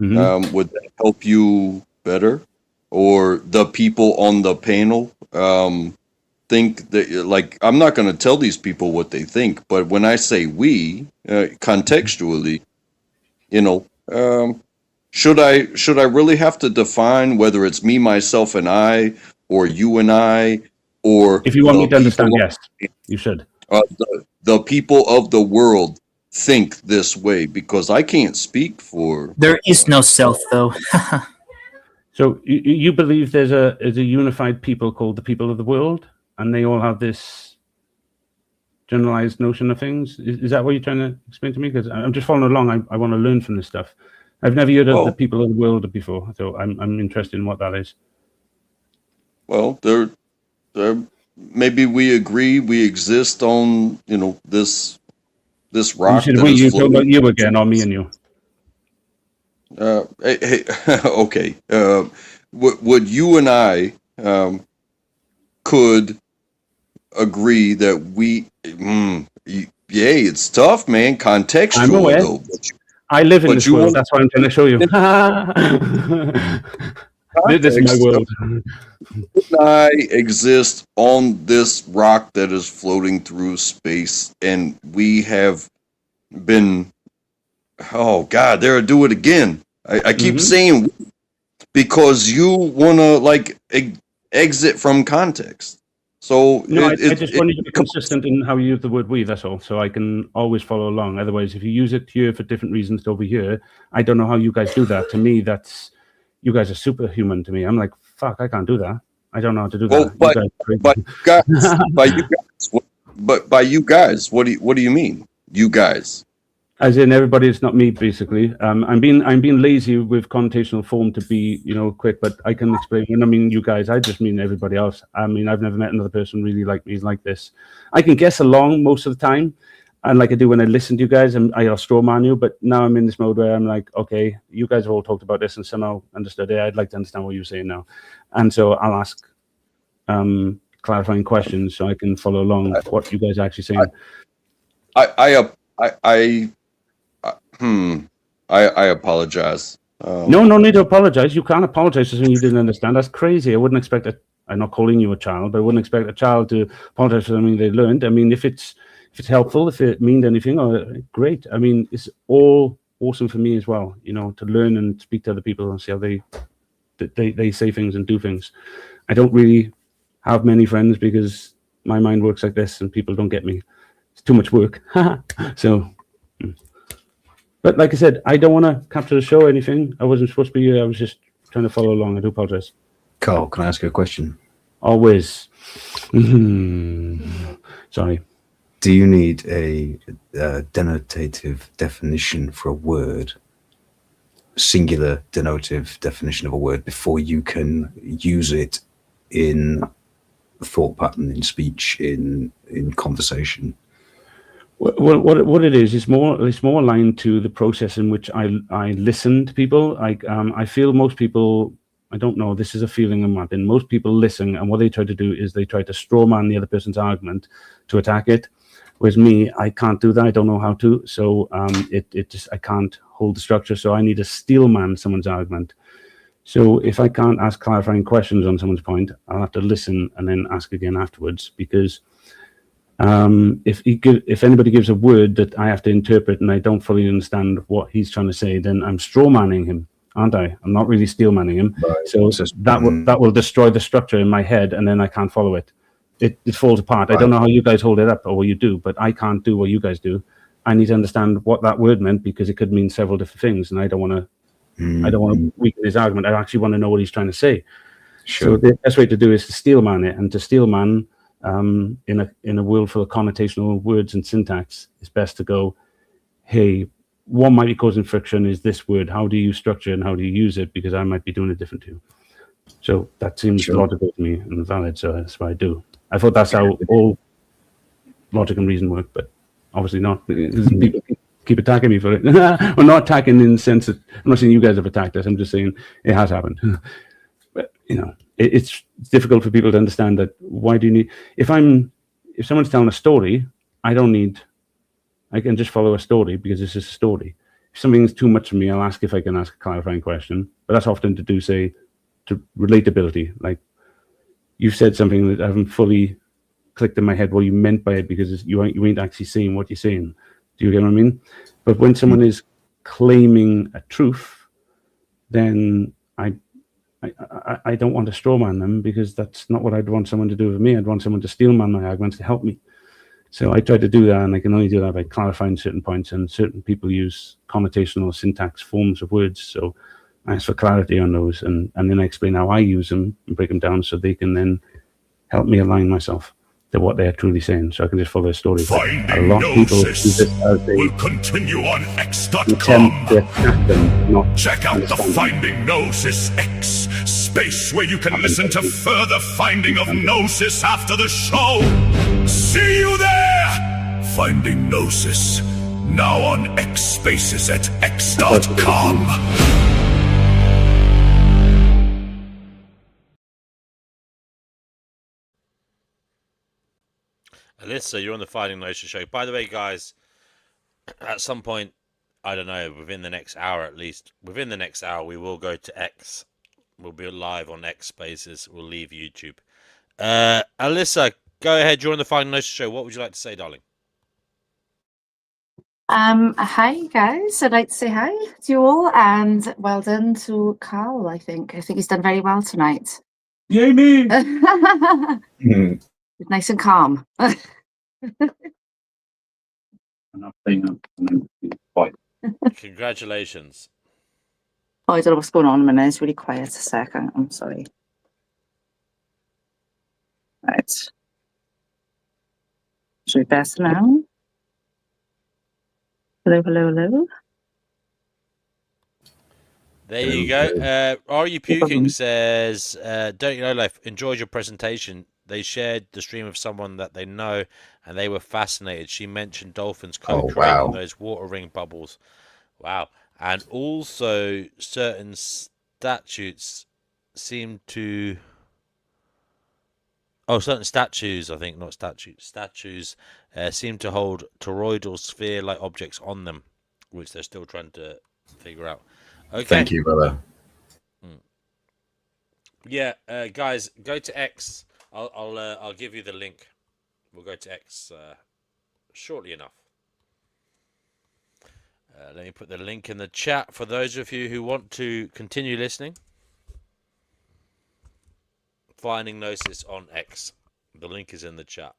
Would that help you better? Or the people on the panel think that, like, I'm not going to tell these people what they think, but when I say we, contextually, should I really have to define whether it's me, myself, and I, or you and I, or if you want me to understand, yes, you should. The people of the world think this way, because I can't speak for. There is no self, though. So you believe there's a unified people called the people of the world, and they all have this generalized notion of things? Is that what you're trying to explain to me? Because I'm just following along. I want to learn from this stuff. I've never heard of the people of the world before, so I'm interested in what that is. Well, there maybe we agree we exist on this rock. You talk about you again, or me and you? Hey, okay. Would you and I could agree that we? It's tough, man. Contextual, I'm aware. Though. I live in this world. That's what I'm trying to show you. This is my world. I exist on this rock that is floating through space, and we have been. Oh God, there, do it again. I keep saying because you wanna exit from context. So no, I just want you to be consistent in how you use the word "we." That's all, so I can always follow along. Otherwise, if you use it here for different reasons to over here, I don't know how you guys do that. To me, you guys are superhuman. To me, I'm like, fuck, I can't do that. I don't know how to do that. By you guys, what do you mean, you guys? As in everybody, it's not me, basically. I'm being lazy with connotational form to be, quick, but I can explain. When I mean you guys, I just mean everybody else. I mean, I've never met another person really like me like this. I can guess along most of the time, and like I do when I listen to you guys, and I'll straw man you. But now I'm in this mode where I'm like, okay, you guys have all talked about this and somehow understood it. I'd like to understand what you're saying now, and so I'll ask clarifying questions so I can follow along what you guys are actually saying. I apologize. No need to apologize. You can't apologize for something you didn't understand. That's crazy. I wouldn't expect it. I'm not calling you a child, but I wouldn't expect a child to apologize for something they learned. I mean, if it's helpful, if it means anything, great. I mean, it's all awesome for me as well, to learn and speak to other people and see how they say things and do things. I don't really have many friends because my mind works like this and people don't get me. It's too much work. So... But like I said, I don't want to capture the show or anything. I wasn't supposed to be here. I was just trying to follow along. I do apologize. Carl, can I ask you a question? Always. Sorry. Do you need a denotative definition for a word, singular denotative definition of a word, before you can use it in thought pattern, in speech, in conversation? Well, what it is more aligned to the process in which I listen to people. I feel most people, I don't know, this is a feeling I'm having. Most people listen, and what they try to do is they try to straw man the other person's argument to attack it. Whereas me, I can't do that. I don't know how to. So it just, I can't hold the structure. So I need to steel man someone's argument. So if I can't ask clarifying questions on someone's point, I'll have to listen and then ask again afterwards, because if anybody gives a word that I have to interpret and I don't fully understand what he's trying to say, then I'm straw manning him, aren't I? I'm not really steel manning him. Right. So that will destroy the structure in my head, and then I can't follow it. It falls apart. Right. I don't know how you guys hold it up or what you do, but I can't do what you guys do. I need to understand what that word meant, because it could mean several different things, and I don't want to. I don't want to weaken his argument. I actually want to know what he's trying to say. Sure. So the best way to do is to steel man it, and to steel man. In a world full of connotational words and syntax, it's best to go, hey, what might be causing friction is this word. How do you structure and how do you use it? Because I might be doing it different too. So that seems logical to me and valid. So that's what I do. I thought that's how all logic and reason work, but obviously not. People keep attacking me for it. Well, not attacking in the sense that I'm not saying you guys have attacked us. I'm just saying it has happened. But it's difficult for people to understand that. Why do you need? If someone's telling a story, I can just follow a story because it's just a story. if something's too much for me, I'll ask if I can ask a clarifying question. But that's often to do, say, to relatability. Like, you've said something that I haven't fully clicked in my head what you meant by it, because you ain't actually saying what you're saying. Do you get what I mean? But when someone is claiming a truth, then I don't want to straw man them, because that's not what I'd want someone to do with me. I'd want someone to steel man my arguments to help me. So I try to do that, and I can only do that by clarifying certain points, and certain people use connotational syntax forms of words. So I ask for clarity on those, and then I explain how I use them and break them down so they can then help me align myself to what they're truly saying, so I can just follow a story. A lot of people use this as a will continue on attempt X.com. to attack them, not Check out the understand them. Finding Gnosis X space where you can listen to further finding of Gnosis after the show. See you there! Finding Gnosis, now on X Spaces at X.com. Alyssa, you're on the Finding Gnosis show. By the way, guys, at some point, I don't know, within the next hour at least, within the next hour, we will go to X. We'll be live on X Spaces. We'll leave YouTube. Alyssa, go ahead. You're on the Finding Gnosis show. What would you like to say, darling? Hi guys, I'd like to say hi to you all, and well done to Carl. I think he's done very well tonight. Yay me! Nice and calm. Congratulations. Oh, I don't know what's going on a minute. It's really quiet. A second. I'm sorry. Right. Should we best now? Hello, hello, hello. There you go. Are You Puking says, don't you know, life, enjoyed your presentation. They shared the stream of someone that they know, and they were fascinated. She mentioned dolphins co-creating those water ring bubbles. Wow. And also certain statutes seem to... Oh, certain statues, I think, not statutes. Statues seem to hold toroidal sphere-like objects on them, which they're still trying to figure out. Okay. Thank you, brother. Yeah, guys, go to X. I'll give you the link. We'll go to X shortly enough. Let me put the link in the chat for those of you who want to continue listening. Finding Gnosis on X. The link is in the chat.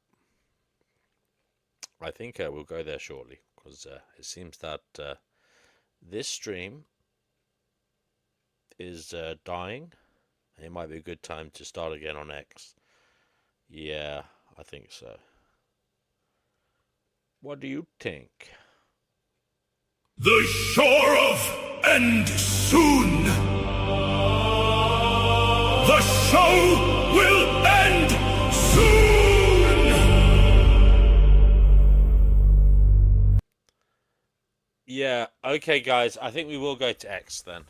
I think we'll go there shortly, because it seems that this stream is dying. It might be a good time to start again on X. Yeah, I think so. What do you think? The shore of end soon. The show will end soon. Yeah, okay, guys. I think we will go to X then.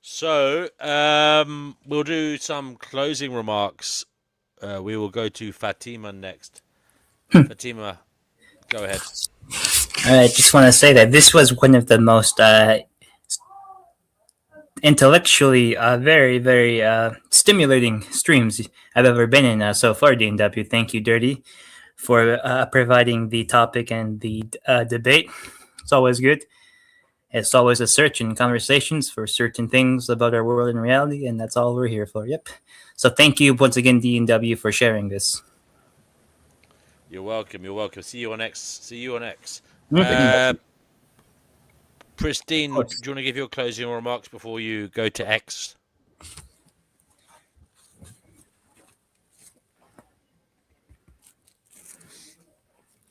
So, we'll do some closing remarks. We will go to Fatima next. Fatima, go ahead. I just want to say that this was one of the most intellectually very, very stimulating streams I've ever been in so far, D&W. Thank you, Dirty, for providing the topic and the debate. It's always good. It's always a search and conversations for certain things about our world and reality, and that's all we're here for. Yep. So thank you once again, D&W, for sharing this. You're welcome. You're welcome. See you on X. See you on X. Pristine, do you want to give your closing remarks before you go to X?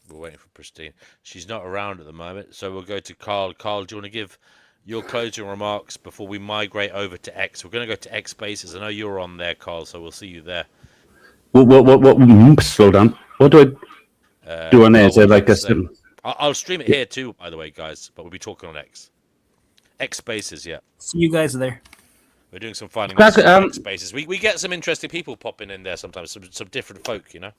We're waiting for Pristine. She's not around at the moment, so we'll go to Carl. Carl, do you want to give your closing remarks before we migrate over to X? We're going to go to X Spaces. I know you're on there, Carl, so we'll see you there. What? Slow down. What do I do on there? Is there like a... I'll stream it here too, by the way, guys, but we'll be talking on X. X Spaces, yeah. See you guys there. We're doing some finding on X Spaces. We get some interesting people popping in there sometimes, some different folk, you know?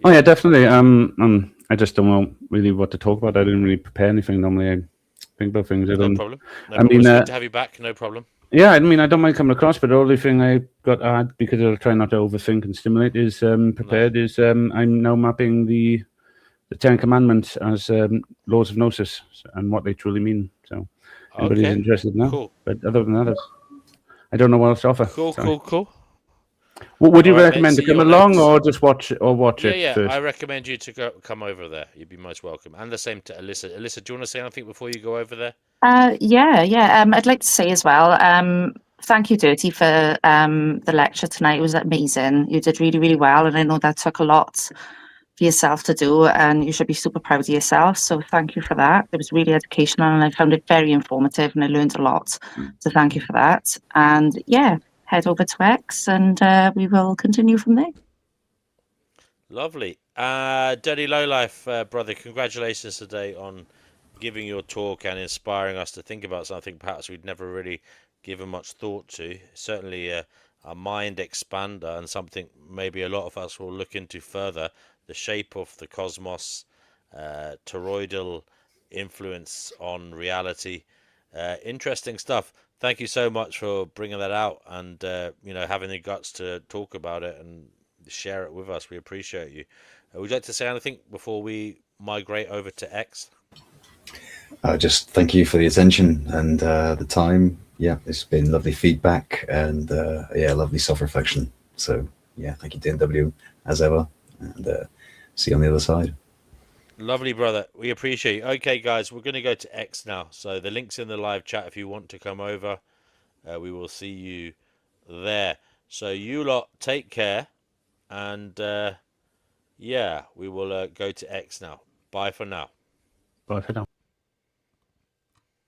Oh yeah, definitely. I just don't know really what to talk about. I didn't really prepare anything. Normally I think about things. I No don't. problem. No I problem. mean, It's good to have you back. No problem. yeah, I mean, I don't mind coming across, but the only thing I got to add, because I'll try not to overthink and stimulate, is prepared. Is I'm now mapping the Ten Commandments as laws of Gnosis and what they truly mean. So, anybody's Okay. interested now. Cool. But other than that, I don't know what else to offer. Cool, Sorry. cool. Would you All right, recommend mate, to see you come on along X. or just watch Yeah, it first? I recommend you to come over there. You'd be most welcome. And the same to Alyssa. Alyssa, do you want to say anything before you go over there? Yeah. I'd like to say as well, thank you, Dirty, for the lecture tonight. It was amazing. You did really, really well, and I know that took a lot for yourself to do, and you should be super proud of yourself. So thank you for that. It was really educational, and I found it very informative, and I learned a lot. So thank you for that. And yeah, head over to X, and we will continue from there. Lovely. Dirty Lowlife, brother, congratulations today on giving your talk and inspiring us to think about something perhaps we'd never really given much thought to. Certainly a mind expander and something maybe a lot of us will look into further. The shape of the cosmos, toroidal influence on reality. Interesting stuff. Thank you so much for bringing that out and having the guts to talk about it and share it with us. We appreciate you. Would you like to say anything before we migrate over to X? Just thank you for the attention and the time. Yeah, it's been lovely feedback and lovely self-reflection. So yeah, thank you, DNW, as ever, and see you on the other side. Lovely, brother. We appreciate you. Okay, guys, we're going to go to X now. So the link's in the live chat if you want to come over. We will see you there. So you lot take care. And we will go to X now. Bye for now. Bye for now.